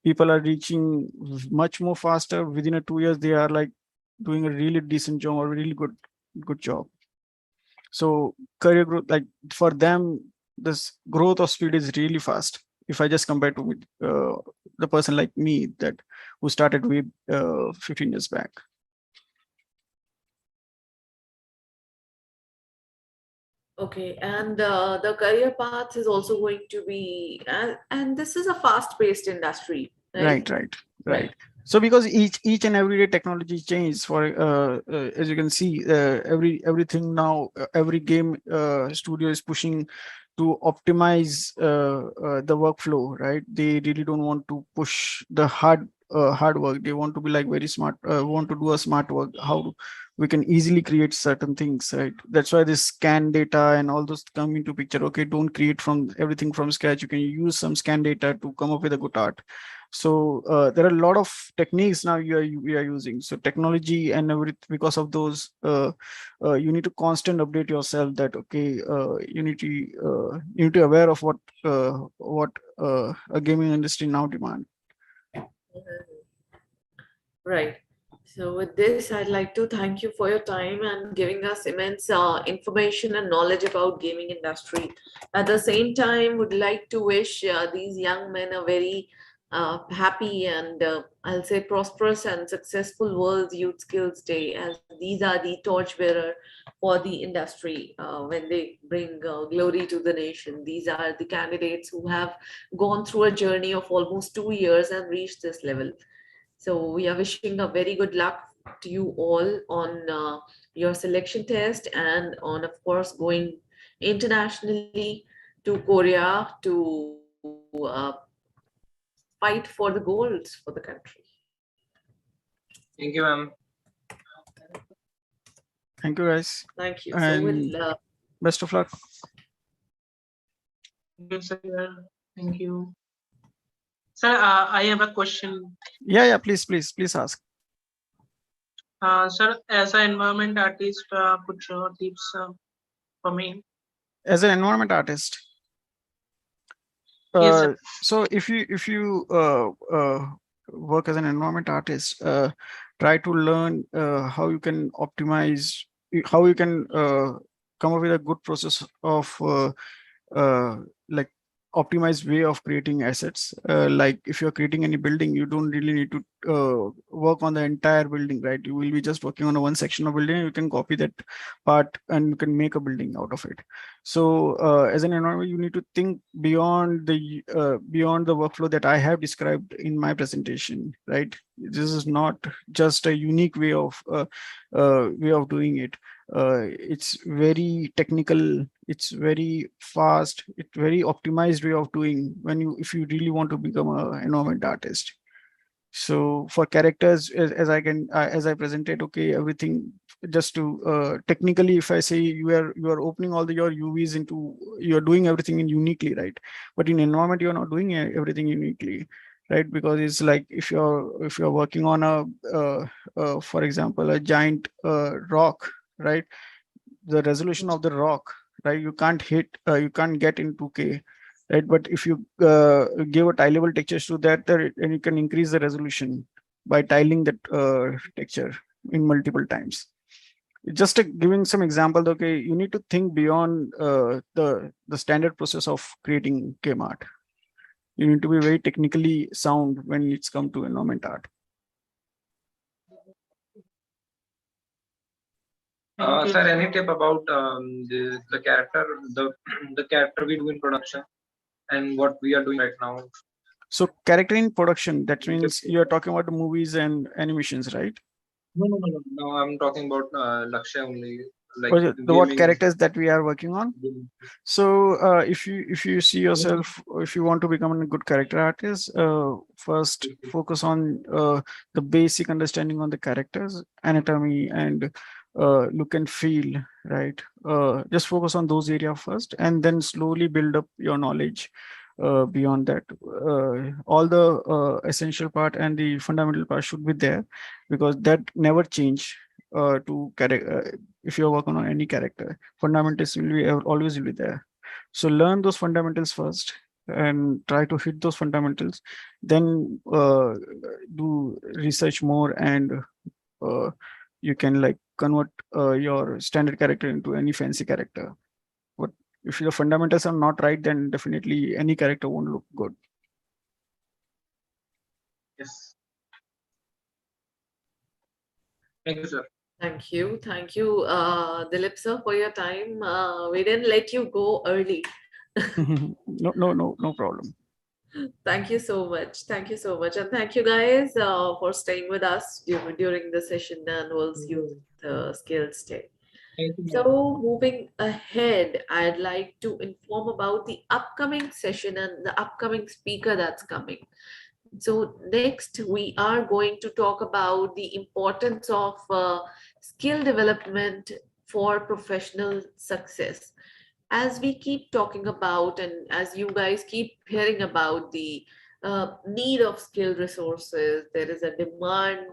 people are reaching much more faster. Within a 2 years they are like doing a really decent job or really good job. So career growth, like for them, this growth of speed is really fast. If I just compare to the person like me that who started with 15 years back. Okay, and the career path is also going to be, and this is a fast-paced industry, right? Right. So because each and every day technology changes. For as you can see, everything now, every game studio is pushing to optimize the workflow, right? They really don't want to push the hard work. They want to be like very smart, want to do a smart work. How we can easily create certain things, right? That's why this scan data and all those come into picture. Okay, don't create from everything from scratch. You can use some scan data to come up with a good art. So there are a lot of techniques now we are using. So technology and everything, because of those, you need to constant update yourself that, okay, you need to aware of what a gaming industry now demand. Right. So with this, I'd like to thank you for your time and giving us immense information and knowledge about gaming industry. At the same time, would like to wish these young men a very happy and I'll say prosperous and successful World Youth Skills Day, as these are the torchbearer for the industry when they bring glory to the nation. These are the candidates who have gone through a journey of almost 2 years and reached this level. So we are wishing a very good luck to you all on your selection test and on, of course, going internationally to Korea to fight for the goals for the country. Thank you, ma'am. Thank you, guys. Thank you. So And we'll best of luck. Thank you, sir. Thank you. Sir, I have a question. Yeah, please ask. Sir, as an environment artist, could you tips for me? As an environment artist. Yes, sir. So if you work as an environment artist, try to learn how you can optimize, how you can come up with a good process of like optimized way of creating assets. Like if you're creating any building, you don't really need to work on the entire building, right? You will be just working on a one section of building. You can copy that part and you can make a building out of it. So as an environment, you need to think beyond the workflow that I have described in my presentation, right? This is not just a unique way of doing it. It's very technical, it's very fast, it's very optimized way of doing if you really want to become an environment artist. So for characters, as I presented, okay, everything just to technically, if I say you are opening all your UVs into, you're doing everything in uniquely, right? But in environment, you're not doing everything uniquely, right? Because it's like if you're working on for example, a giant rock, right? The resolution of the rock, right? You can't get in 2K, right? But if you give a tileable textures to that, and you can increase the resolution by tiling that texture in multiple times. Just giving some example, okay, you need to think beyond the standard process of creating game art. You need to be very technically sound when it's come to environment art. Sir, any tip about the character, the character we do in production, and what we are doing right now? So character in production, that means you're talking about the movies and animations, right? No, I'm talking about Lakshya only. Like What characters that we are working on. So if you see yourself, if you want to become a good character artist, first focus on the basic understanding on the characters, anatomy, and look and feel, right? Just focus on those areas first, and then slowly build up your knowledge beyond that. All the essential part and the fundamental part should be there, because that never change to character. If you're working on any character, fundamentals will be always will be there. So learn those fundamentals first and try to hit those fundamentals, then do research more, and you can like convert your standard character into any fancy character. But if your fundamentals are not right, then definitely any character won't look good. Yes. Thank you, sir. Thank you. Thank you, Dilip sir, for your time. We didn't let you go early. No problem. Thank you so much. Thank you so much. And thank you guys for staying with us during the session and World's Youth Skills Day. So moving ahead, I'd like to inform about the upcoming session and the upcoming speaker that's coming. So next, we are going to talk about the importance of skill development for professional success. As we keep talking about, and as you guys keep hearing about the need of skilled resources, there is a demand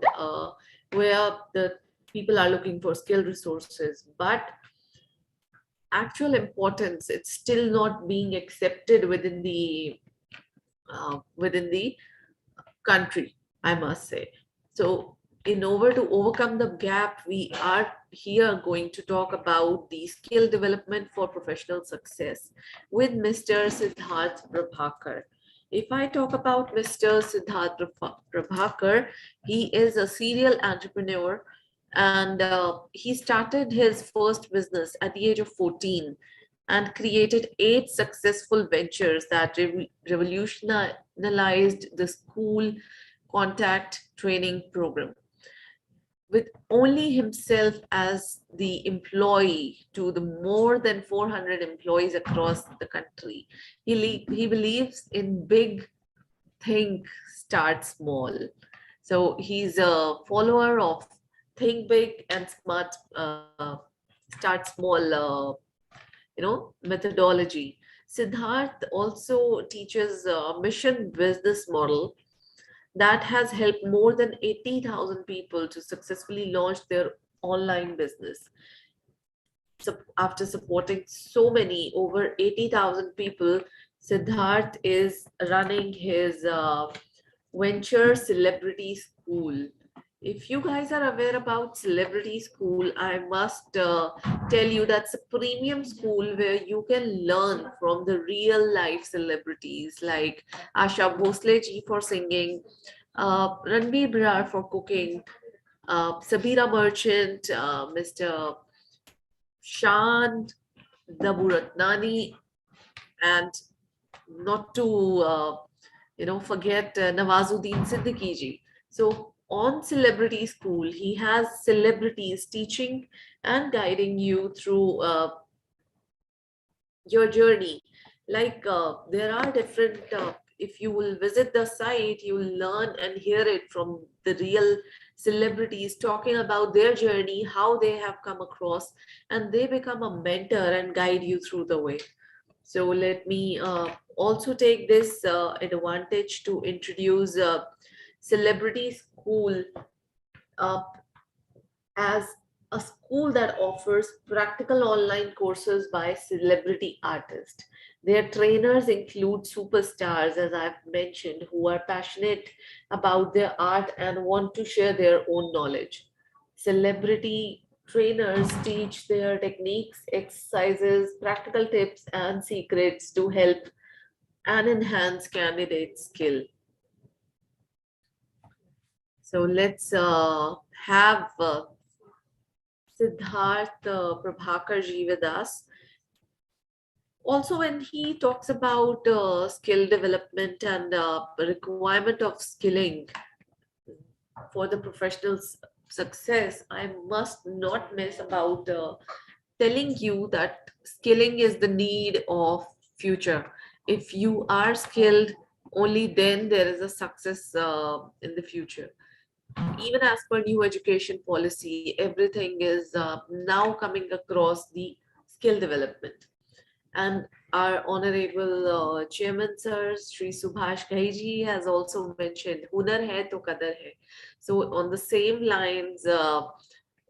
where the people are looking for skilled resources, but actual importance, it's still not being accepted within the country, I must say. So in order to overcome the gap, we are here going to talk about the skill development for professional success with Mr. Siddharth Prabhakar. If I talk about Mr. Siddharth Prabhakar, he is a serial entrepreneur, and he started his first business at the age of 14 and created 8 successful ventures that revolutionized the school contact training program. With only himself as the employee to the more than 400 employees across the country, he believes in big think, start small. So he's a follower of think big and smart, start small, methodology. Siddharth also teaches a mission business model that has helped more than 80,000 people to successfully launch their online business. So after supporting so many, over 80,000 people, Siddharth is running his venture celebrity school. If you guys are aware about celebrity school, I must tell you that's a premium school where you can learn from the real life celebrities like Asha Bhosle ji for singing, Ranbir Brar for cooking, Sabira Merchant, Mr. Shan Daburatnani, and not to forget Nawazuddin Siddiqui ji. So on Celebrity School, he has celebrities teaching and guiding you through your journey. Like there are different, if you will visit the site, you will learn and hear it from the real celebrities talking about their journey, how they have come across, and they become a mentor and guide you through the way. So let me also take this advantage to introduce Celebrity School as a school that offers practical online courses by celebrity artists. Their trainers include superstars, as I've mentioned, who are passionate about their art and want to share their own knowledge. Celebrity trainers teach their techniques, exercises, practical tips, and secrets to help and enhance candidates' skill. So let's have Siddharth Prabhakarji with us. Also, when he talks about skill development and requirement of skilling for the professional's success, I must not miss about telling you that skilling is the need of future. If you are skilled, only then there is a success in the future. Even as per new education policy, everything is now coming across the skill development. And our honorable chairman, sir, Shri Subhash Ghai has also mentioned, Hunar hai to kadar hai. So on the same lines,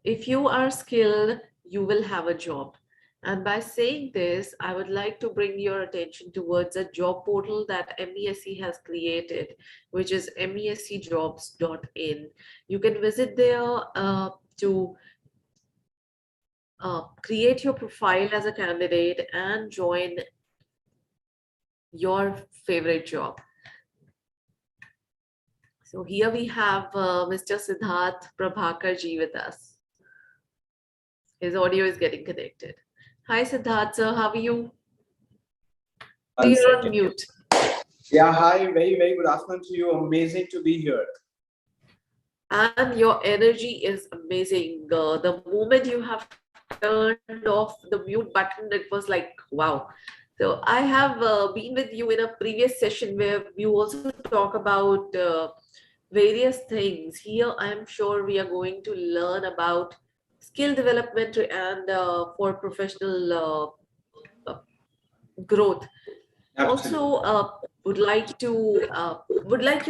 if you are skilled, you will have a job. And by saying this, I would like to bring your attention towards a job portal that MESC has created, which is mescjobs.in. You can visit there to create your profile as a candidate and join your favorite job. So here we have Mr. Siddharth Prabhakarji with us. His audio is getting connected. Hi Siddharth sir, how are you? You're on mute. Yeah, hi, very, very good afternoon to you. Amazing to be here. And your energy is amazing. The moment you have turned off the mute button, it was like, wow. So I have been with you in a previous session where you also talk about various things. Here, I'm sure we are going to learn about skill development and for professional growth. Absolutely. Also, would like you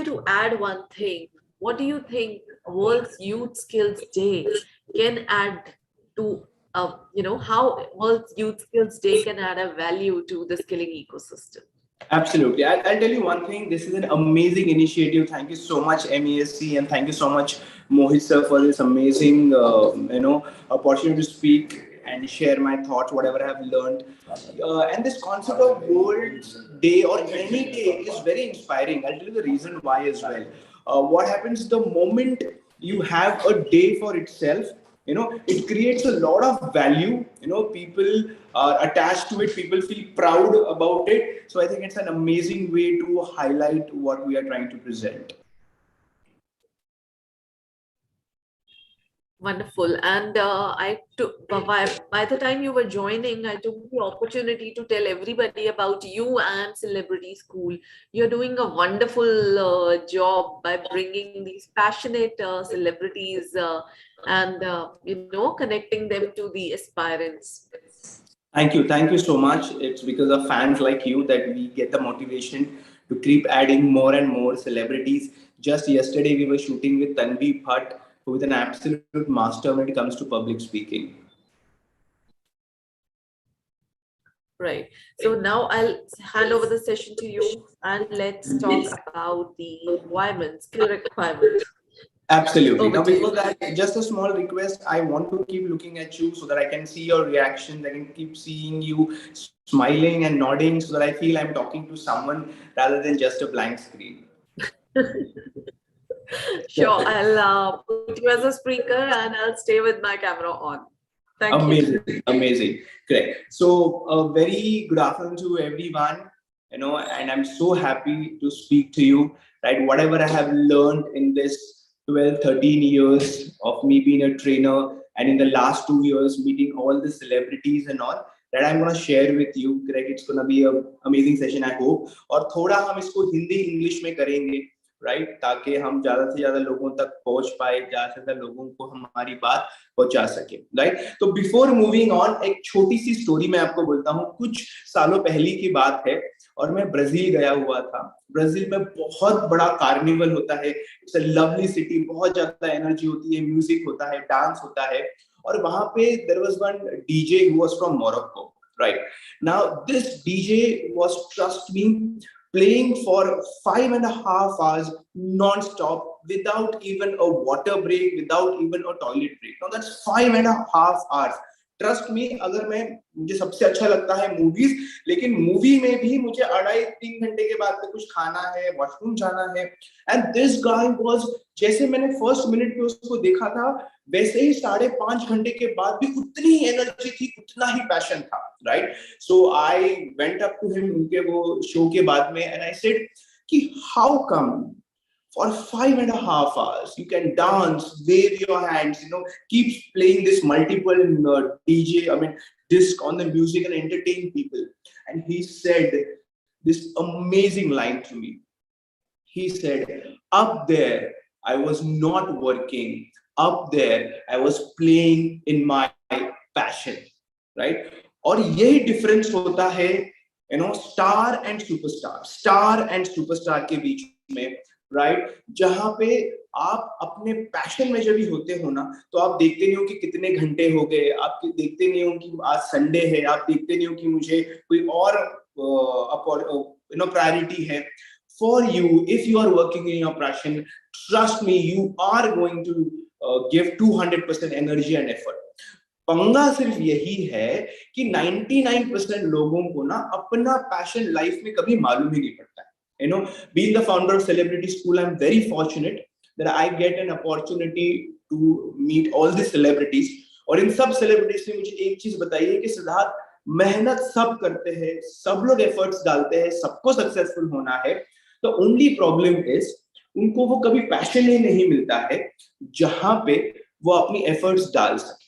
to add one thing. What do you think World's Youth Skills Day can add to how World's Youth Skills Day can add a value to the skilling ecosystem? Absolutely. I'll tell you one thing. This is an amazing initiative. Thank you so much, MESC, and thank you so much, Mohit sir, for this amazing, opportunity to speak and share my thoughts, whatever I have learned. And this concept of World Day or any day is very inspiring. I'll tell you the reason why as well. What happens the moment you have a day for itself? It creates a lot of value. People are attached to it. People feel proud about it. So I think it's an amazing way to highlight what we are trying to present. Wonderful. And by the time you were joining, I took the opportunity to tell everybody about you and Celebrity School. You're doing a wonderful job by bringing these passionate celebrities and connecting them to the aspirants. Thank you so much. It's because of fans like you that we get the motivation to keep adding more and more celebrities. Just yesterday we were shooting with Tanvi Bhatt, who is an absolute master when it comes to public speaking. Right. So now I'll hand over the session to you, and let's talk about the requirements, skill requirements. Absolutely. Over Now, to you. before that, just a small request. I want to keep looking at you so that I can see your reactions. I can keep seeing you smiling and nodding so that I feel I'm talking to someone rather than just a blank screen. Sure, I'll put you as a speaker and I'll stay with my camera on. Thank you. Amazing. Correct. So, a very good afternoon to everyone. And I'm so happy to speak to you. Right, whatever I have learned in this 12, 13 years of me being a trainer, and in the last 2 years meeting all the celebrities and all, that I'm gonna share with you. Correct. It's gonna be an amazing session, I hope. और थोड़ा हम इसको Hindi English में करेंगे. Right, ताकि हम ज्यादा से ज्यादा लोगों तक पहुंच पाए, ज्यादा से ज्यादा लोगों को हमारी बात पहुंचा सके. राइट, तो बिफोर मूविंग ऑन, एक छोटी सी स्टोरी मैं आपको बोलता हूँ. कुछ सालों पहले की बात है और मैं ब्राजील गया हुआ था. ब्राजील में बहुत बड़ा कार्निवल होता है. इट्स अ लवली सिटी, बहुत ज्यादा एनर्जी होती है, म्यूजिक होता है, डांस होता है. और वहां पे there was one DJ who was from Morocco. Right, now this DJ was, trust me, playing for 5.5 hours non-stop without even a water break, without even a toilet break. Now that's 5.5 hours. Trust me, अगर मुझे सबसे अच्छा लगता है movies, लेकिन movie में भी मुझे 2.5-3 घंटे के बाद में कुछ खाना है, वॉशरूम जाना है. एंड दिस गाय वाज, जैसे मैंने फर्स्ट मिनट में उसको देखा था, वैसे ही 5.5 घंटे के बाद भी उतनी ही एनर्जी थी, उतना ही पैशन था. Right, so I went up to him उनके वो शो के बाद में, एंड आई सेड कि how come for 5.5 hours you can dance, wave your hands, keep playing this multiple DJ, disc on the music and entertain people. And he said this amazing line to me. He said, up there I was not working, up there I was playing in my passion. Right, और यही difference होता है star and superstar के बीच में. Right, जहां पे आप अपने पैशन में जब भी होते हो ना, तो आप देखते नहीं हो कि कितने घंटे हो गए, आप देखते नहीं हो कि आज संडे है, आप देखते नहीं हो कि मुझे कोई और प्रायोरिटी है. For you, if you are working in your passion, trust me, you are going to give 200% energy and effort. पंगा सिर्फ यही है कि 99% लोगों को ना अपना पैशन लाइफ में कभी मालूम ही नहीं पड़ता है. Being the founder of Celebrity School, I'm very fortunate that I get an opportunity to meet all the celebrities. और इन सब celebrities ने मुझे एक चीज बताई है कि सिद्धार्थ, मेहनत सब करते हैं, सब लोग एफर्ट्स डालते हैं, सबको सक्सेसफुल होना है. तो ओनली प्रॉब्लम इज उनको वो कभी पैशन ही नहीं मिलता है जहां पे वो अपनी एफर्ट्स डाल सके.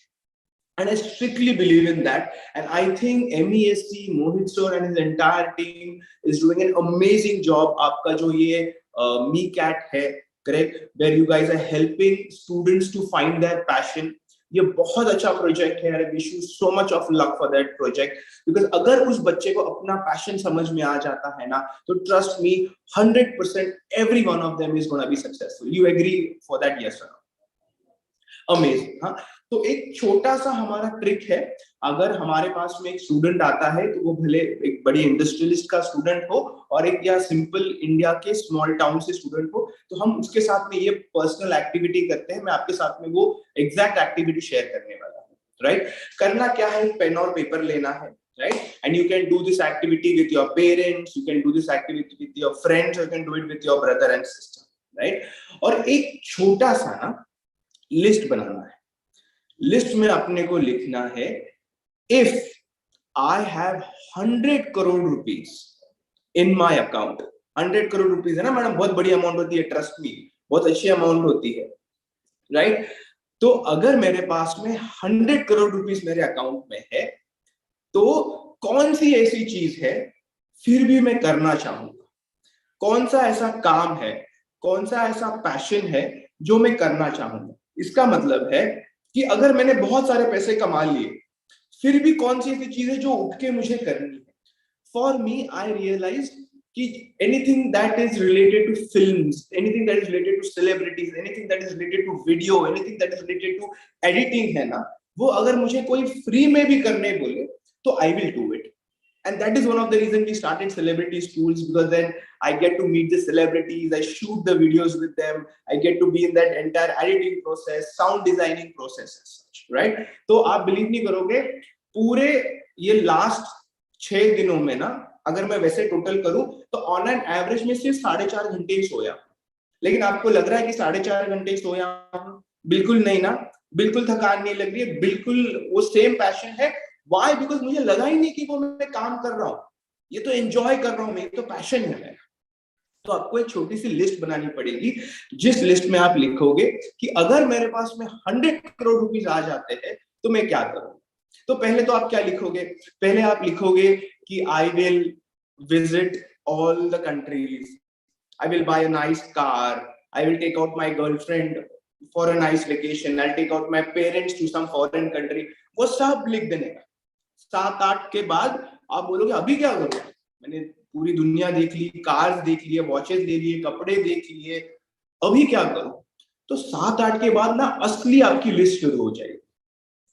And I strictly believe in that. And I think MESC, Mohit sir and his entire team is doing an amazing job. आपका जो ये MECAT है, correct, where you guys are helping students to find their passion. ये बहुत अच्छा project है. I wish you so much of luck for that project. Because अगर उस बच्चे को अपना पैशन समझ में आ जाता है ना, तो trust me, 100% every one of them is going to be successful. You agree for that? Yes or no? Amazing. हाँ, तो एक छोटा सा हमारा ट्रिक है. अगर हमारे पास में एक स्टूडेंट आता है, तो वो भले एक बड़ी इंडस्ट्रियलिस्ट का स्टूडेंट हो और एक या सिंपल इंडिया के स्मॉल टाउन से स्टूडेंट हो, तो हम उसके साथ में ये पर्सनल एक्टिविटी करते हैं. मैं आपके साथ में वो एग्जैक्ट एक्टिविटी शेयर करने वाला हूँ. राइट, करना क्या है, पेन और पेपर लेना है. Right, and you can do this activity with your parents, you can do this activity with your friends, you can do it with your brother and sister. Right, और एक छोटा सा ना लिस्ट बनाना है. List में अपने को लिखना है, if I have 100 crore rupees in my account. 100 crore rupees है ना मैडम, बहुत बड़ी अमाउंट होती है, ट्रस्ट मी, बहुत अच्छी अमाउंट होती है. राइट, तो अगर मेरे पास में 100 करोड़ रुपीज मेरे अकाउंट में है, तो कौन सी ऐसी चीज है फिर भी मैं करना चाहूंगा? कौन सा ऐसा काम है, कौन सा ऐसा पैशन है जो मैं करना चाहूंगा? इसका मतलब है कि अगर मैंने बहुत सारे पैसे कमा लिए, फिर भी कौन सी ऐसी चीज है जो उठ के मुझे करनी है। फॉर मी, आई रियलाइज कि anything that is related to films, anything that is related to celebrities, anything that is related to video, anything that is related to editing है ना, वो अगर मुझे कोई फ्री में भी करने बोले तो I will do it. And that is one of the reasons we started celebrity schools, because then I get to meet the celebrities, I shoot the videos with them, I get to be in that entire editing process, sound designing process as such, right? तो आप believe नहीं करोगे, पूरे ये last 6 दिनों में ना, अगर मैं वैसे टोटल करूं तो ऑन एन एवरेज में सिर्फ 4.5 घंटे ही सोया. लेकिन आपको लग रहा है कि 4.5 घंटे सोया हूं? बिल्कुल नहीं ना, बिल्कुल थकान नहीं लग रही है, बिल्कुल वो सेम पैशन है. Why? Because मुझे लगा ही नहीं कि वो मैं काम कर रहा हूँ, ये तो एंजॉय कर रहा हूँ मैं, ये तो पैशन है मेरा. तो आपको एक छोटी सी लिस्ट बनानी पड़ेगी, जिस लिस्ट में आप लिखोगे कि अगर मेरे पास में 100 करोड़ रुपीस आ जाते हैं तो मैं क्या करूँ. तो पहले तो आप क्या लिखोगे, पहले आप लिखोगे कि I will visit all the countries, I will buy a nice car, I will take out my girlfriend for a nice vacation, I will take out my parents to some foreign country. वो सब लिख देने का. 7-8 के बाद आप बोलोगे अभी क्या करूं, मैंने पूरी दुनिया देख ली, कार्स देख लिए, वॉचेस ले लिए, कपड़े देख लिए, अभी क्या करूं. तो 7-8 के बाद ना असली आपकी लिस्ट शुरू हो जाएगी,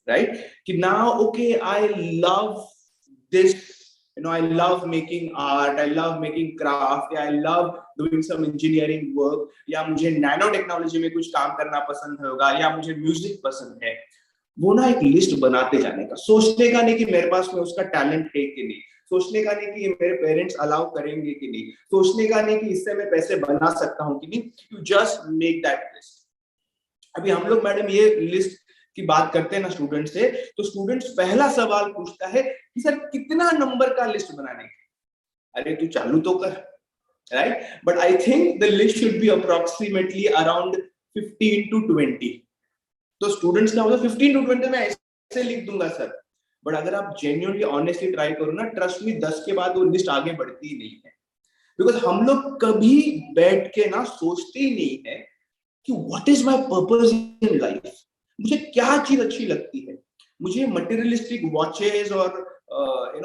राइट? कि now okay, I love this, you know, I love making art, I love making craft, I love doing some engineering work, या मुझे नैनो टेक्नोलॉजी में कुछ काम करना पसंद होगा, या मुझे म्यूजिक पसंद है. वो ना एक लिस्ट बनाते जाने का, सोचने का नहीं कि मेरे पास में उसका टैलेंट है कि नहीं, सोचने का नहीं कि मेरे पेरेंट्स अलाउ करेंगे कि नहीं, सोचने का नहीं कि इससे मैं पैसे बना सकता हूं कि नहीं. You just make that list. अभी हम लोग मैडम ये लिस्ट की बात करते हैं ना स्टूडेंट से, तो स्टूडेंट्स पहला सवाल पूछता है कि सर कितना नंबर का लिस्ट बनाने का. अरे तू चालू तो कर, right? But I think the list should be approximately around 15 to 20. तो स्टूडेंट्स का मतलब 15 to 20 में ऐसे लिख दूंगा सर. बट अगर आप जेन्युइनली ऑनेस्टली ट्राई करो ना, ट्रस्ट मी, 10 के बाद वो लिस्ट आगे बढ़ती ही नहीं है. बिकॉज हम लोग कभी बैठ के ना सोचते ही नहीं है कि what is my purpose in life, मुझे क्या चीज अच्छी लगती है. मुझे मटेरियलिस्टिक वॉचेस और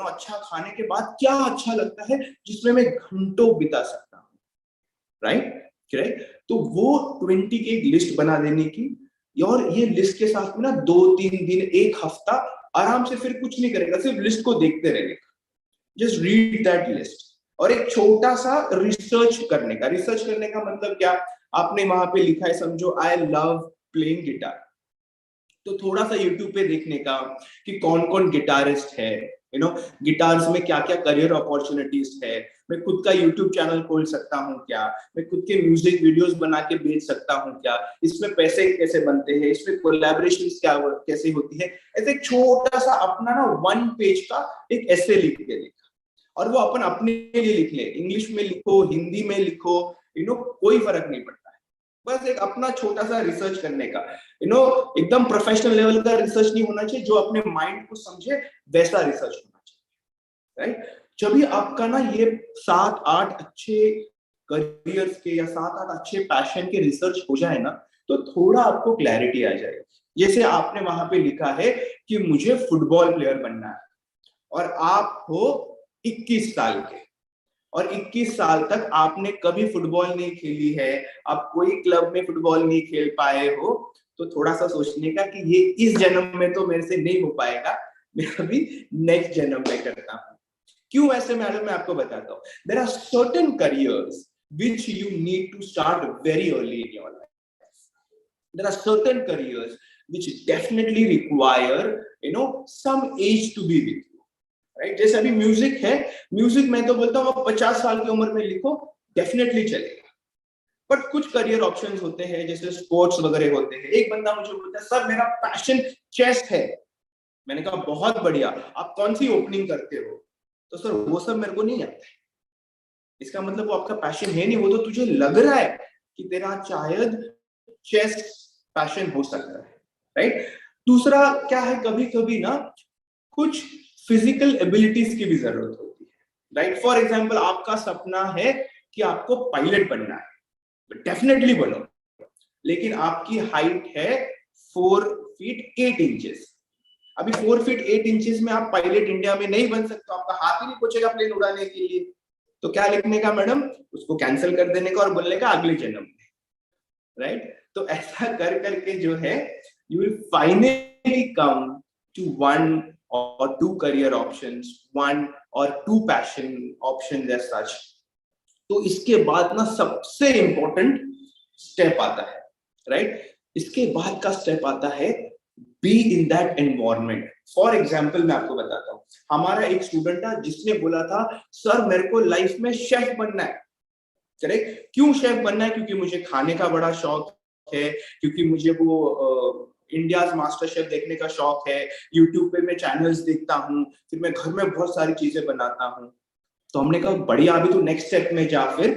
अच्छा खाने के बाद क्या अच्छा लगता है जिसमें मैं घंटों बिता सकता हूँ, राइट? तो वो 20 की एक लिस्ट बना देने की, और ये लिस्ट के साथ में ना 2-3 दिन, एक हफ्ता आराम से फिर कुछ नहीं करेगा, सिर्फ लिस्ट को देखते रहने का. Just read that list. और एक छोटा सा रिसर्च करने का. रिसर्च करने का मतलब क्या, आपने वहां पे लिखा है समझो आई लव प्लेइंग गिटार, तो थोड़ा सा यूट्यूब पे देखने का कि कौन कौन गिटारिस्ट है, गिटार्स में क्या क्या करियर अपॉर्चुनिटीज है. मैं खुद का यूट्यूब चैनल खोल सकता हूँ क्या, मैं खुद के म्यूजिक वीडियोस बना के बेच सकता हूँ क्या, इसमें पैसे कैसे बनते हैं, इसमें कोलैबोरेशंस क्या कैसे होती है. ऐसे एक छोटा सा अपना ना 1 पेज का एक एसे लिख के लिखा, और वो अपन अपने लिए लिख ले, इंग्लिश में लिखो, हिंदी में लिखो, कोई फर्क नहीं पड़ता है. बस एक अपना छोटा सा रिसर्च करने का, एकदम प्रोफेशनल लेवल का रिसर्च नहीं होना चाहिए, जो अपने माइंड को समझे वैसा रिसर्च होना चाहिए, राइट? जब भी आपका ना ये 7-8 अच्छे करियर्स के या 7-8 अच्छे पैशन के रिसर्च हो जाए ना, तो थोड़ा आपको क्लैरिटी आ जाएगी. जैसे आपने वहां पे लिखा है कि मुझे फुटबॉल प्लेयर बनना है, और आप हो 21 साल के, और 21 साल तक आपने कभी फुटबॉल नहीं खेली है, आप कोई क्लब में फुटबॉल नहीं खेल पाए हो, तो थोड़ा सा सोचने का कि ये इस जन्म में तो मेरे से नहीं हो पाएगा, मैं अभी नेक्स्ट जन्म में करता हूँ. क्यों ऐसे मैडम, मैं आपको बताता हूँ. There are certain careers which you need to start very early in your life. There are certain careers which definitely require some age to be with you, right? जैसे अभी म्यूजिक है, म्यूजिक मैं तो बोलता हूँ 50 साल की उम्र में लिखो, डेफिनेटली चलेगा. बट कुछ करियर ऑप्शंस होते हैं, जैसे स्पोर्ट्स वगैरह होते हैं. एक बंदा मुझे बोलता है सर मेरा पैशन चेस है. मैंने कहा बहुत बढ़िया, आप कौन सी ओपनिंग करते हो? तो सर वो सब मेरे को नहीं आता है. इसका मतलब वो आपका पैशन है नहीं, वो तो तुझे लग रहा है कि तेरा शायद चेस पैशन हो सकता है, राइट? दूसरा क्या है, कभी कभी ना कुछ फिजिकल एबिलिटीज की भी जरूरत होती है, राइट? फॉर एग्जाम्पल, आपका सपना है कि आपको पायलट बनना है, डेफिनेटली बनो, लेकिन आपकी हाइट है 4 फीट 8 इंचेस। अभी 4 फीट 8 इंचेस में आप पायलट इंडिया में नहीं बन सकते, आपका हाथ ही नहीं पहुंचेगा प्लेन उड़ाने के लिए। तो क्या लिखने का मैडम, उसको कैंसिल कर देने का और बोलने का अगले जन्म में, राइट। तो ऐसा कर करके जो है you will finally come to 1 or 2 career options, 1 or 2 passion options as such। तो इसके बाद ना सबसे इंपॉर्टेंट स्टेप आता है, राइट। इसके बाद का स्टेप आता है B in that environment. For example मैं आपको बताता हूँ, हमारा एक स्टूडेंट था जिसने बोला था सर मेरे को लाइफ में शेफ बनना है। करेक्ट, क्यों शेफ बनना है? क्योंकि मुझे खाने का बड़ा शौक है, क्योंकि मुझे वो इंडियाज मास्टर शेफ देखने का शौक है, यूट्यूब पे मैं चैनल्स देखता हूँ, फिर मैं घर में बहुत सारी चीजें बनाता हूँ। तो हमने कहा बढ़िया, अभी तो नेक्स्ट स्टेप में जा फिर।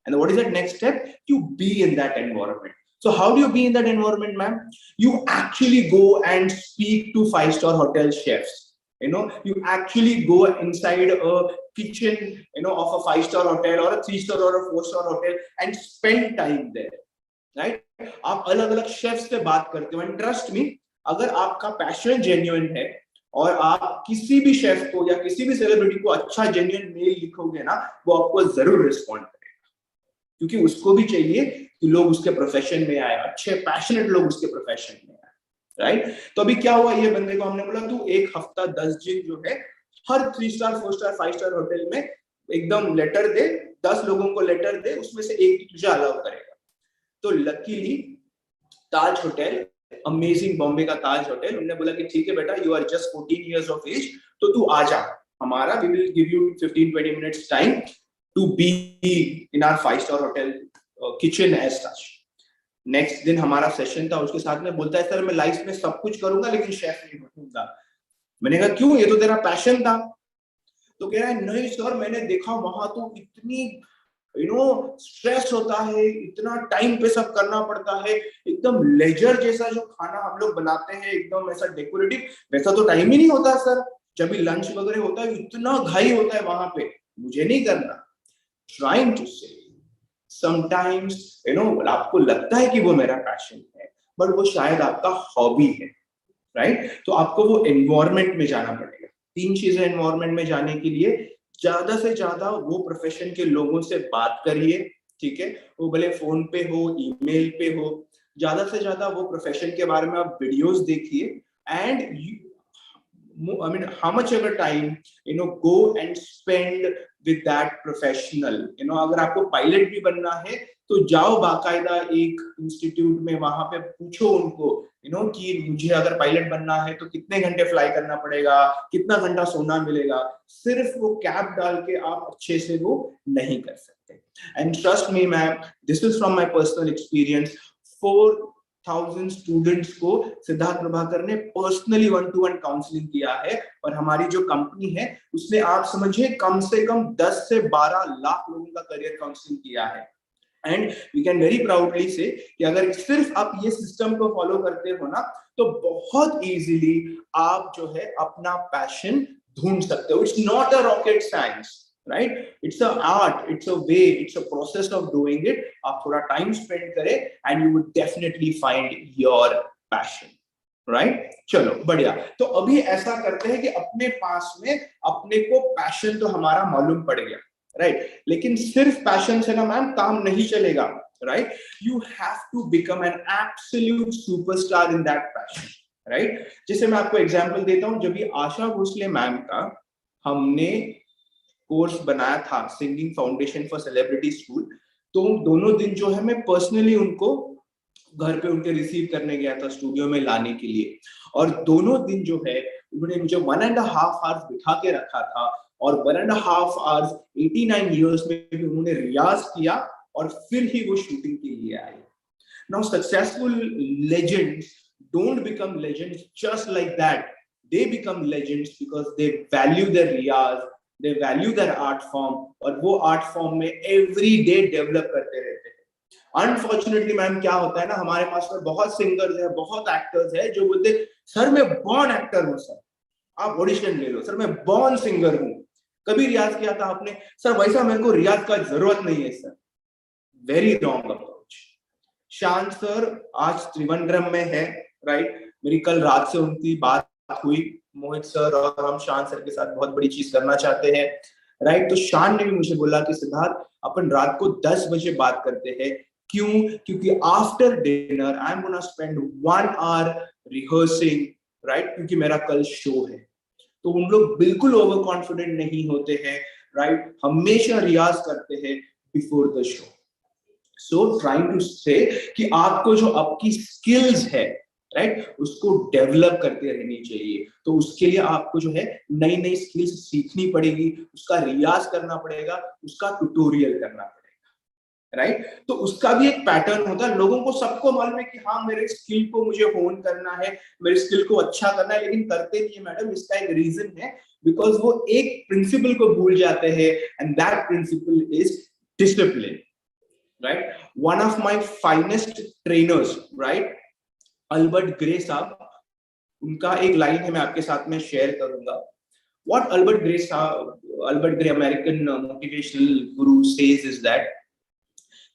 And what is that next step? To be in that environment. So how do you be in that environment, ma'am? You actually go and speak to 5-star hotel chefs. You know, you actually go inside a kitchen, you know, of a 5-star hotel or a 3-star or a 4-star hotel and spend time there, right? आप अलग-अलग chefs से बात करते हो, and trust me, अगर आपका passion genuine है और आप किसी भी शेफ को या किसी भी सेलिब्रिटी को अच्छा जेन्युइन मेल लिखोगे ना, वो आपको जरूर रिस्पॉन्ड करेगा, क्योंकि उसको भी चाहिए कि लोग उसके प्रोफेशन में आए, अच्छे पैशनेट लोग उसके प्रोफेशन में आए, राइट। तो अभी क्या हुआ, ये बंदे को हमने बोला तू 1 हफ्ता 10 दिन जो है हर 3-स्टार 4-स्टार 5-स्टार होटल में एकदम लेटर दे, 10 लोगों को लेटर दे, उसमें से एक तुझे अलाउ करेगा। तो luckily Taj hotel, amazing Bombay का ताज होटल, उन्होंने बोला कि ठीक है बेटा, you are just 14 years of age, तो तू आ जा हमारा, we will give you 15-20 minutes time to be in our 5-स्टार hotel kitchen as such. Next दिन हमारा सेशन था, उसके साथ में बोलता है सर मैं लाइफ में सब कुछ करूंगा लेकिन शेफ नहीं बनूंगा। मैंने कहा क्यों, ये तो तेरा पैशन था। तो कह रहा है नहीं सर, मैंने देखा वहां तो इतनी स्ट्रेस होता है, इतना टाइम पे सब करना पड़ता है, एकदम लेजर जैसा जो खाना हम लोग बनाते हैं एकदम ऐसा डेकोरेटिव, वैसा तो टाइम ही नहीं होता सर। जब भी लंच वगैरह होता है इतना घाई होता है वहां पे, मुझे नहीं करना। ट्राइंग टू से समटाइम्स आपको लगता है कि वो मेरा पैशन है, बट वो शायद आपका हॉबी है, राइट। तो आपको वो एनवायरनमेंट में जाना पड़ेगा। 3 चीजें एनवायरनमेंट में जाने के लिए, ज्यादा से ज्यादा वो प्रोफेशन के लोगों से बात करिए, ठीक है, वो भले फोन पे हो, ईमेल पे हो, ज्यादा से ज्यादा वो प्रोफेशन के बारे में आप वीडियोस देखिए, and I mean, how much ever time, go and spend with that professional. अगर आपको पायलट भी बनना है तो जाओ बाकायदा एक इंस्टीट्यूट में, वहां पे पूछो उनको, कि मुझे अगर पायलट बनना है तो कितने घंटे फ्लाई करना पड़ेगा, कितना घंटा सोना मिलेगा। सिर्फ वो कैप डाल के आप अच्छे से वो नहीं कर सकते। And trust me ma'am, this is from my personal experience. 4,000 students को सिद्धार्थ प्रभाकर ने पर्सनली 1-to-1 काउंसलिंग किया है, और हमारी जो कंपनी है उसने आप समझिए कम से कम 10 से 12 लाख लोगों का करियर काउंसलिंग किया है। And we can very proudly say कि अगर सिर्फ आप ये सिस्टम को फॉलो करते हो ना, तो बहुत इजीली आप जो है अपना पैशन ढूंढ सकते हो। It's not a rocket science, right? It's a art, it's a way, it's a process of doing it. आप थोड़ा टाइम स्पेंड करें and you would definitely find your passion, right? चलो बढ़िया। तो अभी ऐसा करते हैं कि अपने पास में अपने को पैशन तो हमारा मालूम पड़ गया, right? लेकिन सिर्फ पैशन से ना मैम काम नहीं चलेगा, right? You have to become an absolute superstar in that passion, right? जैसे मैं आपको एग्जांपल देता हूँ, जब भी आशा भोसले मैम का हमने कोर्स बनाया था singing foundation for celebrity school, तो दोनों दिन जो है मैं पर्सनली उनको घर पे उनके रिसीव करने गया था, स्टूडियो में लाने के लिए। और दोनों दिन जो है उन्होंने मुझे 1.5 आवर्स बिठा के रखा था, और 1.5 आवर्स 89 इयर्स में भी उन्होंने रियाज किया, और फिर ही वो शूटिंग के लिए आए। Now successful legends don't become legends just like that. They become legends because they value their riyaz, they value their art form, और वो आर्ट फॉर्म में एवरी डे डेवलप करते रहते हैं। अनफॉर्चुनेटली मैम क्या होता है ना, हमारे पास में बहुत सिंगर्स है, बहुत एक्टर्स है जो बोलते सर मैं बॉर्न एक्टर हूँ, सर आप ऑडिशन ले लो, सर मैं बॉर्न सिंगर हूँ, कभी रियाज किया था आपने? सर वैसा मेरे को रियाज का जरूरत नहीं है सर। Very wrong approach. शान सर आज त्रिवेंद्रम में है, राइट? मेरी कल रात से उनकी बात हुई, मोहित सर और हम शान सर के साथ बहुत बड़ी चीज करना चाहते हैं, राइट? तो शान ने भी मुझे बोला कि सिद्धार्थ अपन रात को 10 बजे बात करते हैं। क्यों? क्योंकि after dinner I am gonna spend 1 hour rehearsing, right? क्योंकि मेरा कल शो है। तो उन लोग बिल्कुल ओवर कॉन्फिडेंट नहीं होते हैं, राइट? हमेशा रियाज करते हैं before the show. So trying to say कि आपको जो आपकी स्किल्स है, राइट, उसको डेवलप करते रहनी चाहिए। तो उसके लिए आपको जो है नई नई स्किल्स सीखनी पड़ेगी, उसका रियाज करना पड़ेगा, उसका ट्यूटोरियल करना पड़ेगा, राइट? तो उसका भी एक पैटर्न होता है। लोगों को सबको मालूम है कि हाँ मेरे स्किल को मुझे होन करना है, मेरे स्किल को अच्छा करना है, लेकिन करते नहीं है मैडम। इसका एक रीजन है, बिकॉज वो एक प्रिंसिपल को भूल जाते हैं, and that principle is discipline, right? One of my finest trainers, right, Albert Grey साहब, उनका एक लाइन है मैं आपके साथ में शेयर करूंगा। What Albert Gray, American motivational guru, says is that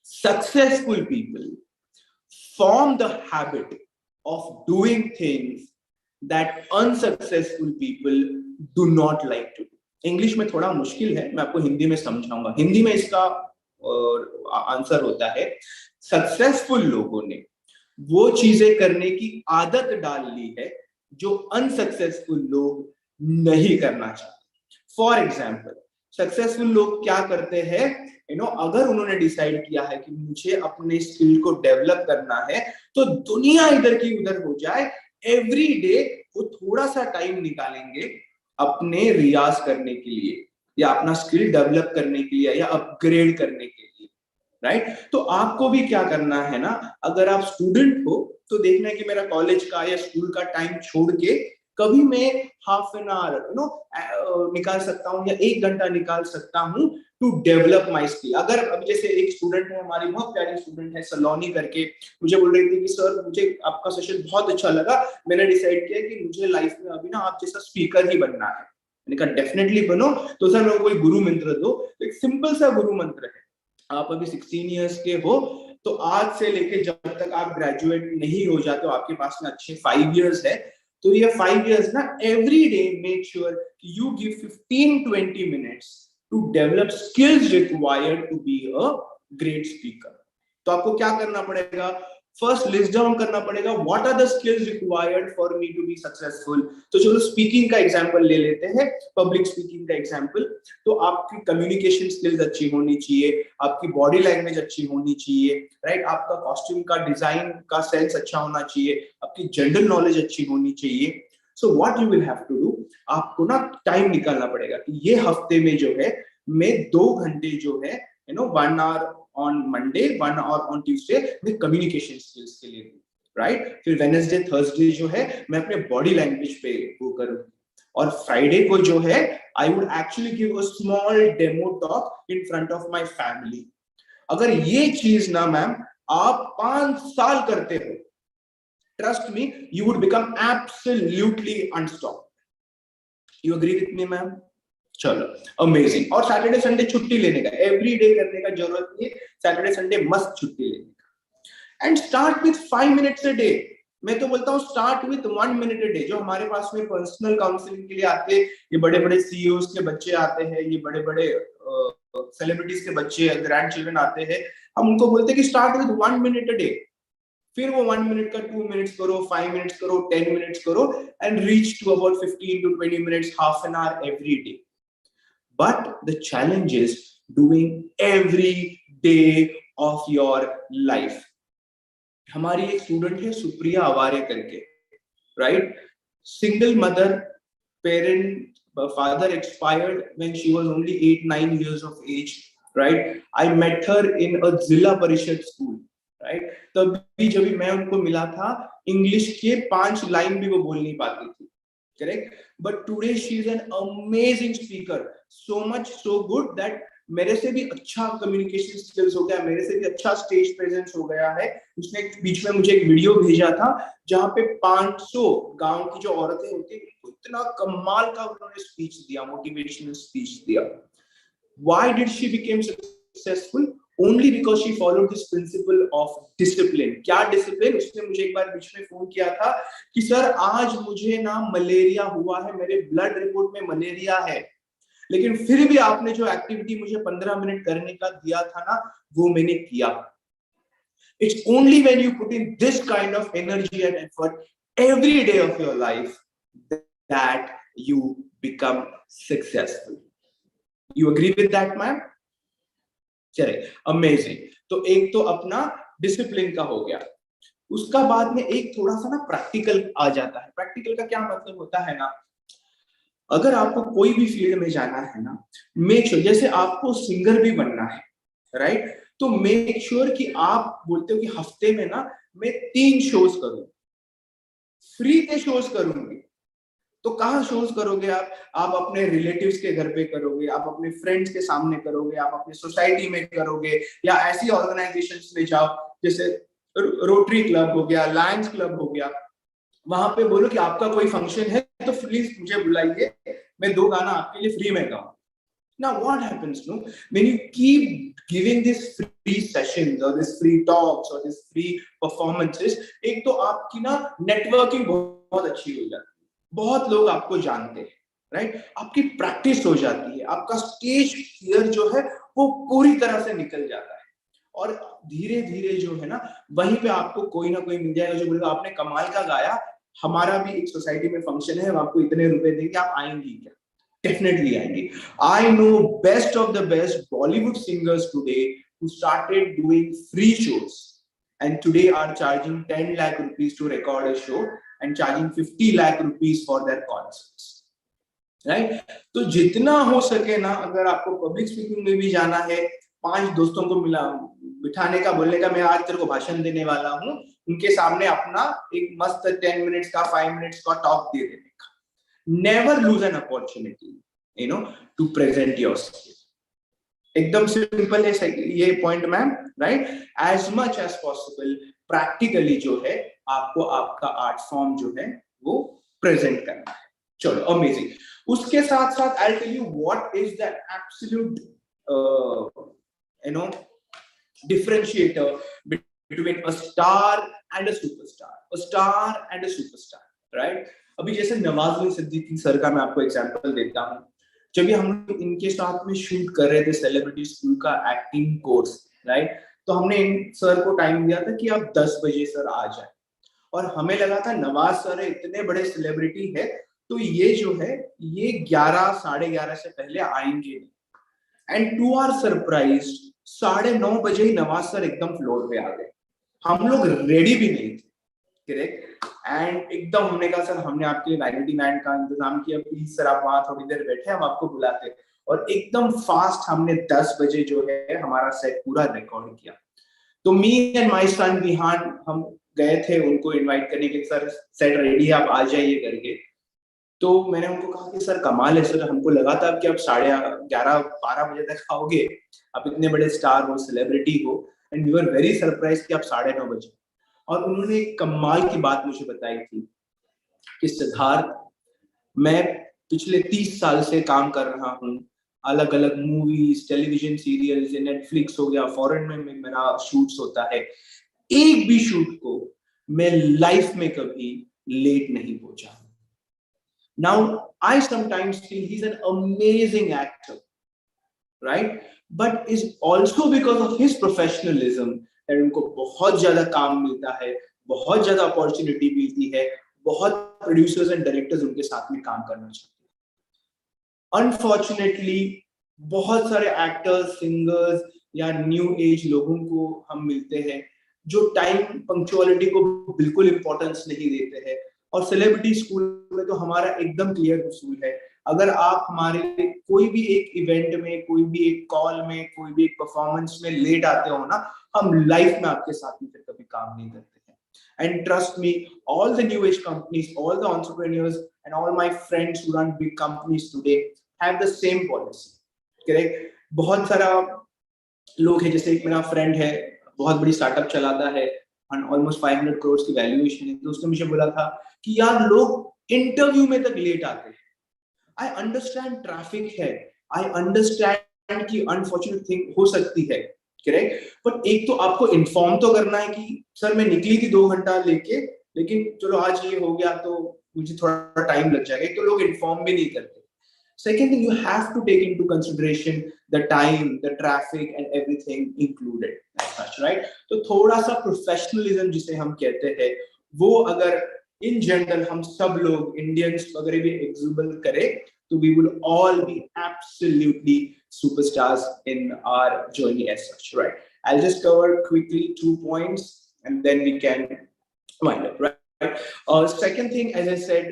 successful people form the habit of doing things that unsuccessful people do not like to do. English में थोड़ा मुश्किल है, मैं आपको हिंदी में समझाऊंगा। हिंदी में इसका आंसर होता है, सक्सेसफुल लोगों ने वो चीजें करने की आदत डाल ली है जो अनसक्सेसफुल लोग नहीं करना चाहते। फॉर एग्जाम्पल, सक्सेसफुल लोग क्या करते हैं, अगर उन्होंने डिसाइड किया है कि मुझे अपने स्किल को डेवलप करना है, तो दुनिया इधर की उधर हो जाए, एवरी डे वो थोड़ा सा टाइम निकालेंगे अपने रियाज करने के लिए, या अपना स्किल डेवलप करने के लिए, या अपग्रेड करने के लिए, राइट? तो आपको भी क्या करना है ना, अगर आप स्टूडेंट हो तो देखना है कि मेरा कॉलेज का या स्कूल का टाइम छोड़ के कभी मैं हाफ एन आवर निकाल सकता हूँ, या 1 घंटा निकाल सकता हूँ टू डेवलप माई स्किल। अगर अब जैसे एक स्टूडेंट है, हमारी बहुत प्यारी स्टूडेंट है सलोनी करके, मुझे बोल रही थी कि सर मुझे आपका सेशन बहुत अच्छा लगा, मैंने डिसाइड किया कि मुझे लाइफ में अभी ना आप जैसा स्पीकर ही बनना है। मैंने कहा डेफिनेटली बनो। तो सर मेरे को कोई गुरु मंत्र दो। एक सिंपल सा गुरु मंत्र है, आप अभी 16 इयर्स के हो, तो आज से लेके जब तक आप ग्रेजुएट नहीं हो जाते हो, आपके पास में अच्छे 5 इयर्स है, तो ये 5 इयर्स ना every day make sure you give 15-20 minutes to develop skills required to be a great speaker. तो आपको क्या करना पड़ेगा, फर्स्ट लिस्ट डाउन करना पड़ेगा, what are the skills required for me to be successful. तो चलो स्पीकिंग का एग्जांपल ले लेते हैं, पब्लिक स्पीकिंग का एग्जांपल। तो आपकी कम्युनिकेशन स्किल्स अच्छी होनी चाहिए, आपकी बॉडी लैंग्वेज अच्छी होनी चाहिए, राइट? आपका कॉस्ट्यूम का डिजाइन का सेंस अच्छा होना चाहिए, आपकी जनरल नॉलेज अच्छी होनी चाहिए। So what you will have to do, आपको ना टाइम निकालना पड़ेगा कि ये हफ्ते में जो है मैं 2 घंटे जो है 1 hour on Monday, 1 hour on Tuesday मैं कम्युनिकेशन स्किल्स के लिए, राइट? फिर वेडनेसडे थर्सडे जो है मैं अपने बॉडी लैंग्वेज पे वो करूँ, और फ्राइडे को जो है I would actually give a small demo talk in front of my family. अगर ये चीज ना मैम आप 5 साल करते हो, trust me you would become absolutely unstoppable. You agree with me ma'am? चलो अमेजिंग। और सैटरडे संडे छुट्टी लेने का, एवरी डे करने का जरूरत नहीं है, सैटरडे संडे मस्त छुट्टी लेने का। And start with 5 minutes a day. मैं तो बोलता हूँ start with 1 minute a day. जो हमारे पास में पर्सनल काउंसलिंग के लिए आते हैं, ये बड़े बड़े सीईओज के बच्चे आते हैं, ये बड़े बड़े सेलिब्रिटीज के बच्चे, ग्रैंड चिल्ड्रन आते हैं, हम उनको बोलते हैं कि start with 1 minute a day. फिर वो 1 मिनट का 2 मिनट्स करो, 5 मिनट्स करो, 10 मिनट्स करो, and reach to about 15 to 20 minutes, half an hour every day. But the challenge is doing every day of your life. हमारी एक स्टूडेंट है सुप्रिया अवारे करके, right? Single mother, parent, father expired when she was only 8-9 years of age, right? I met her in a Zilla Parishad school, right? तभी जब मैं उनको मिला था, इंग्लिश के 5 लाइन भी वो बोल नहीं पाती थी, correct? But today she is an amazing speaker, so much so good that मेरे से भी अच्छा कम्युनिकेशन स्किल्स हो गया, मेरे से भी अच्छा स्टेज प्रेजेंस हो गया है। उसने बीच में मुझे एक वीडियो भेजा था जहाँ पे 500 गांव की जो औरतें होती हैं, इतना कमाल का उन्होंने स्पीच दिया, मोटिवेशनल स्पीच दिया। Why did she become successful? only because she followed this principle of discipline. क्या discipline? उसने मुझे एक बार बीच में फोन किया था कि सर आज मुझे ना मलेरिया हुआ है, मेरे ब्लड रिपोर्ट में मलेरिया है, लेकिन फिर भी आपने जो एक्टिविटी मुझे 15 मिनट करने का दिया था ना, वो मैंने किया. It's only when you put in this kind of energy and effort every day of your life that you become successful. You agree with that, ma'am? चले, अमेजिंग. तो एक तो अपना डिसिप्लिन का हो गया. उसका बाद में एक थोड़ा सा ना प्रैक्टिकल आ जाता है. प्रैक्टिकल का क्या मतलब होता है ना, अगर आपको कोई भी फील्ड में जाना है ना, मेक श्योर, जैसे आपको सिंगर भी बनना है, राइट, तो मेक श्योर कि आप बोलते हो कि हफ्ते में ना मैं 3 शोज करूं, फ्री के शोज करूंगी. तो कहाँ शोज करोगे आप अपने रिलेटिव्स के घर पे करोगे, आप अपने फ्रेंड्स के सामने करोगे, आप अपने सोसाइटी में करोगे, या ऐसी ऑर्गेनाइजेशंस में जाओ जैसे रोटरी क्लब हो गया, लायंस क्लब हो गया, वहां पे बोलो कि आपका कोई फंक्शन है तो प्लीज मुझे बुलाइए, मैं 2 गाना आपके लिए फ्री में गाऊं. Now what happens, no, when you keep giving this free sessions or this free talks or this free performances, एक तो आपकी ना नेटवर्किंग बहुत अच्छी हो जाती है, बहुत लोग आपको जानते हैं, राइट, आपकी प्रैक्टिस हो जाती है, आपका स्टेज फियर जो है वो पूरी तरह से निकल जाता है, और धीरे धीरे जो है ना वहीं पे आपको कोई ना कोई मिल जाएगा जो बोलेगा आपने कमाल का गाया, हमारा भी एक सोसाइटी में फंक्शन है, हम आपको इतने रुपए देंगे, आप आएंगी क्या? Definitely आएंगी. I know best of the best Bollywood singers today who started doing free shows and today are charging 10 lakh rupees to record a show and charging 50 lakh rupees for their concerts. Right? तो जितना हो सके ना, अगर आपको public speaking में भी जाना है, 5 दोस्तों को मिला बिठाने का, बोलने का मैं आज तेरे को भाषण देने वाला हूँ, उनके सामने अपना एक मस्त 10 मिनट्स का 5 मिनट्स का टॉक दे देने का. Never lose an opportunity, you know, to present your skill. एकदम सिंपल है ये point ma'am, right. As much as possible practically जो है आपको आपका आर्ट फॉर्म जो है वो प्रेजेंट करना है. चलो, अमेजिंग. उसके साथ साथ I tell you what is the absolute differentiator between a star and a superstar, a star and a superstar, right? अभी जैसे नवाजुद्दीन सिद्दीकी सर का मैं आपको एग्जांपल देता हूँ. जब भी हम लोग इनके साथ में शूट कर रहे थे सेलिब्रिटी स्कूल का एक्टिंग कोर्स, राइट, तो हमने इन सर को टाइम दिया था कि आप 10 बजे सर आ जाए, और हमें लगा था नवाज सर इतने बड़े सेलिब्रिटी है तो ये जो है ये 11 साढ़े 11 से पहले आएंगे. एंड टू आवर सरप्राइज 9:30 बजे ही नवाज सर एकदम फ्लोर पे आ गए. हम लोग रेडी भी नहीं थे, करेक्ट. एंड एकदम हमने कहा सर हमने आपके लिए 99 का इंतजाम किया, प्लीज सर आप वहां थोड़ी देर बैठे, हम आपको बुलाते हैं. और एकदम फास्ट हमने 10 बजे जो है हमारा सेट पूरा रिकॉर्ड किया. तो me and my son Vihaan हम गए थे उनको इनवाइट करने के लिए, सर सेट रेडी है आप आ जाइए करके. तो मैंने उनको कहा कि सर कमाल है सर, हमको लगा था कि आप 11:30-12 बजे तक आओगे, आप इतने बड़े स्टार हो, सेलिब्रिटी हो, and we were very surprise कि आप 9:30 बजे. और उन्होंने एक कमाल की बात मुझे बताई थी कि सिद्धार्थ, मैं पिछले 30 साल से काम कर रहा हूँ, अलग अलग मूवीज, टेलीविजन सीरियल्स, नेटफ्लिक्स हो गया, फॉरेन में मेरा शूट्स होता है, एक भी शूट को मैं लाइफ में कभी लेट नहीं पहुंचा. Now, I sometimes feel he's an amazing actor, right? But is also because of his professionalism that उनको बहुत ज्यादा काम मिलता है, बहुत ज्यादा अपॉर्चुनिटी मिलती है, बहुत प्रोड्यूसर्स एंड डायरेक्टर्स उनके साथ में काम करना चाहते हैं. अनफॉर्चुनेटली बहुत सारे एक्टर्स, सिंगर्स या न्यू एज लोगों को हम मिलते हैं जो टाइम पंक्चुअलिटी को बिल्कुल इंपॉर्टेंस नहीं देते हैं. और सेलिब्रिटी स्कूल में तो हमारा एकदम क्लियर उसूल है, अगर आप हमारे कोई भी एक इवेंट में, कोई भी एक कॉल में, कोई भी एक परफॉर्मेंस में लेट आते हो ना, हम लाइफ में आपके साथ में फिर कभी काम नहीं करते हैं. And trust me, all the new age companies, all the entrepreneurs and all my friends who run big companies today have the same policy, correct. बहुत सारा लोग हैं, जैसे एक मेरा फ्रेंड है, बहुत बड़ी स्टार्टअप चलाता है, ऑलमोस्ट 500 करोड़ की वैल्यूएशन है. तो उसने मुझे बोला था कि यार लोग इंटरव्यू में तक लेट आते हैं. आई अंडरस्टैंड ट्रैफिक है, आई अंडरस्टैंड कि अनफॉर्चुनेट थिंग हो सकती है, करेक्ट. बट एक तो आपको इन्फॉर्म तो करना है कि सर मैं निकली थी 2 घंटा लेके, लेकिन चलो आज ये हो गया तो मुझे थोड़ा टाइम लग जाएगा. एक तो लोग इन्फॉर्म भी नहीं करते. Second thing, you have to take into consideration the time, the traffic, and everything included as such, right? तो थोड़ा सा professionalism जिसे हम कहते हैं, वो अगर in general हम सब लोग Indians वगैरह भी exuberate करें, तो we would all be absolutely superstars in our journey as such, right? I'll just cover quickly 2 points, and then we can wind up, right? Second thing, as I said,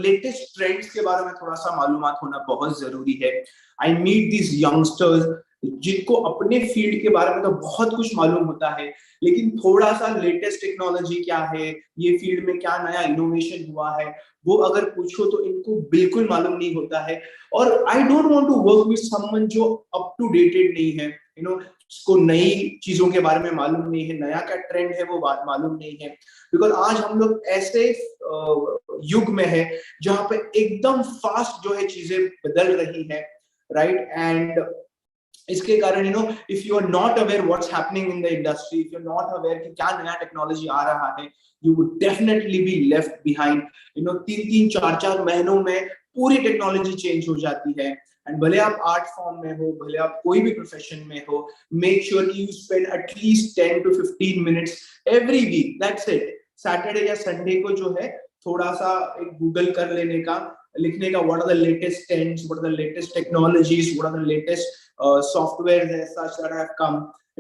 latest trends के बारे में थोड़ा सा मालूमात होना बहुत जरूरी है. I meet these youngsters जिनको अपने फील्ड के बारे में तो बहुत कुछ मालूम होता है, लेकिन थोड़ा सा लेटेस्ट टेक्नोलॉजी क्या है, ये फील्ड में क्या नया इनोवेशन हुआ है, वो अगर पूछो तो इनको बिल्कुल मालूम नहीं होता है. और I don't want to work with someone जो up to dated नहीं है, उसको नई चीजों के बारे में मालूम नहीं है, नया क्या ट्रेंड है वो बात मालूम नहीं है. बिकॉज आज हम लोग ऐसे युग में है जहां पे एकदम फास्ट जो है चीजें बदल रही है, राइट. एंड इसके कारण if you are not aware what's happening in the industry, if you are not aware कि क्या नया टेक्नोलॉजी आ रहा है, you would definitely be left behind. 3-3, 4-4 महीनों में पूरी टेक्नोलॉजी चेंज हो जाती है. एंड भले आप आर्ट फॉर्म में हो, भले आप कोई भी प्रोफेशन में हो, मेक श्योर कि you spend at least 10 to 15 minutes every week. That's it. Saturday या संडे को जो है थोड़ा सा एक गूगल कर लेने का, लिखने का what are the latest trends, what are the latest technologies, what are the latest software that have come.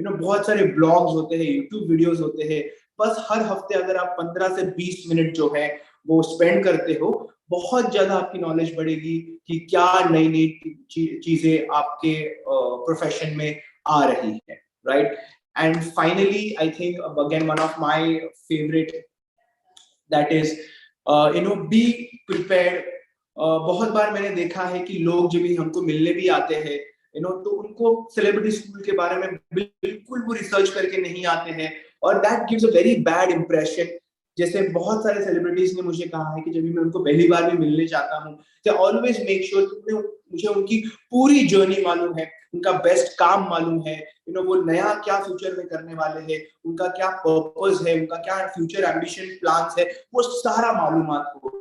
बहुत सारे ब्लॉग्स होते हैं, यूट्यूब वीडियोस होते हैं. बस हर हफ्ते अगर आप 15 से 20 मिनट जो है वो स्पेंड करते हो, बहुत ज्यादा आपकी नॉलेज बढ़ेगी कि क्या नई नई चीजें आपके प्रोफेशन में आ रही है, right. And finally, I think again one of my favorite, that is be prepared. बहुत बार मैंने देखा है कि लोग जब भी हमको मिलने भी आते हैं, तो उनको सेलिब्रिटी स्कूल के बारे में बिल्कुल वो रिसर्च करके नहीं आते हैं, और that gives a very bad impression. जैसे बहुत सारे सेलिब्रिटीज ने मुझे कहा है कि जब भी मैं उनको पहली बार भी मिलने जाता हूँ, तो ऑलवेज मेक श्योर मुझे उनकी पूरी जर्नी मालूम है, उनका बेस्ट काम मालूम है, वो नया क्या फ्यूचर में करने वाले हैं, उनका क्या पर्पस है, उनका क्या फ्यूचर एम्बिशन प्लान्स है, वो सारा मालूमात हो.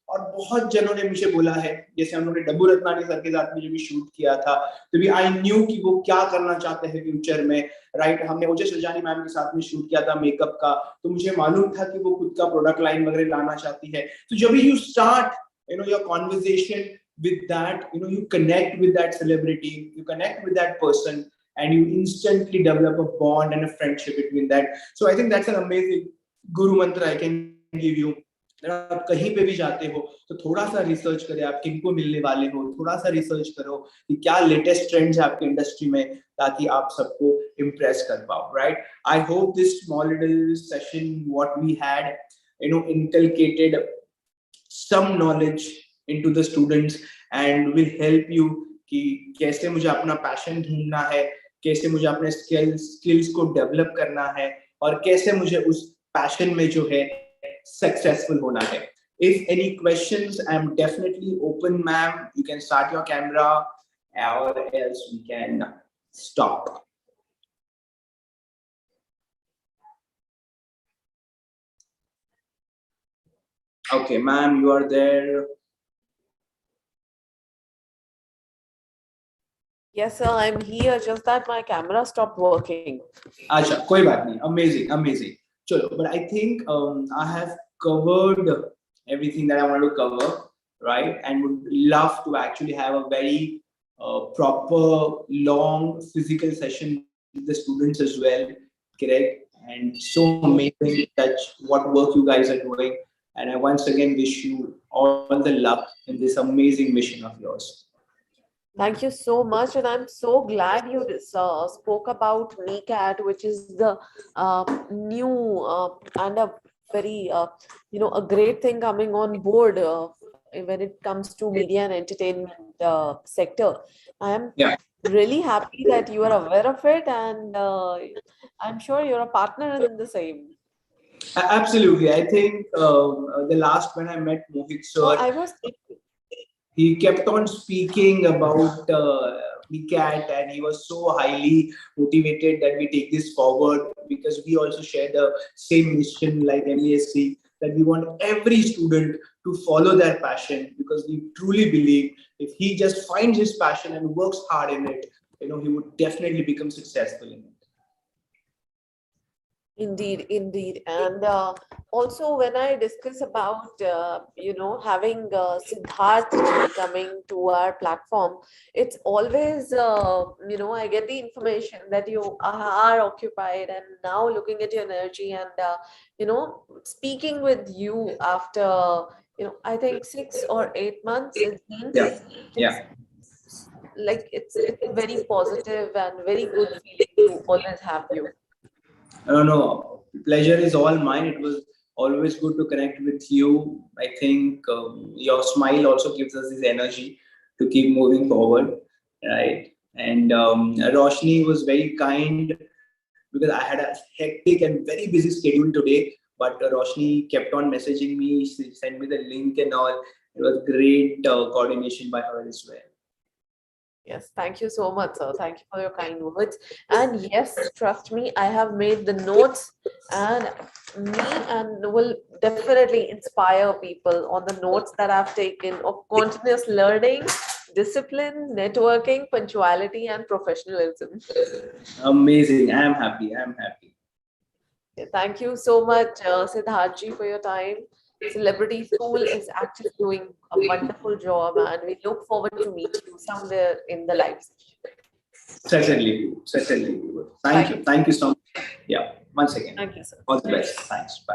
और बहुत जनों ने मुझे बोला है, जैसे हम लोगों ने डब्बू रत्नानी सर के साथ में जब भी शूट किया था, तो भी आई न्यू कि वो क्या करना चाहते हैं फ्यूचर में, राइट. हमने ओजे सजानी मैम के साथ में शूट किया था मेकअप का, तो मुझे मालूम था कि वो खुद का प्रोडक्ट लाइन वगैरह लाना चाहती है. तो जब भी you start your conversation with that, you connect with that celebrity, you connect with that person, and you instantly develop a bond and a friendship between that. So I think that's an amazing guru mantra I can give you. आप कहीं पे भी जाते हो तो थोड़ा सा research करें, आप किनको मिलने वाले हो, थोड़ा सा रिसर्च करो कि क्या लेटेस्ट ट्रेंड्स है आपके इंडस्ट्री में, ताकि आप सबको इम्प्रेस कर पाओ, right. I hope this small little session what we had inculcated some knowledge into the students and will help you कि कैसे मुझे अपना पैशन ढूंढना है, कैसे मुझे अपने स्किल्स को डेवलप करना है, और कैसे मुझे उस पैशन में जो है सक्सेसफुल होना है. If any questions, I am definitely open, ma'am. You can start your camera, or else we can stop. Okay, ma'am, you are there. Yes, sir, I'm here. Just that my camera stopped working. अच्छा, कोई बात नहीं. Amazing, amazing. चलो, but I think I have covered everything that I wanted to cover, right? And would love to actually have a very proper, long physical session with the students as well, correct? And so amazing that what work you guys are doing. And I once again wish you all the luck in this amazing mission of yours. Thank you so much, and I'm so glad you spoke about NECAT, which is the new and a very a great thing coming on board when it comes to media and entertainment sector. I am really happy that you are aware of it, and I'm sure you're a partner in the same. Absolutely. I think the last when I met Mohit sir, I was he kept on speaking about the cat, and he was so highly motivated that we take this forward, because we also share the same mission like MESC, that we want every student to follow their passion, because we truly believe if he just finds his passion and works hard in it, he would definitely become successful in it. Indeed, indeed. And also when I discuss about, having Siddharth ji coming to our platform, it's always, I get the information that you are occupied, and now looking at your energy and, speaking with you after, I think 6 or 8 months it's been. Yeah. Like it's very positive and very good feeling to always have you. No, pleasure is all mine. It was always good to connect with you. I think your smile also gives us this energy to keep moving forward, right? And Roshni was very kind, because I had a hectic and very busy schedule today. But Roshni kept on messaging me. She sent me the link and all. It was great coordination by her as well. Yes, thank you so much, sir. Thank you for your kind words. And yes, trust me, I have made the notes, and will definitely inspire people on the notes that I've taken of continuous learning, discipline, networking, punctuality, and professionalism. Amazing. I am happy. I am happy. Thank you so much, Siddharji, for your time. Celebrity School is actually doing a wonderful job, and we look forward to meet you somewhere in the live session. Certainly. Thank you. Thank you so much. Yeah. Once again. Thank you, sir. All the best. Thanks. Bye.